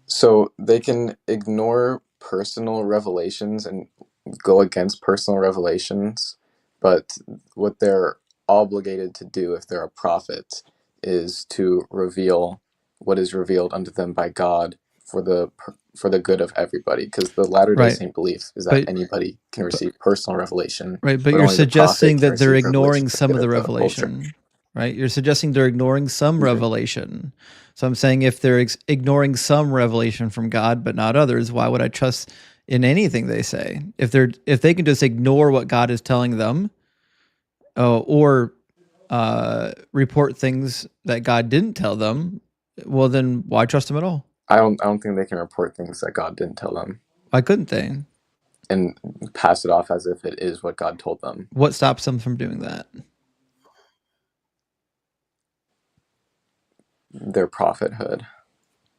So they can ignore personal revelations and go against personal revelations, but what they're obligated to do if they're a prophet is to reveal what is revealed unto them by God for the good of everybody, because the Latter-day Saint belief is that anybody can receive personal revelation. Right, but you're suggesting that they're ignoring some of the revelation. Right? You're suggesting they're ignoring some revelation. So I'm saying if they're ignoring some revelation from God but not others, why would I trust in anything they say? If they can just ignore what God is telling them, or report things that God didn't tell them, well then why trust them at all? I don't think they can report things that God didn't tell them. Why couldn't they? And pass it off as if it is what God told them. What stops them from doing that? Their prophethood.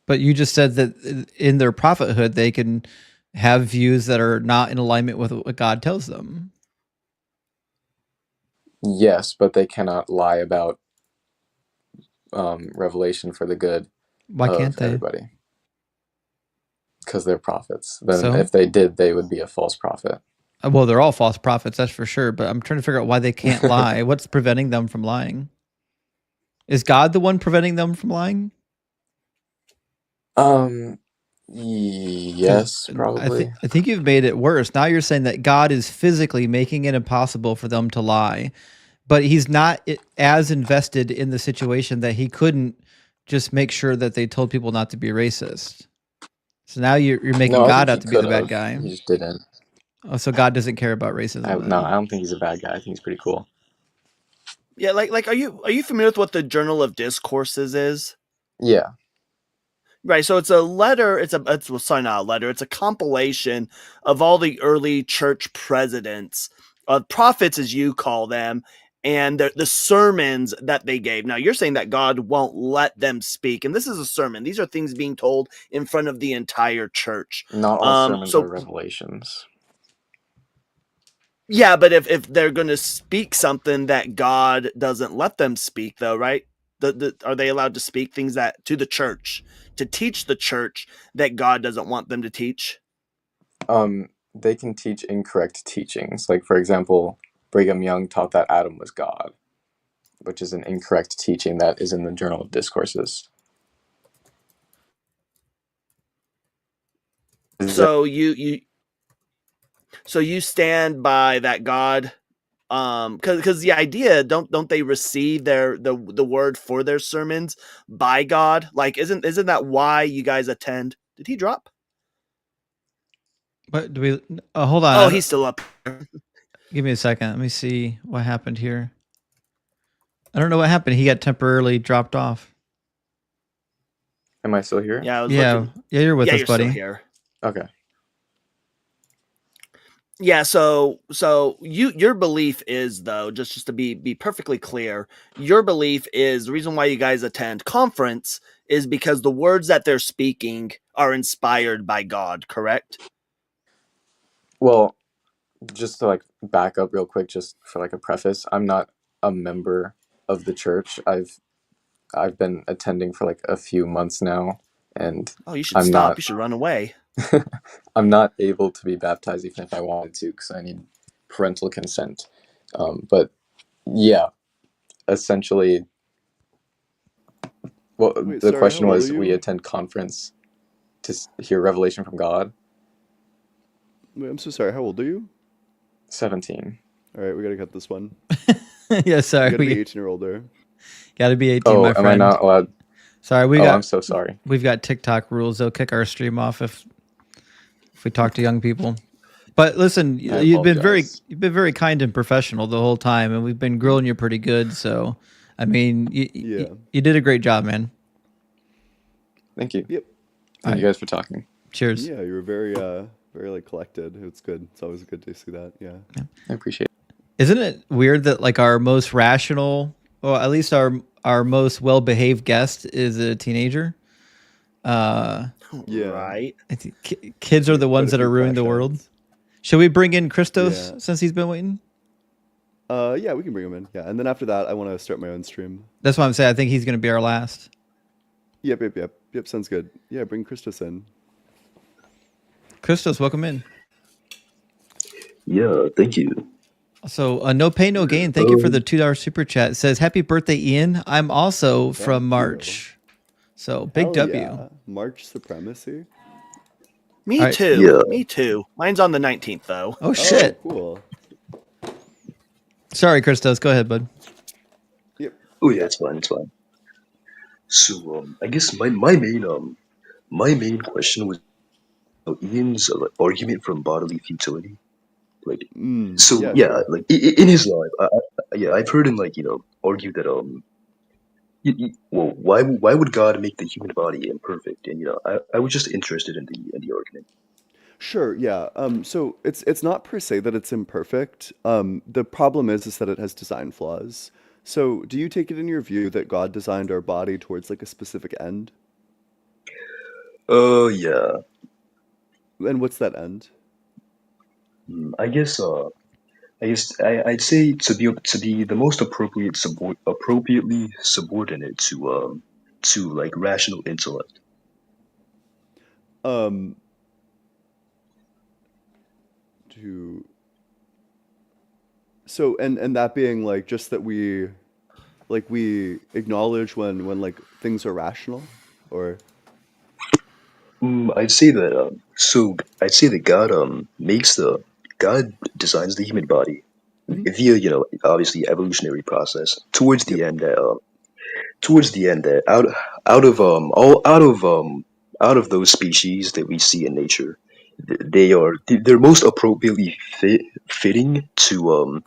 But you just said that in their prophethood, they can have views that are not in alignment with what God tells them. Yes, but they cannot lie about revelation for the good Why can't of they? everybody. Because they're prophets. Then So? if they did, they would be a false prophet. Well, they're all false prophets, that's for sure. But I'm trying to figure out why they can't lie. What's preventing them from lying? Is God the one preventing them from lying? Yes, probably. I think you've made it worse. Now you're saying that God is physically making it impossible for them to lie, but he's not as invested in the situation that he couldn't just make sure that they told people not to be racist. So now you're making No, I God think out he to be the could bad have. guy. He just didn't. Oh, so God doesn't care about racism No, then. I don't think he's a bad guy. I think he's pretty cool. Yeah, like are you familiar with what the Journal of Discourses is? Yeah. Right, so it's a letter. Well, sorry, not a letter. It's a compilation of all the early church presidents, prophets as you call them, and the sermons that they gave. Now you're saying that God won't let them speak, and this is a sermon. These are things being told in front of the entire church. Not all sermons are So revelations. yeah, but if they're going to speak something that God doesn't let them speak, though, right? Are they allowed to speak things that to the church, to teach the church that God doesn't want them to teach? They can teach incorrect teachings. Like, for example, Brigham Young taught that Adam was God, which is an incorrect teaching that is in the Journal of Discourses. So you stand by that God, because the idea, don't they receive the word for their sermons by God? Like, isn't that why you guys attend? Did he drop? But do we? Hold on. Oh, he's still up. Give me a second. Let me see what happened here. I don't know what happened. He got temporarily dropped off. Am I still here? Yeah, I was Yeah, looking. yeah, you're with Yeah, us, you're buddy. still here. Okay. Yeah, so your belief is, though, just to be perfectly clear, your belief is the reason why you guys attend conference is because the words that they're speaking are inspired by God, correct? Well, just to like back up real quick, just for like a preface, I'm not a member of the church. I've been attending for like a few months now, and Oh, you should I'm stop. not You should run away. I'm not able to be baptized even if I wanted to because I need parental consent. But yeah, essentially, well, Wait, the sorry, question how old was, are we you? attend conference to hear revelation from God. Wait, I'm so sorry. How old are you? 17. All right, we gotta cut this one. Yeah, You sorry. gotta be We 18 or older. gotta be 18, Oh, my am I friend. not allowed? Sorry, I'm so sorry. we've got TikTok rules. They'll kick our stream off if we talk to young people. But listen, I you've been apologize. very kind and professional the whole time, and we've been grilling you pretty good. So, I mean, Yeah. you did a great job, man. Thank you. Yep. Thank you guys for talking. Cheers. Yeah, you were very like collected. It's good. It's always good to see that. Yeah. I appreciate it. Isn't it weird that like our most rational, or at least our most well behaved guest is a teenager? Yeah. Right. I think kids are the Quite ones a that few are ruining the crash world. outs. Should we bring in Christos Yeah. since he's been waiting? Yeah, we can bring him in. Yeah, and then after that, I want to start my own stream. That's what I'm saying. I think he's going to be our last. Yep. Sounds good. Yeah, bring Christos in. Christos, welcome in. Yeah, thank you. So, no pain, no gain. Thank you for the $2 super chat. It says, "Happy birthday, Ian. I'm also Thank from you. March." So, big Hell W. yeah. March supremacy. Me All right. too. Yeah. Me too. Mine's on the 19th, though. Oh, shit. Oh, cool. Sorry, Christos. Go ahead, bud. Yep. Oh yeah, it's fine, it's fine. So I guess my main question was Ian's like, argument from bodily futility. Like, so Yeah, yeah, sure. like in his life, yeah, I've heard him like argue that well, why would God make the human body imperfect? And I was just interested in the argument. Sure, yeah. So it's not per se that it's imperfect. The problem is that it has design flaws. So do you take it in your view that God designed our body towards like a specific end? Yeah. And what's that end? I guess I'd say to be the most appropriately subordinate to like rational intellect. Um, to so and that being like just that we acknowledge when like things are rational, or I'd say that I'd say that God designs the human body Mhm. via obviously evolutionary process Yep. towards the end that out of all out of those species that we see in nature, they're most appropriately fitting to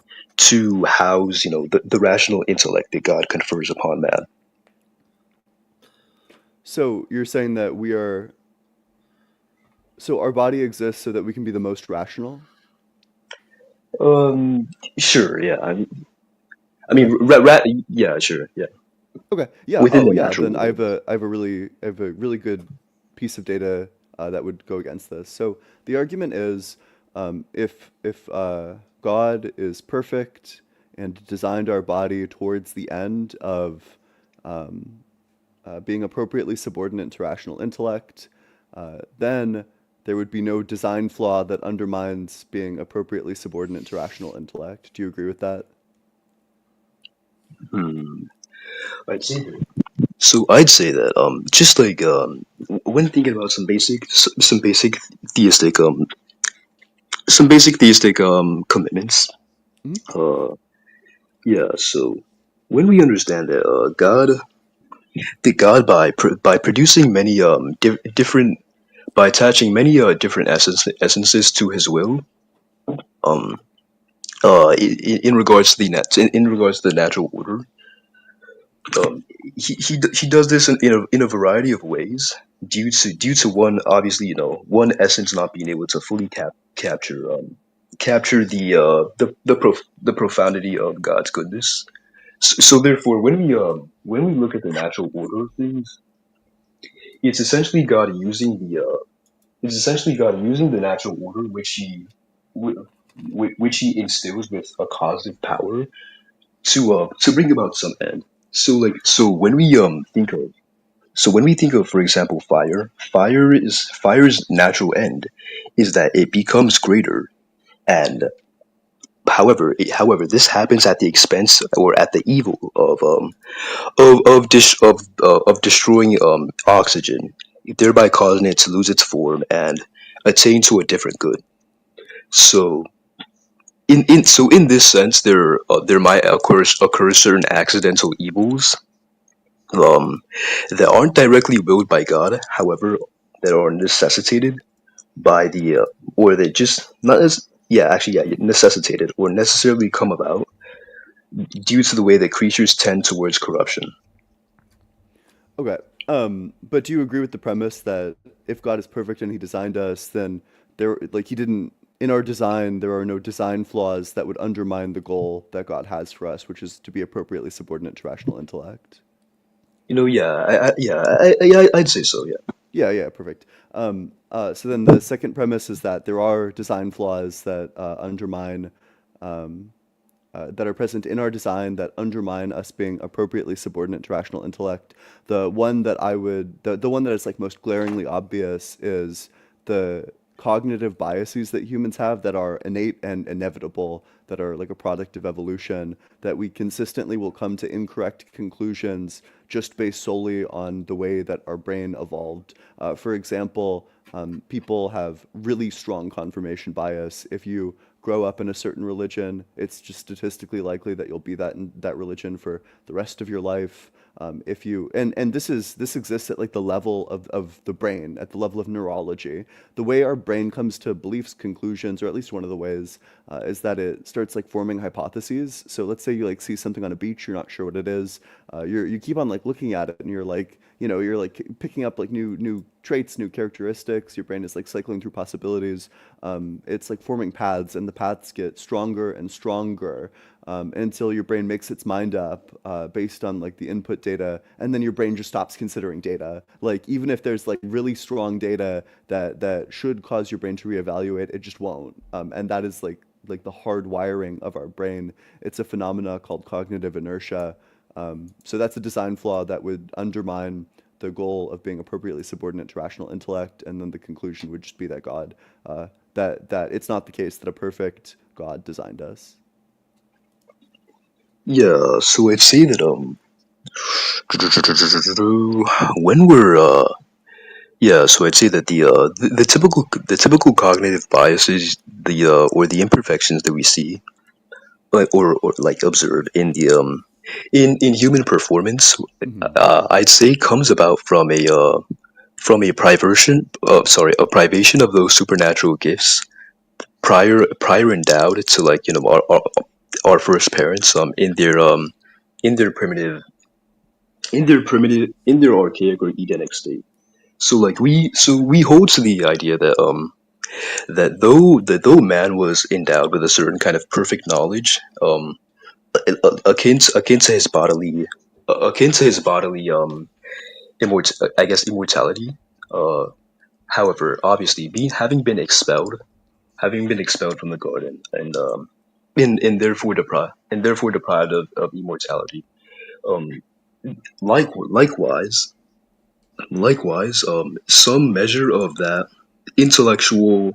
house the rational intellect that God confers upon man. So you're saying that so our body exists so that we can be the most rational? Um, sure, yeah. I Okay. mean, yeah, sure, yeah. Okay. Yeah. Within Oh, the yeah. natural Then order. I have a really good piece of data that would go against this. So the argument is, if God is perfect and designed our body towards the end of um, being appropriately subordinate to rational intellect, then there would be no design flaw that undermines being appropriately subordinate to rational intellect. Do you agree with that? Hmm. I'd say that. So I'd say that just like when thinking about some basic theistic commitments. Mhm. Uh, yeah. So when we understand that God by producing many different by attaching many different essences to His will, um, in regards to in regards to the natural order, he does this in a variety of ways due to one obviously one essence not being able to fully capture the profundity of God's goodness. So therefore, when we look at the natural order of things, it's essentially God using the natural order which he instills with a causative power to bring about some end. So when we think of, for example, fire's natural end is that it becomes greater, and however this happens at the expense or at the evil of destroying oxygen, thereby causing it to lose its form and attain to a different good. So in this sense, there might occur certain accidental evils um, that aren't directly willed by God, however, that are necessitated by the or they just not as yeah actually yeah necessitated or necessarily come about due to the way that creatures tend towards corruption. Okay. But do you agree with the premise that if God is perfect and he designed us, then he didn't in our design, there are no design flaws that would undermine the goal that God has for us, which is to be appropriately subordinate to rational intellect? I'd say so. Yeah. Yeah, yeah, perfect. So then the second premise is that there are design flaws that undermine that are present in our design that undermine us being appropriately subordinate to rational intellect. The one that is like most glaringly obvious is the cognitive biases that humans have that are innate and inevitable, that are like a product of evolution, that we consistently will come to incorrect conclusions just based solely on the way that our brain evolved. For example, people have really strong confirmation bias. If you grow up in a certain religion, it's just statistically likely that you'll be that in that religion for the rest of your life. If you and this exists at like the level of the brain, at the level of neurology. The way our brain comes to beliefs, conclusions, or at least one of the ways, is that it starts like forming hypotheses. So let's say you like see something on a beach, you're not sure what it is. You keep on like looking at it, and you're like, you're like picking up like new traits, new characteristics. Your brain is like cycling through possibilities. It's like forming paths, and the paths get stronger and stronger. until your brain makes its mind up based on like the input data, and then your brain just stops considering data. Like even if there's like really strong data that should cause your brain to reevaluate, it just won't. And that is like the hard wiring of our brain. It's a phenomena called cognitive inertia. So that's a design flaw that would undermine the goal of being appropriately subordinate to rational intellect, and then the conclusion would just be that God, that it's not the case that a perfect God designed us. Yeah, so I'd say that when we're yeah, so I'd say that the typical cognitive biases, the or the imperfections that we see, like or like observe in the in human performance, I'd say comes about from a privation a privation of those supernatural gifts prior endowed to, like, you know, our first parents in their primitive in their archaic or Edenic state. So like we hold to the idea that though man was endowed with a certain kind of perfect knowledge, akin to his bodily I guess immortality. Uh, However, obviously, having been expelled from the garden, and therefore deprived of immortality. Um, likewise, some measure of that intellectual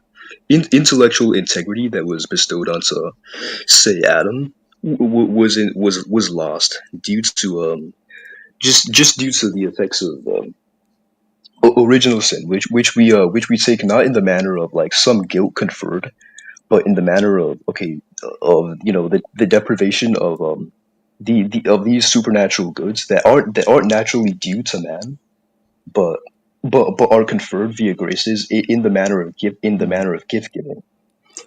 intellectual integrity that was bestowed onto, say, Adam, was lost due to just due to the effects of original sin, which we take not in the manner of like some guilt conferred, but in the manner of, okay, of, you know, the deprivation of of these supernatural goods that aren't naturally due to man, but but are conferred via graces in the manner of gift giving.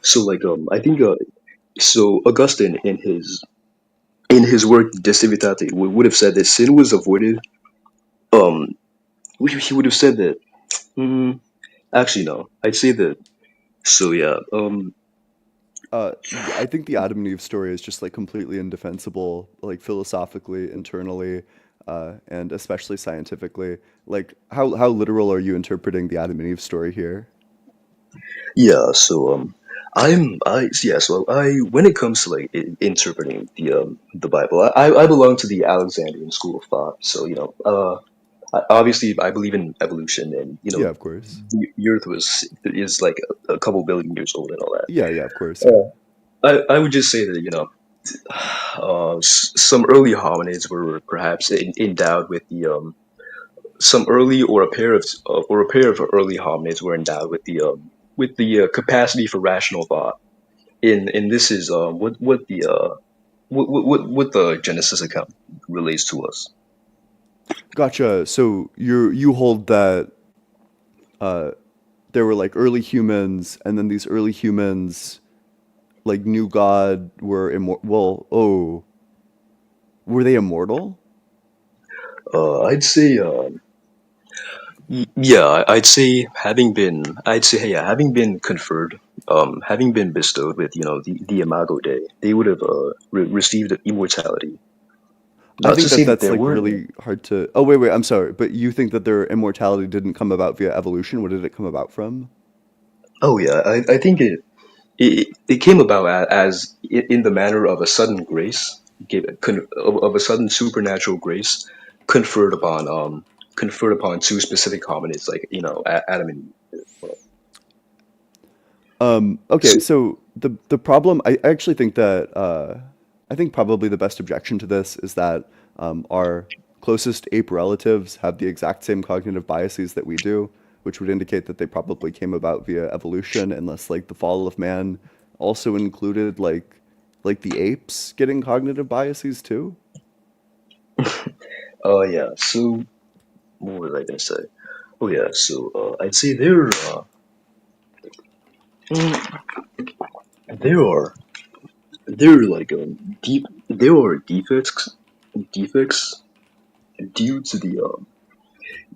So like I think so Augustine in his work De Civitate would have said that sin was avoided. Um, he would have said that. mm, Actually, no. I'd say that. So yeah. I think the Adam and Eve story is just like completely indefensible, like philosophically, internally, and especially scientifically. Like, how literal are you interpreting the Adam and Eve story here? Yeah. So so I when it comes to like interpreting the Bible, I belong to the Alexandrian school of thought. So, you know, obviously I believe in evolution, and, you know, Yeah, of course. the Earth is like a couple billion years old and all that. Yeah, of course. Yeah. I would just say that, you know, some early hominids were perhaps endowed with the some early or a pair of early hominids were endowed with the capacity for rational thought. And this is what the Genesis account relates to us. Gotcha. So you hold that there were like early humans, and then these early humans like knew God, were immortal. Well, oh, were they immortal? I'd say yeah, having been conferred, having been bestowed with, you know, the Imago Dei, they would have received immortality. I Not to think say that that that's there like weren't. really hard to. Oh, wait, I'm sorry, but you think that their immortality didn't come about via evolution? What did it come about from? Oh yeah, I think it came about as in the manner of a sudden grace, of a sudden supernatural grace conferred upon conferred upon two specific hominids, like, you know, Adam and Eve. Okay, So, so the problem, I actually think that I think probably the best objection to this is that our closest ape relatives have the exact same cognitive biases that we do, which would indicate that they probably came about via evolution, unless like the fall of man also included like the apes getting cognitive biases too. oh yeah. So what was I gonna say? Oh yeah. So I'd say mm, there are there are like there are defects due to the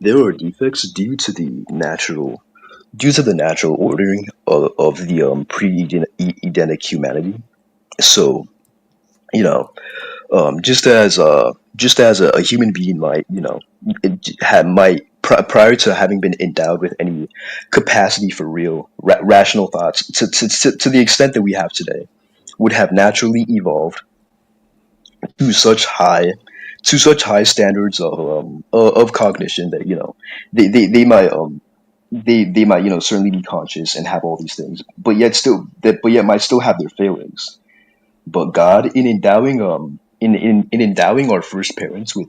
there are defects due to the natural ordering of the pre-Edenic humanity. So You know, just as a human being might, prior to having been endowed with any capacity for real rational thoughts to the extent that we have today, would have naturally evolved to such high standards of cognition that they might they might certainly be conscious and have all these things, but yet might still have their failings. But God, in endowing in endowing our first parents with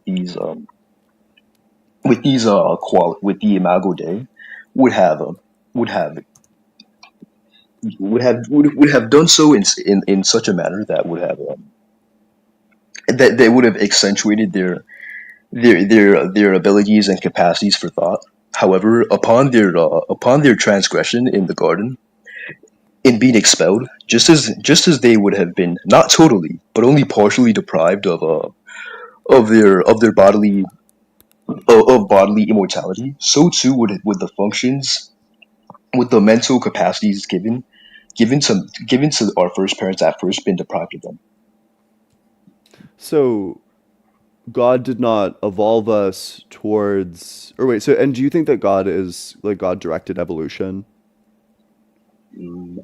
with the Imago Dei, would have would have would have done so in such a manner that would have that they would have accentuated their abilities and capacities for thought. However, upon their transgression in the garden, in being expelled, just as they would have been not totally but only partially deprived of their bodily of bodily immortality, so too would the functions, with the mental capacities given to our first parents at first been deprived of them. So God did not evolve us towards, or wait, so, and do you think that God is, like, God directed evolution?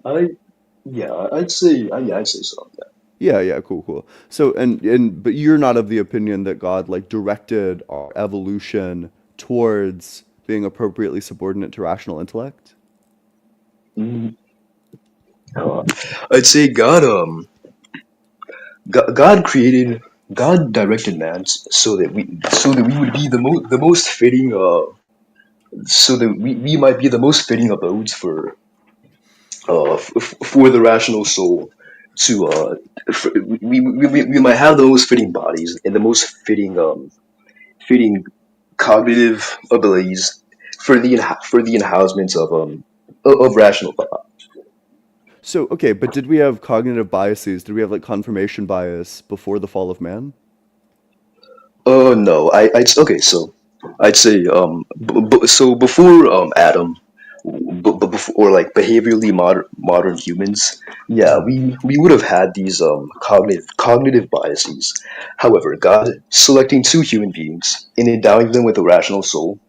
I'd say so. Yeah, cool. So, but you're not of the opinion that God, like, directed our evolution towards being appropriately subordinate to rational intellect? Mm, I'd say God directed man so that we would be the most fitting so that we might be the most fitting abodes for the rational soul to we might have the most fitting bodies and the most fitting cognitive abilities for the enhancements of rational thought. So, okay, but did we have cognitive biases? Did we have, like, confirmation bias before the fall of man? No, okay. So I'd say so before Adam, but before, or like behaviorally modern humans, yeah, we would have had these cognitive biases. However, God selecting two human beings and endowing them with a rational soul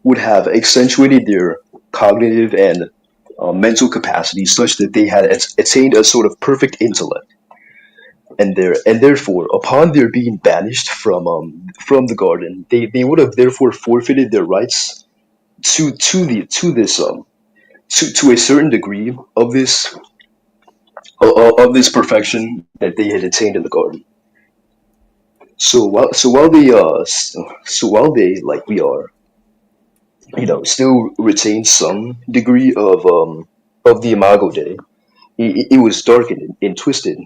would have accentuated their cognitive and mental capacities such that they had attained a sort of perfect intellect, and therefore, upon their being banished from the garden, they would have therefore forfeited their rights to this to a certain degree of this perfection that they had attained in the garden. So while they, like we are, still retain some degree of the Imago Dei, it was darkened and twisted.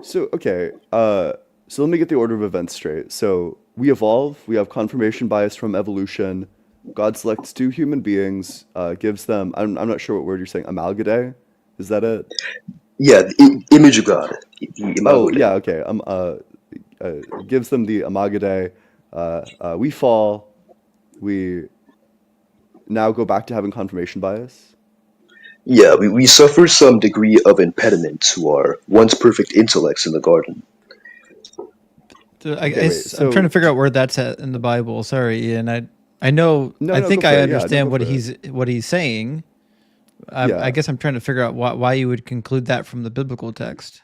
So, okay, so let me get the order of events straight. So, we evolve, we have confirmation bias from evolution. God selects two human beings, gives them, I'm not sure what word you're saying, amalgadae? Is that it? Yeah, the image of God, the Imago Oh, Dei. yeah, okay. Gives them the amalgadae. We fall, we now go back to having confirmation bias. Yeah, we suffer some degree of impediment to our once perfect intellects in the garden. Okay, wait, I'm trying to so, figure out where that's at in the Bible. Sorry, Ian. I know. no, I no, go think I for it. Yeah, no, understand go for it. what he's saying. I Yeah. guess I'm trying to figure out why you would conclude that from the biblical text.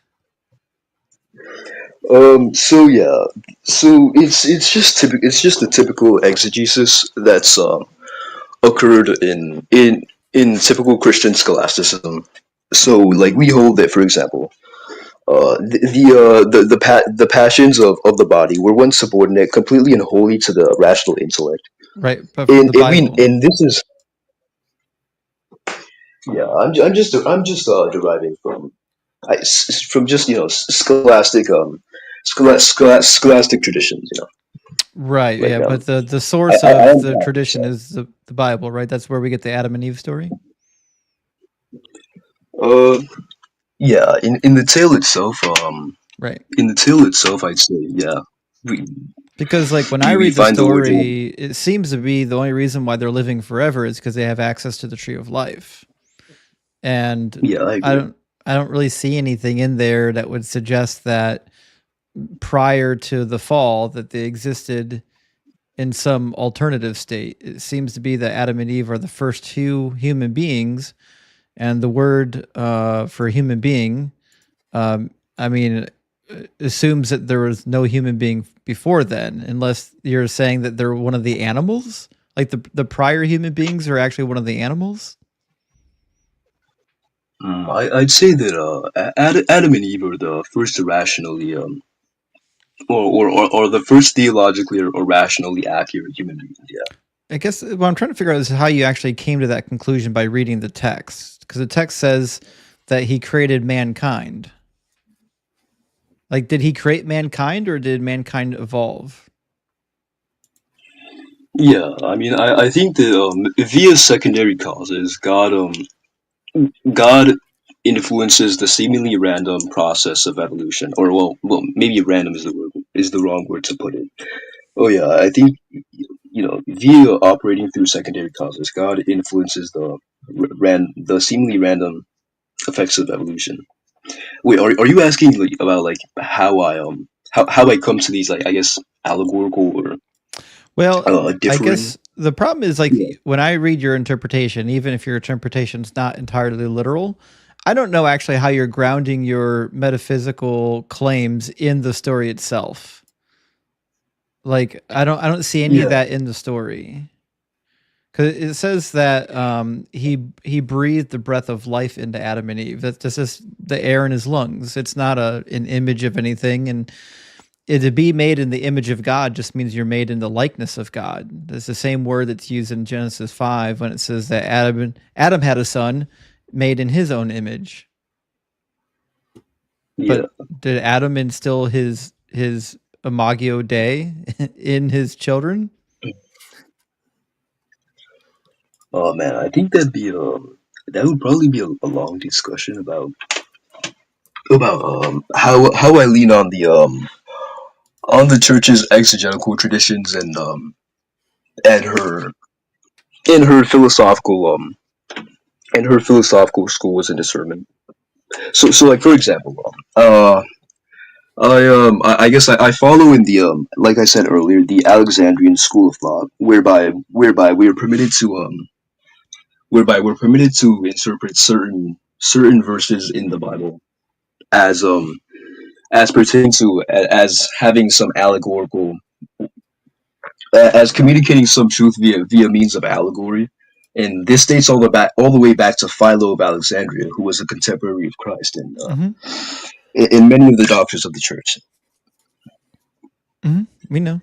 So yeah, so it's just the typical exegesis that's occurred in typical Christian scholasticism. So like we hold that, for example, the passions of the body were once subordinate completely and wholly to the rational intellect. Right, but from the Bible. And this is, yeah, I'm just deriving from from just scholastic scholastic traditions, Right, like yeah, but the source I of am the Catholic, tradition so is the Bible, right? That's where we get the Adam and Eve story. uh yeah, in the tale itself, Right. I'd say, yeah, we Because like when I we read the find the origin of, story, it seems to be the only reason why they're living forever is because they have access to the tree of life. And yeah, I I agree. don't I don't really see anything in there that would suggest that prior to the fall that they existed in some alternative state. It seems to be that Adam and Eve are the first two human beings, and the word for human being, I mean, assumes that there was no human being before then, unless you're saying that they're one of the animals. Like the prior human beings are actually one of the animals. I'd say that Adam and Eve are the first rationally, or the first theologically or rationally accurate human beings. Yeah. I guess what I'm trying to figure out is how you actually came to that conclusion by reading the text, because the text says that he created mankind. Like, did he create mankind, or did mankind evolve? Yeah, I mean, I think that via secondary causes, God influences the seemingly random process of evolution, or well, maybe random is the wrong word to put it. Oh yeah, I think via operating through secondary causes, God influences the seemingly random effects of evolution. Wait, are you asking about how I come to these, like, I guess, allegorical or Well, I differing? guess the problem is, like, Yeah. when I read your interpretation, even if your interpretation's not entirely literal, I don't know actually how you're grounding your metaphysical claims in the story itself. Like, I don't see any of Yeah. that in the story. Because it says that he breathed the breath of life into Adam and Eve. That's just the air in his lungs. It's not an image of anything. And to be made in the image of God just means you're made in the likeness of God. That's the same word that's used in Genesis 5 when it says that Adam had a son made in his own image. Yeah. But did Adam instill his imago Dei in his children? Oh man, I think that would probably be a long discussion about how I lean on the church's exegetical traditions and her and her philosophical and her philosophical schools and discernment. So like, for example, I guess I follow in the like I said earlier, the Alexandrian school of thought, whereby we are permitted to interpret certain verses in the Bible as as pertaining to as having some allegorical, as communicating some truth via means of allegory. And this dates all the way back to Philo of Alexandria, who was a contemporary of Christ, and Mm-hmm. in many of the doctrines of the church. Mm-hmm. We know.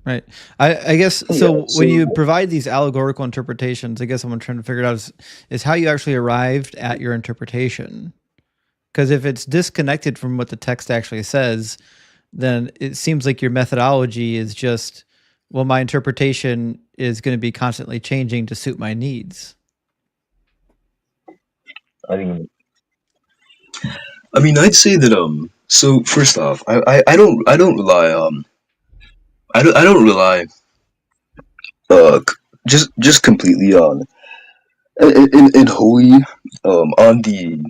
Right. I guess Yeah. so. When So you provide these allegorical interpretations, I guess what I'm trying to figure out is how you actually arrived at your interpretation. Because if it's disconnected from what the text actually says, then it seems like your methodology is just, well, my interpretation is going to be constantly changing to suit my needs. I mean, I'd say that. So first off, I don't rely I don't rely just completely on and wholly on the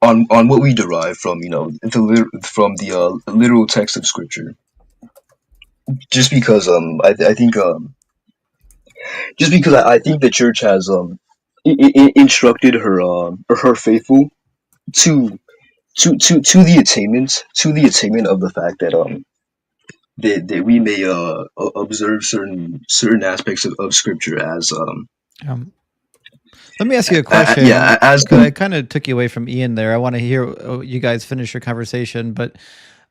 on what we derive from from the literal text of scripture. Just because I think I think the church has instructed her faithful to to the attainment of the fact that that we may observe certain aspects of scripture as Um, Let me ask you a question. yeah, as Because I kind of took you away from Ian there. I want to hear you guys finish your conversation. But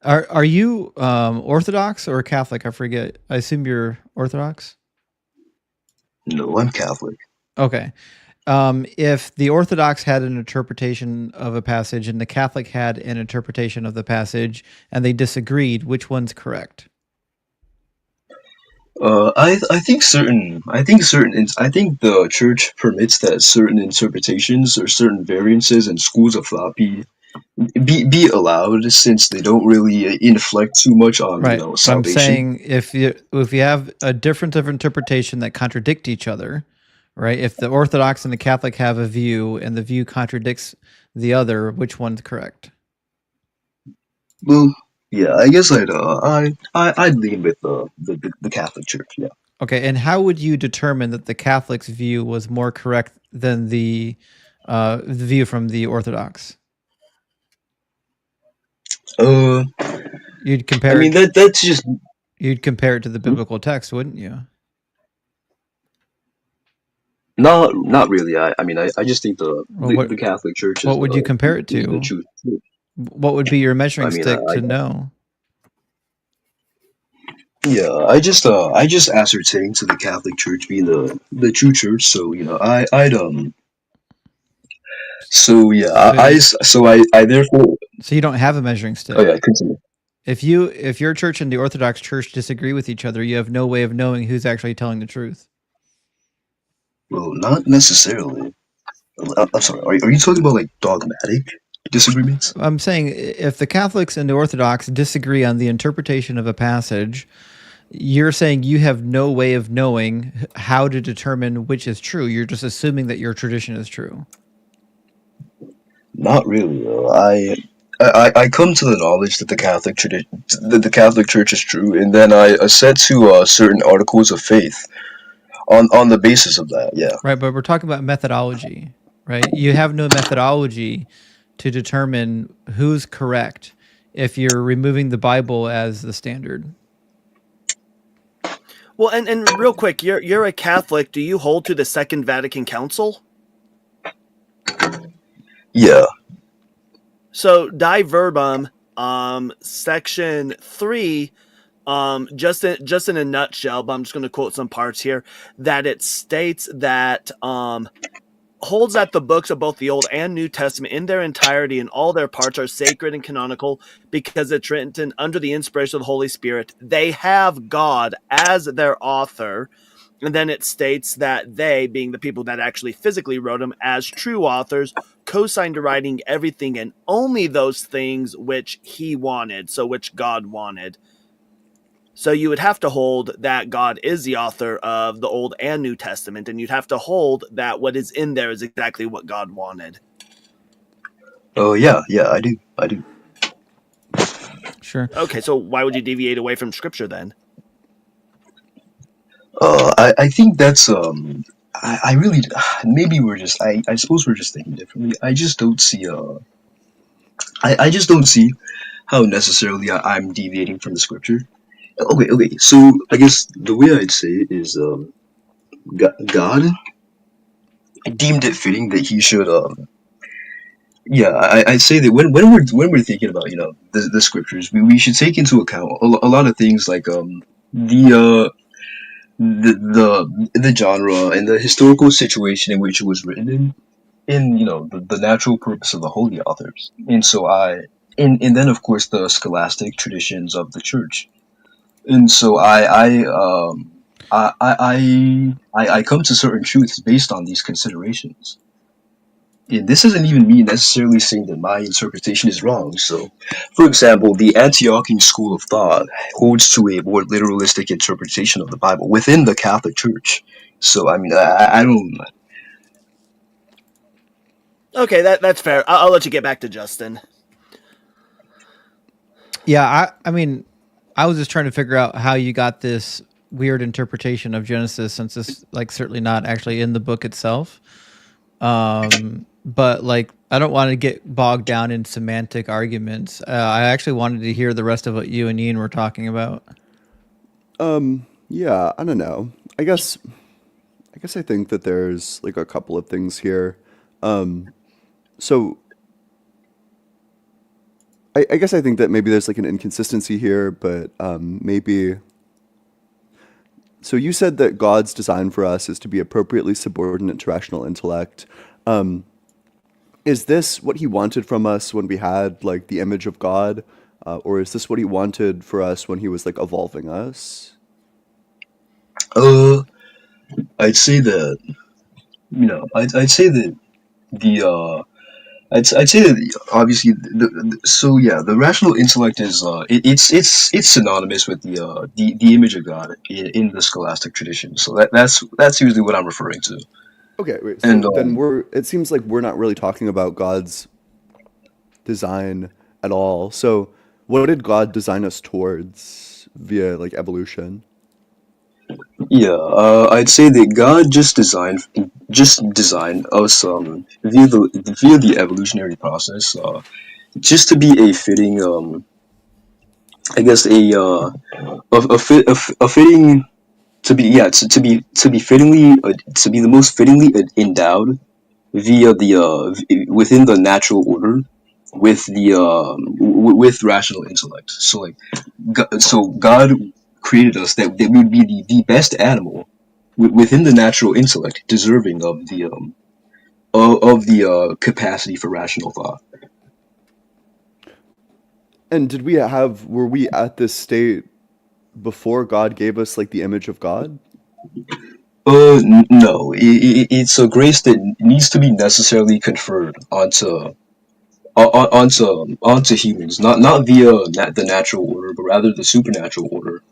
are you Orthodox or Catholic? I forget. I assume you're Orthodox. No, I'm Catholic. Okay. If the Orthodox had an interpretation of a passage and the Catholic had an interpretation of the passage and they disagreed, which one's correct? I think the church permits that certain interpretations or certain variances and schools of thought be allowed, since they don't really inflect too much on Right. But I'm salvation. saying if you have a difference of interpretation that contradict each other, right? If the Orthodox and the Catholic have a view and the view contradicts the other, which one's correct? Well, yeah, I guess I'd lean with the Catholic Church. Yeah. Okay, and how would you determine that the Catholic's view was more correct than the view from the Orthodox? You'd compare. I mean that's just. You'd compare it to the biblical text, wouldn't you? Not really. I mean I just think the Catholic Church is. What would you compare it to? The truth. What would be your measuring I mean, stick to know? Yeah, I just ascertained to the Catholic Church being the true church. So I'd So yeah, I therefore. So you don't have a measuring stick. Oh yeah, continue. If your church and the Orthodox Church disagree with each other, you have no way of knowing who's actually telling the truth. Well, not necessarily. I'm sorry. Are you talking about like dogmatic disagreements? I'm saying if the Catholics and the Orthodox disagree on the interpretation of a passage, you're saying you have no way of knowing how to determine which is true. You're just assuming that your tradition is true. Not really, though. I come to the knowledge that the Catholic Church is true, and then I assent to certain articles of faith on the basis of that. Yeah. Right, but we're talking about methodology, right? You have no methodology to determine who's correct if you're removing the Bible as the standard. Well, and real quick, you're a Catholic. Do you hold to the Second Vatican Council? Yeah. So, die verbum, section 3, just in a nutshell, but I'm just going to quote some parts here, that it states that holds that the books of both the Old and New Testament in their entirety and all their parts are sacred and canonical because it's written under the inspiration of the Holy Spirit. They have God as their author. And then it states that they, being the people that actually physically wrote them, as true authors, co-signed to writing everything and only those things which he wanted, so which God wanted. So you would have to hold that God is the author of the Old and New Testament, and you'd have to hold that what is in there is exactly what God wanted. Oh, yeah, I do. Sure. Okay, so why would you deviate away from Scripture then? I think that's I really maybe I suppose we're just thinking differently. I just don't see I just don't see how necessarily I'm deviating from the scripture. Okay. So I guess the way I'd say it is God deemed it fitting that he should I'd say that when we're thinking about the scriptures, we should take into account a lot of things like the genre and the historical situation in which it was written in the natural purpose of the holy authors, and so and then of course the scholastic traditions of the church, and so I come to certain truths based on these considerations. And this isn't even me necessarily saying that my interpretation is wrong. So, for example, the Antiochian school of thought holds to a more literalistic interpretation of the Bible within the Catholic Church. So, I mean, I don't. Okay, that's fair. I'll let you get back to Justin. Yeah, I mean, I was just trying to figure out how you got this weird interpretation of Genesis, since it's like certainly not actually in the book itself. But like, I don't want to get bogged down in semantic arguments. I actually wanted to hear the rest of what you and Ian were talking about. Yeah, I don't know. I guess I think that there's like a couple of things here. So I guess I think that maybe there's like an inconsistency here, but maybe. So you said that God's design for us is to be appropriately subordinate to rational intellect. Is this what he wanted from us when we had like the image of God? Or is this what he wanted for us when he was like evolving us? I'd say that, I'd say that I'd say that obviously the rational intellect is it's synonymous with the image of God in the scholastic tradition. So that's usually what I'm referring to. Okay, wait. So then it seems like we're not really talking about God's design at all. So what did God design us towards via like evolution? Yeah, I'd say that God just designed us via the evolutionary process, just to be a fitting, I guess a fitting to be yeah to be fittingly to be the most fittingly endowed via the within the natural order with the with rational intellect. So like so God created us that we would be the best animal within the natural intellect, deserving of the capacity for rational thought. And were we at this state before God gave us like the image of God? No, it's a grace that needs to be necessarily conferred onto humans, not via the natural order, but rather the supernatural order.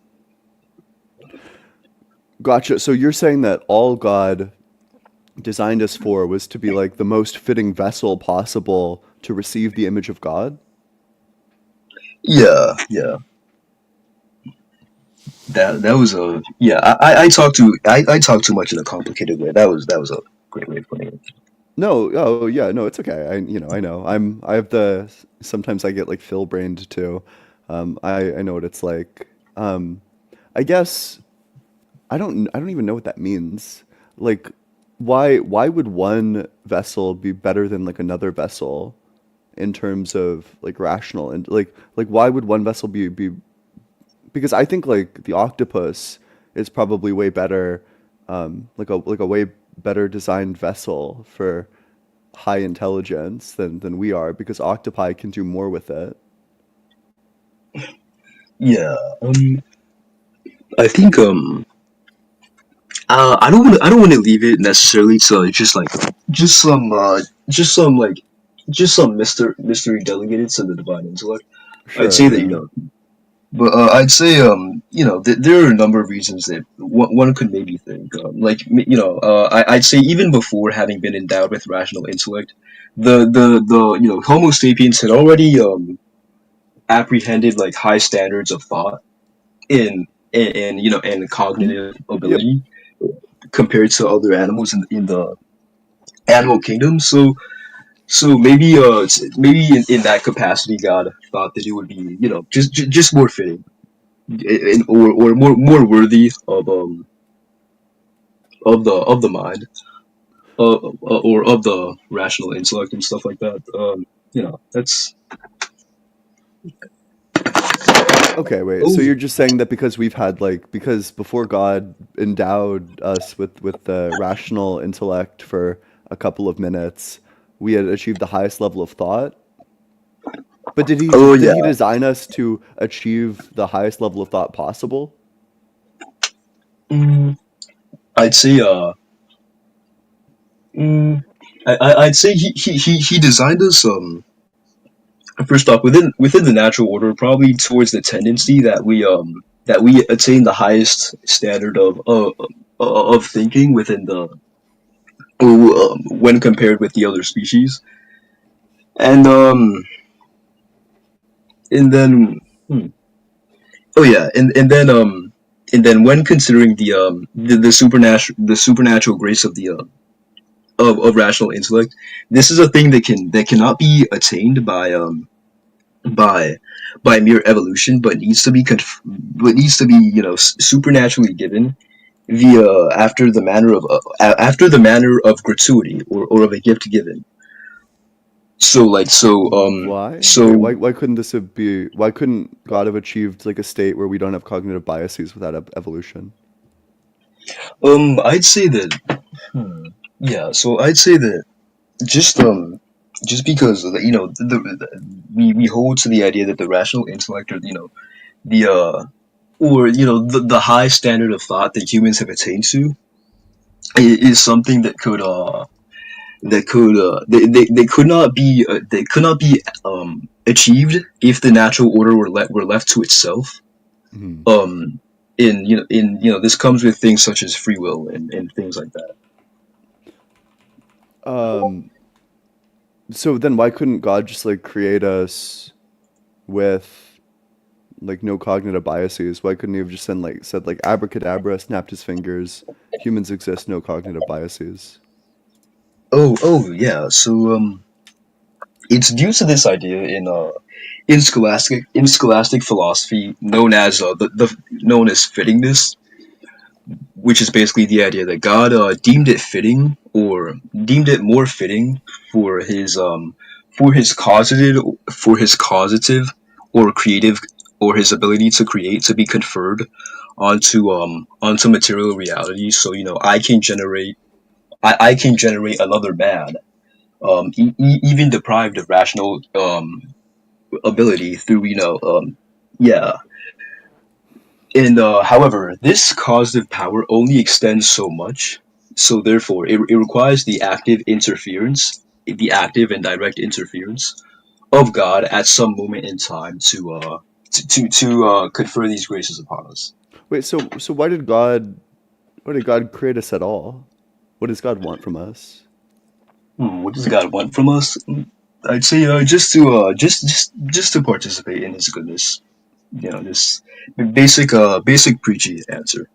Gotcha. So you're saying that all God designed us for was to be like the most fitting vessel possible to receive the image of God? Yeah, yeah. That was a yeah. I talk too much in a complicated way. That was a great way of putting it. No, oh yeah, no, it's okay. I know. I have sometimes I get like Phil brained too. I know what it's like. I guess I don't even know what that means. Like, why would one vessel be better than like another vessel in terms of like rational and like why would one vessel be because I think like the octopus is probably way better, like a way better designed vessel for high intelligence than we are because octopi can do more with it. Yeah. I think I don't want to leave it necessarily to just some just some like just some mystery delegated to the divine intellect. I'd Sure, say that yeah. but I'd say there are a number of reasons that one could maybe think I'd say even before having been endowed with rational intellect, the Homo sapiens had already apprehended like high standards of thought and cognitive Yep. ability compared to other animals in the animal kingdom. So maybe in that capacity, God thought that it would be just more fitting or more worthy of the mind or of the rational intellect and stuff like that. That's Okay, wait. So oh you're just saying that because we've had like because before God endowed us with the rational intellect for a couple of minutes, we had achieved the highest level of thought? But oh did yeah. he design us to achieve the highest level of thought possible? Mm, I'd say mm, I'd say he designed us first off within the natural order, probably towards the tendency that we attain the highest standard of thinking within the when compared with the other species, and and then hmm, oh yeah, and then when considering the supernatural grace of the of rational intellect, this is a thing that cannot be attained by by mere evolution, but needs to be supernaturally given via after the manner of gratuity or of a gift given. So like Why? Wait, why couldn't why couldn't God have achieved like a state where we don't have cognitive biases without evolution? I'd say that yeah. So I'd say that just just because we hold to the idea that the rational intellect or the or the high standard of thought that humans have attained to is something they could not be achieved if the natural order were left to itself. Hmm. Um, in this comes with things such as free will and things like that. Um, So then why couldn't God just like create us with like no cognitive biases? Why couldn't he have just said like abracadabra, snapped his fingers, humans exist, no cognitive biases? Oh yeah. So it's due to this idea in scholastic philosophy known as the known as fittingness, which is basically the idea that God deemed it fitting or deemed it more fitting for his causative or creative or his ability to create to be conferred onto material reality. So I can generate another man, even deprived of rational ability through yeah. And however, this causative power only extends so much, so therefore it requires the active and direct interference of God at some moment in time to confer these graces upon us. Wait, so why did God create us at all? What does God want from us? What does God want from us? I'd say just to participate in His goodness. This basic preachy answer.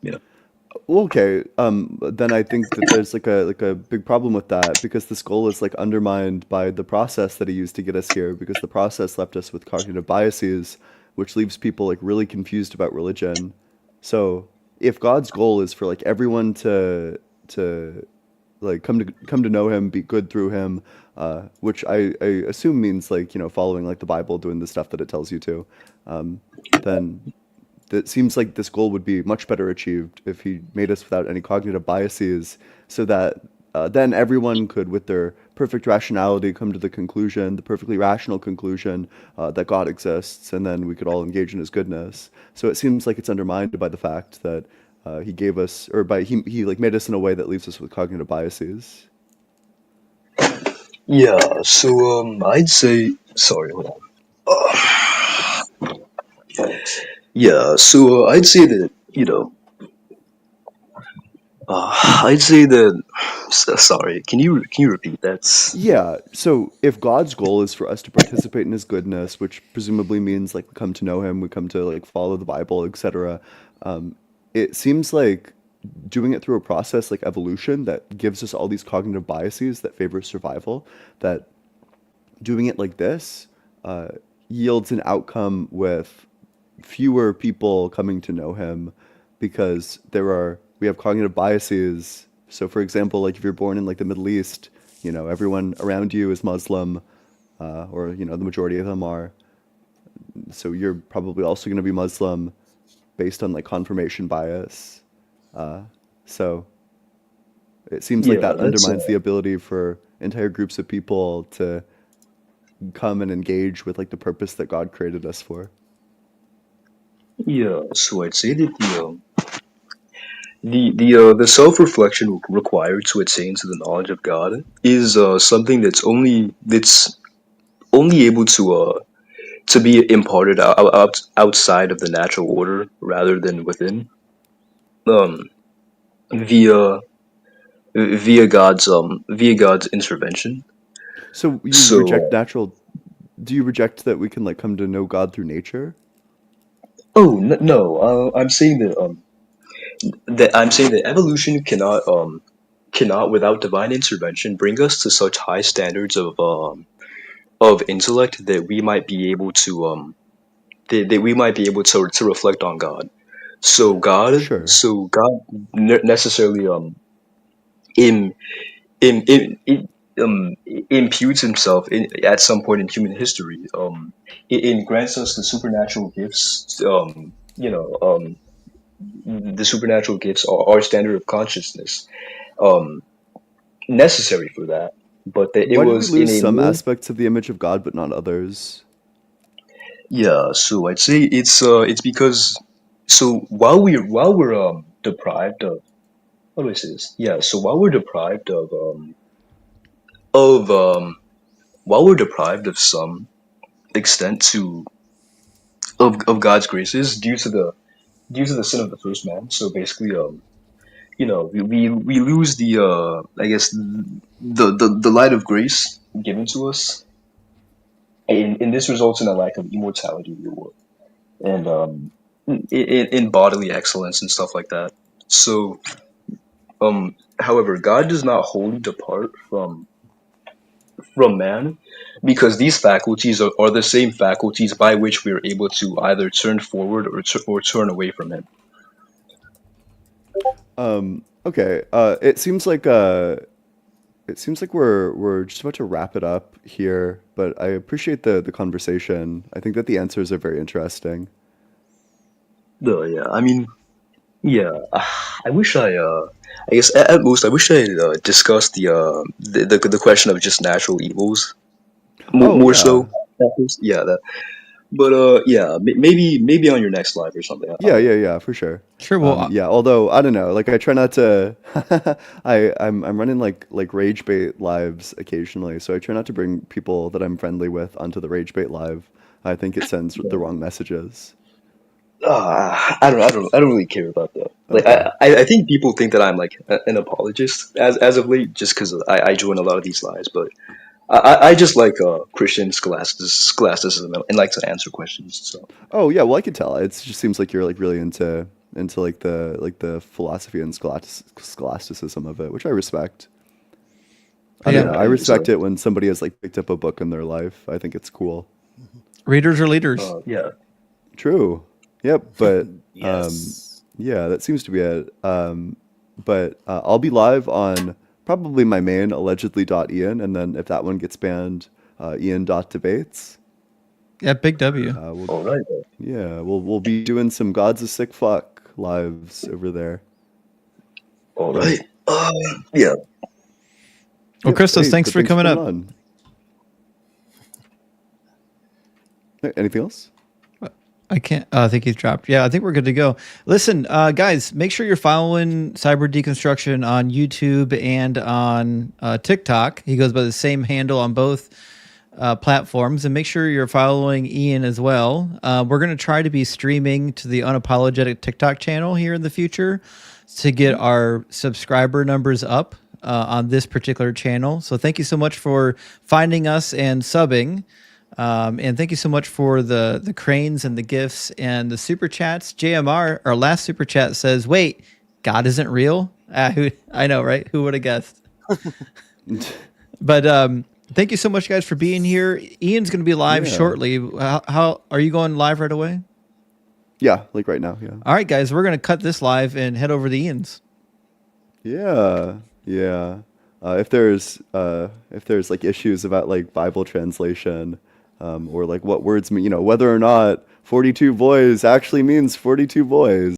Well, okay, then I think that there's like a big problem with that because this goal is like undermined by the process that he used to get us here because the process left us with cognitive biases, which leaves people like really confused about religion. So if God's goal is for like everyone to like come to know him, be good through him, which I assume means like following like the Bible, doing the stuff that it tells you to, um, then it seems like this goal would be much better achieved if he made us without any cognitive biases, so that then everyone could, with their perfect rationality, come to the conclusion, the perfectly rational conclusion that God exists, and then we could all engage in His goodness. So it seems like it's undermined by the fact that He gave us, or by he like made us in a way that leaves us with cognitive biases. Yeah. So I'd say sorry. Hold on. Yeah. So I'd say that I'd say that. Sorry. Can you repeat that? Yeah, so if God's goal is for us to participate in his goodness, which presumably means like come to know him, we come to like follow the Bible, etc. It seems like doing it through a process like evolution that gives us all these cognitive biases that favor survival, that doing it like this uh, yields an outcome with fewer people coming to know him because we have cognitive biases. So for example, like if you're born in like the Middle East, everyone around you is Muslim, or the majority of them are. So you're probably also going to be Muslim based on like confirmation bias. So it seems like Yeah. that That's undermines the ability for entire groups of people to come and engage with like the purpose that God created us for. yeah. So I'd say that the self reflection required to attain to the knowledge of God is something that's only able to be imparted outside of the natural order rather than within, um via via God's intervention. So you So reject natural do you reject that we can like come to know God through nature? no, I'm saying that evolution cannot without divine intervention bring us to such high standards of intellect that we might be able that we might be able to reflect on God. Sure. So God necessarily im, im, im, im, imputes himself at some point in human history. It grants us the supernatural gifts. The supernatural gifts are our standard of consciousness, um, necessary for that. But that it Why did we was in lose a some more aspects of the image of God but not others? Yeah. So I'd say it's because so while we're deprived of how do I say this? Yeah. So of while we're deprived of some extent of God's graces due to the sin of the first man. So basically, we lose the I guess the light of grace given to us, and this results in a lack of immortality, and in bodily excellence and stuff like that. So, however, God does not wholly depart from man, because these faculties are the same faculties by which we are able to either turn forward or turn away from him. Okay. It seems like we're just about to wrap it up here, but I appreciate the conversation. I think that the answers are very interesting. Yeah, I mean, yeah, I wish I guess at most I wish I discussed the question of just natural evils Oh more yeah. so. At first. Yeah, that. But yeah, maybe on your next live or something. Yeah, for sure. Sure. Well, Yeah, although I don't know, like I try not to I'm running like rage bait lives occasionally, so I try not to bring people that I'm friendly with onto the rage bait live. I think it sends the wrong messages. I don't really care about that. Like Okay. I think people think that I'm like an apologist as of late, just because I join a lot of these lives. But I just like Christian scholasticism and like to answer questions. So Oh yeah, well I could tell. It just seems like you're like really into like the philosophy and scholasticism of it, which I respect. I don't know. yeah, I respect it when somebody has like picked up a book in their life. I think it's cool. readers are leaders. yeah. True. Yep. But Yes. yeah, that seems to be it. But I'll be live on probably my main allegedly.ian, and then if that one gets banned, ian.debates. Yeah, big W. All right. Yeah, we'll be doing some God's a Sick Fuck lives over there. All right. Yeah. Well, Yep, Christos, hey, thanks but for coming up. on. Anything else? I can't. I think he's dropped. Yeah, I think we're good to go. Listen, guys, make sure you're following Cyber Deconstruction on YouTube and on TikTok. He goes by the same handle on both platforms, and make sure you're following Ian as well. We're going to try to be streaming to the Unapologetic TikTok channel here in the future to get our subscriber numbers up on this particular channel. So thank you so much for finding us and subbing. And thank you so much for the cranes and the gifts and the super chats. JMR, our last super chat says, "Wait, God isn't real." I know, right? Who would have guessed? But thank you so much, guys, for being here. Ian's going to be live shortly. How are you going live right away? Yeah, like right now. Yeah. All right, guys, we're going to cut this live and head over to Ian's. Yeah. If there's like issues about like Bible translation, or like what words mean, whether or not 42 boys actually means 42 boys.